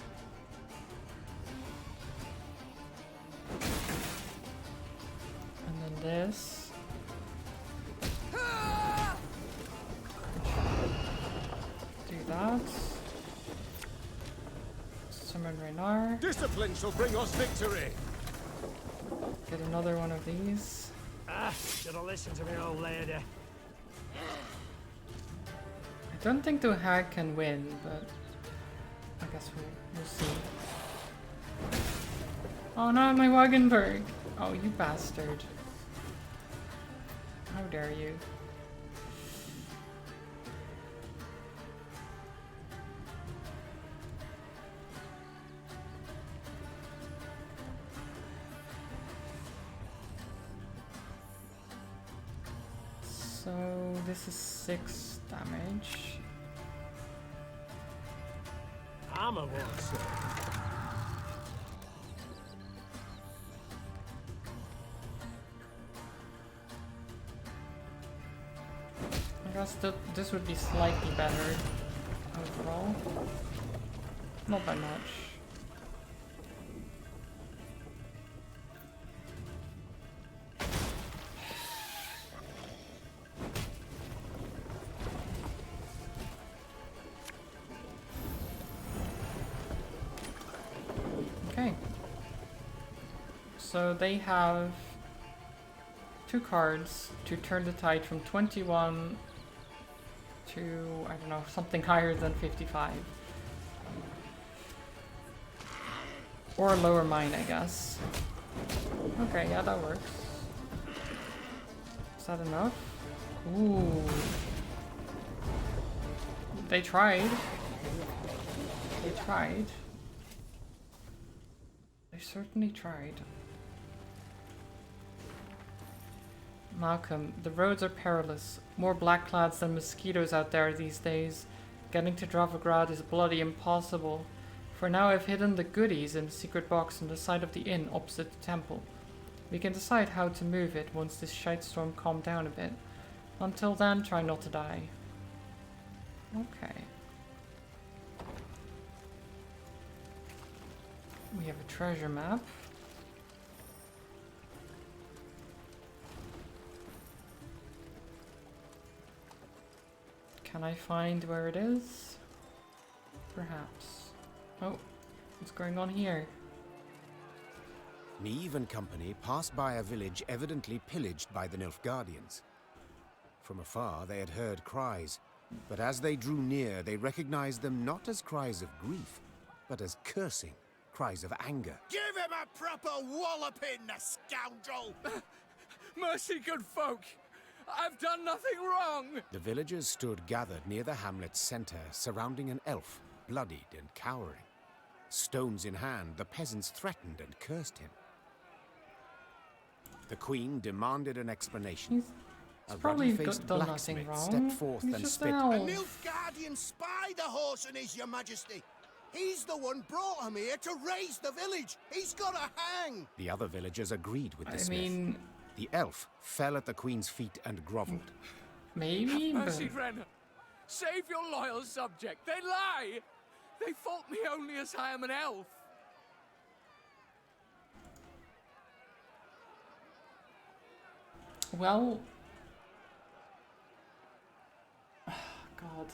And then this. Do that. Summon Reynard. Discipline shall bring us victory. Get another one of these. Ah, should have listened to me old lady. I don't think the hag can win, but I guess we'll see. Oh, not my Wagenberg! Oh, you bastard. How dare you. So this is 6 damage. Armor won't save. I guess this would be slightly better overall. Not by much. So they have 2 cards to turn the tide from 21 to, I don't know, something higher than 55. Or lower mine, I guess. Okay, yeah, that works. Is that enough? Ooh. They tried. They tried. They certainly tried. Malcolm, the roads are perilous. More blackclads than mosquitoes out there these days. Getting to Dravograd is bloody impossible. For now I've hidden the goodies in the secret box on the side of the inn opposite the temple. We can decide how to move it once this shitestorm calmed down a bit. Until then, try not to die. Okay. We have a treasure map. Can I find where it is? Perhaps. Oh, what's going on here? Neve and company passed by a village evidently pillaged by the Nilfgaardians. From afar they had heard cries, but as they drew near they recognized them not as cries of grief, but as cursing, cries of anger. Give him a proper walloping, the scoundrel! Mercy, good folk! I've done nothing wrong! The villagers stood gathered near the hamlet's center, surrounding an elf, bloodied and cowering. Stones in hand, the peasants threatened and cursed him. The queen demanded an explanation. He's probably done nothing wrong. Stepped forth He's and just spit. an A elf. Nilfgaardian spy the horse and is, your majesty. He's the one brought him here to raise the village. He's got to hang. The other villagers agreed with the I smith. mean, the elf fell at the queen's feet and groveled. Maybe, Mercy, but... friend. Save your loyal subject. They lie. They fault me only as I am an elf. Well... God.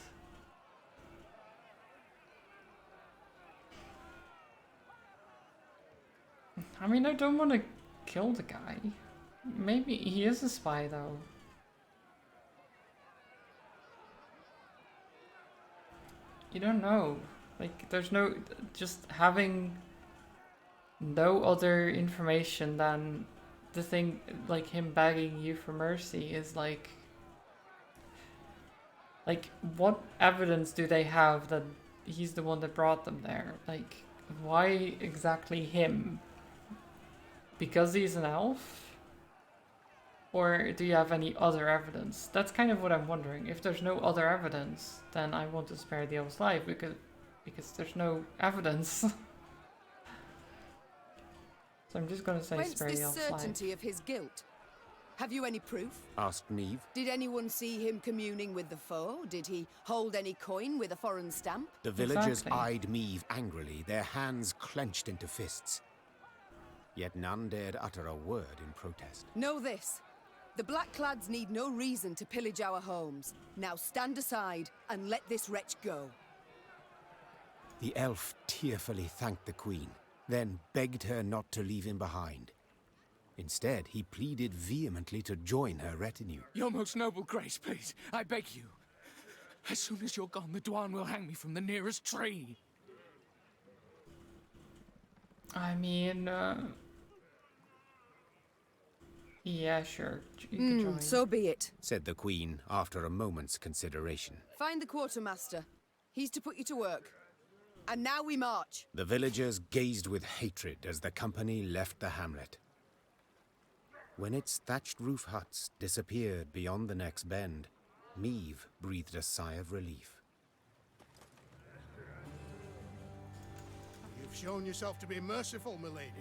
I mean, I don't want to kill the guy. Maybe he is a spy, though. You don't know. Like, there's no... Just having no other information than the thing, like him begging you for mercy is like... Like, what evidence do they have that he's the one that brought them there? Like, why exactly him? Because he's an elf? Or do you have any other evidence? That's kind of what I'm wondering. If there's no other evidence, then I want to spare the elf's life because there's no evidence. So I'm just gonna say Whence spare the this elf's life. certainty of his guilt? Have you any proof? Asked Neve. Did anyone see him communing with the foe? Did he hold any coin with a foreign stamp? The villagers eyed Neve angrily, their hands clenched into fists. Yet none dared utter a word in protest. Know this. The Blackclads need no reason to pillage our homes. Now stand aside and let this wretch go. The elf tearfully thanked the queen, then begged her not to leave him behind. Instead, he pleaded vehemently to join her retinue. Your most noble grace, please, I beg you. As soon as you're gone, the Dwan will hang me from the nearest tree. I mean, yeah, sure. You can join. So be it. Said the queen after a moment's consideration. Find the quartermaster. He's to put you to work. And now we march. The villagers gazed with hatred as the company left the hamlet. When its thatched roof huts disappeared beyond the next bend, Neve breathed a sigh of relief. You've shown yourself to be merciful, milady.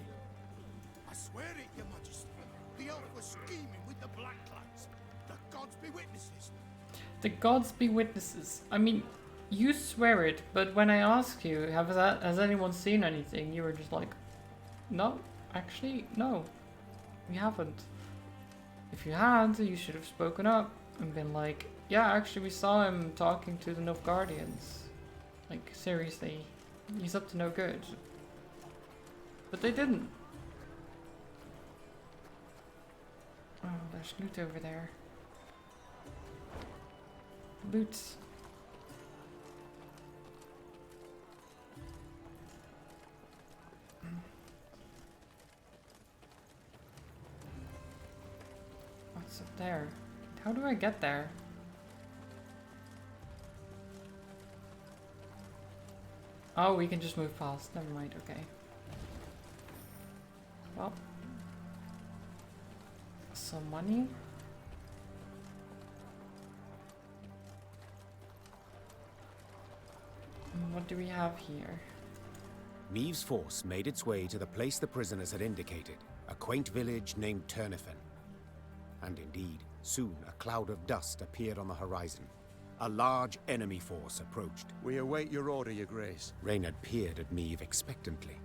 I swear it, your majesty. The elf was scheming with the Blackclads. The gods be witnesses. The gods be witnesses. I mean, you swear it, but when I ask you, has anyone seen anything, you were just like, no, actually, no, we haven't. If you had, you should have spoken up and been like, yeah, actually we saw him talking to the Nilfgaardians. Like, seriously, he's up to no good. But they didn't. Oh, there's loot over there. Loot. What's up there? How do I get there? Oh, we can just move fast. Never mind, okay. Well. Some money. And what do we have here? Meave's force made its way to the place the prisoners had indicated, a quaint village named Turnifen. And indeed, soon a cloud of dust appeared on the horizon. A large enemy force approached. We await your order, Your Grace. Reynard peered at Meave expectantly.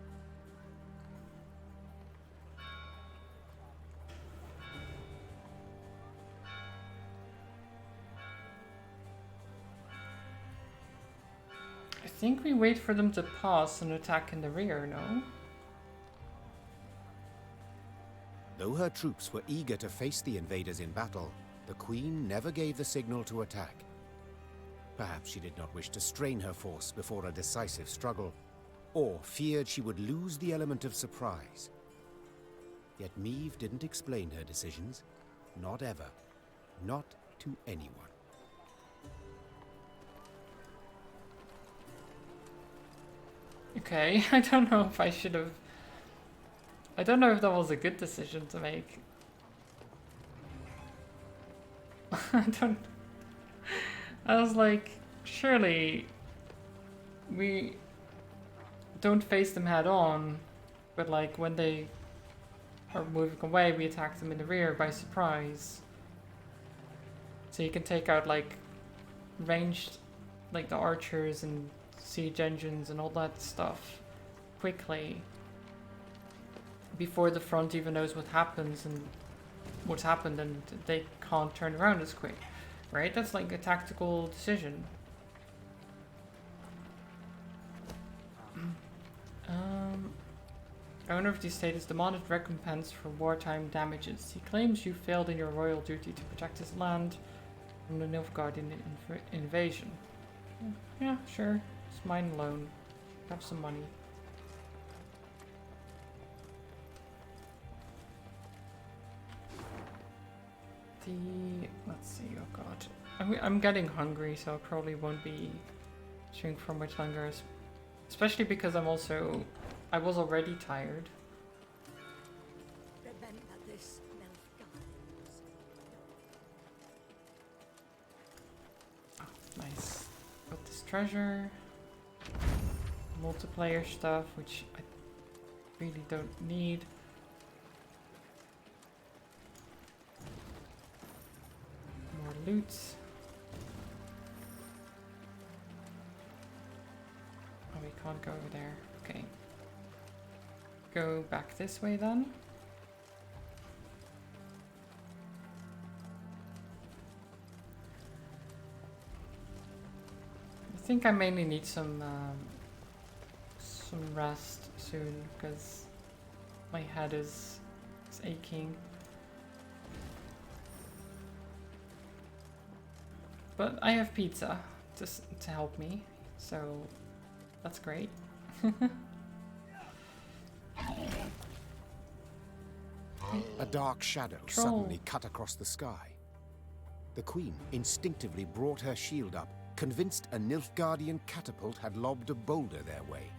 I think we wait for them to pass and attack in the rear, no? Though her troops were eager to face the invaders in battle, the Queen never gave the signal to attack. Perhaps she did not wish to strain her force before a decisive struggle, or feared she would lose the element of surprise. Yet Meave didn't explain her decisions. Not ever. Not to anyone. Okay, I don't know if I should have... I don't know if that was a good decision to make. I was like, surely we don't face them head on, but like when they are moving away, we attack them in the rear by surprise. So you can take out like ranged, like the archers and siege engines and all that stuff quickly before the front even knows what happens and what's happened, and they can't turn around as quick, right? That's like a tactical decision. Owner of the estate has demanded recompense for wartime damages. He claims you failed in your royal duty to protect his land from the Nilfgaardian invasion. Yeah, sure. It's mine alone. Have some money. Let's see, oh god. I'm getting hungry, so I probably won't be chewing for much longer. Especially because I was already tired. Oh, nice. Got this treasure. Multiplayer stuff, which I really don't need. More loot. Oh, we can't go over there. Okay. Go back this way then. I think I mainly need some rest soon because my head is aching. But I have pizza just to help me, so that's great. A dark shadow suddenly cut across the sky. The Queen instinctively brought her shield up, convinced a Nilfgaardian catapult had lobbed a boulder their way.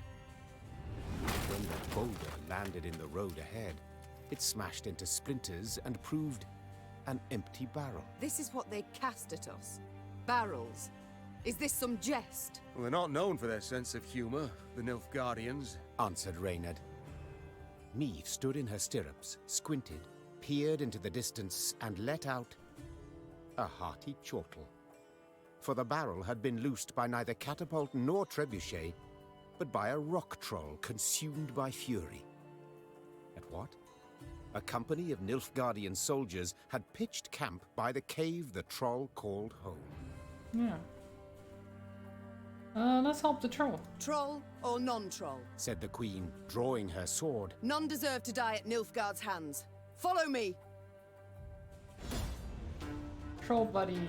When the boulder landed in the road ahead, it smashed into splinters and proved an empty barrel. This is what they cast at us. Barrels. Is this some jest? Well, they're not known for their sense of humor, the Nilfgaardians, answered Reynard. Meave stood in her stirrups, squinted, peered into the distance, and let out a hearty chortle. For the barrel had been loosed by neither catapult nor trebuchet, but by a rock troll consumed by fury. At what? A company of Nilfgaardian soldiers had pitched camp by the cave the troll called home. Yeah. Let's help the troll. Troll or non-troll? Said the Queen, drawing her sword. None deserve to die at Nilfgaard's hands. Follow me! Troll buddy.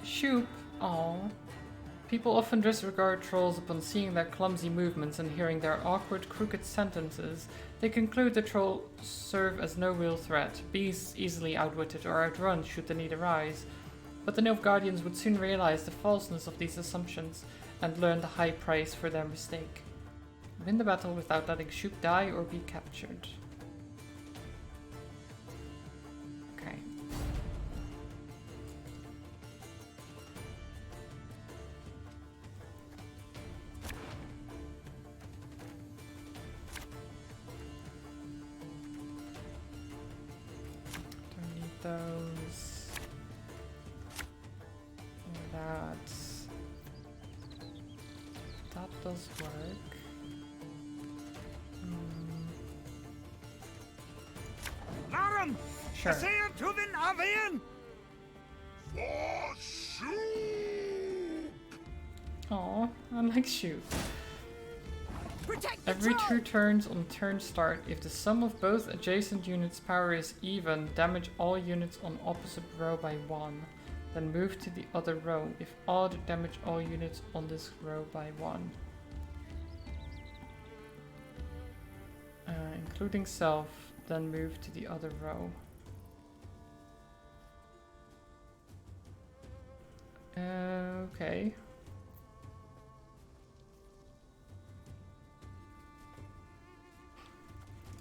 Shoop. Aww. People often disregard trolls upon seeing their clumsy movements and hearing their awkward, crooked sentences. They conclude the trolls serve as no real threat, beasts easily outwitted or outrun should the need arise. But the Nilfgaardians would soon realize the falseness of these assumptions and learn the high price for their mistake. Win the battle without letting Shoop die or be captured. Okay. Don't need those. That. That does work. Larum! Sure. Seer to the Navian! Aw, I like Shoop. Every 2 turns on turn start, if the sum of both adjacent units' power is even, damage all units on opposite row by 1. Then move to the other row. If odd, damage all units on this row by 1. Including self, then move to the other row. Okay.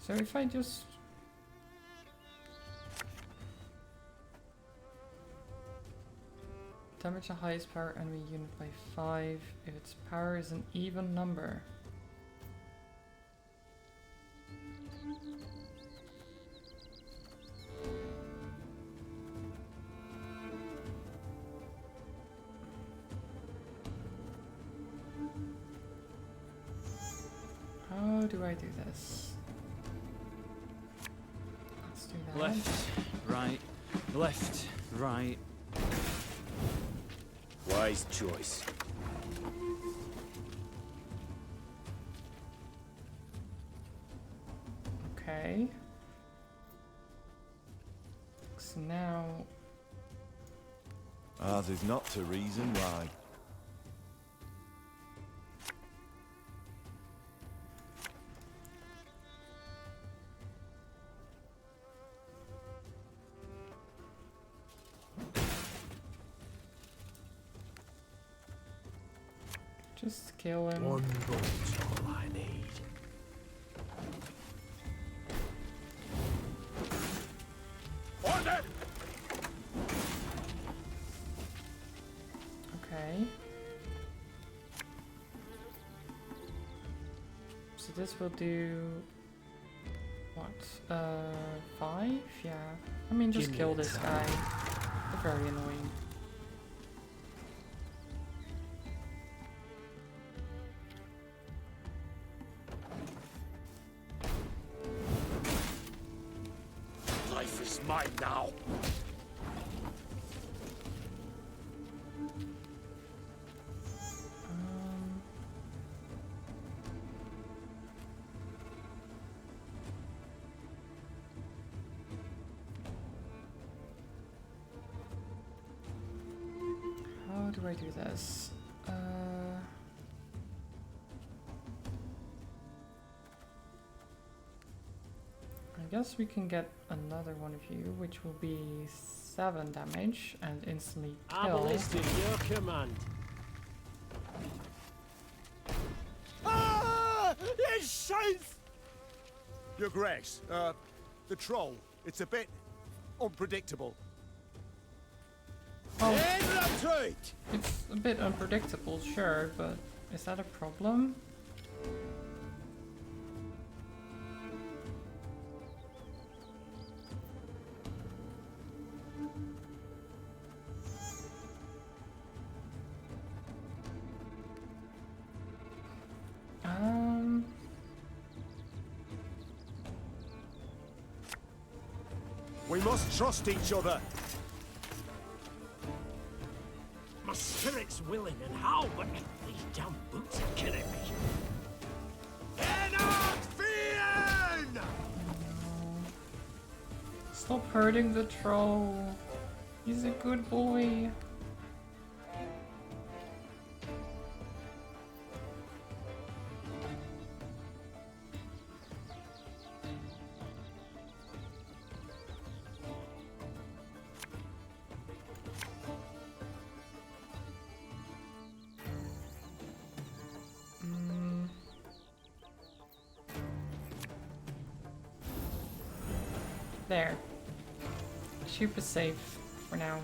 So if I just... damage the highest power enemy unit by 5 if its power is an even number. How do I do this? Let's do that. Left, right, left, right. Wise choice. Okay. So now... Ours is not to reason why. Just kill him. One bolt's all I need. Order! Okay. So this will do... what? 5? Yeah. I mean, just kill this guy. They're very annoying. Life is mine now. How do I do this? I guess we can get another one of you, which will be 7 damage and instantly kill. Abalistic, your command. Ah! It's safe! Your Grace, the troll, it's a bit unpredictable. Oh, it's a bit unpredictable, sure, but is that a problem? We must trust each other. My spirit's willing and how, but these damn boots are killing me. Stop hurting the troll. He's a good boy. There. Super safe for now.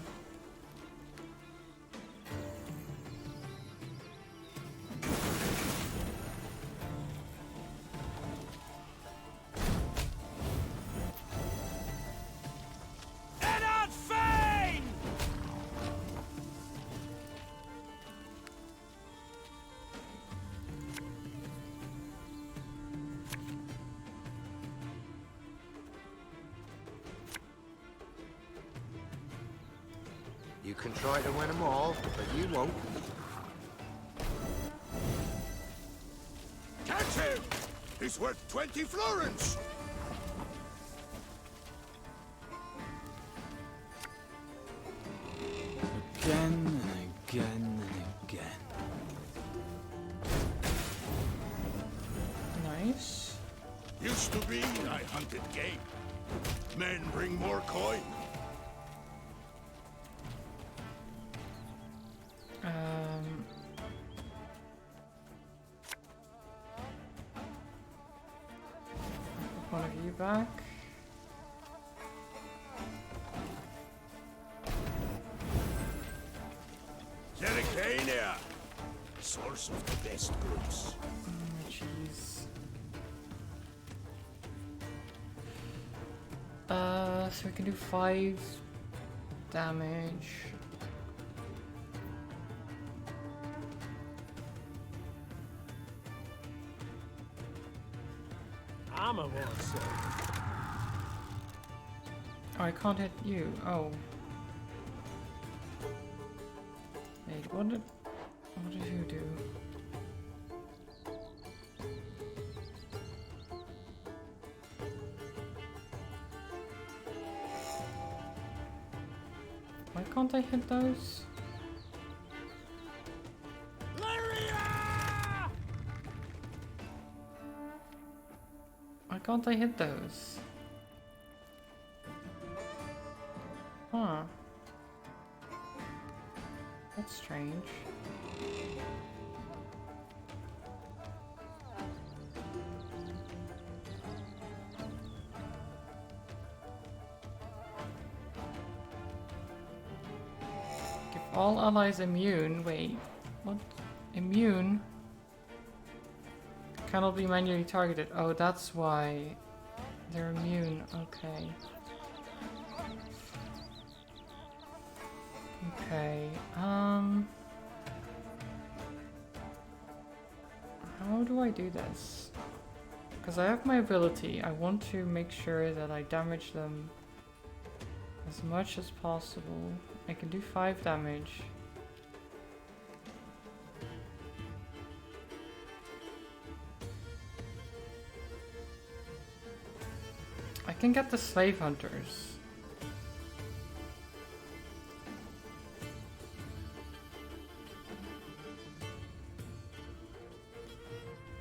Eddard Fane! You can try to win them all, but you won't. Catch him! He's worth 20 florins! Again and again and again. Nice. Used to be I hunted game. Men bring more coin. One of you back. Zericania! Source of the best goods. Oh, jeez. So we can do 5 damage. Armor won't save. Oh, I can't hit you. Oh. Wait, what did you do? Why can't I hit those? Why can't I hit those? Huh. That's strange. Give all allies immune. Wait, what? Immune? Cannot be manually targeted. Oh, that's why they're immune. Okay. Okay, how do I do this? Because I have my ability, I want to make sure that I damage them as much as possible. I can do 5 damage. I can get the slave hunters.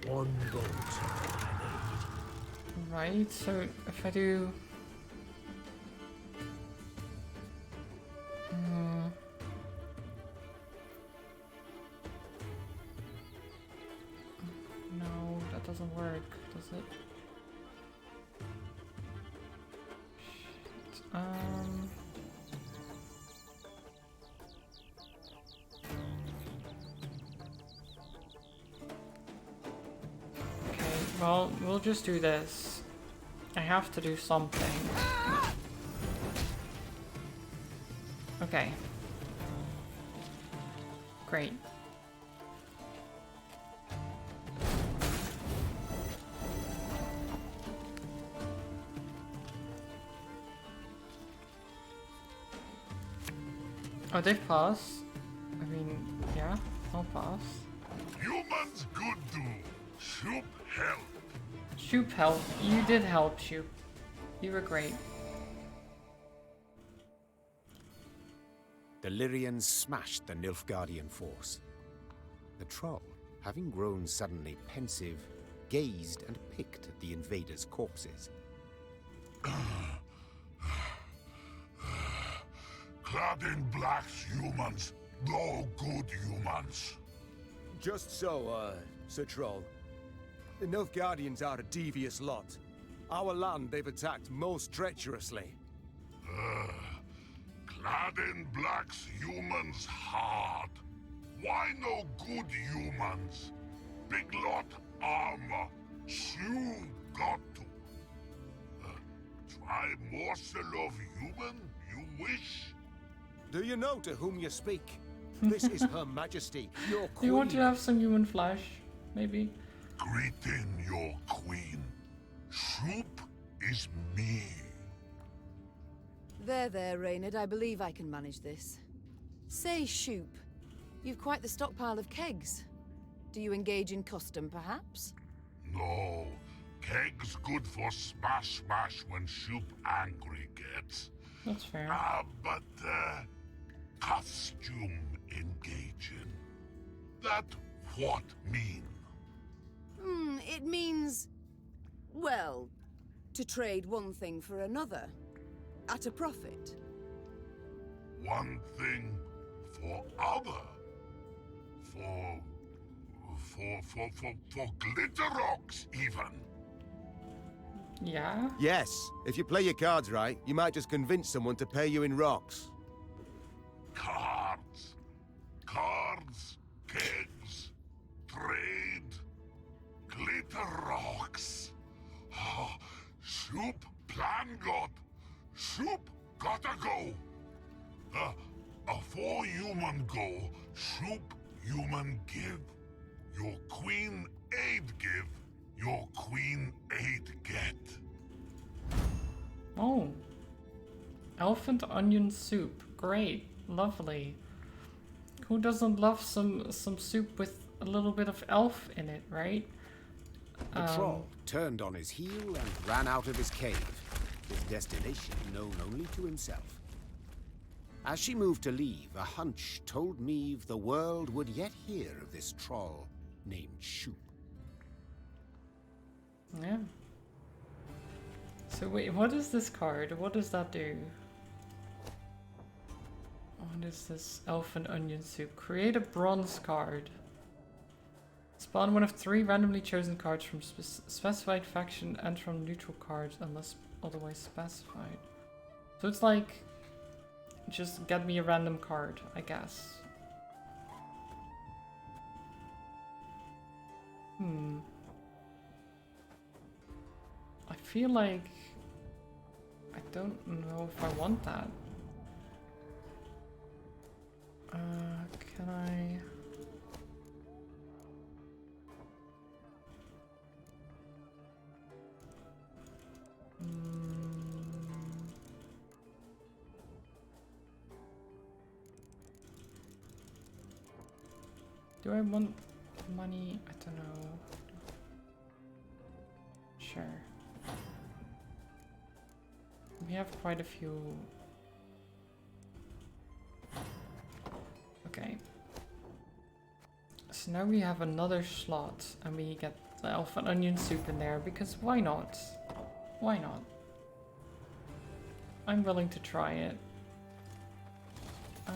One bolt I need. Right, so if I do... No, that doesn't work, does it? Shit. Okay, well, we'll just do this. I have to do something. Okay. Great. Oh, they've passed. I mean, yeah, I'll pass. Humans good do. Shoop help. Shoop help. You did help, Shoop. You were great. the Lyrians smashed the Nilfgaardian force. The troll, having grown suddenly pensive, gazed and picked at the invaders' corpses. Clad in blacks, humans. No good humans. Just so, Sir Troll. The Nilfgaardians are a devious lot. Our land they've attacked most treacherously. Clad in blacks, humans hard. Why no good humans? Big lot armor. Shoe got to. Try morsel of human, you wish? Do you know to whom you speak? This is Her Majesty, your queen. You want to have some human flesh, maybe? Greeting your queen. Soup is me. There, Reynard. I believe I can manage this. Say, Shoop, you've quite the stockpile of kegs. Do you engage in custom, perhaps? No. Kegs good for smash when Soup angry gets. That's fair. But costume engaging. That what mean? It means... well, to trade one thing for another. At a profit. One thing for other. For glitter rocks, even. Yeah? Yes, if you play your cards right, you might just convince someone to pay you in rocks. Cards, kegs, trade, glitter rocks. Soup plan got. Soup gotta go. A 4 human go, Soup human give. Your queen aid give, your queen aid get. Oh. Elephant onion soup. Great. Lovely. Who doesn't love some soup with a little bit of elf in it, right? The troll turned on his heel and ran out of his cave, his destination known only to himself. As she moved to leave, a hunch told Meve the world would yet hear of this troll named Shoop. Yeah. So wait, what is this card? What does that do? What is this elephant onion soup? Create a bronze card. Spawn one of 3 randomly chosen cards from specified faction and from neutral cards unless otherwise specified. So it's like, just get me a random card, I guess. I feel like I don't know if I want that. Can I? Do I want money? I don't know. Sure. We have quite a few. Okay. So now we have another slot and we get the elephant onion soup in there because why not? Why not? I'm willing to try it. Get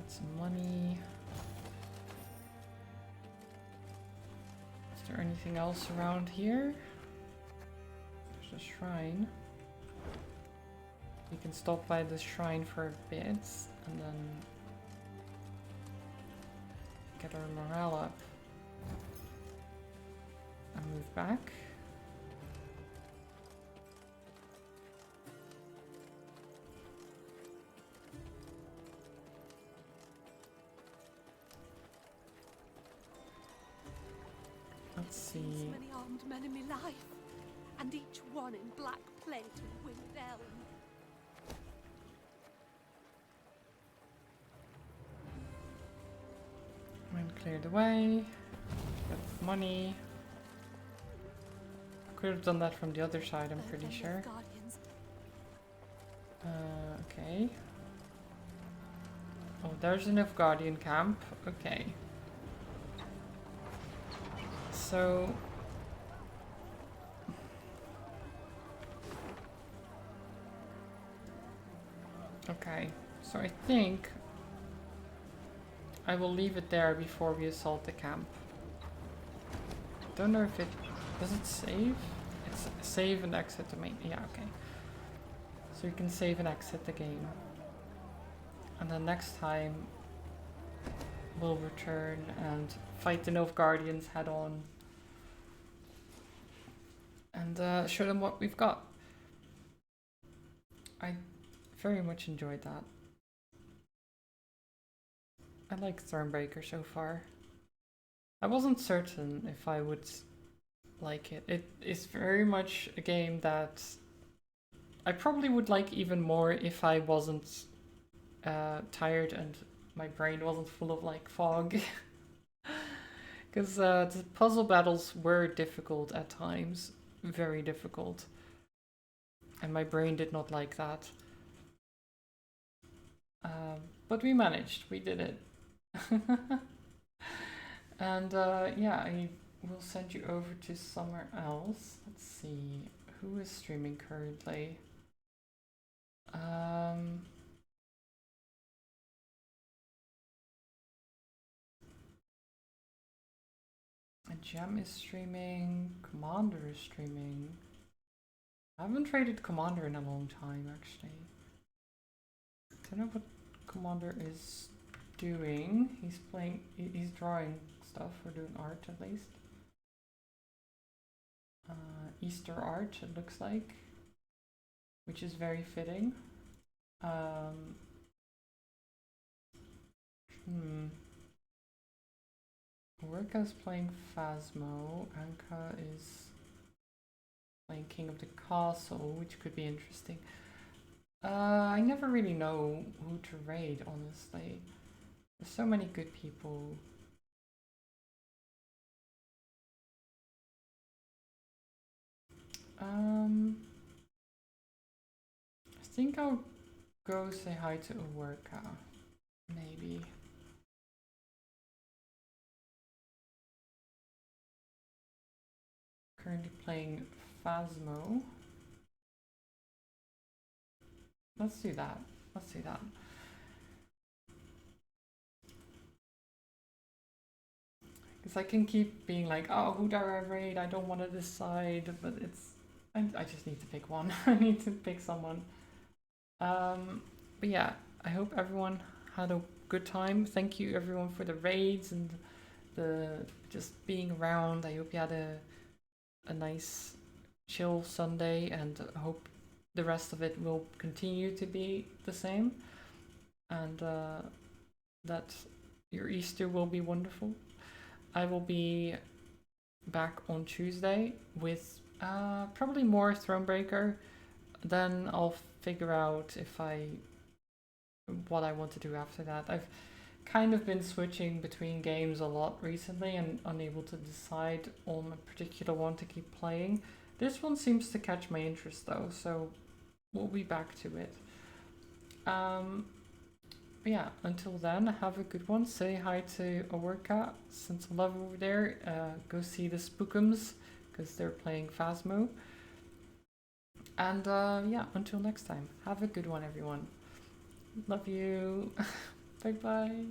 some money. Is there anything else around here? There's a shrine. We can stop by the shrine for a bit and then get our morale up and move back. Let's see. So many armed men in my life, and each one in black plate with winged elm. And cleared away. Get money. Could have done that from the other side, I'm pretty sure. Okay. Oh, there's an Guardian camp. Okay. So... Okay, so I think I will leave it there before we assault the camp. Don't know if it... Does it save? It's save and exit the main... Yeah, okay. So you can save and exit the game. And then next time we'll return and fight the Nilfgaardians head on. And show them what we've got. I very much enjoyed that. I like Thronebreaker so far. I wasn't certain if I would like it. It is very much a game that I probably would like even more if I wasn't tired and my brain wasn't full of like fog. Because the puzzle battles were difficult at times. Very difficult. And my brain did not like that. But we managed. We did it. And yeah, I will send you over to somewhere else. Let's see. Who is streaming currently? Gem is streaming. Commander is streaming. I haven't traded Commander in a long time, actually. Don't know what Commander is doing. He's playing. He's drawing stuff, or doing art at least. Easter art, it looks like, which is very fitting. Orca's playing Phasmo. Anka is playing King of the Castle, which could be interesting. I never really know who to raid, honestly. There's so many good people. I think I'll go say hi to Orca, maybe. Currently playing Phasmo. Let's do that. Let's do that. Because I can keep being like, oh, who do I raid? I don't want to decide, but it's... I just need to pick one. I need to pick someone. But yeah, I hope everyone had a good time. Thank you everyone for the raids and the just being around. I hope you had a nice chill Sunday, and I hope the rest of it will continue to be the same, and that your Easter will be wonderful. I will be back on Tuesday with probably more Thronebreaker. Then I'll figure out what I want to do after that. I've kind of been switching between games a lot recently and unable to decide on a particular one to keep playing. This one seems to catch my interest though, so we'll be back to it. But yeah, until then, have a good one. Say hi to Orca, send some love over there. Go see the Spookums, because they're playing Phasmo. And yeah, until next time, have a good one, everyone. Love you. Bye bye.